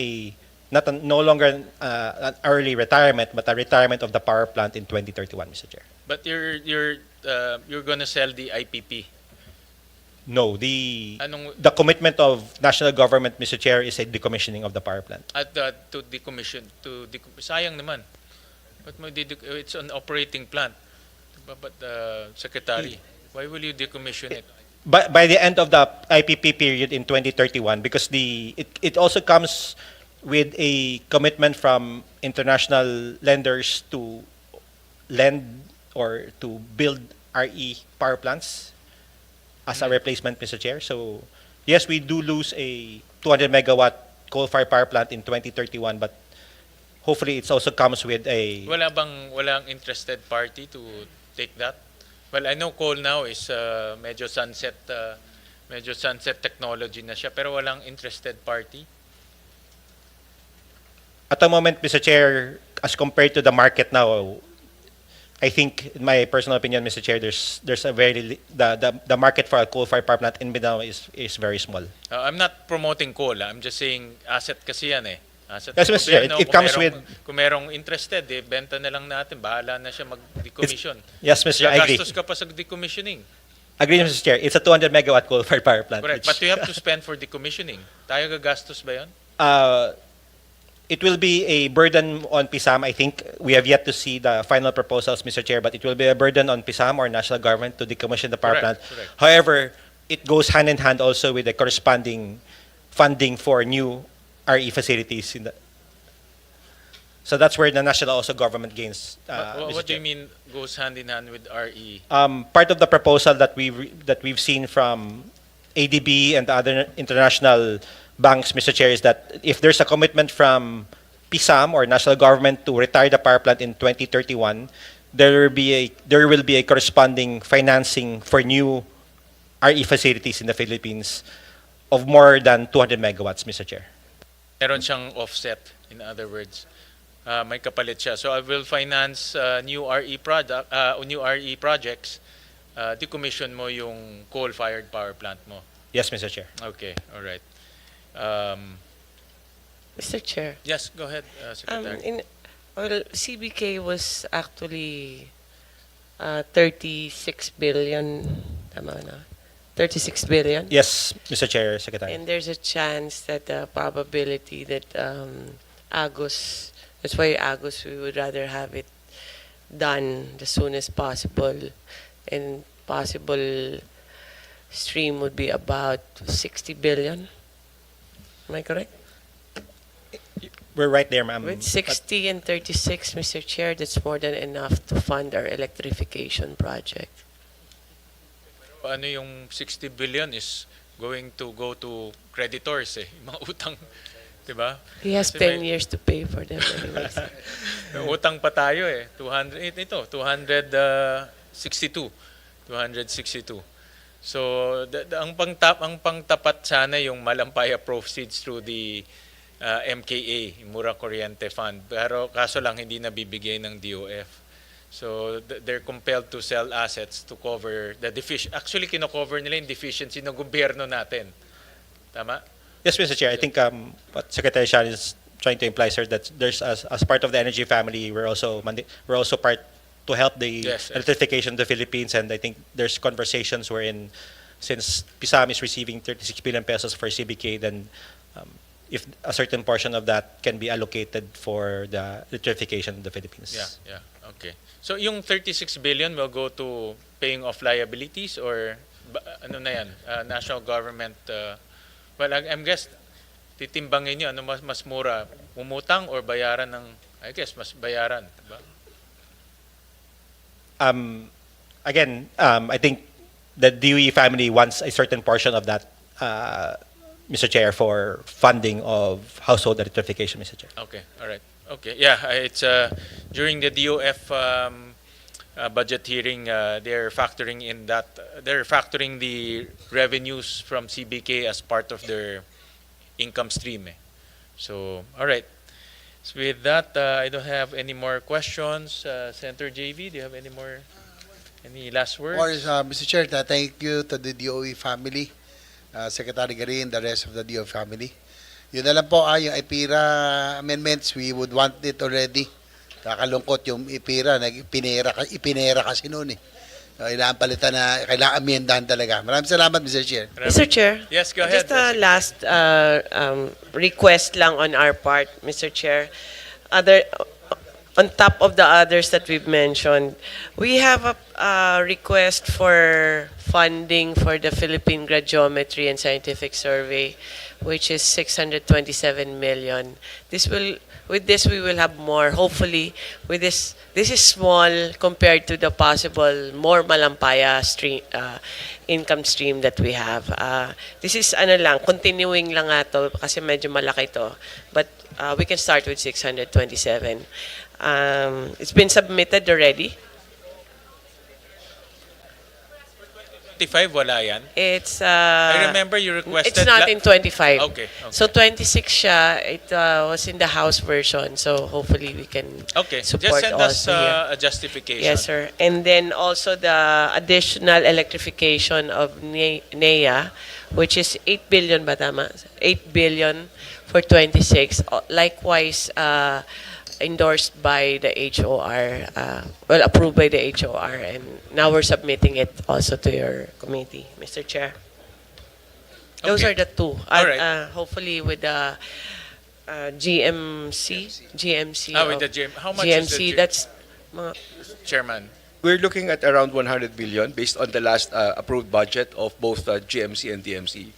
no longer an early retirement, but a retirement of the power plant in 2031, Mr. Chair. But you're going to sell the IPP. No, the Anong commitment of national government, Mr. Chair, is a decommissioning of the power plant. at to decommission sayang naman. But it's an operating plant. But secretary, why will you decommission it? By the end of the IPP period in 2031, because it also comes with a commitment from international lenders to lend or to build RE power plants as a replacement, Mr. Chair. So yes, we do lose a 200 megawatt coal-fired power plant in 2031, but hopefully it also comes with a... Walang interested party to take that? Well, I know coal now is medyo sunset technology na siya, pero walang interested party. At the moment, Mr. Chair, as compared to the market now, I think, in my personal opinion, Mr. Chair, there's a the market for a coal-fired power plant in Mindanao is very small. I'm not promoting coal. I'm just saying asset kasi yan eh. Asset Yes, ng Mr. Chair, gobyerno. it comes with... Kung merong interested, benta na lang natin. Bahala na siya mag-decommission. Yes, Mr. Chair, I agree. Gagastos ka pa sa decommissioning. Agree, Mr. Chair. It's a 200 megawatt coal-fired power plant. Correct. But you have to spend for decommissioning. Tayo gagastos ba yun? It will be a burden on PISAM. I think we have yet to see the final proposals, Mr. Chair, but it will be a burden on PISAM or national government to decommission the power Correct, plant. correct. However, it goes hand in hand also with the corresponding funding for new RE facilities. So that's where the national also government gains. Mr. What do Chair. you mean goes hand in hand with RE? Part of the proposal that we've seen from ADB and the other international banks, Mr. Chair, is that if there's a commitment from PISAM or national government to retire the power plant in 2031, there will be a corresponding financing for new RE facilities in the Philippines of more than 200 megawatts, Mr. Chair. Meron siyang offset, in other words. May kapalit siya. So I will finance new RE projects. Decommission mo yung coal-fired power plant mo. Yes, Mr. Chair. Okay, all right. Mr. Chair. Yes, go ahead, Secretary. CBK was actually 36 billion. Tama na? 36 billion? Yes, Mr. Chair, Secretary. And there's a chance that the probability that Agus, that's why Agus, we would rather have it done as soon as possible. And possible stream would be about 60 billion. Am I correct? We're right there, ma'am. With 60 and 36, Mr. Chair, that's more than enough to fund our electrification project. Ano yung 60 billion is going to go to creditors eh. Mga utang, di ba? He has Kasi 10 years to pay for them anyways. May utang pa tayo eh. 262. So ang pangtapat sana yung Malampaya proceeds through the MKA, Mura Kuryente Fund. Pero kaso lang hindi nabibigay ng DOF. So they're compelled to sell assets to cover the deficiency. Actually, kino-cover nila yung deficiency ng gobyerno natin. Tama? Yes, Mr. Chair. I think what Secretary Shan is trying to imply, sir, that there's as part of the energy family, we're also part to help the Yes. electrification of the Philippines, and I think there's conversations wherein since PISAM is receiving 36 billion pesos for CBK, then if a certain portion of that can be allocated for the electrification of the Philippines. Yeah. Okay. So yung 36 billion will go to paying off liabilities or ano na yan? National government well, I'm guess titimbangin niyo ano mas mura, umutang or bayaran ng I guess mas bayaran, diba? Again, I think the DOE family wants a certain portion of that, Mr. Chair, for funding of household electrification, Mr. Chair. Okay, all right. Okay, yeah, it's during the DOF budget hearing, they're factoring in that they're factoring the revenues from CBK as part of their income stream. So, all right. So with that, I don't have any more questions. Senator JV, do you have any last words? Or, Mr. Chair, thank you to the DOE family, Secretary Garin, the rest of the DOE family. Yun na lang po, yung IPIRA amendments, we would want it already. Kakalungkot yung IPIRA, ipinera kasi noon eh. Kailangan palitan na, kailangan amendahan talaga. Maraming salamat, Mr. Chair. Mr. Chair? Yes, go ahead. Just a last request lang on our part, Mr. Chair. On top of the others that we've mentioned, we have a request for funding for the Philippine Gradiometry and Scientific Survey, which is 627 million. With this we will have more. Hopefully, with this is small compared to the possible more Malampaya income stream that we have. This is continuing lang ato kasi medyo malaki to. But we can start with 627. It's been submitted already. 25, wala yan? It's I remember you requested... it's not in 25. Okay. So 26 siya, it was in the House version. So hopefully we can Okay, support just send us also here. a justification. Yes, sir. And then also the additional electrification of NEA, which is 8 billion ba tama? 8 billion for 26. Likewise, endorsed by the HOR, well, approved by the HOR, and now we're submitting it also to your committee, Mr. Chair. Those Okay. are the two. All right. Hopefully with the GMC. With the GM. How much is the GMC, that's Chairman? We're looking at around 100 billion based on the last approved budget of both GMC and DMC,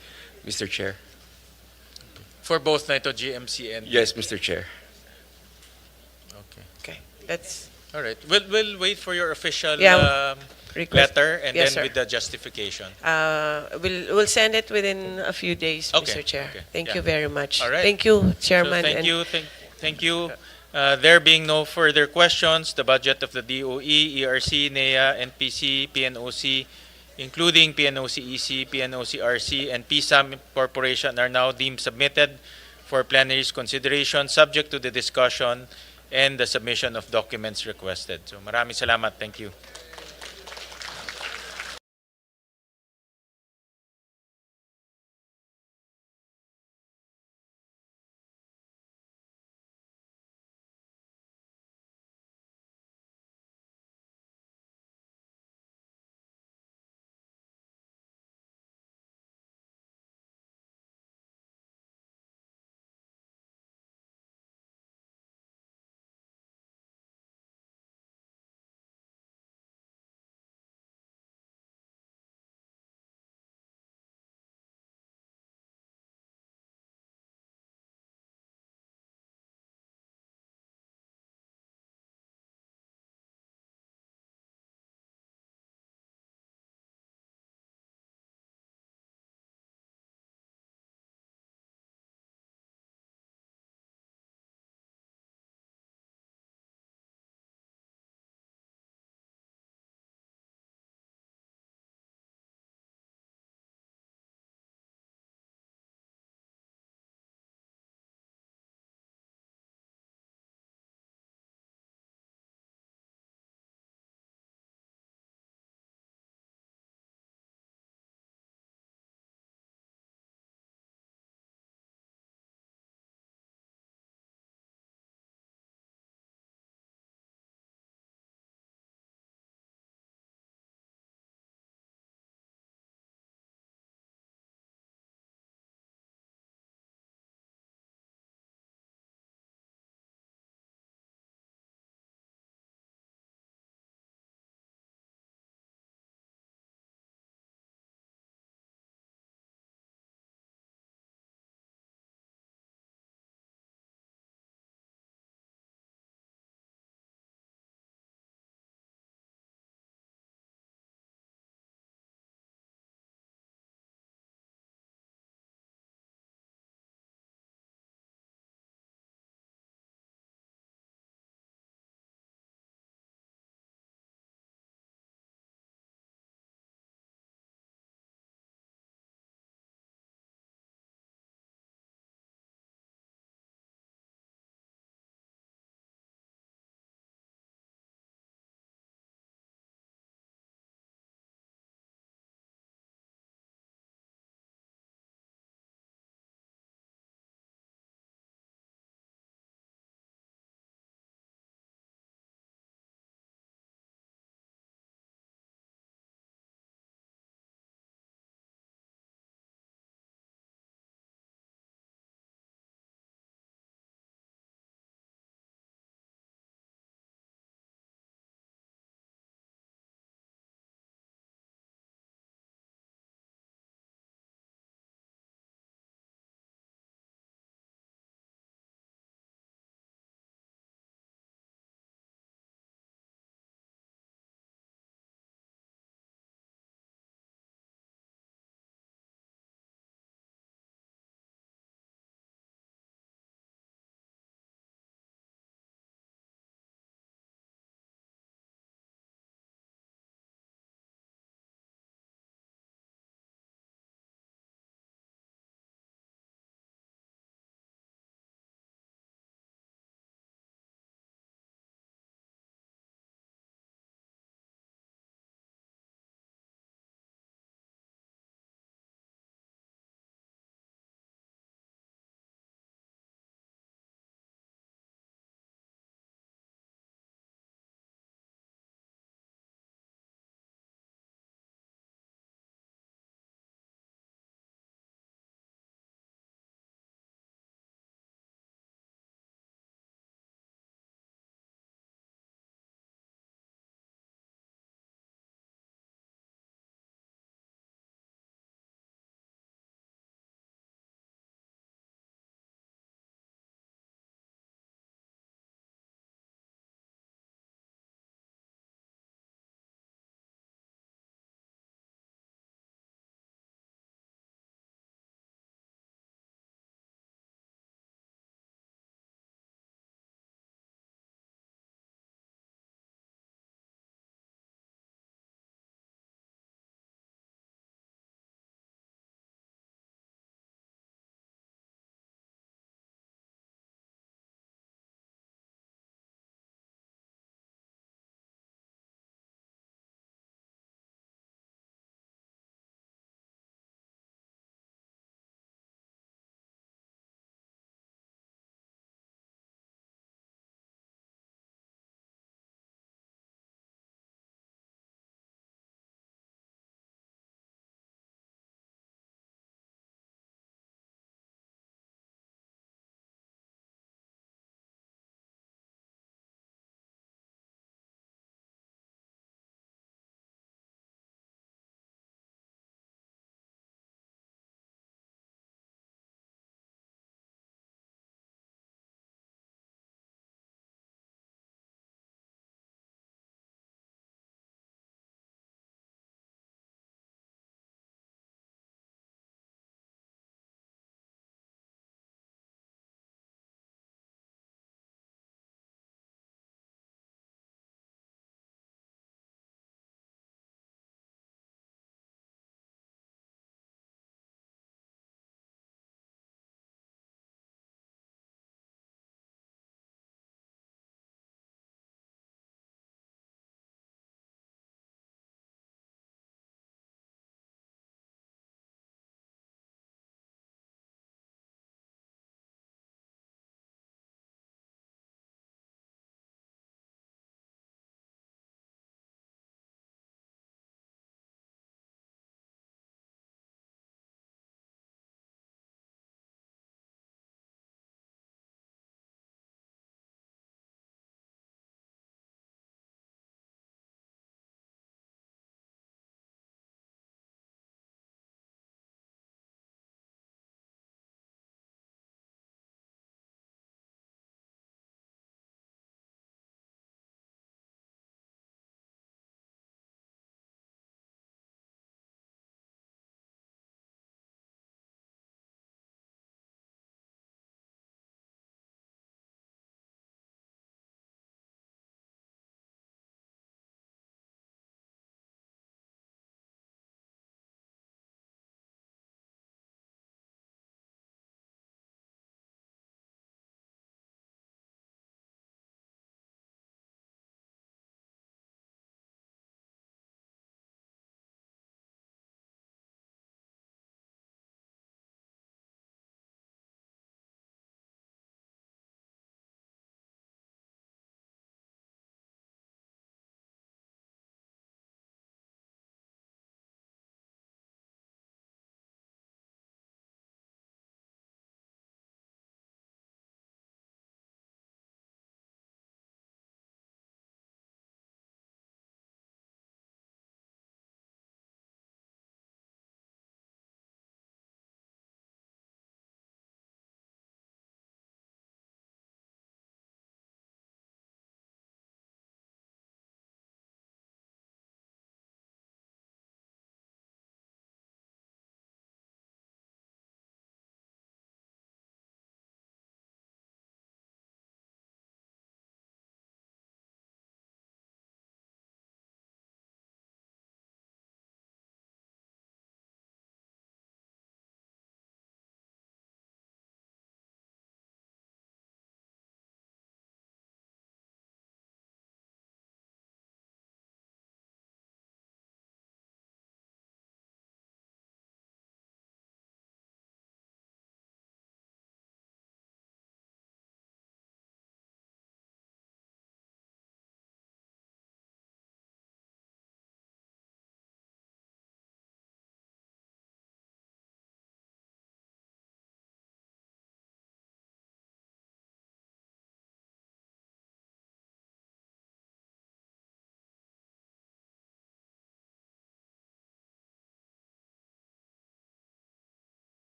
Mr. Chair. For both na ito, GMC and... Yes, Mr. Chair. okay. That's All right. We'll wait for your official request. letter and Yes, then sir. with the justification. we'll send it within a few days, Okay, Mr. Chair. okay, Thank yeah. you very much. All right. Thank you, Chairman. So thank and you. Thank you. There being no further questions, the budget of the DOE, ERC, NEA, NPC, PNOC, including PNOC-EC, PNOC-RC, and PSAM Corporation are now deemed submitted for plenary's consideration, subject to the discussion and the submission of documents requested. So maraming salamat. Thank you.